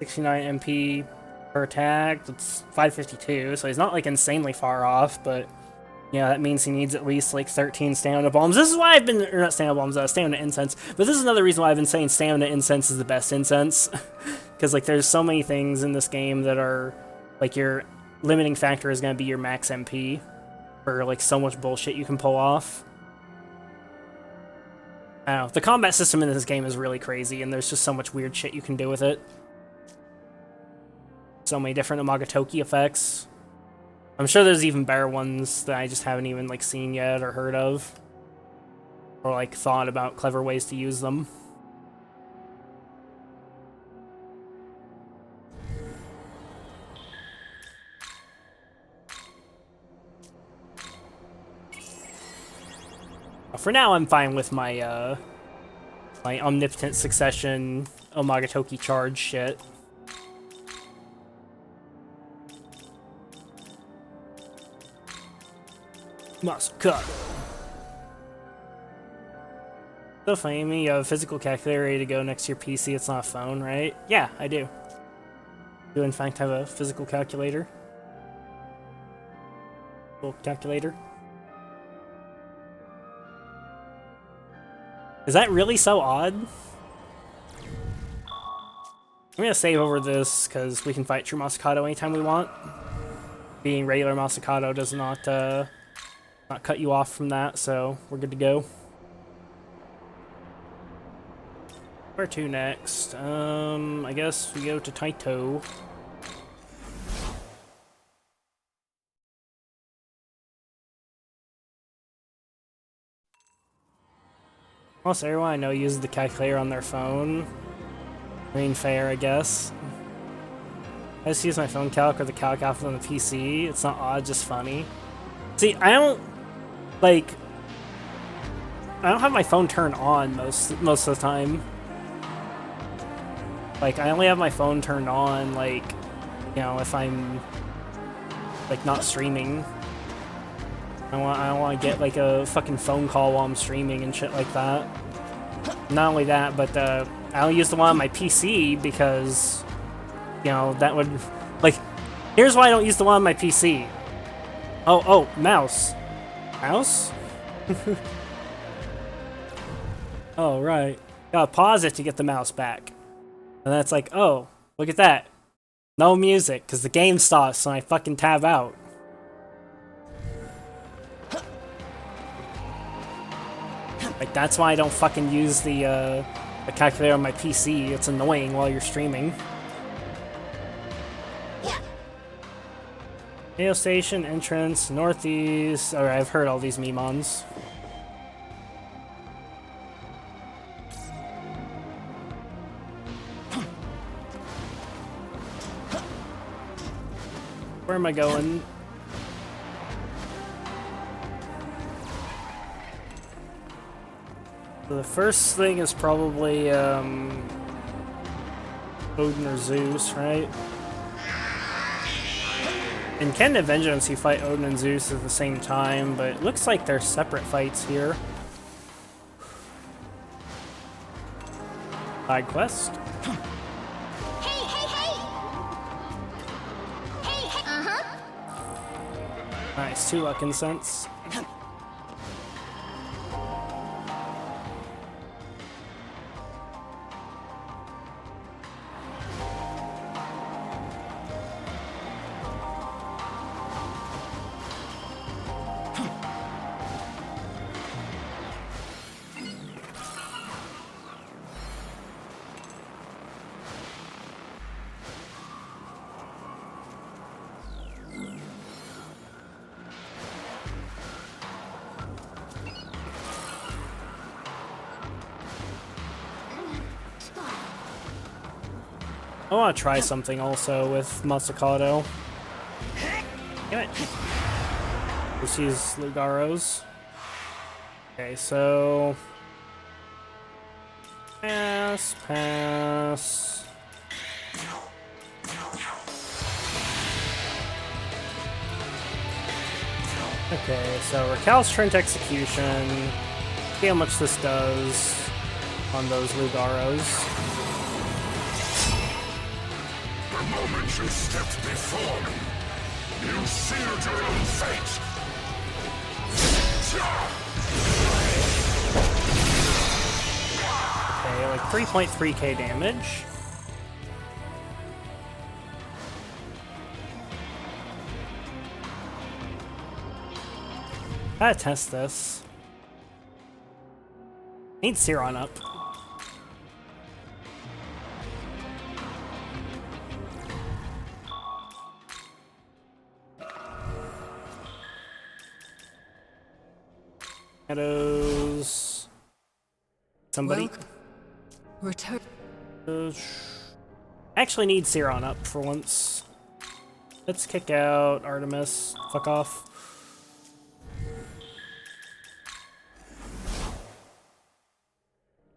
69 MP per attack, that's 552, so he's not, like, insanely far off, but, yeah, that means he needs at least, like, 13 stamina bombs. This is why I've been, or not stamina bombs, stamina incense, but this is another reason why I've been saying stamina incense is the best incense. Because, like, there's so many things in this game that are, like, your limiting factor is going to be your max MP, for, like, so much bullshit you can pull off. I don't know, the combat system in this game is really crazy, and there's just so much weird shit you can do with it. So many different Amagatoki effects. I'm sure there's even better ones that I just haven't even, like, seen yet or heard of. Or, like, thought about clever ways to use them. For now, I'm fine with my, my Omnipotent Succession Omagatoki charge shit. Must cut. So funny, you have a physical calculator ready to go next to your PC, it's not a phone, right? Yeah, I do. Do in fact have a physical calculator. Little calculator. Is that really so odd? I'm gonna save over this, because we can fight True Masakato anytime we want. Being regular Masakato does not, not cut you off from that, so we're good to go. Where to next? I guess we go to Taito. Almost everyone I know uses the calculator on their phone. I mean, fair, I guess. I just use my phone calc or the calc app on the PC. It's not odd, just funny. See, I don't have my phone turned on most of the time. Like, I only have my phone turned on, like, you know, if I'm, like, not streaming. I don't want to get, like, a fucking phone call while I'm streaming and shit like that. Not only that, but, I don't use the one on my PC because, you know, that would, like, here's why I don't use the one on my PC. Oh, mouse. Mouse? Oh, right. Gotta pause it to get the mouse back. And then it's like, oh, look at that. No music, because the game stops and I fucking tab out. Like, that's why I don't fucking use the calculator on my PC. It's annoying while you're streaming. Radio station, entrance, northeast. Alright, I've heard all these memons. Where am I going? So the first thing is probably Odin or Zeus, right? In Canon of Vengeance, you fight Odin and Zeus at the same time, but it looks like they're separate fights here. Side quest. Nice, 2 luck incense. I want to try something also with Masakado. Damn it. Just use Lugaros. Okay, so... Pass, pass... Okay, so Recalcitrant Execution. See how much this does on those Lugaros. The moment you stepped before me, you sealed your own fate. Okay, like 3.3k damage. Gotta test this. Need Siron up. Shadows. Somebody. Return. Actually need Siron up for once. Let's kick out Artemis. Fuck off.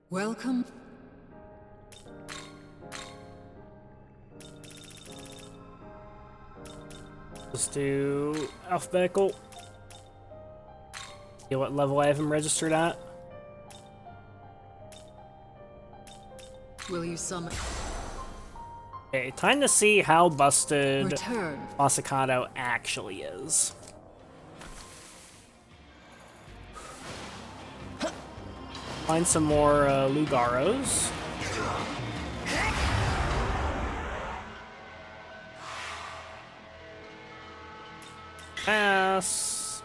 Welcome. Let's do alphabetical. See what level I have him registered at. Will you summon? Okay, time to see how busted Return. Masakado actually is. Find some more Lugaros. Pass.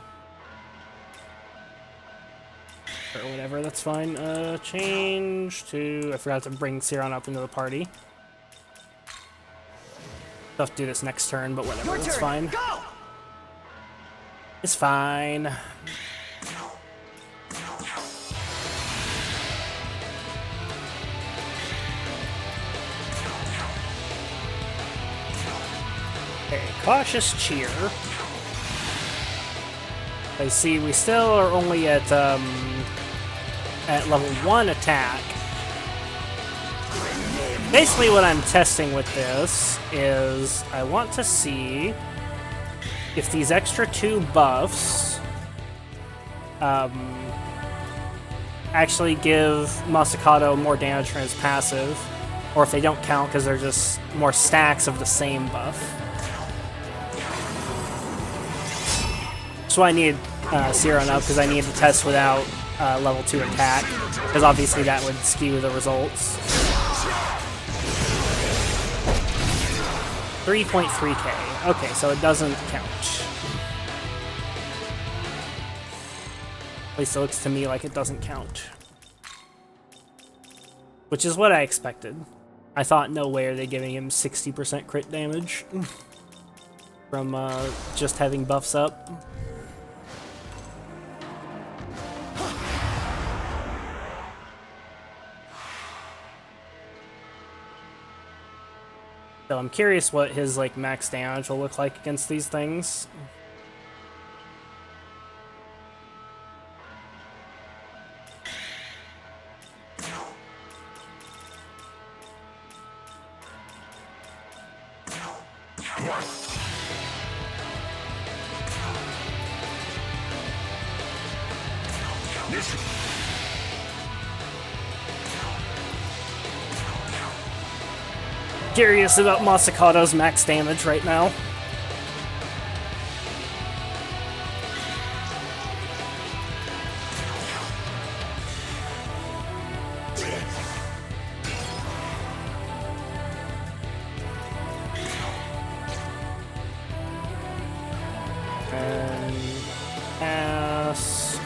Or whatever, that's fine. Change to... I forgot to bring Siron up into the party. I'll have to do this next turn, but whatever, that's fine. Go! It's fine. Okay, cautious cheer. I see we still are only at level 1 attack. Basically what I'm testing with this is I want to see if these extra 2 buffs actually give Masakado more damage from his passive, or if they don't count because they're just more stacks of the same buff. So I need Siron up because I need to test without level 2 attack, because obviously that would skew the results. 3.3k. Okay, so it doesn't count. At least it looks to me like it doesn't count. Which is what I expected. I thought no way are they giving him 60% crit damage from just having buffs up. So I'm curious what his like max damage will look like against these things. Curious about Masakato's max damage right now. And pass.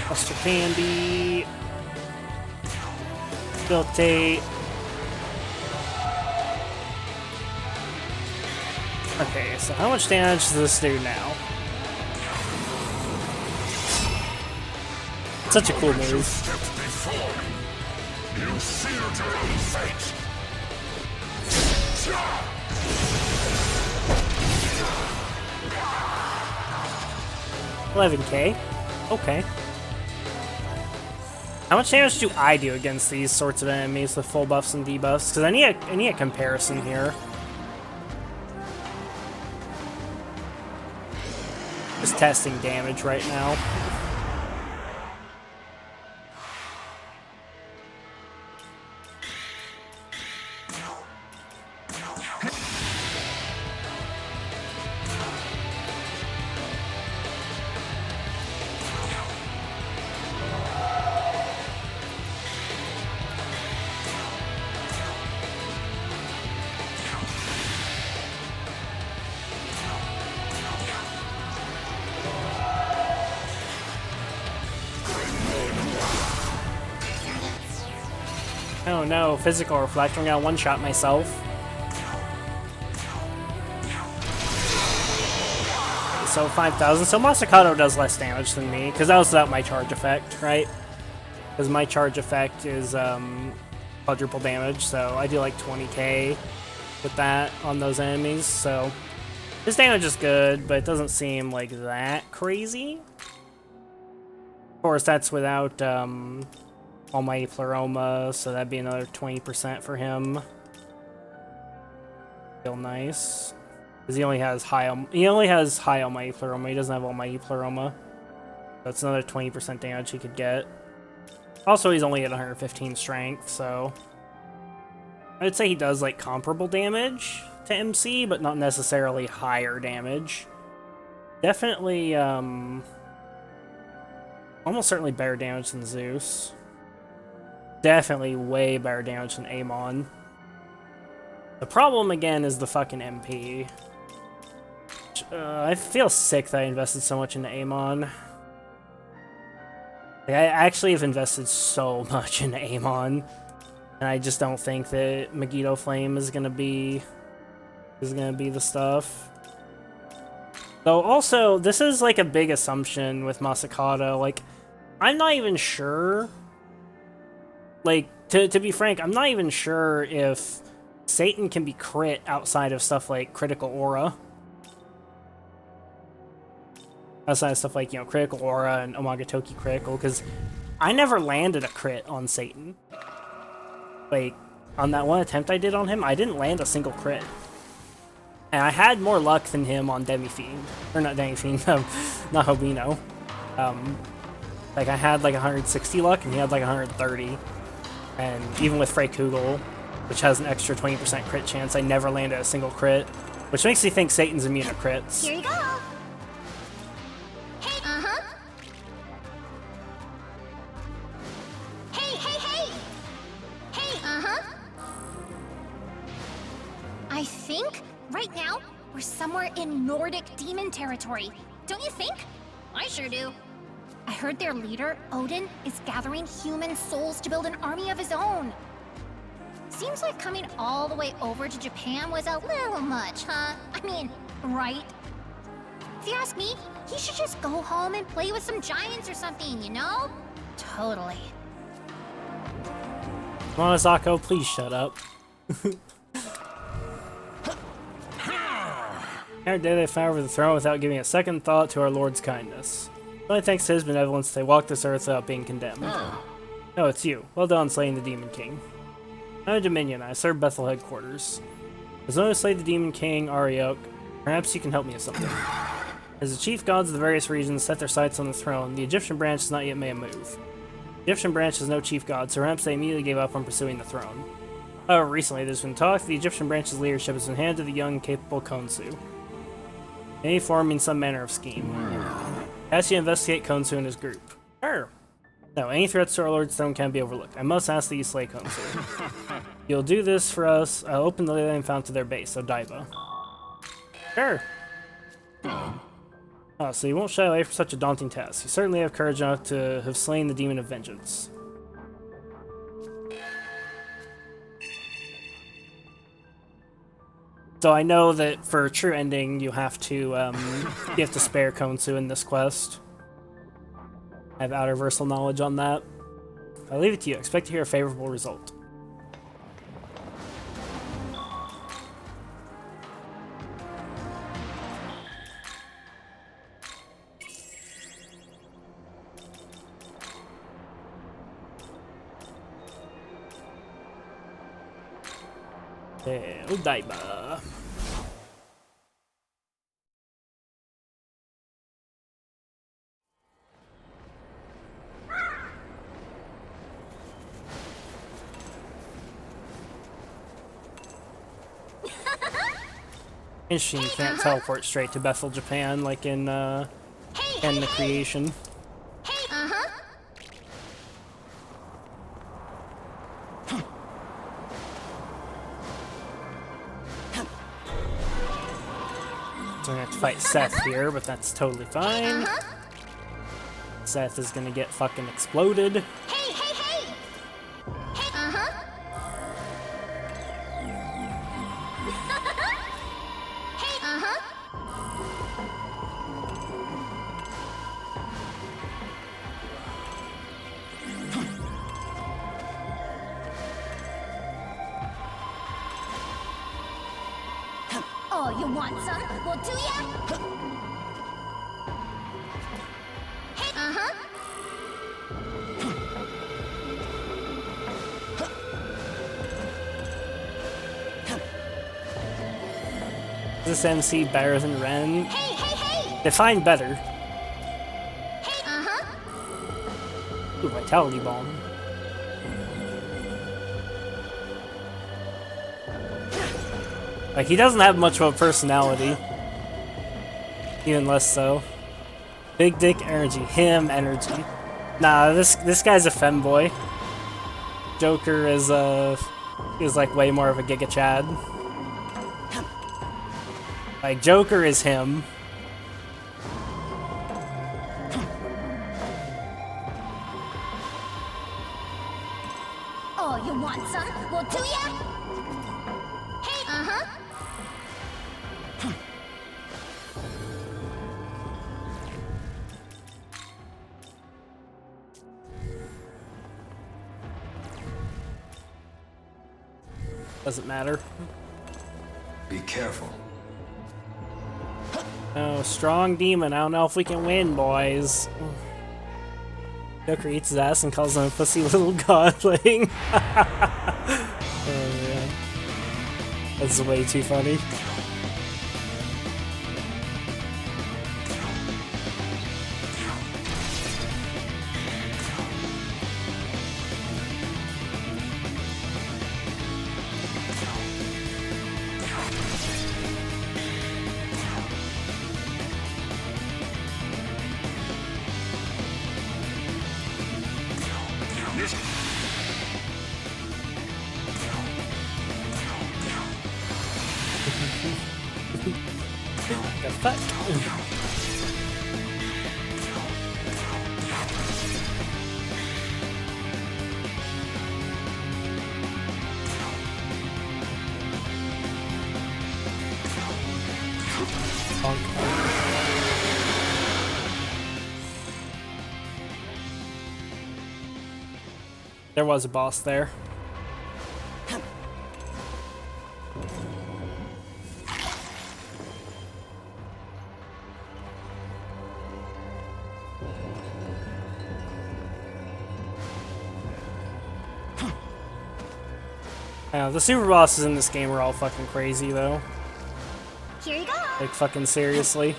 Buster Candy. Filtrate. Okay, so how much damage does this do now? Such a cool move. You sealed your own fate. 11k. Okay. How much damage do I do against these sorts of enemies with full buffs and debuffs? Because I need a comparison here. Just testing damage right now. Oh no, physical reflect. I'm gonna one-shot myself. So 5,000. So Masakato does less damage than me, because that was without my charge effect, right? Because my charge effect is quadruple damage, so I do like 20k with that on those enemies. So his damage is good, but it doesn't seem like that crazy. Of course, that's without Almighty Pleroma, so that'd be another 20% for him. Feel nice. Because he only has high Almighty Pleroma, he doesn't have Almighty Pleroma. So it's another 20% damage he could get. Also, he's only at 115 strength, so I'd say he does like comparable damage to MC, but not necessarily higher damage. Definitely, almost certainly better damage than Zeus. Definitely way better damage than Amon. The problem, again, is the fucking MP. I feel sick that I invested so much into Amon. Like, I actually have invested so much into Amon, and I just don't think that Megiddo Flame is gonna be the stuff. Though also, this is like a big assumption with Masakato. Like, I'm not even sure. Like, to be frank, I'm not even sure if Satan can be crit outside of stuff like Critical Aura. Outside of stuff like, you know, Critical Aura and Omagatoki Critical, because I never landed a crit on Satan. Like, on that one attempt I did on him, I didn't land a single crit. And I had more luck than him on Demi-fiend. Or not Demi-fiend, not Hobino. Like, I had like 160 luck, and he had like 130. And even with Frey Kugel, which has an extra 20% crit chance, I never landed a single crit. Which makes me think Satan's immune to crits. Here you go. Hey, right now, we're somewhere in Nordic demon territory. Don't you think? I sure do. I heard their leader, Odin, is gathering human souls to build an army of his own. Seems like coming all the way over to Japan was a little much, huh? I mean, right? If you ask me, he should just go home and play with some giants or something, you know? Totally. Monosako, please shut up. How dare they fly over the throne without giving a second thought to our Lord's kindness? Only thanks to his benevolence they walk this earth without being condemned. No, it's you. Well done slaying the Demon King. I'm a Dominion. I serve Bethel headquarters. As long as I slay the Demon King, Ariok, perhaps you can help me with something. As the chief gods of the various regions set their sights on the throne, the Egyptian branch has not yet made a move. The Egyptian branch has no chief god, so perhaps they immediately gave up on pursuing the throne. However, recently there's been talk that the Egyptian branch's leadership has been handed to the young and capable Khonsu. Any forming some manner of scheme. Ask you to investigate Khonsu and his group. Sure. No, any threats to our Lord's throne can't be overlooked. I must ask that you slay Khonsu. You'll do this for us. I'll open the land found to their base, Odaiba. Sure. Oh, so you won't shy away from such a daunting task. You certainly have courage enough to have slain the Demon of Vengeance. So I know that for a true ending, you have to spare Khonsu in this quest. I have outer-versal knowledge on that. I'll leave it to you. Expect to hear a favorable result. Odaiba. Interesting, you can't teleport straight to Bethel, Japan, like in Canon of Creation. So I'm gonna have to fight Seth here, but that's totally fine. Seth is gonna get fucking exploded. Oh, you want some? Well, do ya? Is this MC better than Ren? Define better. Ooh, Vitality Bomb. Like, he doesn't have much of a personality. Even less so. Big dick energy. Him energy. Nah, this guy's a femboy. Joker is like way more of a Giga Chad. Like, Joker is him. Oh, you want some? Well, do ya? Doesn't matter. Be careful. Oh, strong demon. I don't know if we can win, boys. Joker eats his ass and calls him a pussy little godling. Oh, man. That's way too funny. fuck? There was a boss there. The super bosses in this game are all fucking crazy though. Here you go. Like fucking seriously.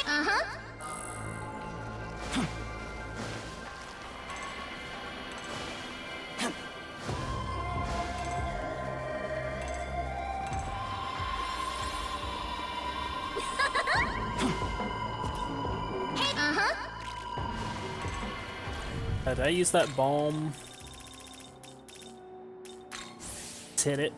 Uh-huh. Did I use that bomb? Let's hit it.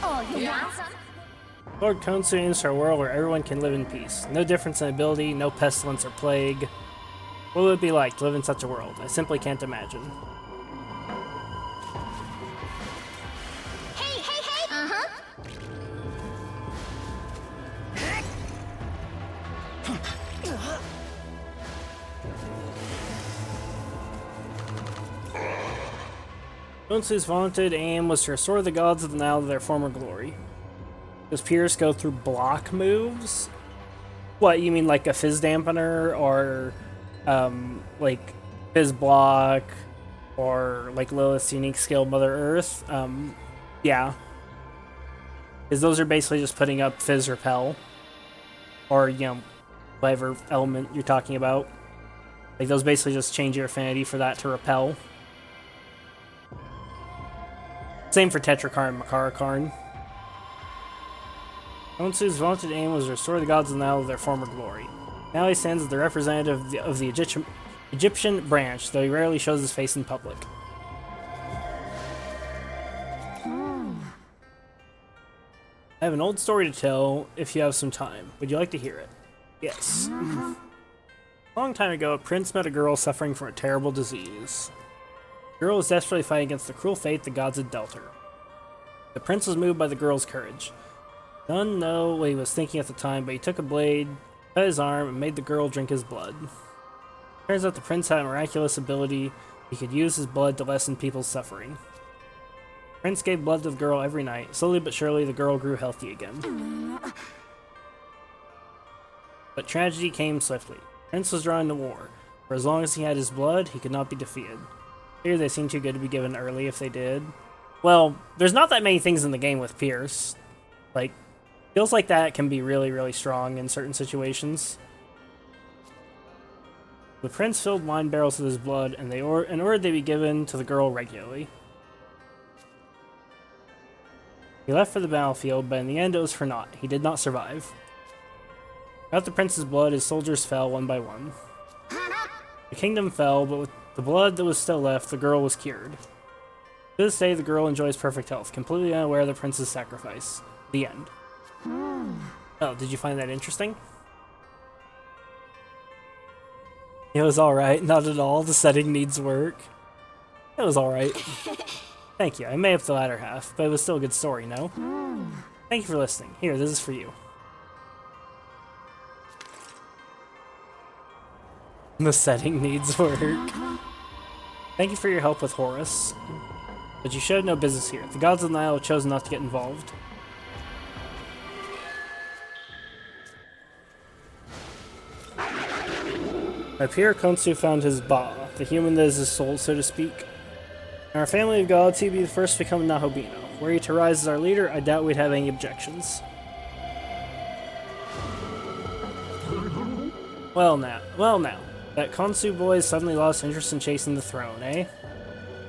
Oh, you want some? Lord Khonsu aims for a world where everyone can live in peace. No difference in ability, no pestilence or plague. What would it be like to live in such a world? I simply can't imagine. Hey, hey, hey! Uh-huh. Khonsu's vaunted aim was to restore the gods of the Nile to their former glory. Does Pierce go through block moves? What, you mean like a fizz dampener or like fizz block or like Lilith's unique skill Mother Earth? Yeah. Because those are basically just putting up fizz repel or, you know, whatever element you're talking about. Like those basically just change your affinity for that to repel. Same for Tetrakarn and Makarakarn. Khonsu's vaunted aim was to restore the gods of the Nile to their former glory. Now he stands as the representative of the Egyptian branch, though he rarely shows his face in public. I have an old story to tell if you have some time. Would you like to hear it? Yes. A long time ago, a prince met a girl suffering from a terrible disease. The girl was desperately fighting against the cruel fate the gods had dealt her. The prince was moved by the girl's courage. None know what he was thinking at the time, but he took a blade, cut his arm, and made the girl drink his blood. Turns out the prince had a miraculous ability. He could use his blood to lessen people's suffering. The prince gave blood to the girl every night. Slowly but surely, the girl grew healthy again. But tragedy came swiftly. The prince was drawn to war. For as long as he had his blood, he could not be defeated. Here they seem too good to be given early if they did. Well, there's not that many things in the game with Pierce. Like, skills like that can be really, really strong in certain situations. The prince filled wine barrels with his blood, and ordered they be given to the girl regularly. He left for the battlefield, but in the end it was for naught. He did not survive. Without the prince's blood, his soldiers fell one by one. The kingdom fell, but with the blood that was still left, the girl was cured. To this day, the girl enjoys perfect health, completely unaware of the prince's sacrifice. The end. Oh, did you find that interesting? It was alright, not at all. The setting needs work. It was alright. Thank you. I made up the latter half, but it was still a good story, no? Thank you for listening. Here, this is for you. The setting needs work. Thank you for your help with Horus. But you showed no business here. The gods of the Nile have chosen not to get involved. My peer Khonsu found his Ba, the human that is his soul, so to speak. In our family of gods, he'd be the first to become Nahobino. Were he to rise as our leader, I doubt we'd have any objections. Well now. That Khonsu boy has suddenly lost interest in chasing the throne, eh?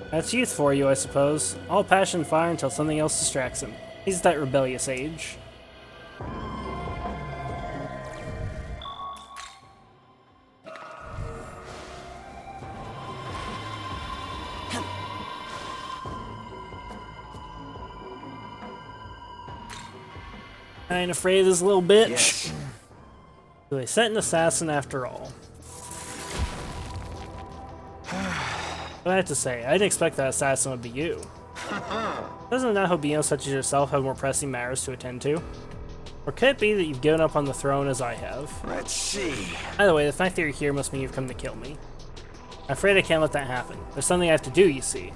That's youth for you, I suppose. All passion and fire until something else distracts him. He's at that rebellious age. I ain't afraid of this little bitch. Yes. So they sent an assassin after all. But I have to say, I didn't expect that assassin would be you. Doesn't a Nahobino such as yourself have more pressing matters to attend to? Or could it be that you've given up on the throne as I have? Let's see. Either way, the fact that you're here must mean you've come to kill me. I'm afraid I can't let that happen. There's something I have to do, you see.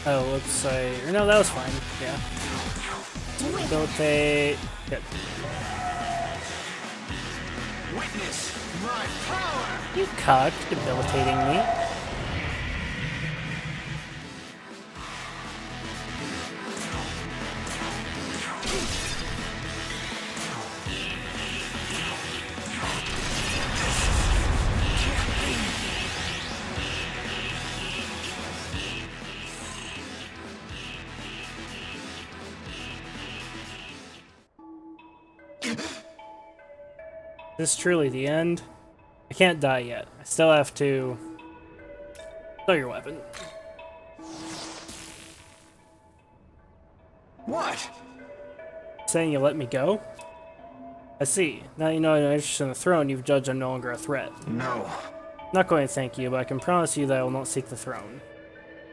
Oh, let's say... Or no, that was fine. Yeah. Debilitate... Good. Witness my power! You cock, debilitating me. Is this truly the end? I can't die yet. I still have to... Throw your weapon. What? Saying you let me go? I see. Now you know I'm interested in the throne, you've judged I'm no longer a threat. No. Not going to thank you, but I can promise you that I will not seek the throne.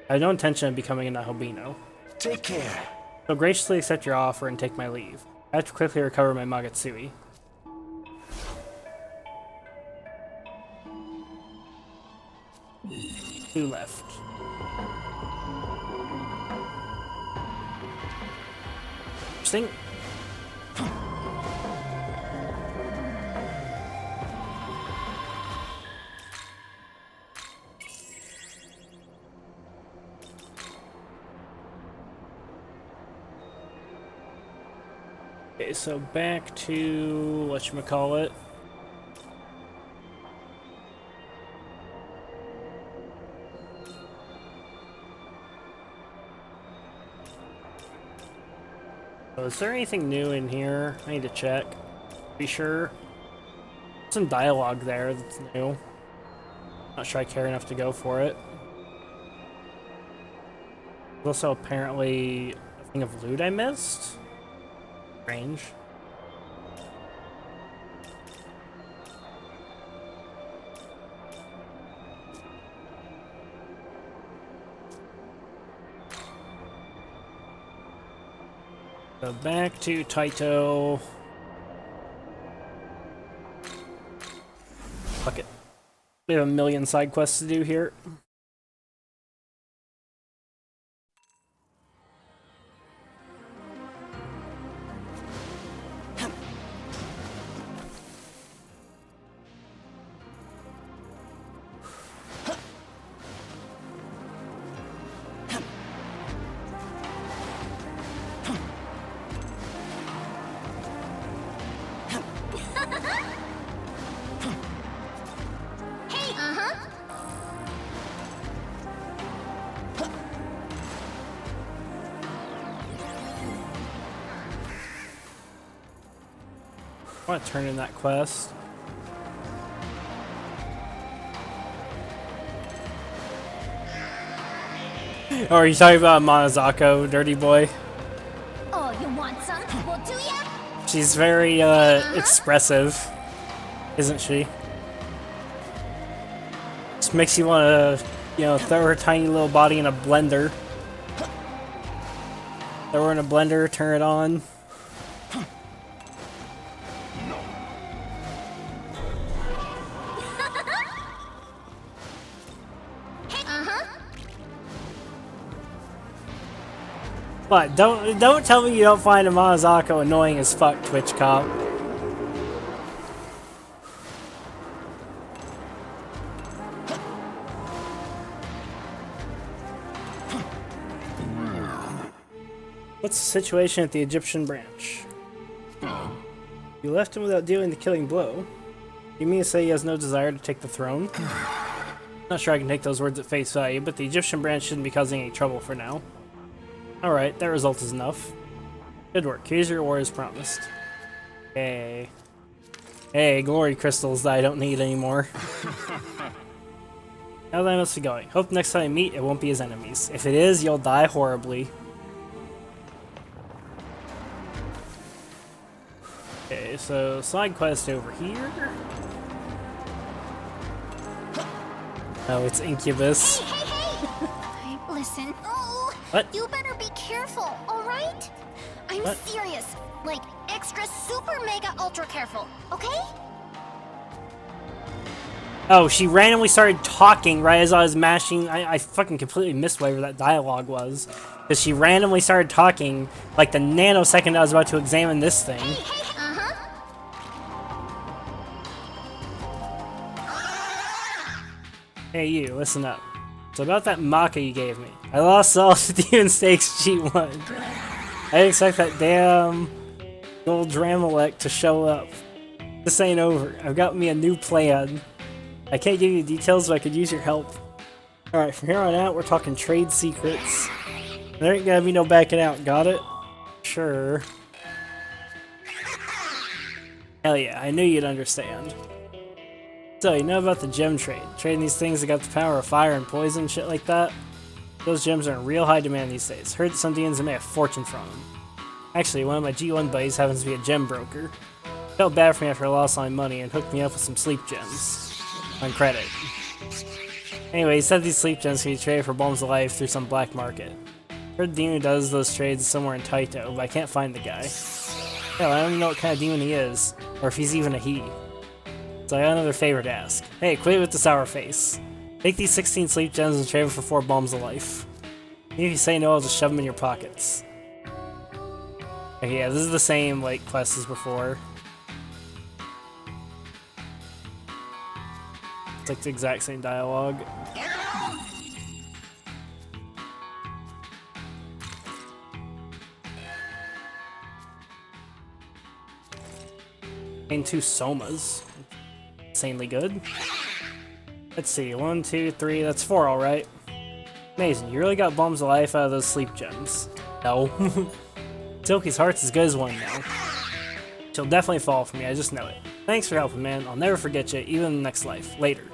I have no intention of becoming a Nahobino. Take care. So graciously accept your offer and take my leave. I have to quickly recover my Magatsui. 2 left. Interesting. Okay, so back to whatchamacallit. So is there anything new in here? I need to check. Be sure. Some dialogue there that's new. Not sure I care enough to go for it. There's also apparently a thing of loot I missed. Strange. So back to Taito. Fuck it. We have a million side quests to do here. I want to turn in that quest. Oh, are you talking about Monozako, dirty boy? Oh, you want some? Well, do ya? She's very expressive, isn't she? Just makes you want to, you know, throw her tiny little body in a blender. Throw her in a blender, turn it on. What? Don't tell me you don't find a Monozako annoying as fuck, Twitch cop. What's the situation at the Egyptian branch? You left him without dealing the killing blow. You mean to say he has no desire to take the throne? Not sure I can take those words at face value, but the Egyptian branch shouldn't be causing any trouble for now. Alright, that result is enough. Good work. Here's your reward as promised. Hey. Hey, glory crystals that I don't need anymore. Now that I must be going. Hope next time I meet, it won't be as enemies. If it is, you'll die horribly. Okay, so side quest over here. Oh, it's Incubus. Hey! Listen. Oh, What? You better be careful, alright? I'm What? serious. Like, extra super mega ultra careful, okay? Oh, she randomly started talking right as I was mashing. I fucking completely missed whatever that dialogue was. Because she randomly started talking like the nanosecond I was about to examine this thing. Hey you, listen up. It's about that Maka you gave me. I lost all the demon stakes she won. I didn't expect that damn gold Dramalek to show up. This ain't over. I've got me a new plan. I can't give you details, but I could use your help. Alright, from here on out, we're talking trade secrets. There ain't gonna be no backing out, got it? Sure. Hell yeah, I knew you'd understand. So, you know about the gem trade. Trading these things that got the power of fire and poison, shit like that? Those gems are in real high demand these days. Heard that some demons have made a fortune from them. Actually, one of my G1 buddies happens to be a gem broker. Felt bad for me after I lost all my money and hooked me up with some sleep gems. On credit. Anyway, he said these sleep gems can be traded for bombs of life through some black market. Heard the demon who does those trades is somewhere in Taito, but I can't find the guy. Hell, I don't even know what kind of demon he is, or if he's even a he. So I got another favor to ask. Hey, quit with the sour face. Take these 16 sleep gems and trade them for 4 bombs of life. Even if you say no, I'll just shove them in your pockets. Okay, yeah, this is the same, like, quest as before. It's like the exact same dialogue. And 2 somas. Insanely good. Let's see, 1, 2, 3, that's 4, alright. Amazing, you really got bombs of life out of those sleep gems. No. Silky's heart's as good as one now. She'll definitely fall for me, I just know it. Thanks for helping, man. I'll never forget you, even in the next life. Later.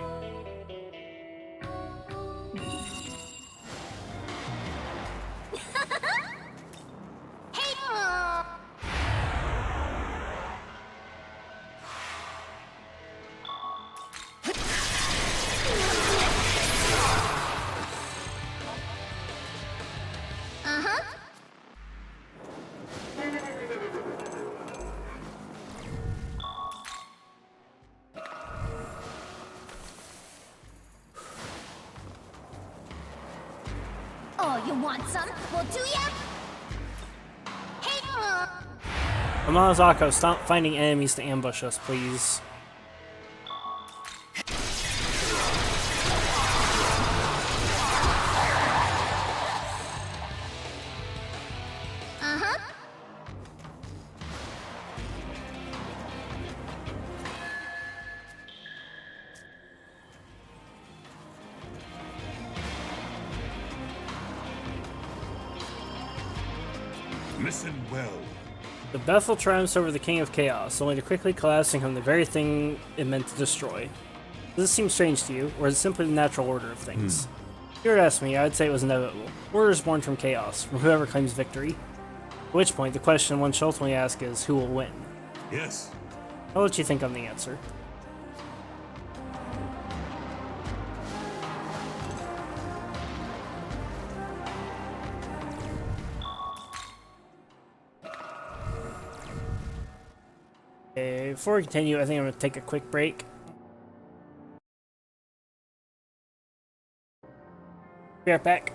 Oh, you want some? Well, do ya? Hey! Monozako, stop finding enemies to ambush us, please. Listen well. The Bethel triumphs over the King of Chaos, only to quickly collapse and become the very thing it meant to destroy. Does this seem strange to you, or is it simply the natural order of things? If you were to ask me, I'd say it was inevitable. Order is born from chaos, from whoever claims victory. At which point, the question one should ultimately ask is, who will win? Yes. I'll let you think on the answer. Okay, before we continue, I think I'm going to take a quick break. Be right back.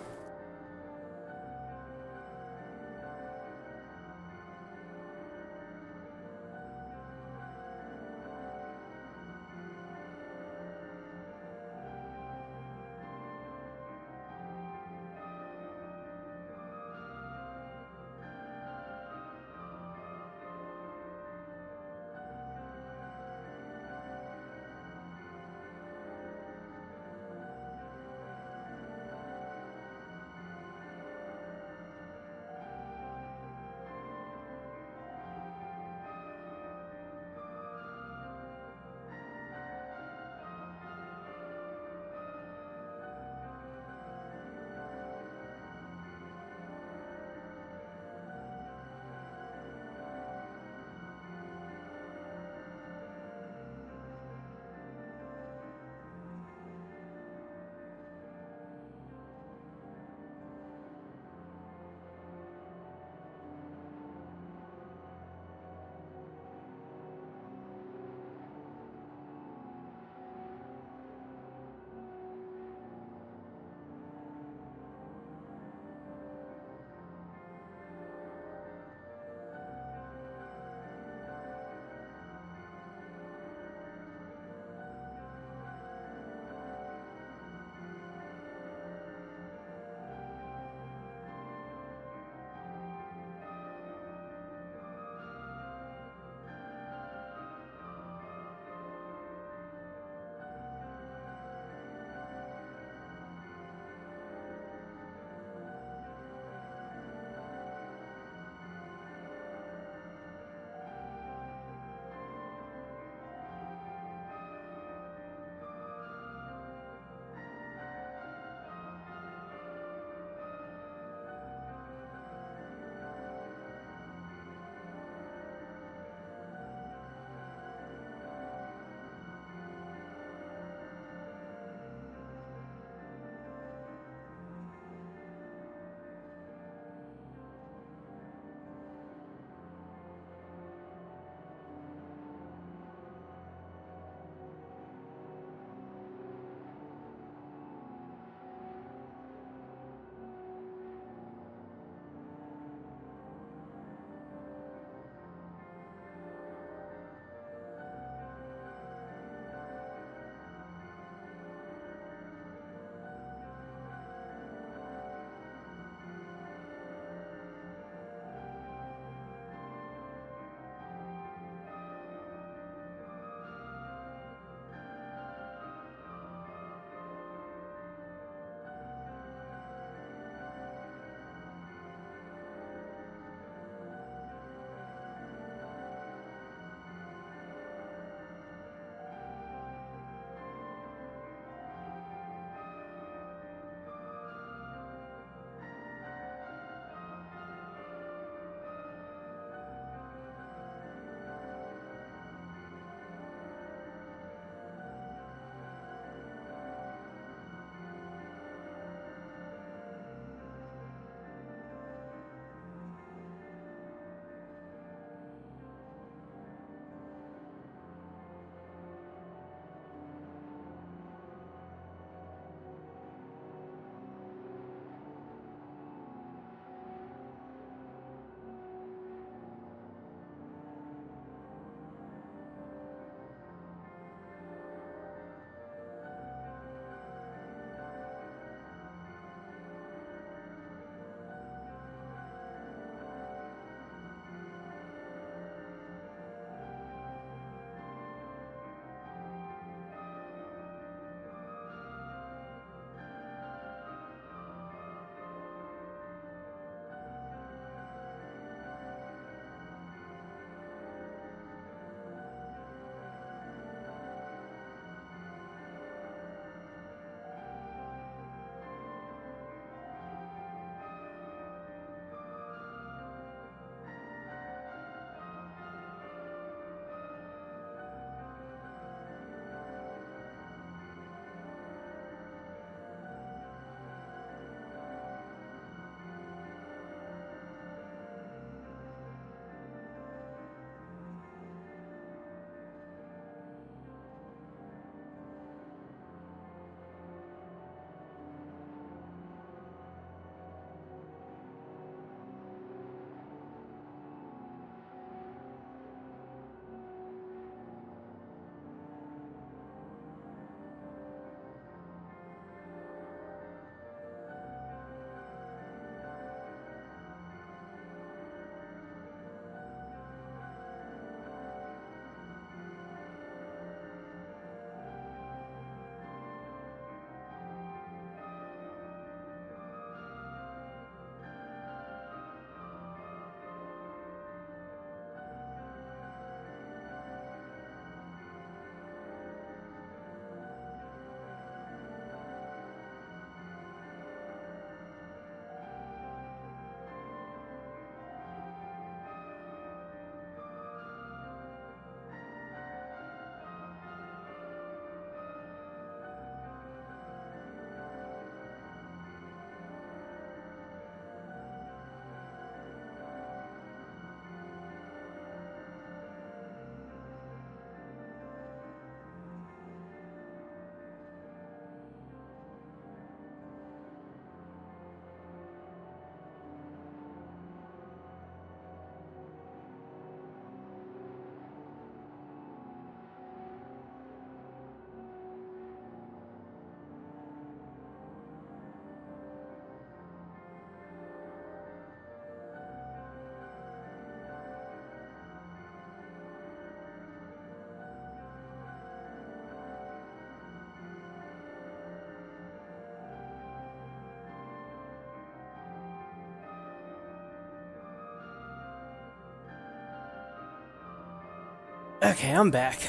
Okay, I'm back.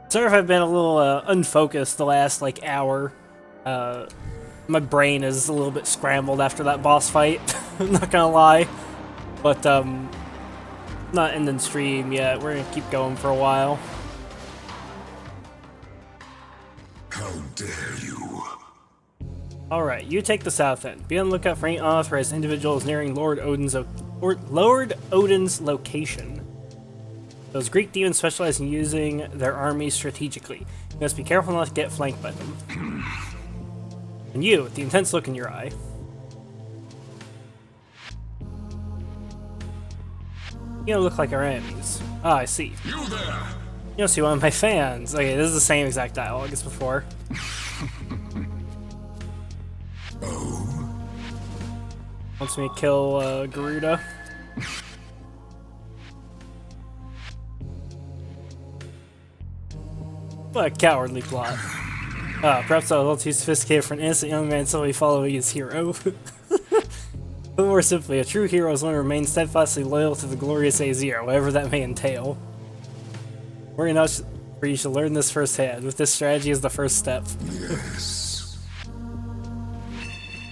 Sorry if I've been a little unfocused the last like hour. My brain is a little bit scrambled after that boss fight. I'm not gonna lie, but not ending stream yet. We're gonna keep going for a while. How dare you? Alright, you take the south end. Be on the lookout for any unauthorized individuals nearing Lord Odin's location. Those Greek demons specialize in using their armies strategically. You must be careful not to get flanked by them. And you, with the intense look in your eye. You don't look like our enemies. Ah, I see. You there! You don't see one of my fans. Okay, this is the same exact dialogue as before. Oh? Wants me to kill Garuda. What a cowardly plot. Perhaps I was a little too sophisticated for an innocent young man, so we follow his hero. But more simply, a true hero is one who remains steadfastly loyal to the glorious A0, whatever that may entail. Worry not, for you shall learn this firsthand, with this strategy as the first step. Yes.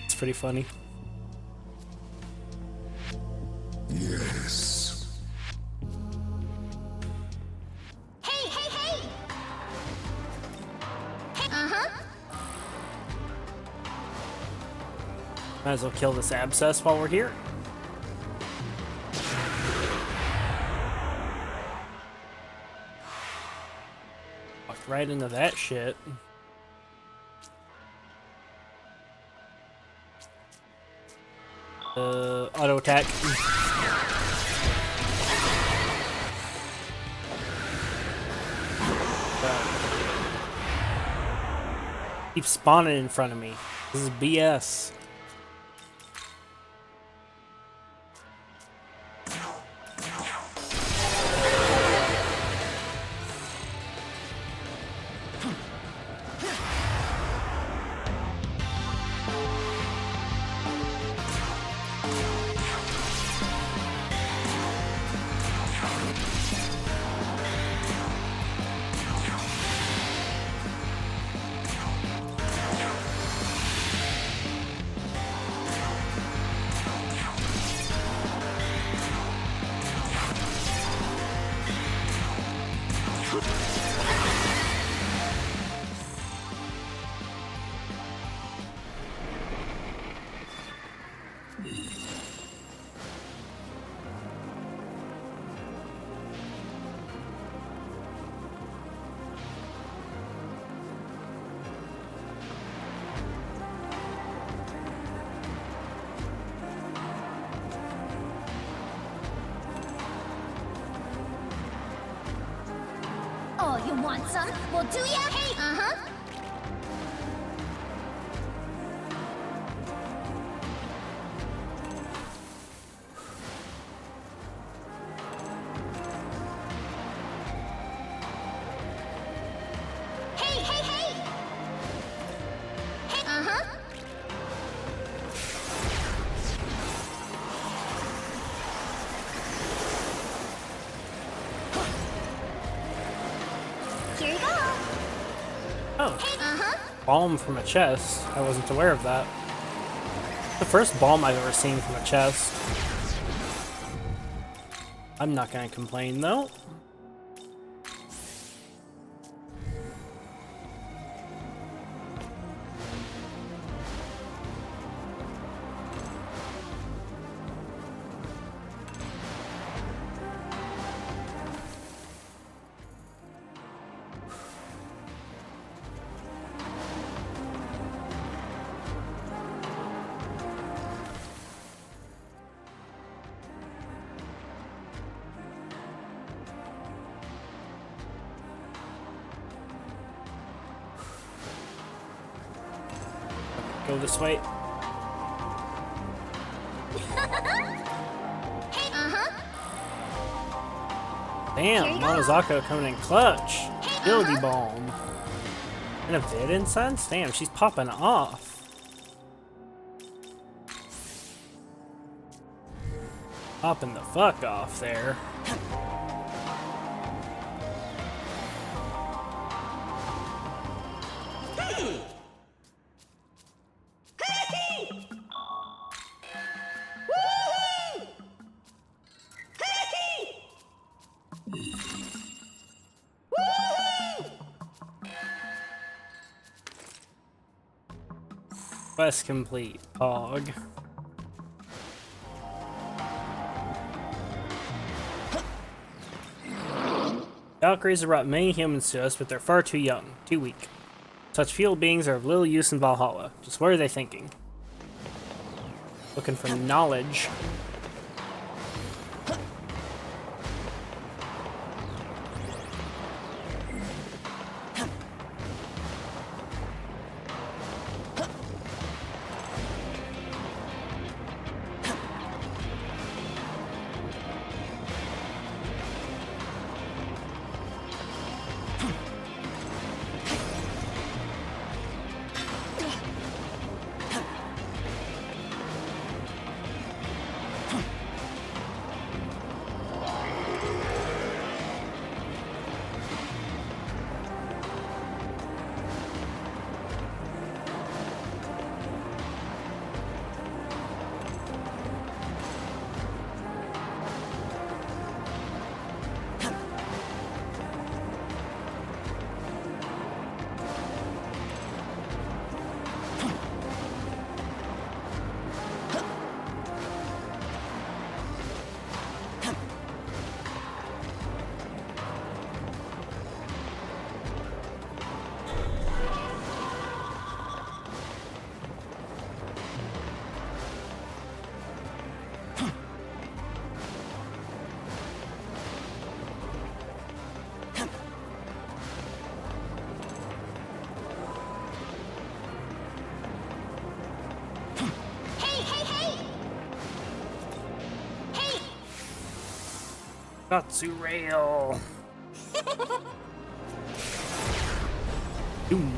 It's pretty funny. Yes. Hey, hey, hey! Uh-huh. Might as well kill this abscess while we're here. Walked right into that shit. Auto attack. Keep spawning in front of me. This is BS. Oh, you want some? Well, do ya? Hey, uh-huh. Hey, hey, hey! Hey, uh-huh. Here you go. Oh. Uh-huh. Balm from a chest. I wasn't aware of that. The first balm I've ever seen from a chest. I'm not gonna complain though. Go this way. Hey, uh-huh. Damn, Monozako coming in clutch. Ability Balm. And a Vid Incense? Damn, she's popping off. Popping the fuck off there. Quest complete. Pog. Valkyries have brought many humans to us, but they're far too young, too weak. Such field beings are of little use in Valhalla. Just what are they thinking? Looking for knowledge. Natsu rail. Doom.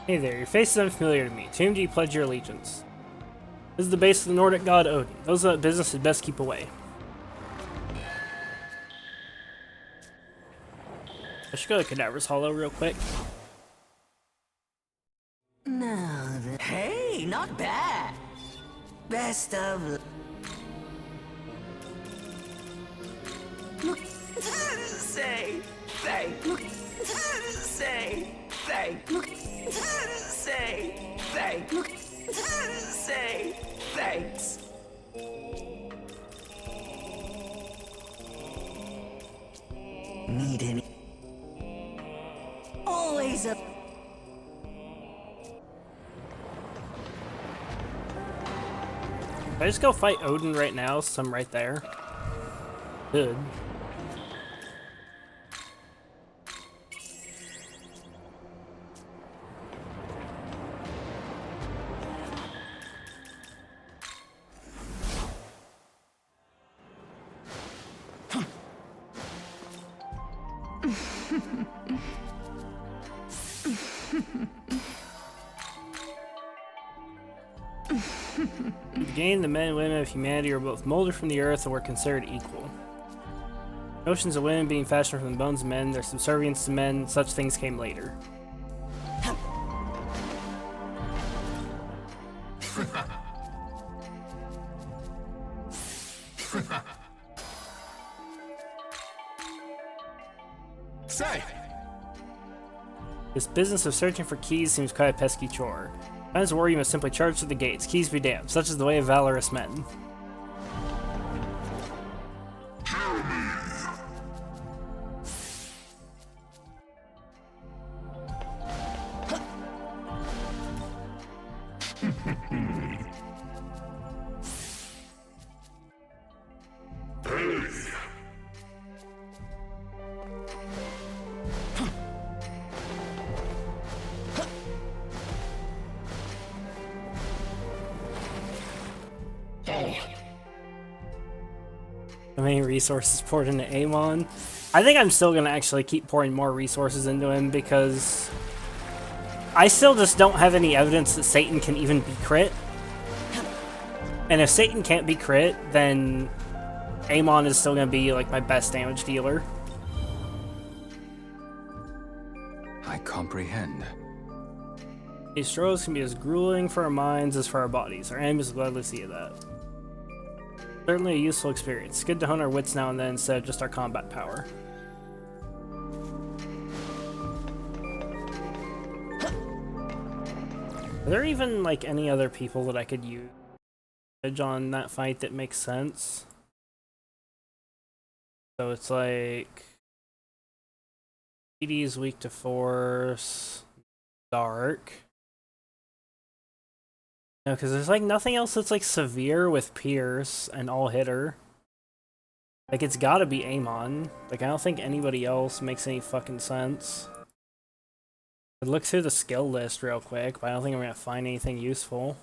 Hey there, your face is unfamiliar to me. To whom do you pledge your allegiance? This is the base of the Nordic god Odin. Those about business had best keep away. I should go to Cadaver's Hollow real quick. Hey, not bad. Best of... Say thank. Say thank. Say thank. Say thanks. Need any? Always a... Can I just go fight Odin right now? So I'm right there. Good. In the beginning, the men and women of humanity are both molded from the earth and were considered equal. Notions of women being fashioned from the bones of men, their subservience to men, such things came later. Say! This business of searching for keys seems quite a pesky chore. Times of war you must simply charge to the gates, keys be damned, such is the way of valorous men. How many resources poured into Amon? I think I'm still gonna actually keep pouring more resources into him because I still just don't have any evidence that Satan can even be crit. And if Satan can't be crit, then Amon is still gonna be like my best damage dealer. I comprehend. These struggles can be as grueling for our minds as for our bodies. Our enemies will gladly see that. Certainly a useful experience. It's good to hone our wits now and then instead of just our combat power. Are there even like any other people that I could use on that fight that makes sense? So it's like PD is weak to force, dark. No, because there's like nothing else that's like severe with Pierce and all hitter. Like it's gotta be Amon. Like I don't think anybody else makes any fucking sense. I look through the skill list real quick, but I don't think I'm gonna find anything useful.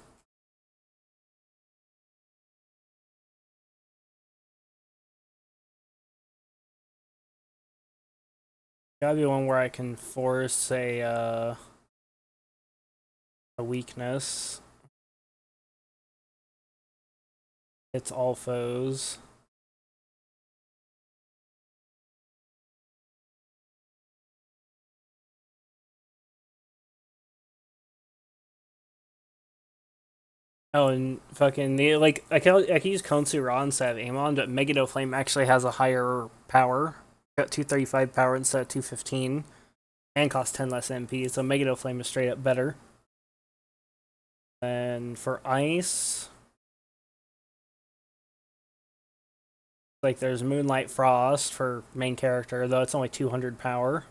Gotta be one where I can force a weakness. It's all foes. Oh, and fucking the like I can use Konsu Ra instead of Amon, but Megiddo Flame actually has a higher power. Got 235 power instead of 215, and costs 10 less MP. So Megiddo Flame is straight up better. And for ice, like there's Moonlight Frost for main character, though it's only 200 power.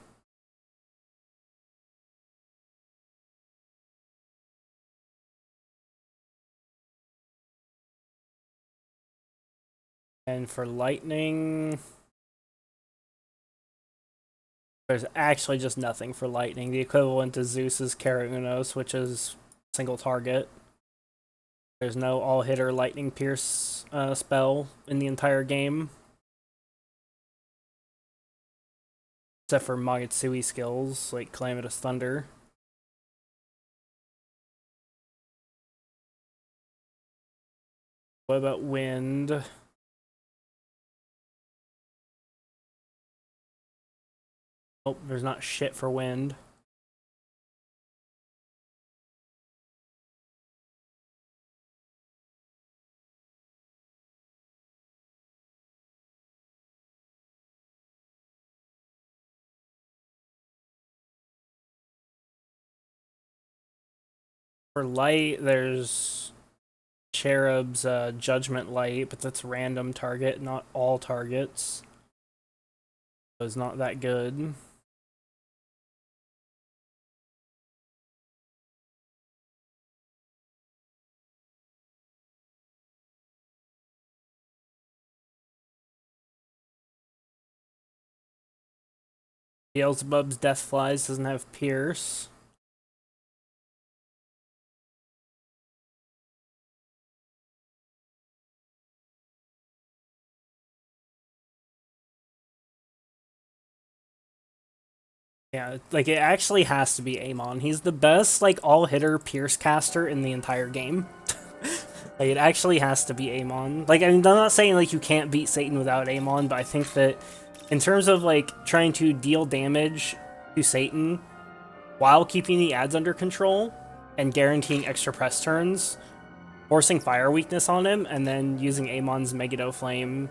And for lightning, there's actually just nothing for lightning. The equivalent to Zeus's Kara Unos, which is single target. There's no all-hitter lightning pierce spell in the entire game. Except for Magotsui skills, like Calamitous Thunder. What about wind? Oh, there's not shit for wind. For light, there's Cherub's Judgment Light, but that's random target, not all targets. So it's not that good. Beelzebub's Death Flies doesn't have Pierce. Yeah, like it actually has to be Amon. He's the best like all-hitter Pierce caster in the entire game. Like it actually has to be Amon. Like I mean, I'm not saying like you can't beat Satan without Amon, but I think that in terms of like trying to deal damage to Satan while keeping the ads under control and guaranteeing extra press turns, forcing fire weakness on him, and then using Amon's Megiddo Flame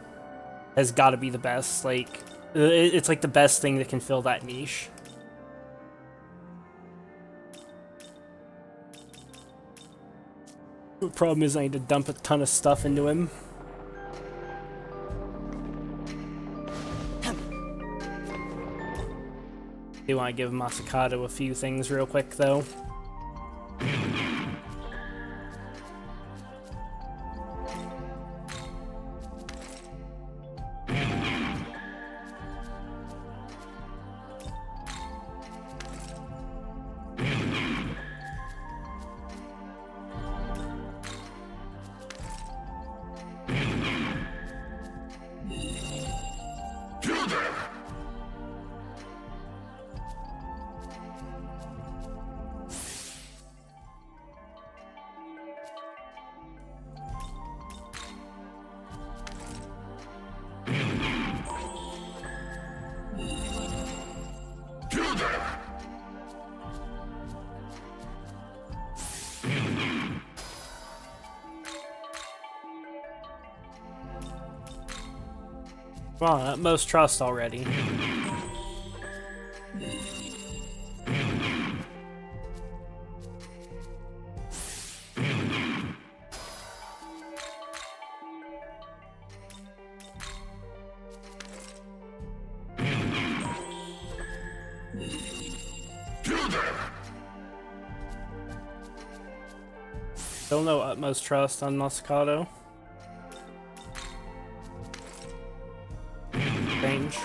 has got to be the best. Like it's like the best thing that can fill that niche. The problem is I need to dump a ton of stuff into him. Do want to give Masakado a few things real quick though. Come on, utmost trust already. Still no utmost trust on Susano'o. Range.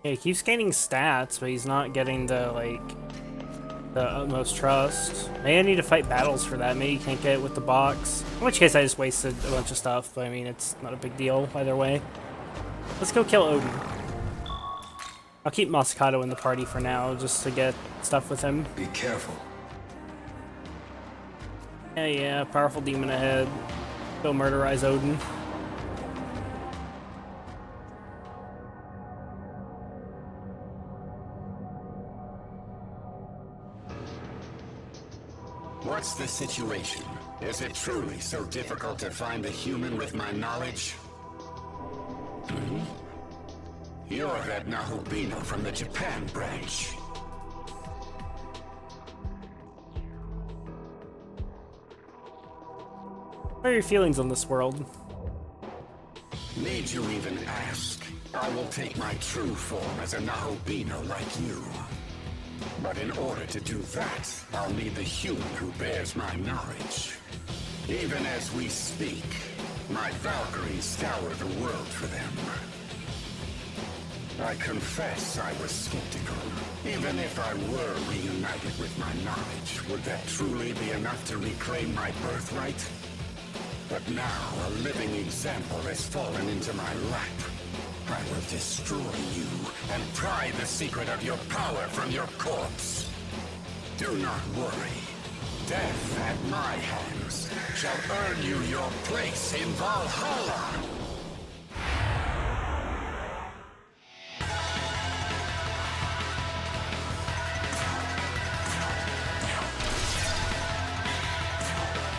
Yeah, he keeps gaining stats, but he's not getting the, like, the utmost trust. Maybe I need to fight battles for that. Maybe you can't get it with the box. In which case I just wasted a bunch of stuff, but I mean, it's not a big deal either way. Let's go kill Odin. I'll keep Susano'o in the party for now, just to get stuff with him. Be careful. Yeah, powerful demon ahead. Go murderize Odin. What's the situation? Is it truly so difficult to find a human with my knowledge? Hmm? You're that Nahobino from the Japan branch. What are your feelings on this world? Need you even ask? I will take my true form as a Nahobino like you. But in order to do that, I'll need the human who bears my knowledge. Even as we speak, my Valkyries scour the world for them. I confess I was skeptical. Even if I were reunited with my knowledge, would that truly be enough to reclaim my birthright? But now, a living example has fallen into my lap. I will destroy you and pry the secret of your power from your corpse. Do not worry. Death at my hands shall earn you your place in Valhalla.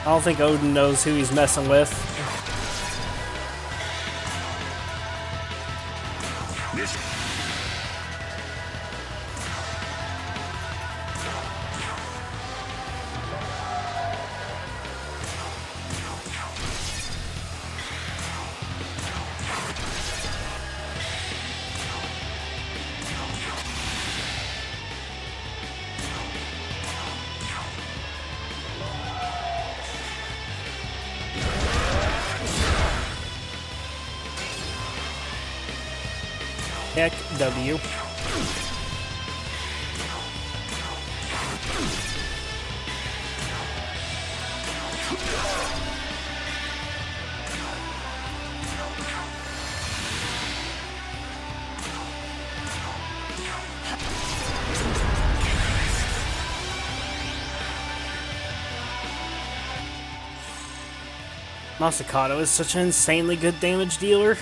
I don't think Odin knows who he's messing with. Heck W. Susano'o is such an insanely good damage dealer.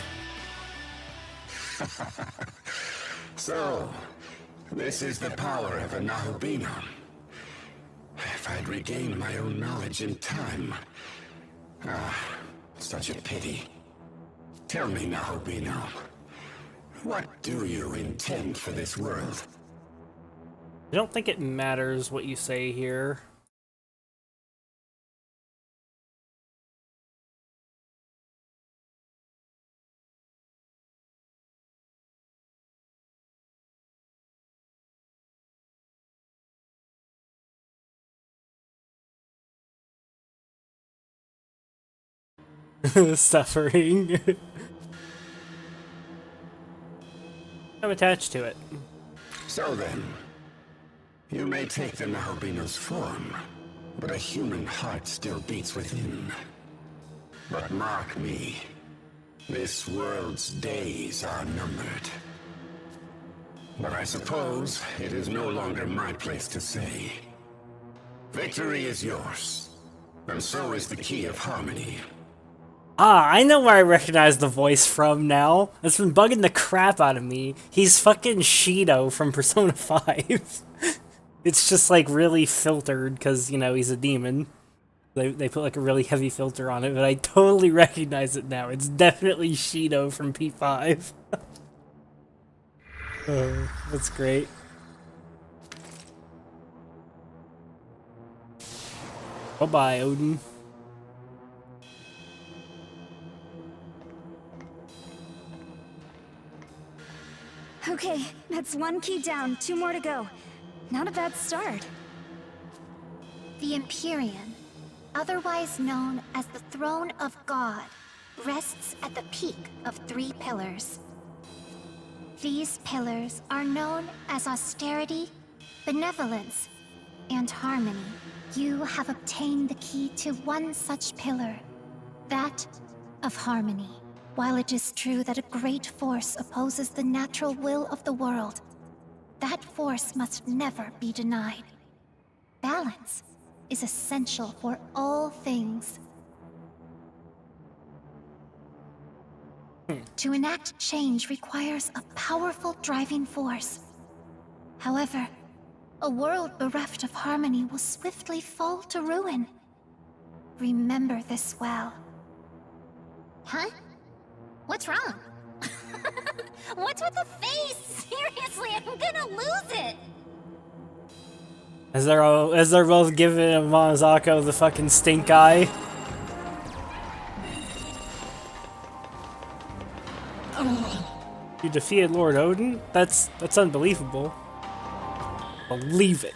So, this is the power of a Nahobino. If I'd regained my own knowledge in time. Ah, such a pity. Tell me, Nahobino, what do you intend for this world? I don't think it matters what you say here. Suffering. I'm attached to it. So then, you may take the Nahobino's form, but a human heart still beats within. But mark me, this world's days are numbered. But I suppose it is no longer my place to say. Victory is yours. And so is the key of harmony. Ah, I know where I recognize the voice from now. It's been bugging the crap out of me. He's fucking Shido from Persona 5. It's just like really filtered because, you know, he's a demon. They put like a really heavy filter on it, but I totally recognize it now. It's definitely Shido from P5. Oh, that's great. Bye-bye, Odin. Okay, that's one key down, 2 more to go. Not a bad start. The Empyrean, otherwise known as the Throne of God, rests at the peak of 3 pillars. These pillars are known as austerity, benevolence, and harmony. You have obtained the key to one such pillar, that of harmony. While it is true that a great force opposes the natural will of the world, that force must never be denied. Balance is essential for all things. To enact change requires a powerful driving force. However, a world bereft of harmony will swiftly fall to ruin. Remember this well. Huh? What's wrong? What's with the face? Seriously, I'm gonna lose it! As they're both giving Monozako the fucking stink eye. You defeated Lord Odin? That's unbelievable. Believe it.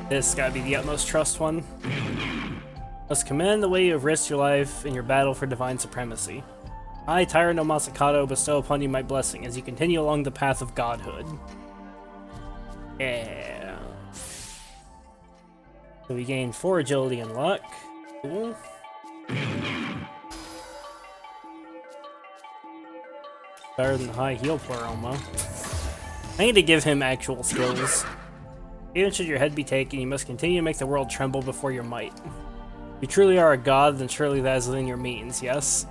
This gotta be the utmost trust one. Must commend the way you have risked your life in your battle for divine supremacy. I, Tyra no Masakato, bestow upon you my blessing as you continue along the path of godhood. Yeah. So we gain 4 agility and luck. Cool. Better than high heal Pleroma. I need to give him actual skills. Even should your head be taken, you must continue to make the world tremble before your might. If you truly are a god, then surely that is within your means, yes?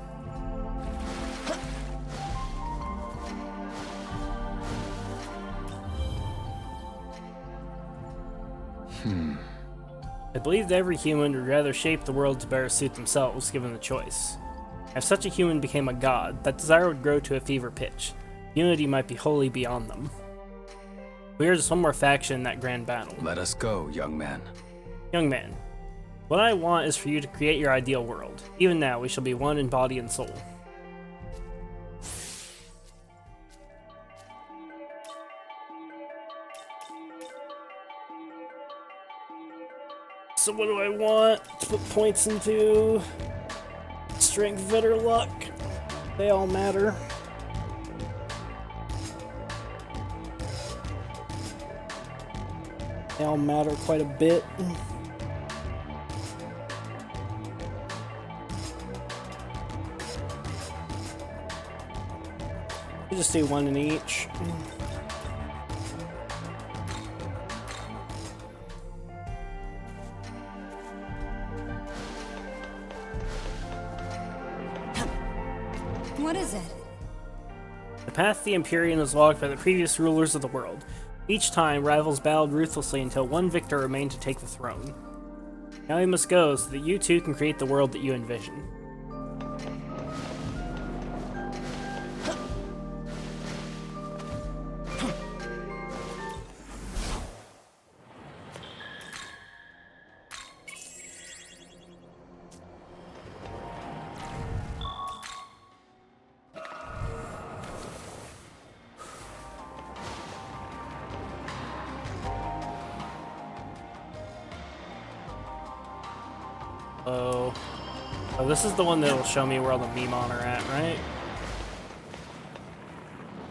I believe that every human would rather shape the world to better suit themselves, given the choice. If such a human became a god, that desire would grow to a fever pitch. Unity might be wholly beyond them. We are just one more faction in that grand battle. Let us go, young man. Young man, what I want is for you to create your ideal world. Even now, we shall be one in body and soul. So what do I want to put points into? Strength, better luck. They all matter. They all matter quite a bit. We just do 1 in each. What is it? The path to the Empyrean was walked by the previous rulers of the world. Each time, rivals battled ruthlessly until one victor remained to take the throne. Now he must go so that you too can create the world that you envision. Oh, this is the one that'll show me where all the Memon are at, right?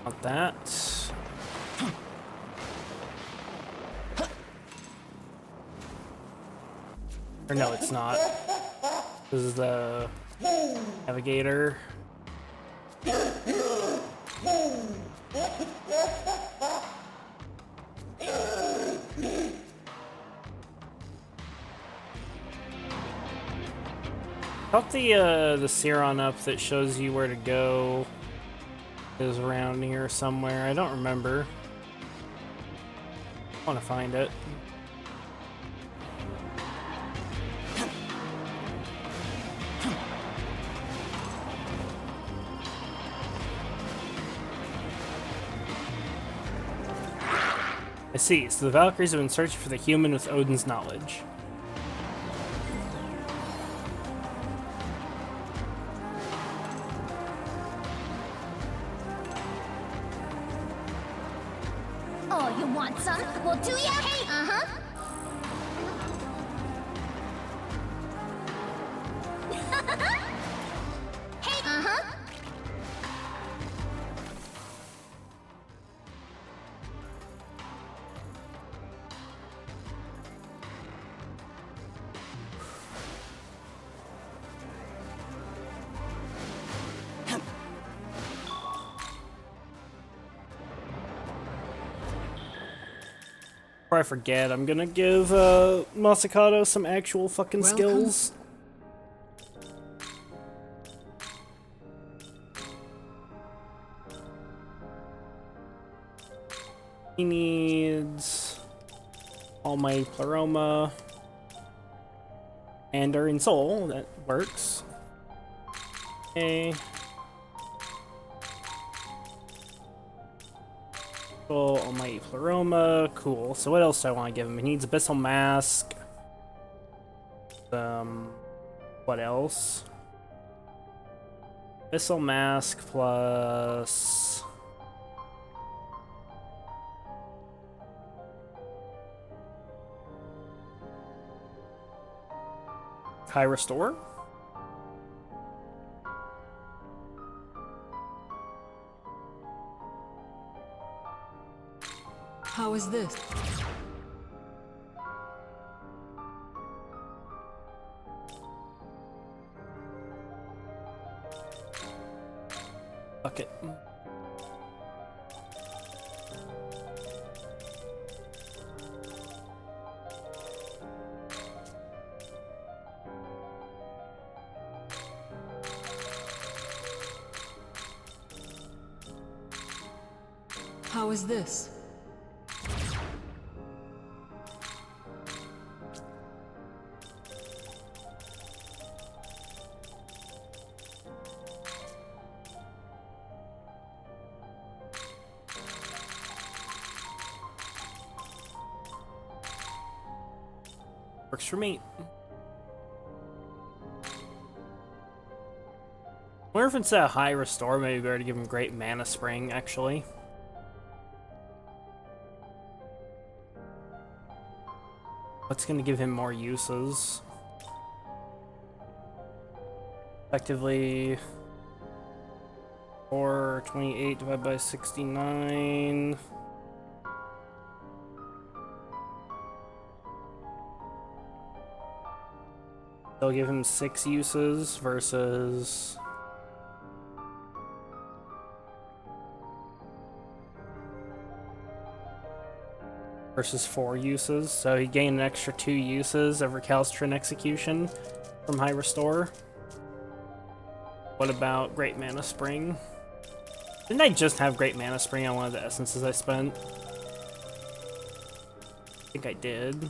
Not that. Or no, it's not. This is the navigator. Thought the Seron up that shows you where to go is around here somewhere. I don't remember. I want to find it. I see. So the Valkyries have been searching for the human with Odin's knowledge. Oh, you want some? Well, do ya? Hey! Uh-huh. Hey! Uh-huh. Before I forget, I'm gonna give Masakato some actual fucking skills. He needs Almighty Pleroma and Enduring Soul. That works. Okay. Almighty Pleroma, cool. So what else do I want to give him? He needs Abyssal Mask. What else? Abyssal Mask plus... High Restore? How is this? Fuck it. How is this? Works for me. I wonder if instead of High Restore, maybe better to give him Great Mana Spring, actually. What's gonna give him more uses? Effectively... 428 divided by 69... They'll give him 6 uses versus... versus 4 uses, so he gained an extra 2 uses of Recalcitrant Execution from High Restore. What about Great Mana Spring? Didn't I just have Great Mana Spring on one of the essences I spent? I think I did.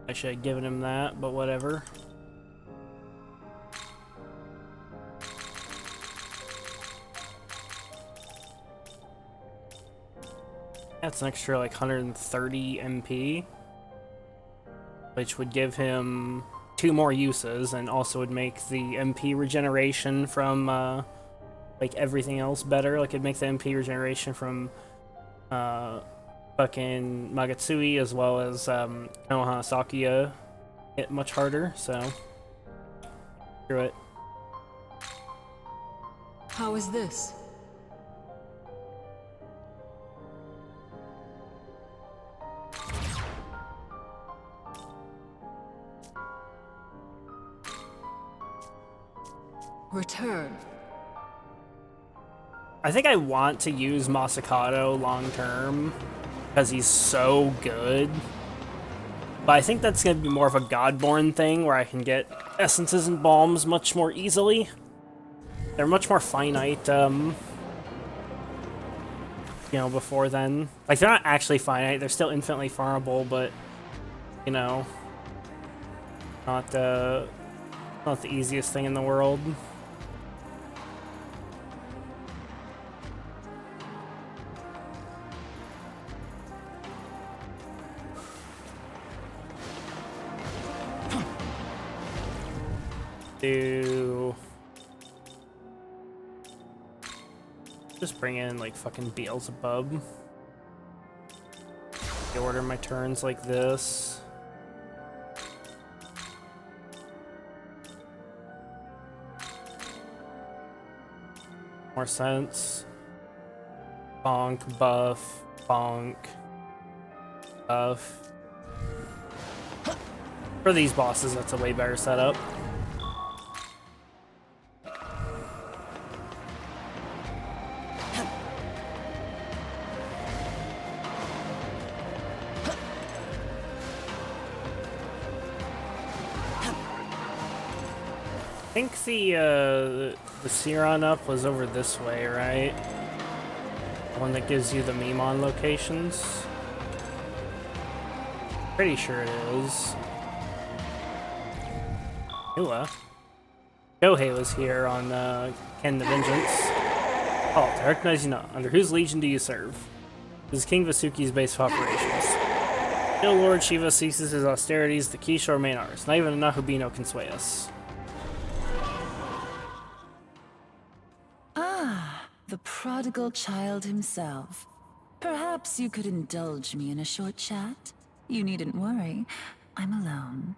I should have given him that, but whatever. That's an extra like 130 MP, which would give him 2 more uses and also would make the MP regeneration from like everything else better. Like it'd make the MP regeneration from fucking Magatsui as well as Konoha Sakuya hit much harder, so screw it. How is this? Return. I think I want to use Masakato long term because he's so good. But I think that's going to be more of a Godborn thing where I can get essences and balms much more easily. They're much more finite, you know, before then. Like, they're not actually finite, they're still infinitely farmable, but, you know, not the easiest thing in the world. Just bring in like fucking Beelzebub. I order my turns like this. More sense. Bonk, buff, bonk, buff. For these bosses, that's a way better setup. I think the Siron up was over this way, right? The one that gives you the Mimon locations. Pretty sure it is. Ua. Shohei was here on Canon of Vengeance. Oh, I recognize you not. Under whose legion do you serve? This is King Vasuki's base of operations. Till Lord Shiva ceases his austerities, the key shall remain ours. Not even a Nahubino can sway us. The prodigal child himself. Perhaps you could indulge me in a short chat? You needn't worry. I'm alone.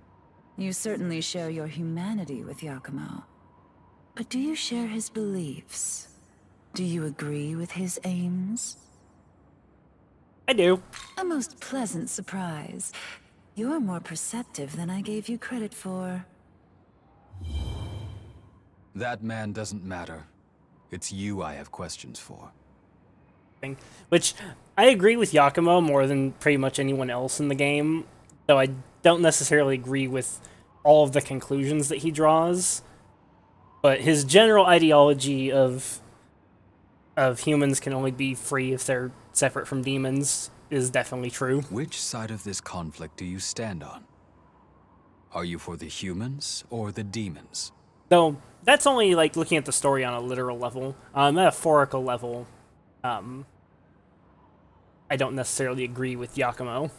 You certainly share your humanity with Yakumo. But do you share his beliefs? Do you agree with his aims? I do. A most pleasant surprise. You're more perceptive than I gave you credit for. That man doesn't matter. It's you I have questions for. Which, I agree with Yakumo more than pretty much anyone else in the game, though I don't necessarily agree with all of the conclusions that he draws. But his general ideology of humans can only be free if they're separate from demons is definitely true. Which side of this conflict do you stand on? Are you for the humans or the demons? Though, that's only like looking at the story on a literal level. Metaphorical level, I don't necessarily agree with Yakumo.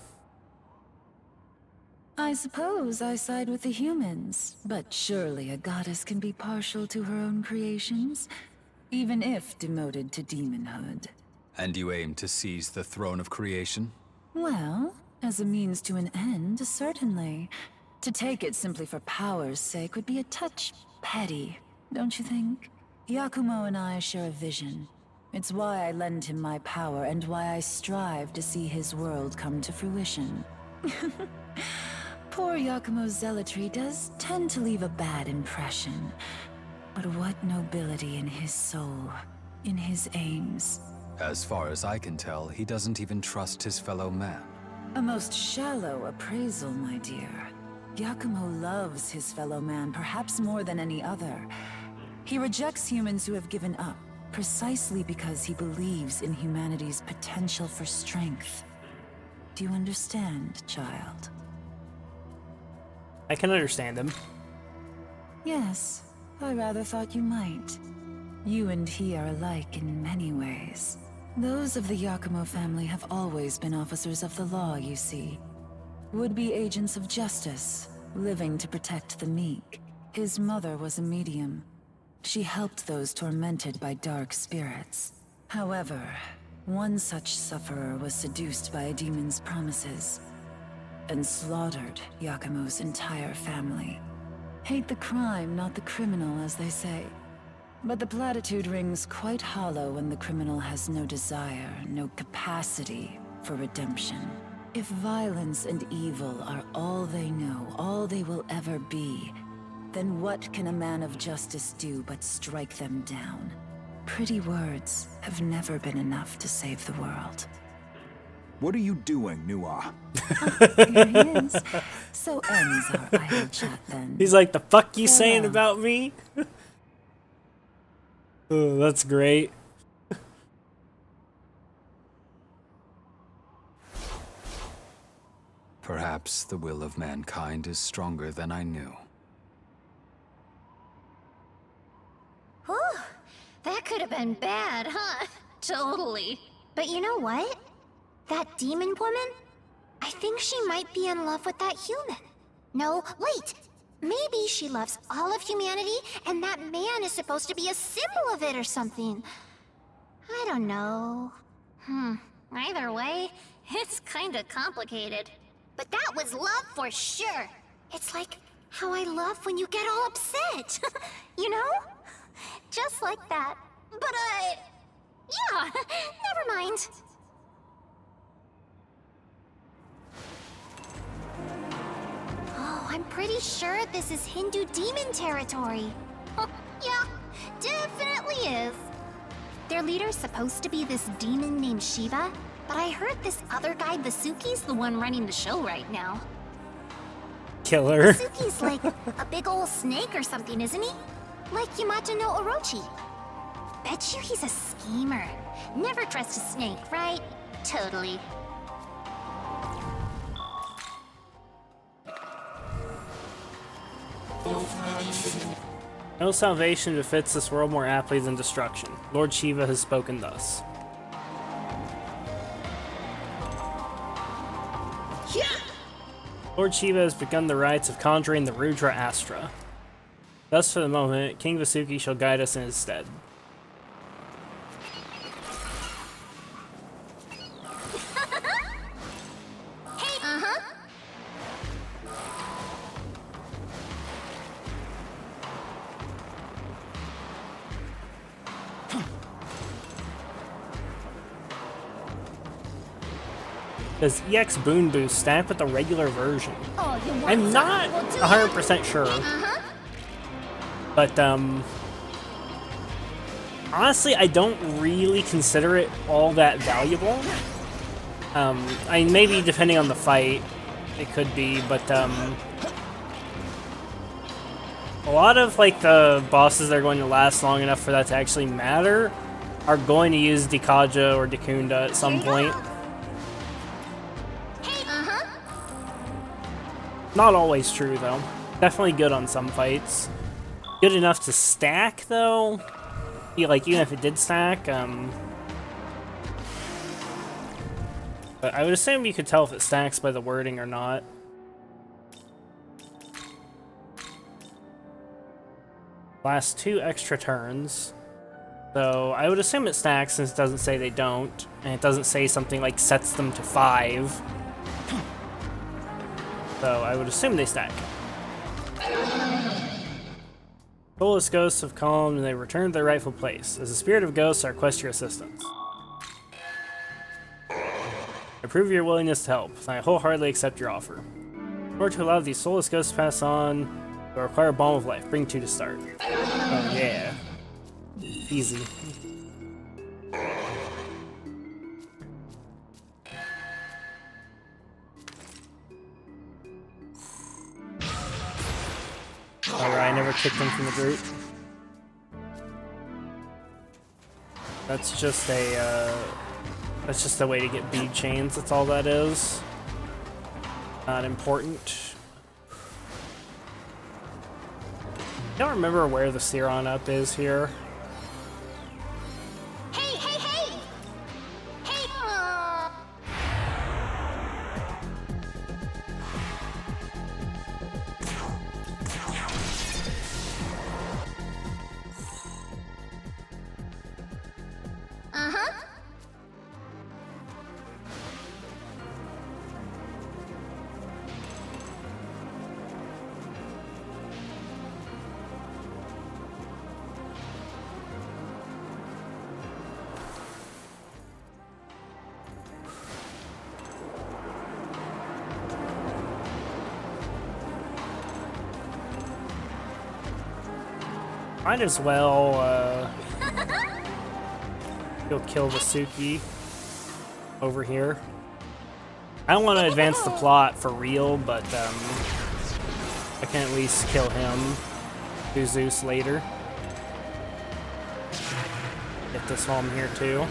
I suppose I side with the humans, but surely a goddess can be partial to her own creations, even if demoted to demonhood. And you aim to seize the throne of creation? Well, as a means to an end, certainly. To take it simply for power's sake would be a touch petty, don't you think? Yakumo and I share a vision. It's why I lend him my power and why I strive to see his world come to fruition. Poor Yakumo's zealotry does tend to leave a bad impression. But what nobility in his soul, in his aims. As far as I can tell, he doesn't even trust his fellow man. A most shallow appraisal, my dear. Yakumo loves his fellow man perhaps more than any other. He rejects humans who have given up, precisely because he believes in humanity's potential for strength. Do you understand, child? I can understand him. Yes, I rather thought you might. You and he are alike in many ways. Those of the Yakumo family have always been officers of the law, you see. Would-be agents of justice, living to protect the meek. His mother was a medium. She helped those tormented by dark spirits. However, one such sufferer was seduced by a demon's promises and slaughtered Yakumo's entire family. Hate the crime, not the criminal, as they say. But the platitude rings quite hollow when the criminal has no desire, no capacity for redemption. If violence and evil are all they know, all they will ever be, then what can a man of justice do but strike them down? pretty words have never been enough to save the world. What are you doing, Nua? Here he is. So ends our idle chat then. He's like, the fuck you saying Farewell. about me? Oh, that's great. Perhaps the will of mankind is stronger than I knew. Whew, that could have been bad, huh? Totally. But you know what? That demon woman? I think she might be in love with that human. No, wait. Maybe she loves all of humanity, and that man is supposed to be a symbol of it or something. I don't know. Either way, it's kinda complicated. But that was love for sure. It's like how I love when you get all upset. You know? Just like that. But, yeah, never mind. Oh, I'm pretty sure this is Hindu demon territory. Yeah, definitely is. Their leader's supposed to be this demon named Shiva, but I heard this other guy, Vasuki's the one running the show right now. Killer. Vasuki's like a big old snake or something, isn't he? Like Yamato no Orochi. Bet you he's a schemer. Never trust a snake, right? Totally. No salvation befits this world more aptly than destruction. Lord Shiva has spoken thus. Yeah. Lord Shiva has begun the rites of conjuring the Rudra Astra. Thus, for the moment, King Vasuki shall guide us in his stead. Does EX Boon Boost stack with the regular version? Oh, you want I'm not 100% sure. But, honestly, I don't really consider it all that valuable. I mean, maybe depending on the fight, it could be, but, a lot of, like, the bosses that are going to last long enough for that to actually matter are going to use Dikaja or Dakunda at some point. Not always true, though. Definitely good on some fights. Good enough to stack, though. Yeah, like, even if it did stack, but I would assume you could tell if it stacks by the wording or not. Last 2 extra turns. So, I would assume it stacks since it doesn't say they don't. And it doesn't say something like sets them to 5. So I would assume they stack. Soulless ghosts have calmed and they returned to their rightful place. As a spirit of ghosts, I request your assistance. I approve your willingness to help, and I wholeheartedly accept your offer. In order to allow these soulless ghosts to pass on, you'll require a Balm of Life. Bring 2 to start. Oh yeah. Easy. Alright, I never kicked him from the group. That's just a way to get bead chains, that's all that is. Not important. I don't remember where the Siron up is here. Hey, hey, hey! Hey, Might as well, He'll kill Vasuki over here. I don't want to advance the plot for real, but I can at least kill him. Do Zeus later. Get this while I'm here too.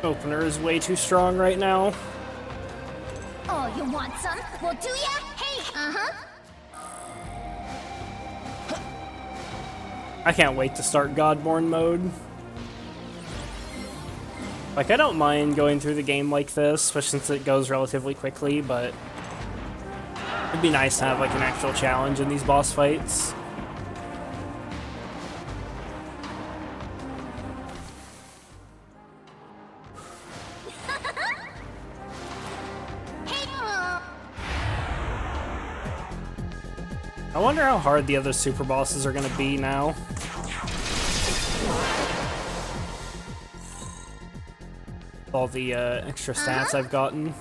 Opener is way too strong right now. Oh, you want some? Well, do ya? Hey, I can't wait to start Godborn mode. Like, I don't mind going through the game like this, especially since it goes relatively quickly, but it'd be nice to have like an actual challenge in these boss fights. I wonder how hard the other super bosses are gonna be now. All the extra stats I've gotten.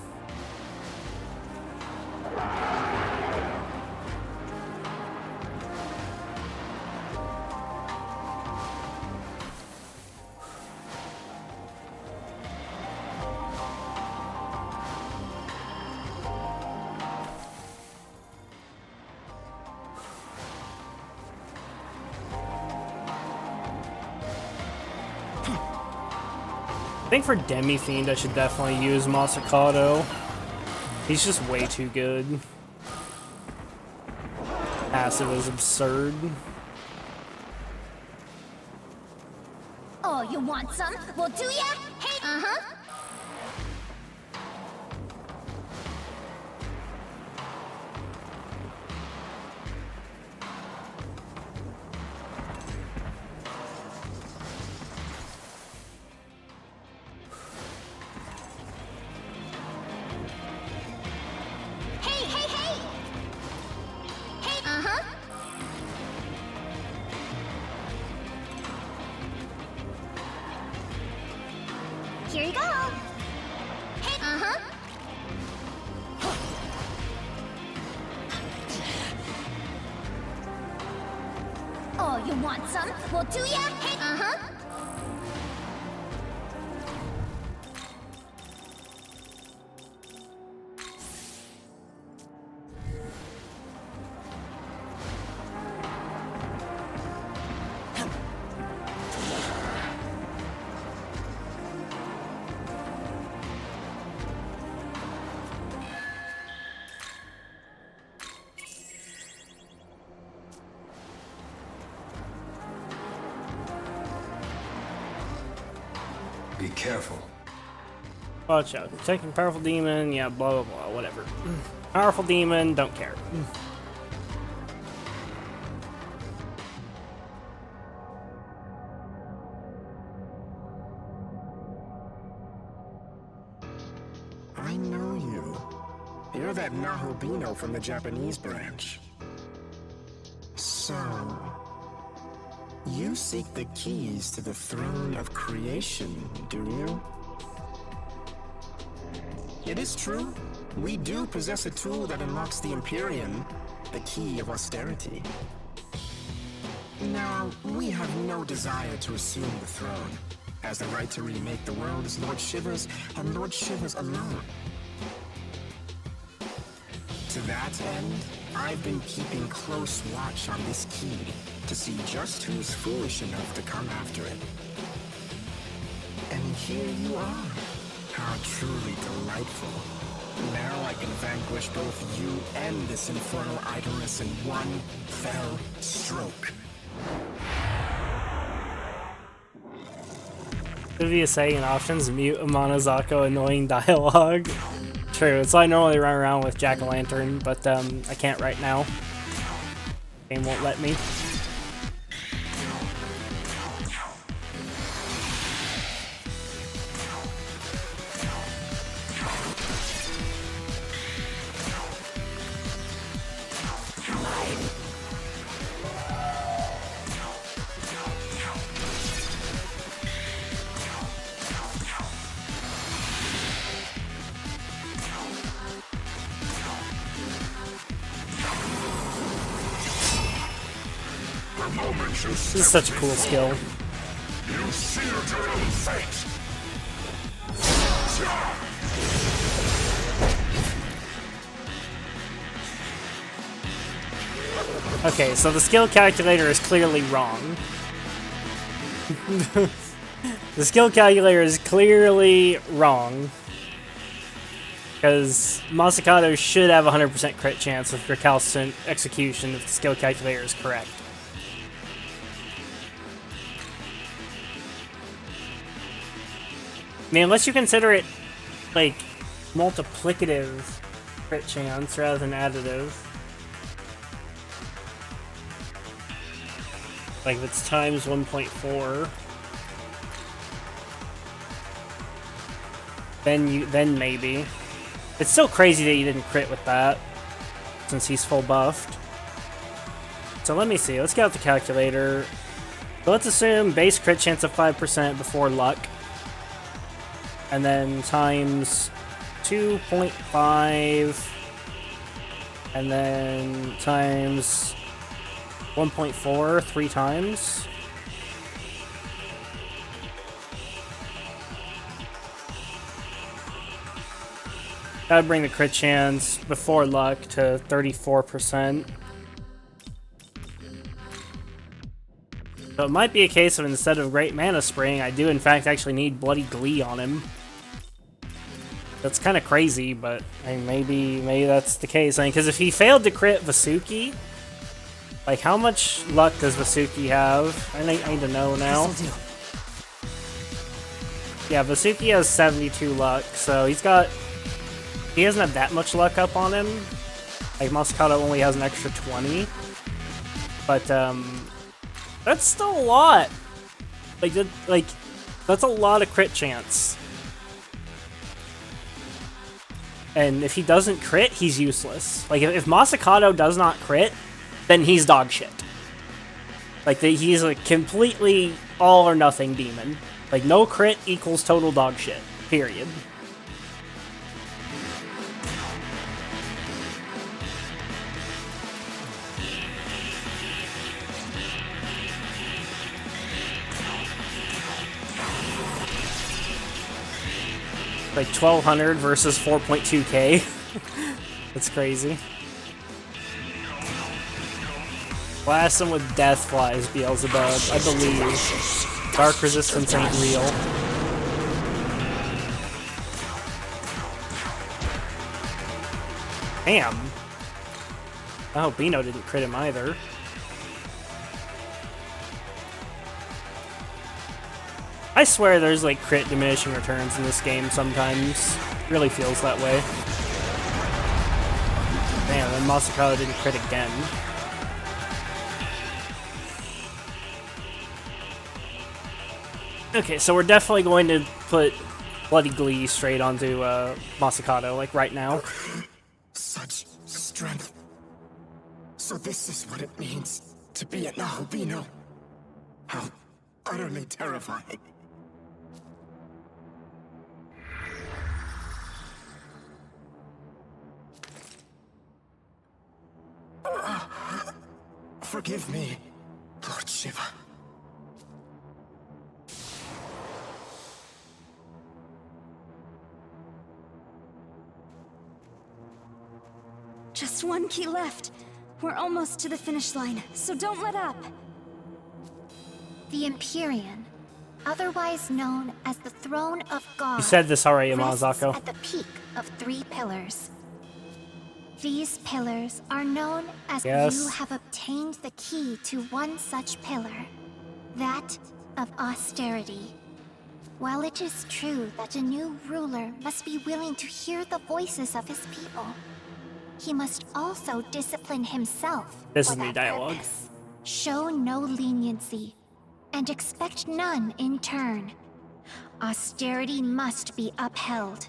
I think for Demi-fiend I should definitely use Masakado. He's just way too good. Passive is absurd. oh, you want some? Well, do ya? Hey, Here you go. Hey, oh, you want some? Well, do ya? Hey, Be careful. Watch out. Taking powerful demon, yeah, blah blah blah, whatever. Powerful demon, don't care. I know you. You're that Nahobino from the Japanese branch. So, you seek the keys to the throne of creation, do you? It is true. We do possess a tool that unlocks the Empyrean, the key of austerity. Now, we have no desire to assume the throne, as the right to remake the world is Lord Shiva's, and Lord Shiva's alone. To that end, I've been keeping close watch on this key to see just who's foolish enough to come after it. And here you are. How truly delightful. Now I can vanquish both you and this infernal idoless in one fell stroke. Trivia saying options, mute Amanazako annoying dialogue. True, so I normally run around with Jack-o'-lantern, but I can't right now. Game won't let me. This is such a cool skill. You sealed your own fate. Okay, so the skill calculator is clearly wrong. The skill calculator is clearly wrong. Because Masakado should have a 100% crit chance of recalcitrant execution if the skill calculator is correct. I mean, unless you consider it, like, multiplicative crit chance rather than additive. Like, if it's times 1.4, then maybe. It's still crazy that you didn't crit with that, since he's full buffed. So let me see, let's get out the calculator. So let's assume base crit chance of 5% before luck. And then times 2.5, and then times 1.4 3 times. That would bring the crit chance before luck to 34%. So it might be a case of instead of Great Mana Spring, I do in fact actually need Bloody Glee on him. That's kind of crazy, but I mean, maybe that's the case. I mean, because if he failed to crit Vasuki, like how much luck does Vasuki have? I need to know now. Yeah, Vasuki has 72 luck, so he doesn't have that much luck up on him. Like Masakado only has an extra 20, but that's still a lot. Like that's a lot of crit chance. And if he doesn't crit, he's useless. Like, if Masakado does not crit, then he's dog shit. Like, he's a completely all-or-nothing demon. Like, no crit equals total dog shit. Period. Like 1200 versus 4.2k. That's crazy. Blast him with death flies, Beelzebub. I believe. Dark resistance ain't real. Damn. I hope Bino didn't crit him either. I swear there's like crit diminishing returns in this game sometimes. Really feels that way. Damn, then Masakado didn't crit again. Okay, so we're definitely going to put Bloody Glee straight onto Masakado, like right now. Such strength. So this is what it means to be an albino. How utterly terrifying. Forgive me, Lord Shiva. Just one key left. We're almost to the finish line, so don't let up. The Empyrean, otherwise known as the Throne of God. You said this already, rests Yamazako. at the peak of 3 pillars. These pillars are known as you have obtained the key to one such pillar, that of austerity. While it is true that a new ruler must be willing to hear the voices of his people, he must also discipline himself This for is new that dialogue. purpose. Show no leniency, and expect none in turn. Austerity must be upheld.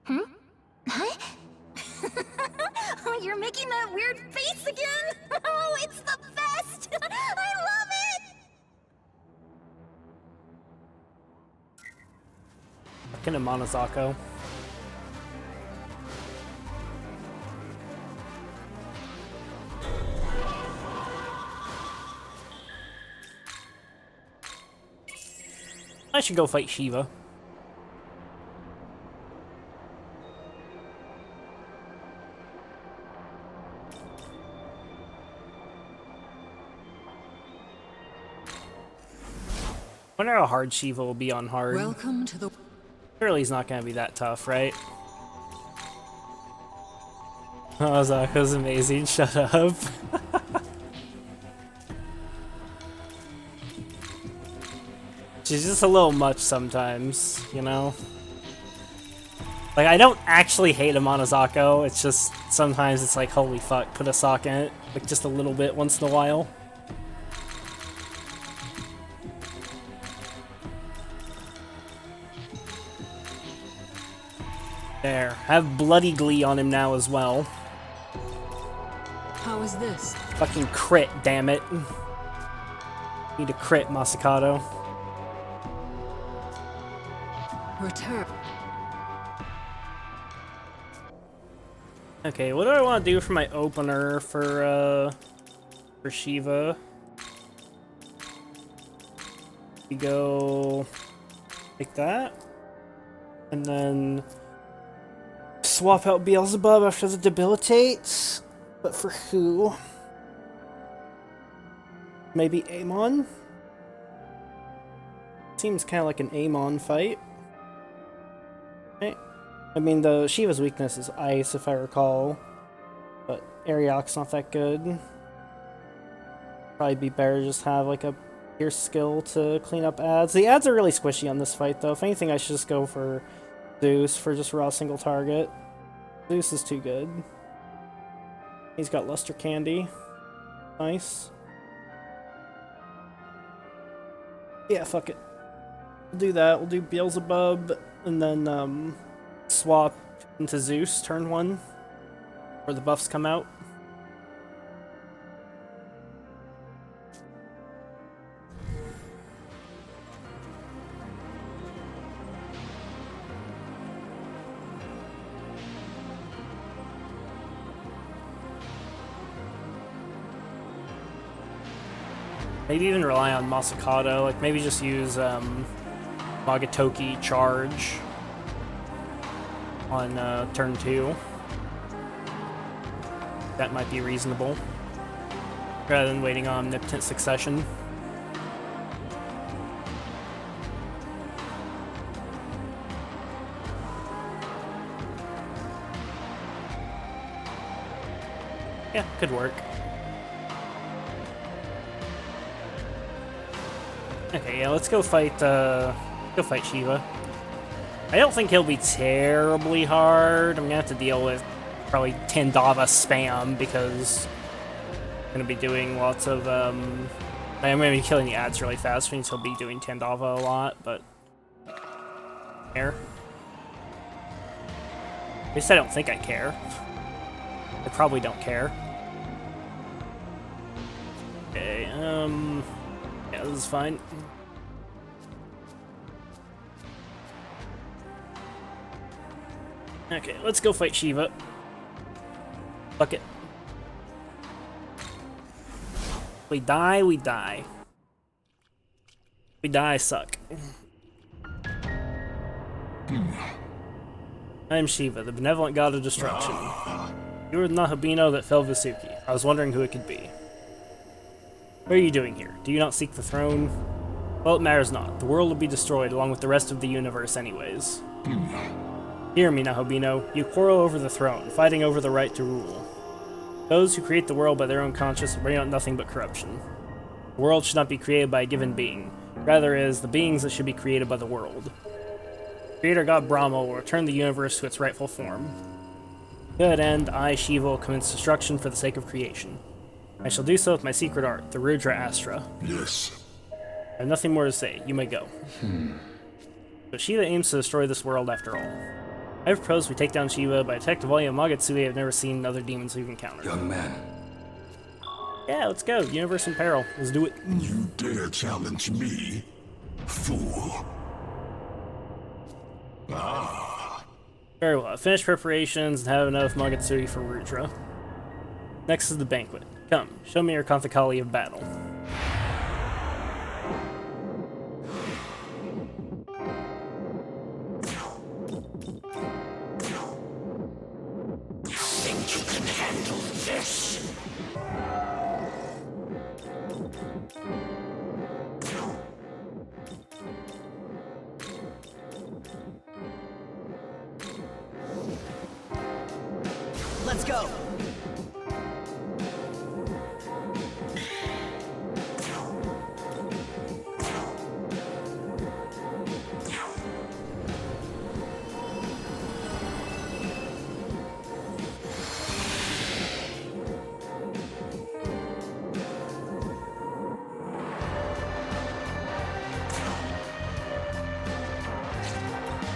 Huh? Oh, you're making that weird face again? Oh, it's the best! I love it! Fucking Monozako. I should go fight Shiva. Wonder how hard Shiva will be on hard. Welcome to the... Surely he's not gonna be that tough, right? Oh, Zako's amazing, shut up. She's just a little much sometimes, you know? Like, I don't actually hate a Monozako, it's just sometimes it's like, holy fuck, put a sock in it. Like, just a little bit once in a while. There. Have Bloody Glee on him now as well. How is this? Fucking crit, damn it. Need a crit, Masakato. Return. Okay, what do I want to do for my opener for Shiva? We go like that. And then swap out Beelzebub after the debilitates. But for who? Maybe Amon? Seems kind of like an Amon fight. Okay. I mean, the Shiva's weakness is ice, if I recall. But Ariok's not that good. Probably be better to just have like a pierce skill to clean up ads. The ads are really squishy on this fight, though. If anything, I should just go for Zeus for just raw single target. Zeus is too good. He's got Luster Candy. Nice. Yeah, fuck it. We'll do that. We'll do Beelzebub, and then swap into Zeus turn 1, where the buffs come out. Maybe even rely on Masakato, like maybe just use Magatoki charge on turn 2. That might be reasonable. Rather than waiting on Omnipotent Succession. Yeah, could work. Okay, yeah, let's go fight Shiva. I don't think he'll be terribly hard. I'm gonna have to deal with probably Tandava spam because I'm gonna be doing lots of I'm gonna be killing the ads really fast, which means he'll be doing Tandava a lot, but care. At least I don't think I care. I probably don't care. Okay, yeah, this is fine. Okay, let's go fight Shiva. Fuck it. We die, we die. We die, suck. I am Shiva, the benevolent god of destruction. You were the Nahabino that fell Visuki. I was wondering who it could be. What are you doing here? Do you not seek the throne? Well, it matters not. The world will be destroyed along with the rest of the universe anyways. Hear me, Nahabino. You quarrel over the throne, fighting over the right to rule. Those who create the world by their own conscience bring out nothing but corruption. The world should not be created by a given being. Rather, it is the beings that should be created by the world. Creator God Brahma will return the universe to its rightful form. To that end, I, Shiva, will commence destruction for the sake of creation. I shall do so with my secret art, the Rudra Astra. Yes. I have nothing more to say. You may go. But Shiva aims to destroy this world after all. I propose we take down Shiva by attack the volume of Magatsuki I have never seen other demons we've encountered. Young man. Yeah, let's go. Universe in peril. Let's do it. You dare challenge me, fool? Ah. Very well. Finish preparations and have enough Magatsuki for Rudra. Next is the banquet. Come, show me your Kanthakali of battle. Think you can handle this? Let's go!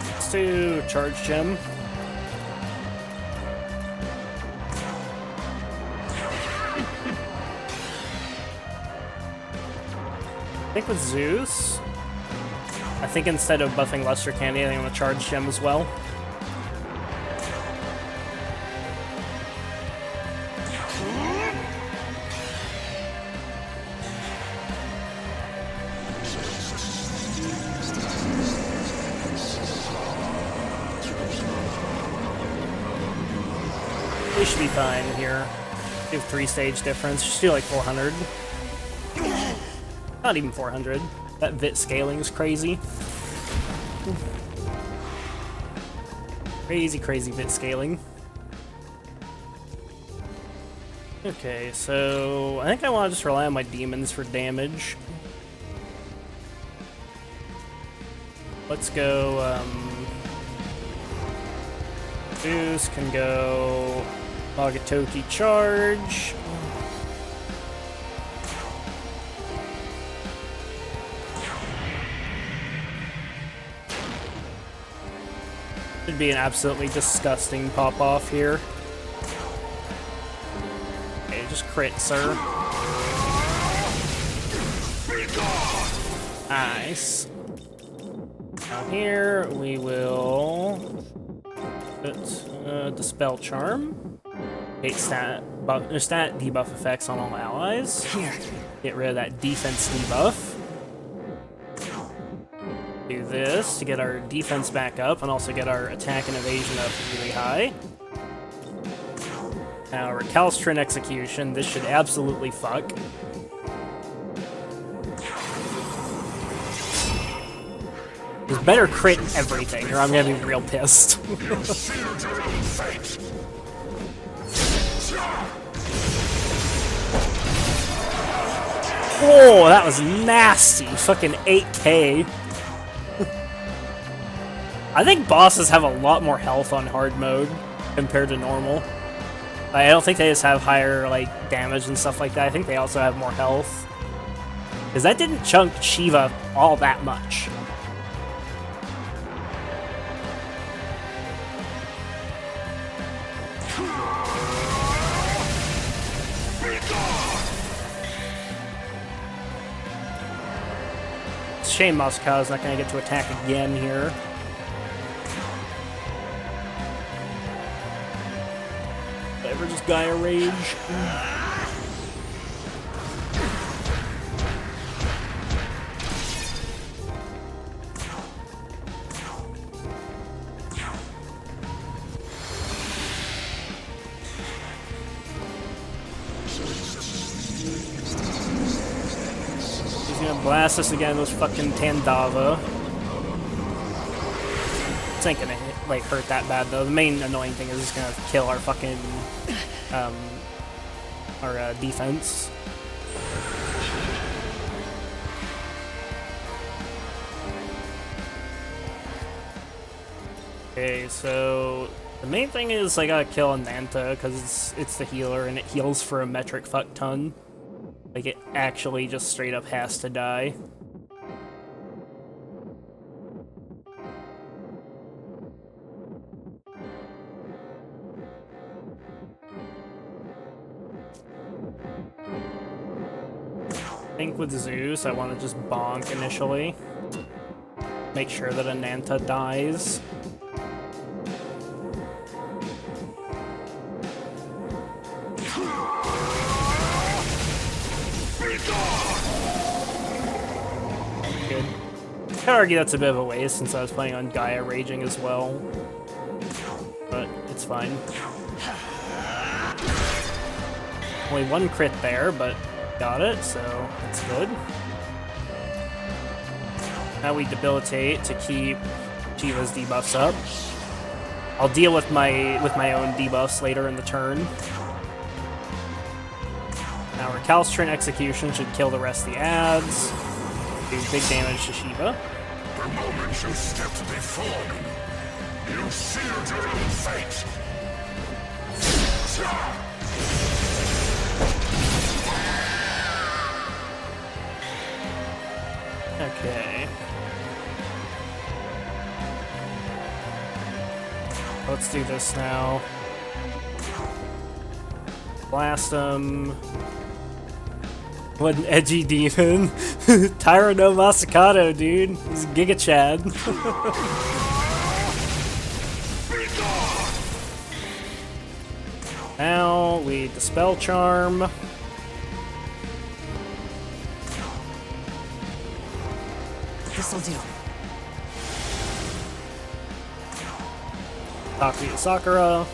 Let's do Charge Gem. I think with Zeus, I think instead of buffing Luster Candy, I think I'm going to Charge Gem as well. We should be fine here. Give 3-stage difference. Just do like 400. Not even 400. That Vit scaling is crazy. Crazy Vit scaling. Okay, so I think I want to just rely on my demons for damage. Let's go, Zeus can go Magatoki charge. Should be an absolutely disgusting pop-off here. Okay, just crit, sir. Nice. Down here, we will put Dispel Charm. Stat debuff effects on all allies. Here. Get rid of that defense debuff. Do this to get our defense back up and also get our attack and evasion up really high. Now, Recalcitrant Execution. This should absolutely fuck. There's better crit everything, or I'm gonna be real pissed. Oh, that was nasty. Fucking 8k. I think bosses have a lot more health on hard mode compared to normal. I don't think they just have higher like damage and stuff like that. I think they also have more health. Because that didn't chunk Shiva all that much. It's a shame Masakawa's not going to get to attack again here. Whatever, just Gaia Rage. He's gonna blast us again with fucking Tandava. This ain't gonna like hurt that bad though. The main annoying thing is it's gonna kill our fucking our defense. Okay, so the main thing is I gotta kill a Nanta because it's the healer and it heals for a metric fuck ton. Like it actually just straight up has to die. I think with Zeus, I want to just bonk initially. Make sure that a Nanta dies. Good. I'd argue that's a bit of a waste since I was playing on Gaia Raging as well. But it's fine. Only one crit there, but got it, so that's good. Now we debilitate to keep Shiva's debuffs up. I'll deal with my own debuffs later in the turn. Now Recalcitrant Execution should kill the rest of the ads. Do big damage to Shiva. The moment you stepped before me, you sealed your own fate. Okay. Let's do this now. Blast him. What an edgy demon. Tyro no Masakato, dude. He's Giga Chad. Now we Dispel Charm. This'll do. Takuya Sakura.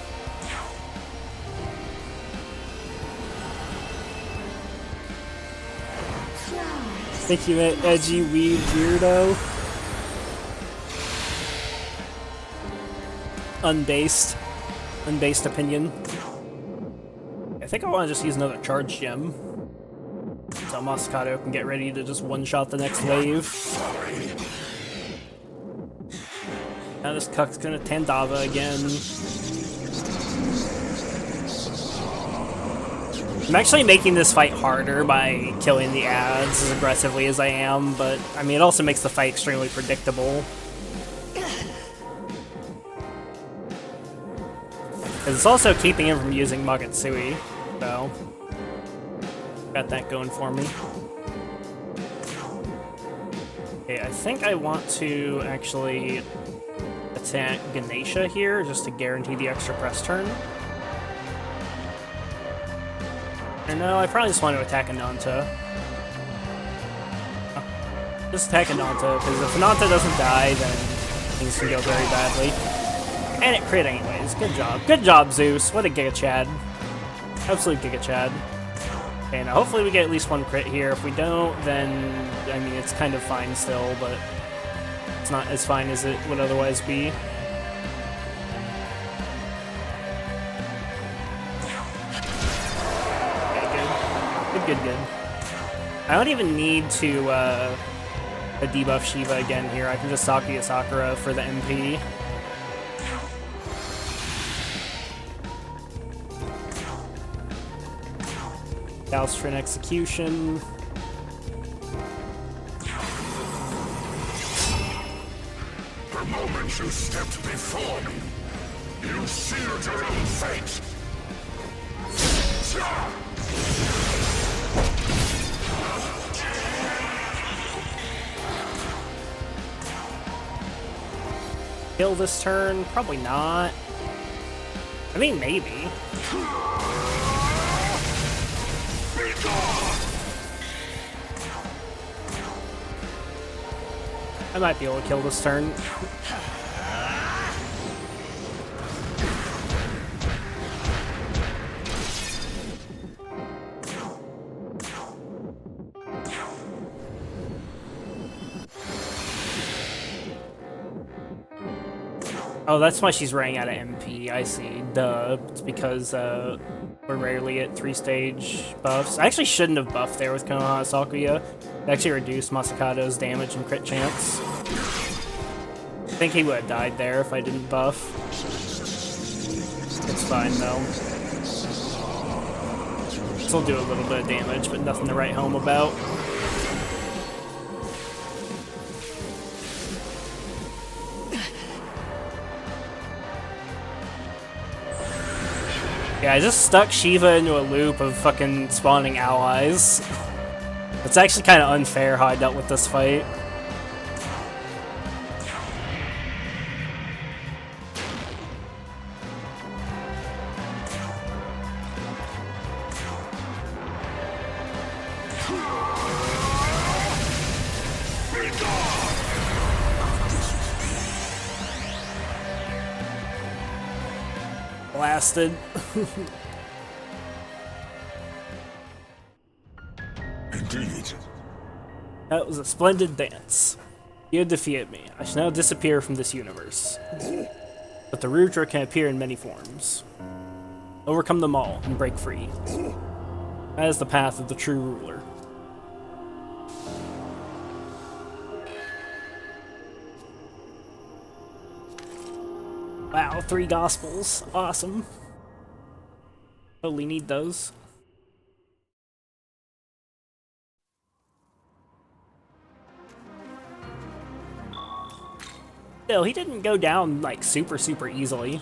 Think you meant edgy weed weirdo. Unbased opinion. I think I want to just use another charge gem. So Masakato can get ready to just one-shot the next wave. Now this cuck's gonna Tandava again. I'm actually making this fight harder by killing the ads as aggressively as I am, but I mean it also makes the fight extremely predictable. It's also keeping him from using Magotsui, so got that going for me. Okay, I think I want to actually attack Ganesha here just to guarantee the extra press turn. Or no, I probably just want to attack Ananta. Just attack Ananta, because if Ananta doesn't die, then things can go very badly. And it crit anyways. Good job. Good job, Zeus. What a Giga Chad. Absolute Giga Chad. Okay, now hopefully we get at least one crit here. If we don't, then, I mean, it's kind of fine still, but it's not as fine as it would otherwise be. Okay, good. I don't even need to debuff Shiva again here. I can just Takuya Sakura for the MP. Recalcitrant Execution. The moment you stepped before me, you sealed your own fate. Kill this turn? Probably not. I mean, maybe. I might be able to kill this turn. Oh, that's why she's running out of MP. I see. Duh. It's because we're rarely at 3-stage buffs. I actually shouldn't have buffed there with Konoha Sakuya. It actually reduced Masakato's damage and crit chance. think he would have died there if I didn't buff. It's fine though. Still do a little bit of damage, but nothing to write home about. Yeah, I just stuck Shiva into a loop of fucking spawning allies. It's actually kind of unfair how I dealt with this fight. Blasted. Indeed. That was a splendid dance. You have defeated me. I shall now disappear from this universe. But the Rudra can appear in many forms. Overcome them all and break free. That is the path of the true ruler. Wow, 3 gospels. Awesome. Totally need those. Still, he didn't go down, like, super easily.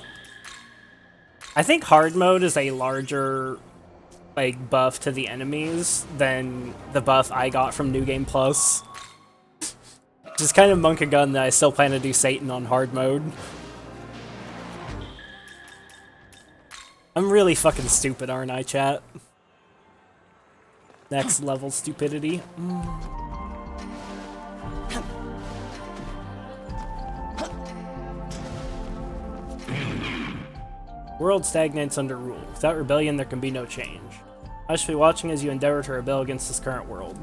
I think hard mode is a larger, like, buff to the enemies than the buff I got from New Game Plus. Just kind of monk a gun that I still plan to do Satan on hard mode. I'm really fucking stupid, aren't I, chat? Next level stupidity. World stagnates under rule. Without rebellion, there can be no change. I should be watching as you endeavor to rebel against this current world.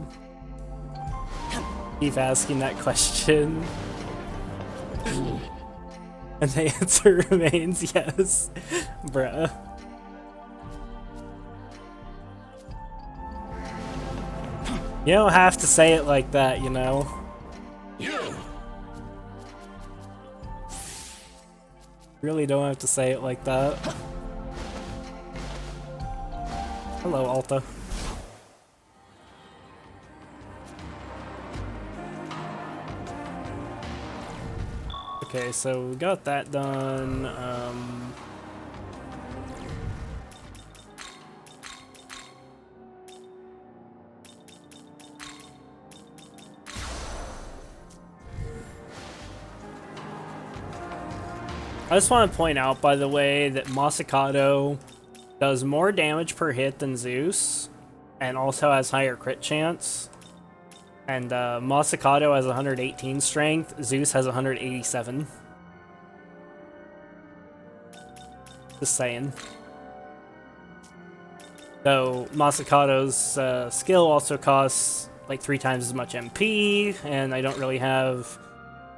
Keep asking that question. And the answer remains yes. Bruh. You don't have to say it like that, you know? Really don't have to say it like that. Hello, Alta. Okay, so we got that done. I just want to point out, by the way, that Masakado does more damage per hit than Zeus, and also has higher crit chance. And Masakado has 118 strength, Zeus has 187. Just saying. So Masakado's skill also costs like 3 times as much MP, and I don't really have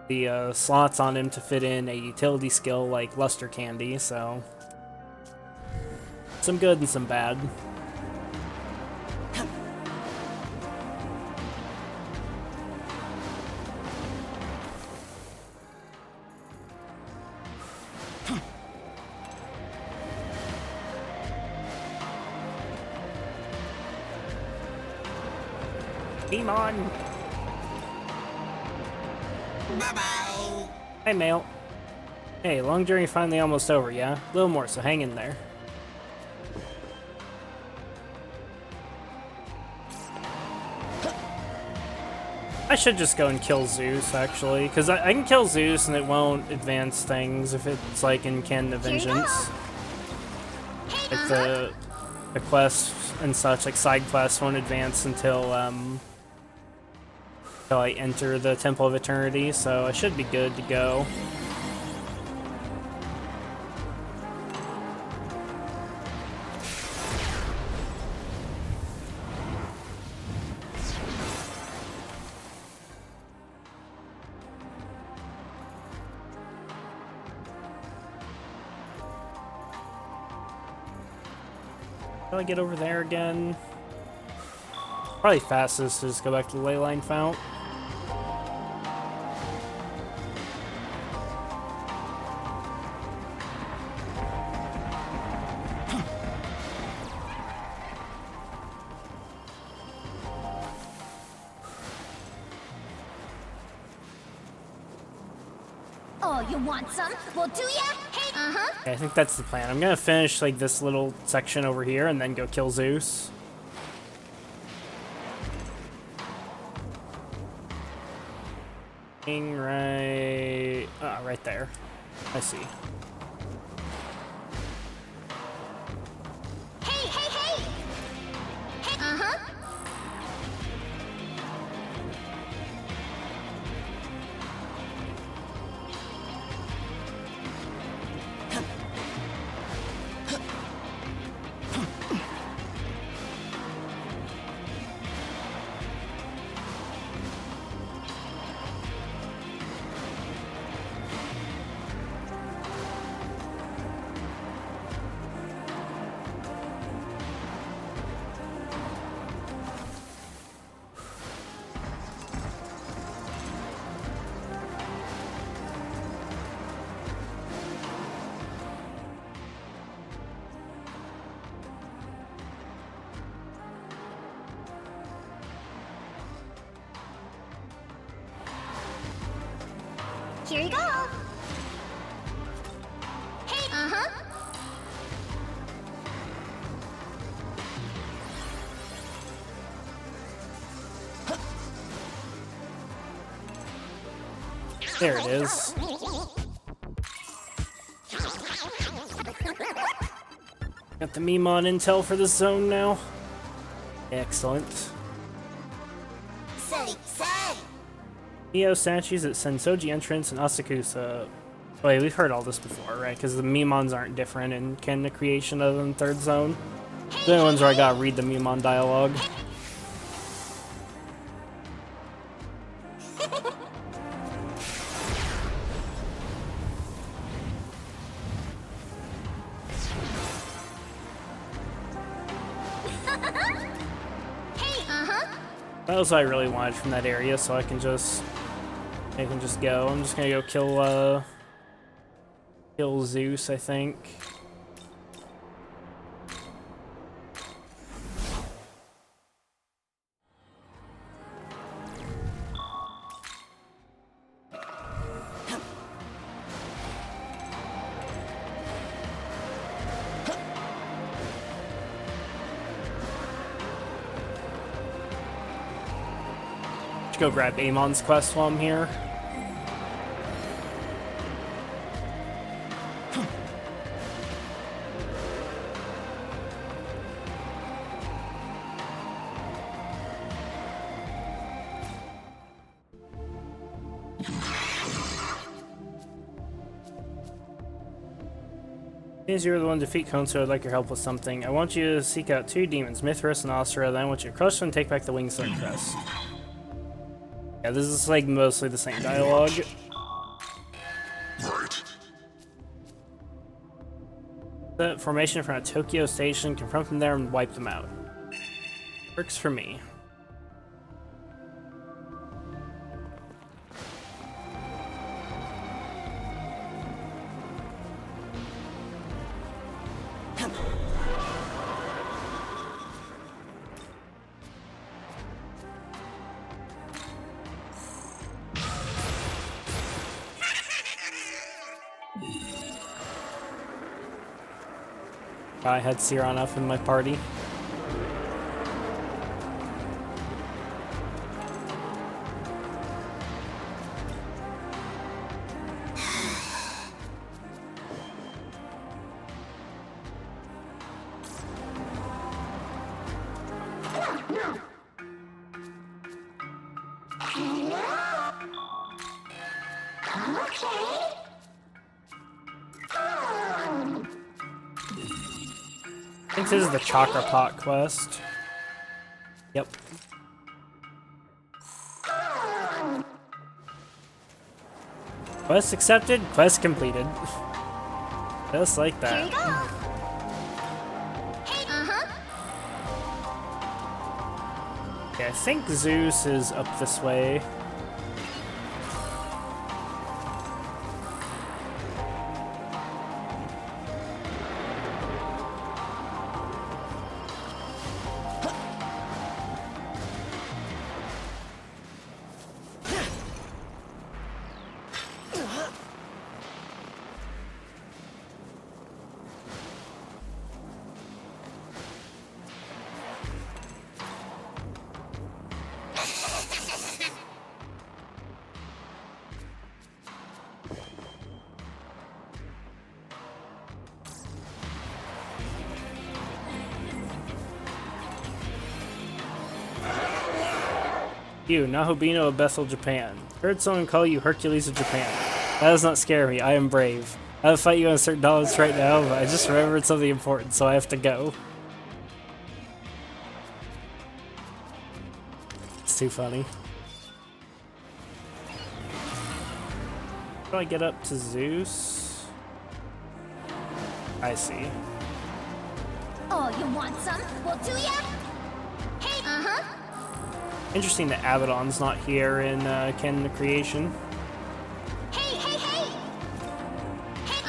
the slots on him to fit in a utility skill like Luster Candy, so some good and some bad. Demon! Bye-bye. Hey, Mail. Hey, long journey finally almost over, yeah? A little more, so hang in there. I should just go and kill Zeus, actually, because I can kill Zeus and it won't advance things if it's like in Canon of Vengeance. Like the quests and such, like side quests, won't advance until I enter the Temple of Eternity, so I should be good to go. How do I get over there again? Probably fastest to just go back to the Leyline Fount. Oh, you want some? Well, do ya? Hey, Okay, I think that's the plan. I'm gonna finish like this little section over here and then go kill Zeus. Right, right there. I see. Hey, hey, hey! Hey, here you go. Hey, There it is. Got the Mimon intel for this zone now. Excellent. Say. Neo statues at Sensoji entrance and Asakusa. Wait, we've heard all this before, right? Because the Mimons aren't different in Canon of Creation other than Third Zone. The only ones where I gotta read the Mimon dialogue. That was what I really wanted from that area, so I can just go. I'm just gonna go kill Zeus, I think. Go grab Amon's quest while I'm here. Since you're the one to defeat Konso, I'd like your help with something. I want you to seek out 2 demons, Mithras and Asura, then I want you to crush them and take back the Winged Sword crest. Yeah, this is like mostly the same dialogue. Right. The formation in front of Tokyo Station, confront them there and wipe them out. Works for me. I had Siranov in my party. I think this is the Chakra Pot quest. Yep. Quest accepted, quest completed. Just like that. Here you go. Hey, Okay, I think Zeus is up this way. You, Nahobino of Bethel, Japan. Heard someone call you Hercules of Japan. That does not scare me. I am brave. I would fight you on certain dollars right now, but I just remembered something important, so I have to go. It's too funny. How do I get up to Zeus? I see. Oh, you want some? Well, do ya? Hey, Interesting that Abaddon's not here in Canon of Creation. Hey, hey, hey! Hey,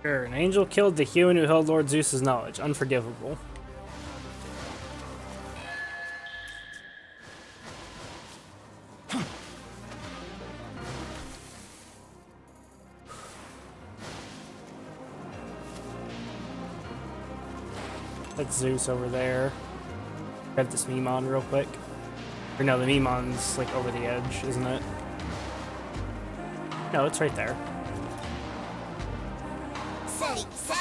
Sure, an angel killed the human who held Lord Zeus's knowledge. Unforgivable. That's Zeus over there. Grab this Memon real quick. Or no, the Memon's like over the edge, isn't it? No, it's right there. say!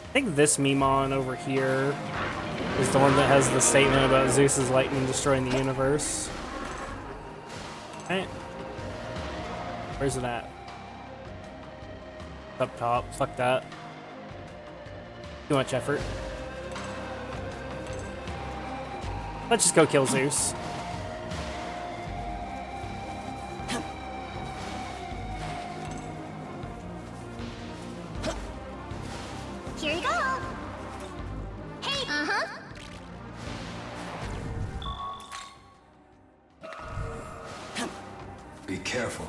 I think this Memon over here is the one that has the statement about Zeus's lightning destroying the universe. Right? Where's it at? Up top. Fuck that. Too much effort. Let's just go kill Zeus. Here you go. Hey, Be careful.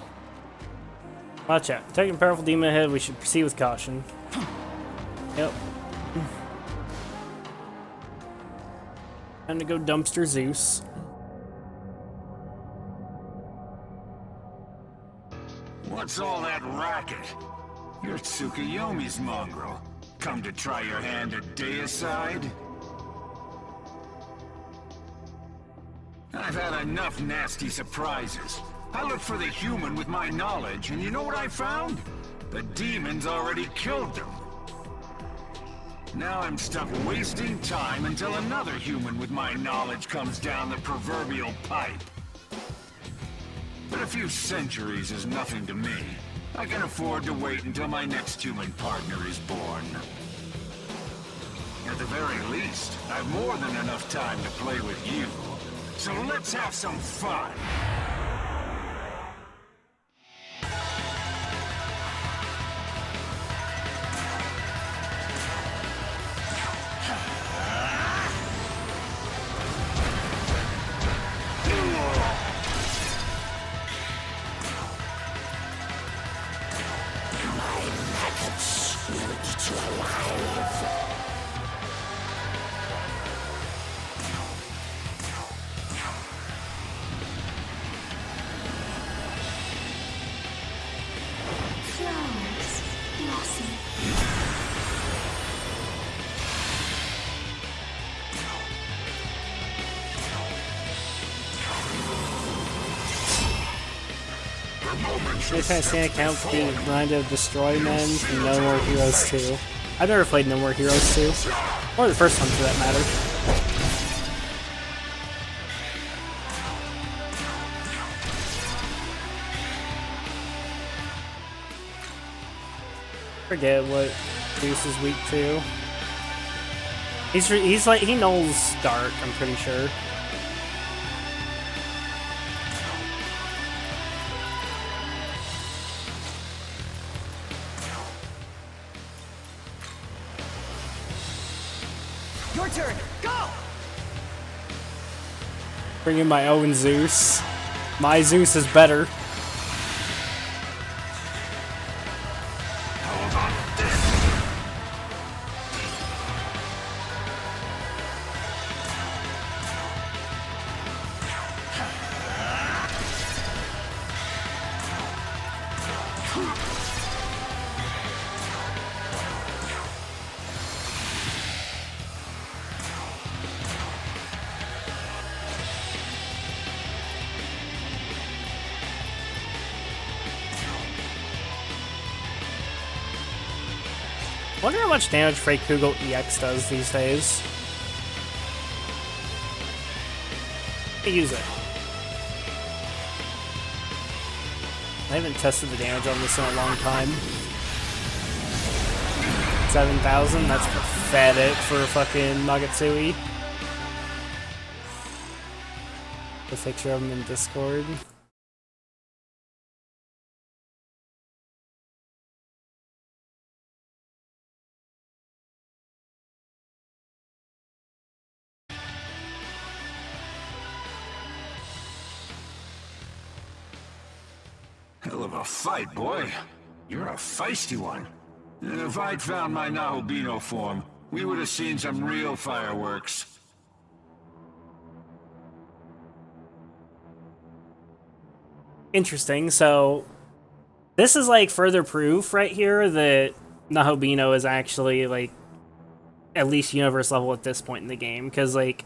Watch out. Taking a powerful demon ahead, we should proceed with caution. Yep. Time to go dumpster Zeus. What's all that racket? You're Tsukuyomi's mongrel. Come to try your hand at deicide? I've had enough nasty surprises. I looked for the human with my knowledge, and you know what I found? The demon's already killed them. Now I'm stuck wasting time until another human with my knowledge comes down the proverbial pipe. But a few centuries is nothing to me. I can afford to wait until my next human partner is born. At the very least, I've more than enough time to play with you. So let's have some fun! Flowers blossom. They try to stand account for being reminded of Destroy Men from No More Heroes 2. I've never played No More Heroes 2. Or the first one for that matter. Forget what Zeus is weak to. He's like, he knows Dark, I'm pretty sure. Your turn. Go! Bring in my own Zeus. My Zeus is better. Wonder how much damage Freykugel EX does these days. I use it. I haven't tested the damage on this in a long time. 7,000? That's pathetic for fucking Magatsuhi. The picture of him in Discord. Hell of a fight, boy. You're a feisty one. And if I'd found my Nahobino form, we would have seen some real fireworks. Interesting. So, this is like further proof right here that Nahobino is actually like at least universe level at this point in the game. Because like,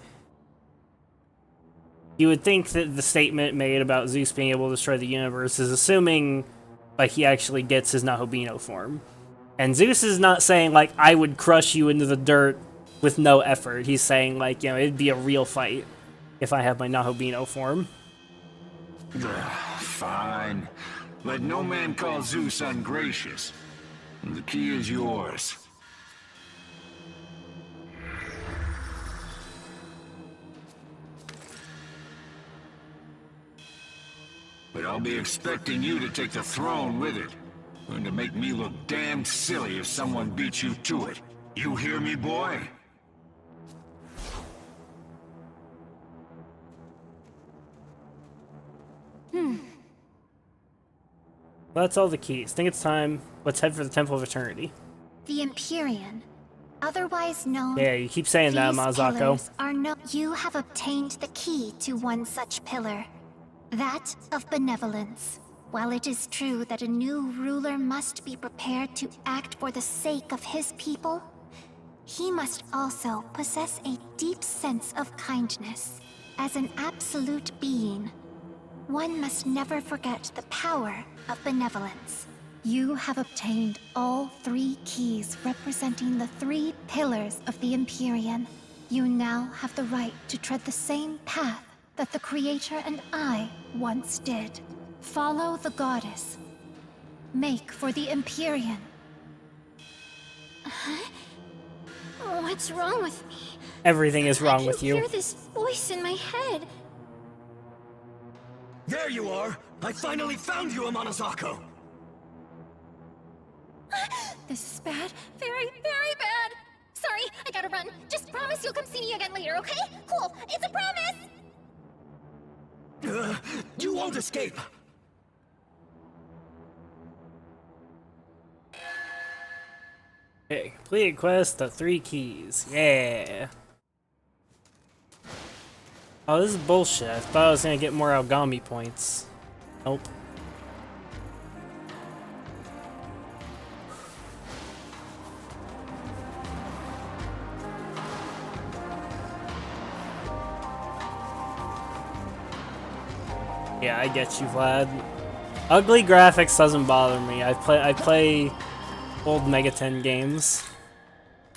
you would think that the statement made about Zeus being able to destroy the universe is assuming like he actually gets his Nahobino form. And Zeus is not saying like, I would crush you into the dirt with no effort. He's saying like, you know, it'd be a real fight if I have my Nahobino form. Fine. Let no man call Zeus ungracious. The key is yours. But I'll be expecting you to take the throne with it. Going to make me look damned silly if someone beats you to it. You hear me, boy? That's all the keys. Think it's time. Let's head for the Temple of Eternity. The Empyrean, otherwise known. Yeah, you keep saying that, Mazako. You have obtained the key to one such pillar, that of benevolence. While it is true that a new ruler must be prepared to act for the sake of his people, he must also possess a deep sense of kindness. As an absolute being, one must never forget the power of benevolence. You have obtained all 3 keys representing the 3 pillars of the Empyrean. You now have the right to tread the same path that the Creator and I once did. Follow the goddess. Make for the Empyrean. What's wrong with me? Everything is wrong with you. I can hear this voice in my head. There you are! I finally found you, Amanazako! This is bad. Very, very bad. Sorry, I gotta run. Just promise you'll come see me again later, okay? Cool. It's a promise! You won't escape! Okay, completed quest, the 3 keys. Yeah. Oh, this is bullshit. I thought I was gonna get more Algami points. Nope. Yeah, I get you, Vlad. Ugly graphics doesn't bother me. I play old Mega 10 games.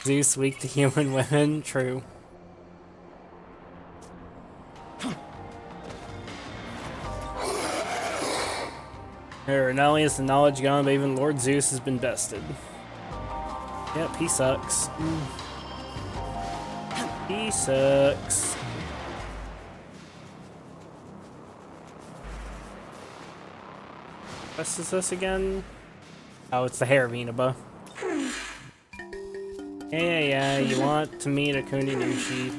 Zeus weak to human women, true. Here, not only is the knowledge gone, but even Lord Zeus has been bested. Yep, he sucks. He sucks. What is this again? Oh, it's the hair of Inaba. Yeah, you want to meet a Kuninushi.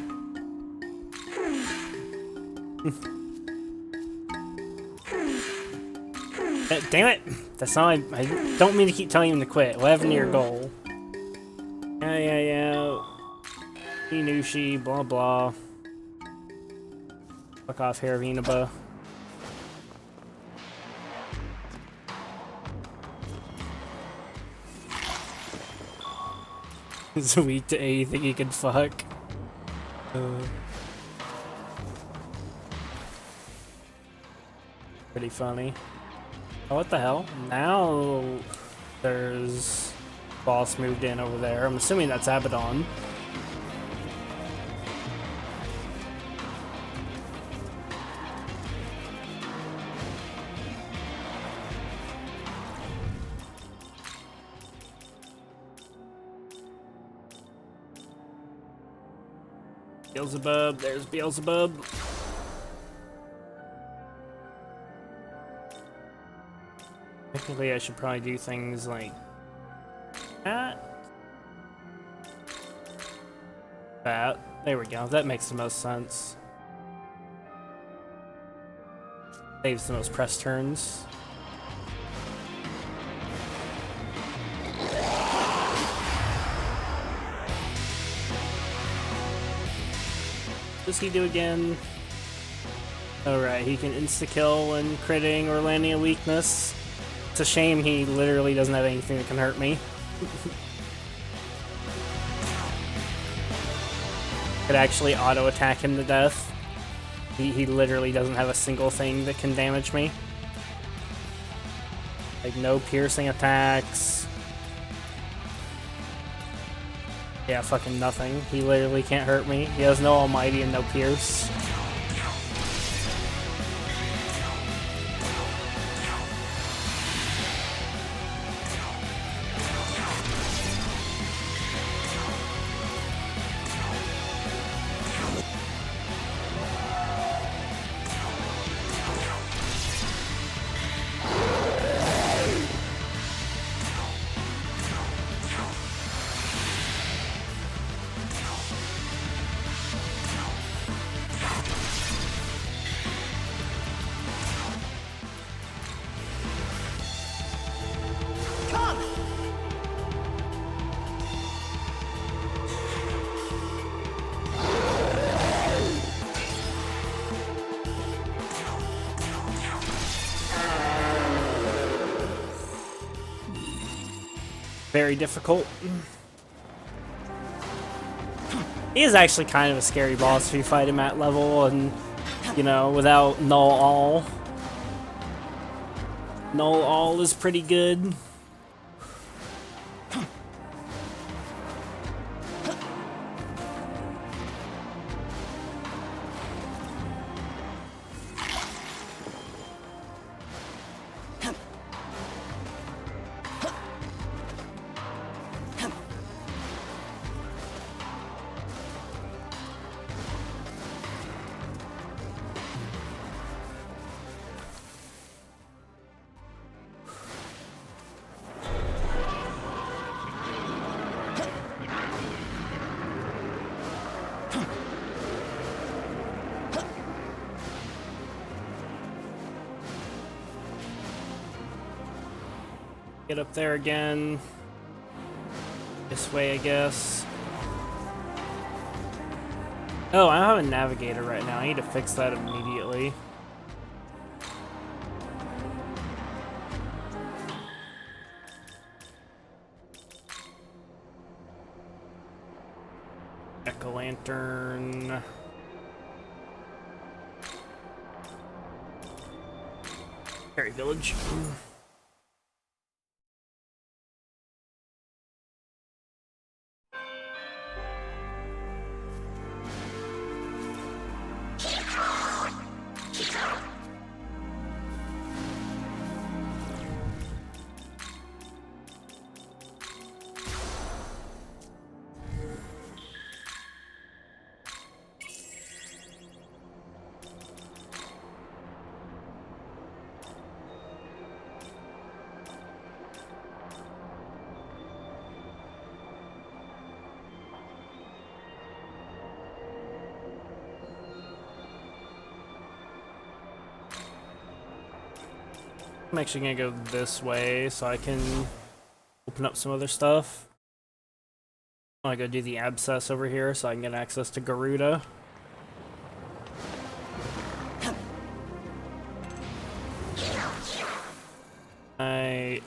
Damn it! That's not I don't mean to keep telling him to quit. What happened to your goal? Yeah. Kuninushi, blah blah. Fuck off, Haravinaba. He's weak to anything he can fuck. Pretty funny. Oh, what the hell? Now there's boss moved in over there. I'm assuming that's Abaddon. Beelzebub, there's Beelzebub. Technically, I should probably do things like that. There we go. That makes the most sense. Saves the most press turns. What does he do again? Alright, he can insta-kill when critting or landing a weakness. It's a shame he literally doesn't have anything that can hurt me. Could actually auto-attack him to death. He literally doesn't have a single thing that can damage me. Like, no piercing attacks. Yeah, fucking nothing. He literally can't hurt me. He has no almighty and no pierce. Very difficult. He is actually kind of a scary boss if you fight him at level and, you know, without null all. Null all is pretty good. Get up there again. This way, I guess. Oh, I don't have a navigator right now. I need to fix that immediately. Jack-o'-lantern. Fairy Village. I'm actually gonna go this way so I can open up some other stuff. I wanna go do the abscess over here so I can get access to Garuda.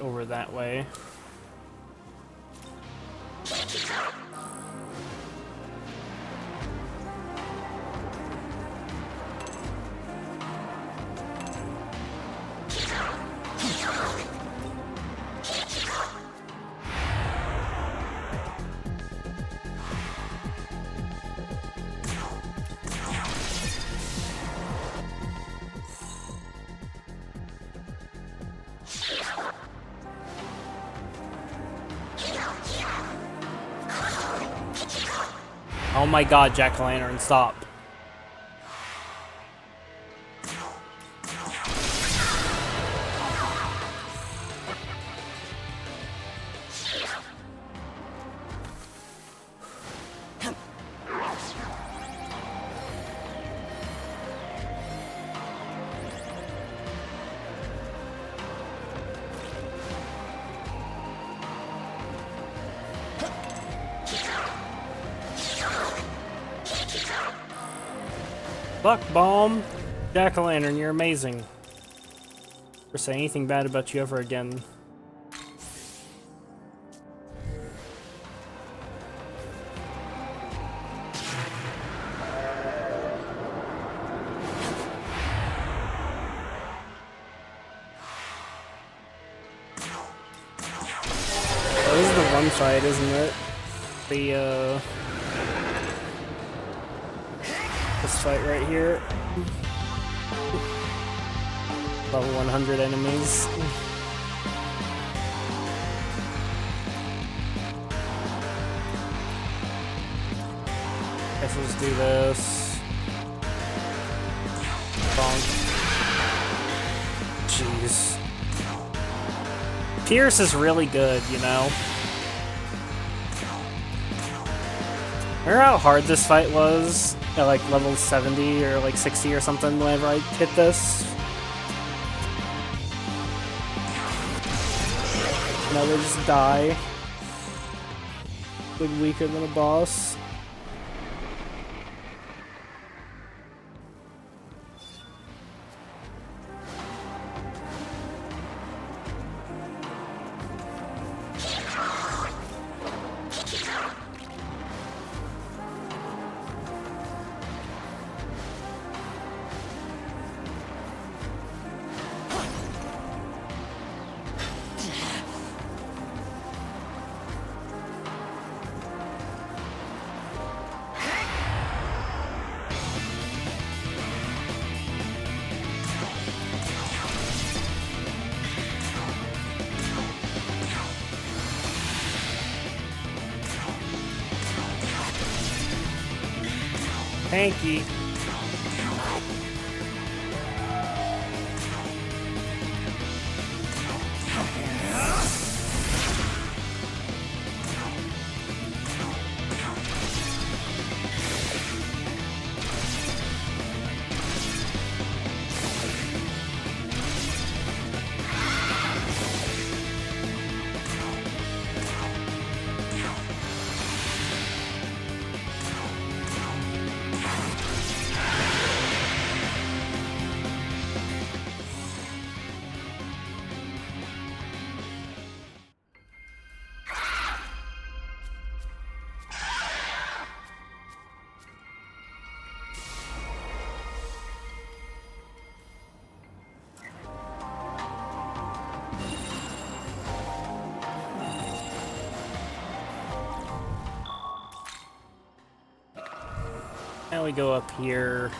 Over that way. Oh my god, Jack-o'-lantern, stop. Fuck bomb. Jack-o'-lantern, you're amazing. Never say anything bad about you ever again. This is the one fight, isn't it? This fight right here. Level 100 enemies. Guess we'll just do this. Bonk. Jeez. Pierce is really good, you know? Remember how hard this fight was at like level 70 or like 60 or something whenever I hit this? Now they just die. Like weaker than a boss. Hanky. Now we go up here.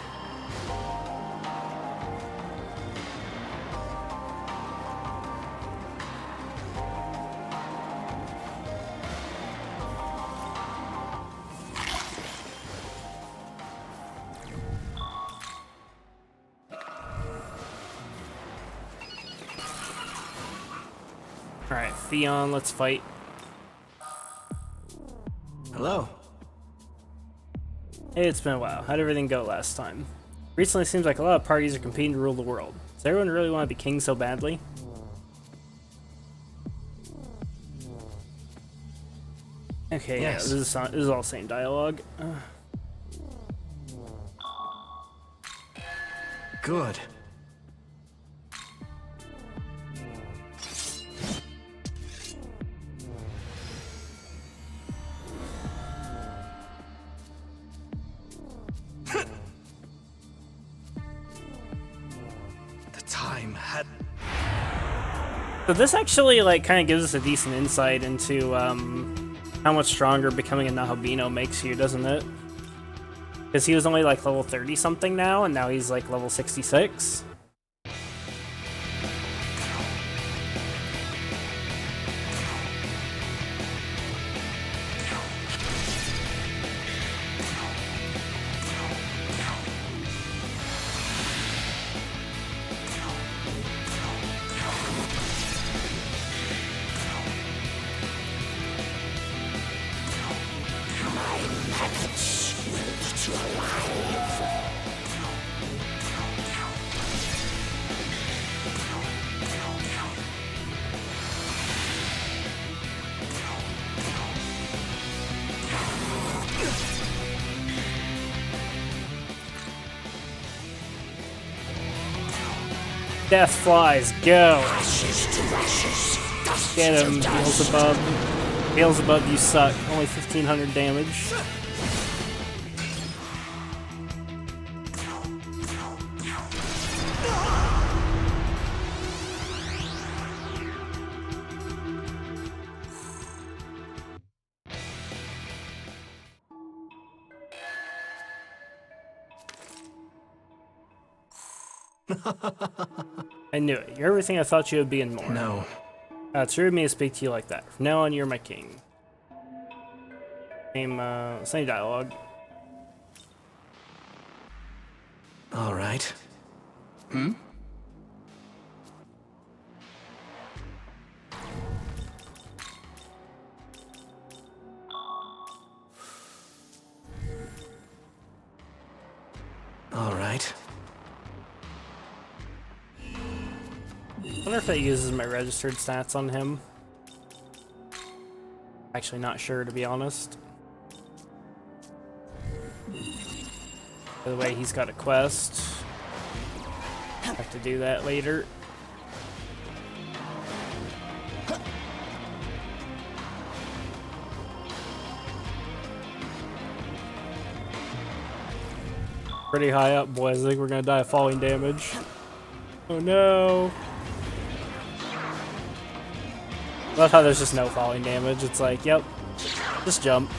Alright, Theon, let's fight. Hello. Hey, it's been a while. How'd everything go last time? Recently, it seems like a lot of parties are competing to rule the world. Does everyone really want to be king so badly? Okay, Yes. yeah, this is all same dialogue. Good. The time had. So this actually like kind of gives us a decent insight into how much stronger becoming a Nahabino makes you, doesn't it? Because he was only like level 30 something now, and now he's like level 66. Death flies, go! Get him, Beelzebub. Beelzebub, you suck. Only 1500 damage. I knew it. You're everything I thought you would be and more. No. It's rude of me to speak to you like that. From now on, you're my king. Same dialogue. All right. Hmm? All right. I wonder if that uses my registered stats on him. Actually not sure, to be honest. By the way, he's got a quest. Have to do that later. Pretty high up, boys. I think we're gonna die of falling damage. Oh no. Love how there's just no falling damage. It's like, yep, just jump.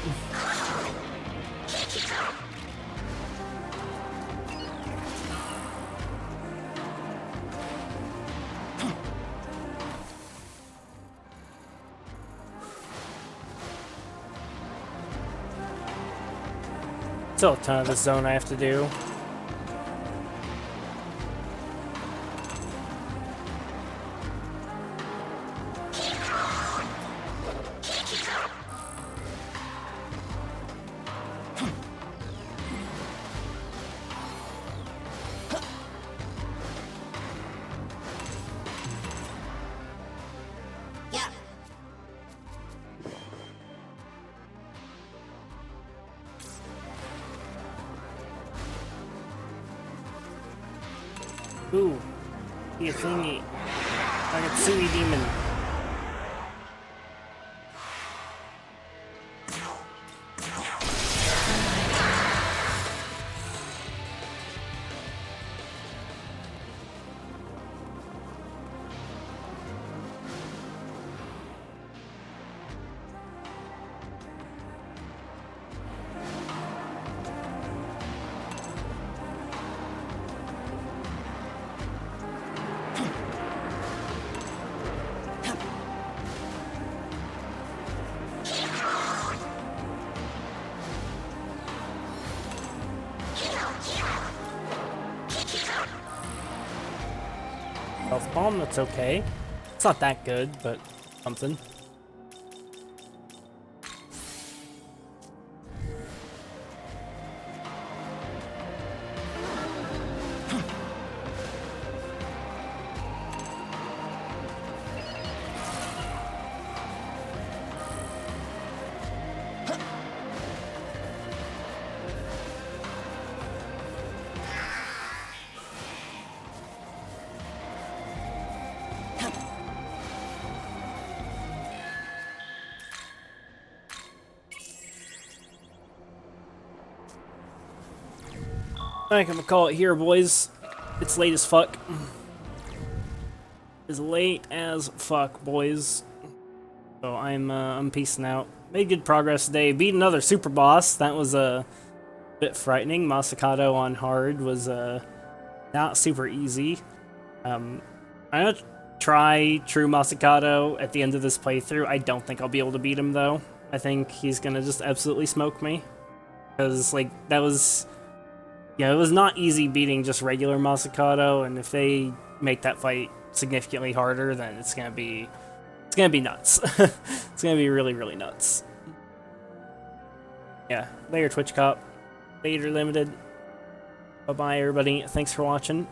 Still a ton of this zone I have to do. Ooh, be a thingy. Nagatsui demon. Health bomb, that's okay. It's not that good, but something. Alright, I'm gonna call it here, boys. It's late as fuck. It's late as fuck, boys. So I'm peacing out. Made good progress today. Beat another super boss. That was a bit frightening. Masakado on hard was not super easy. I'm gonna try True Masakado at the end of this playthrough. I don't think I'll be able to beat him though. I think he's gonna just absolutely smoke me. Because like that was, yeah, it was not easy beating just regular Masakado, and if they make that fight significantly harder, then it's gonna be nuts. It's gonna be really, really nuts. Yeah, later Twitch Cop, later Limited. Bye bye everybody. Thanks for watching.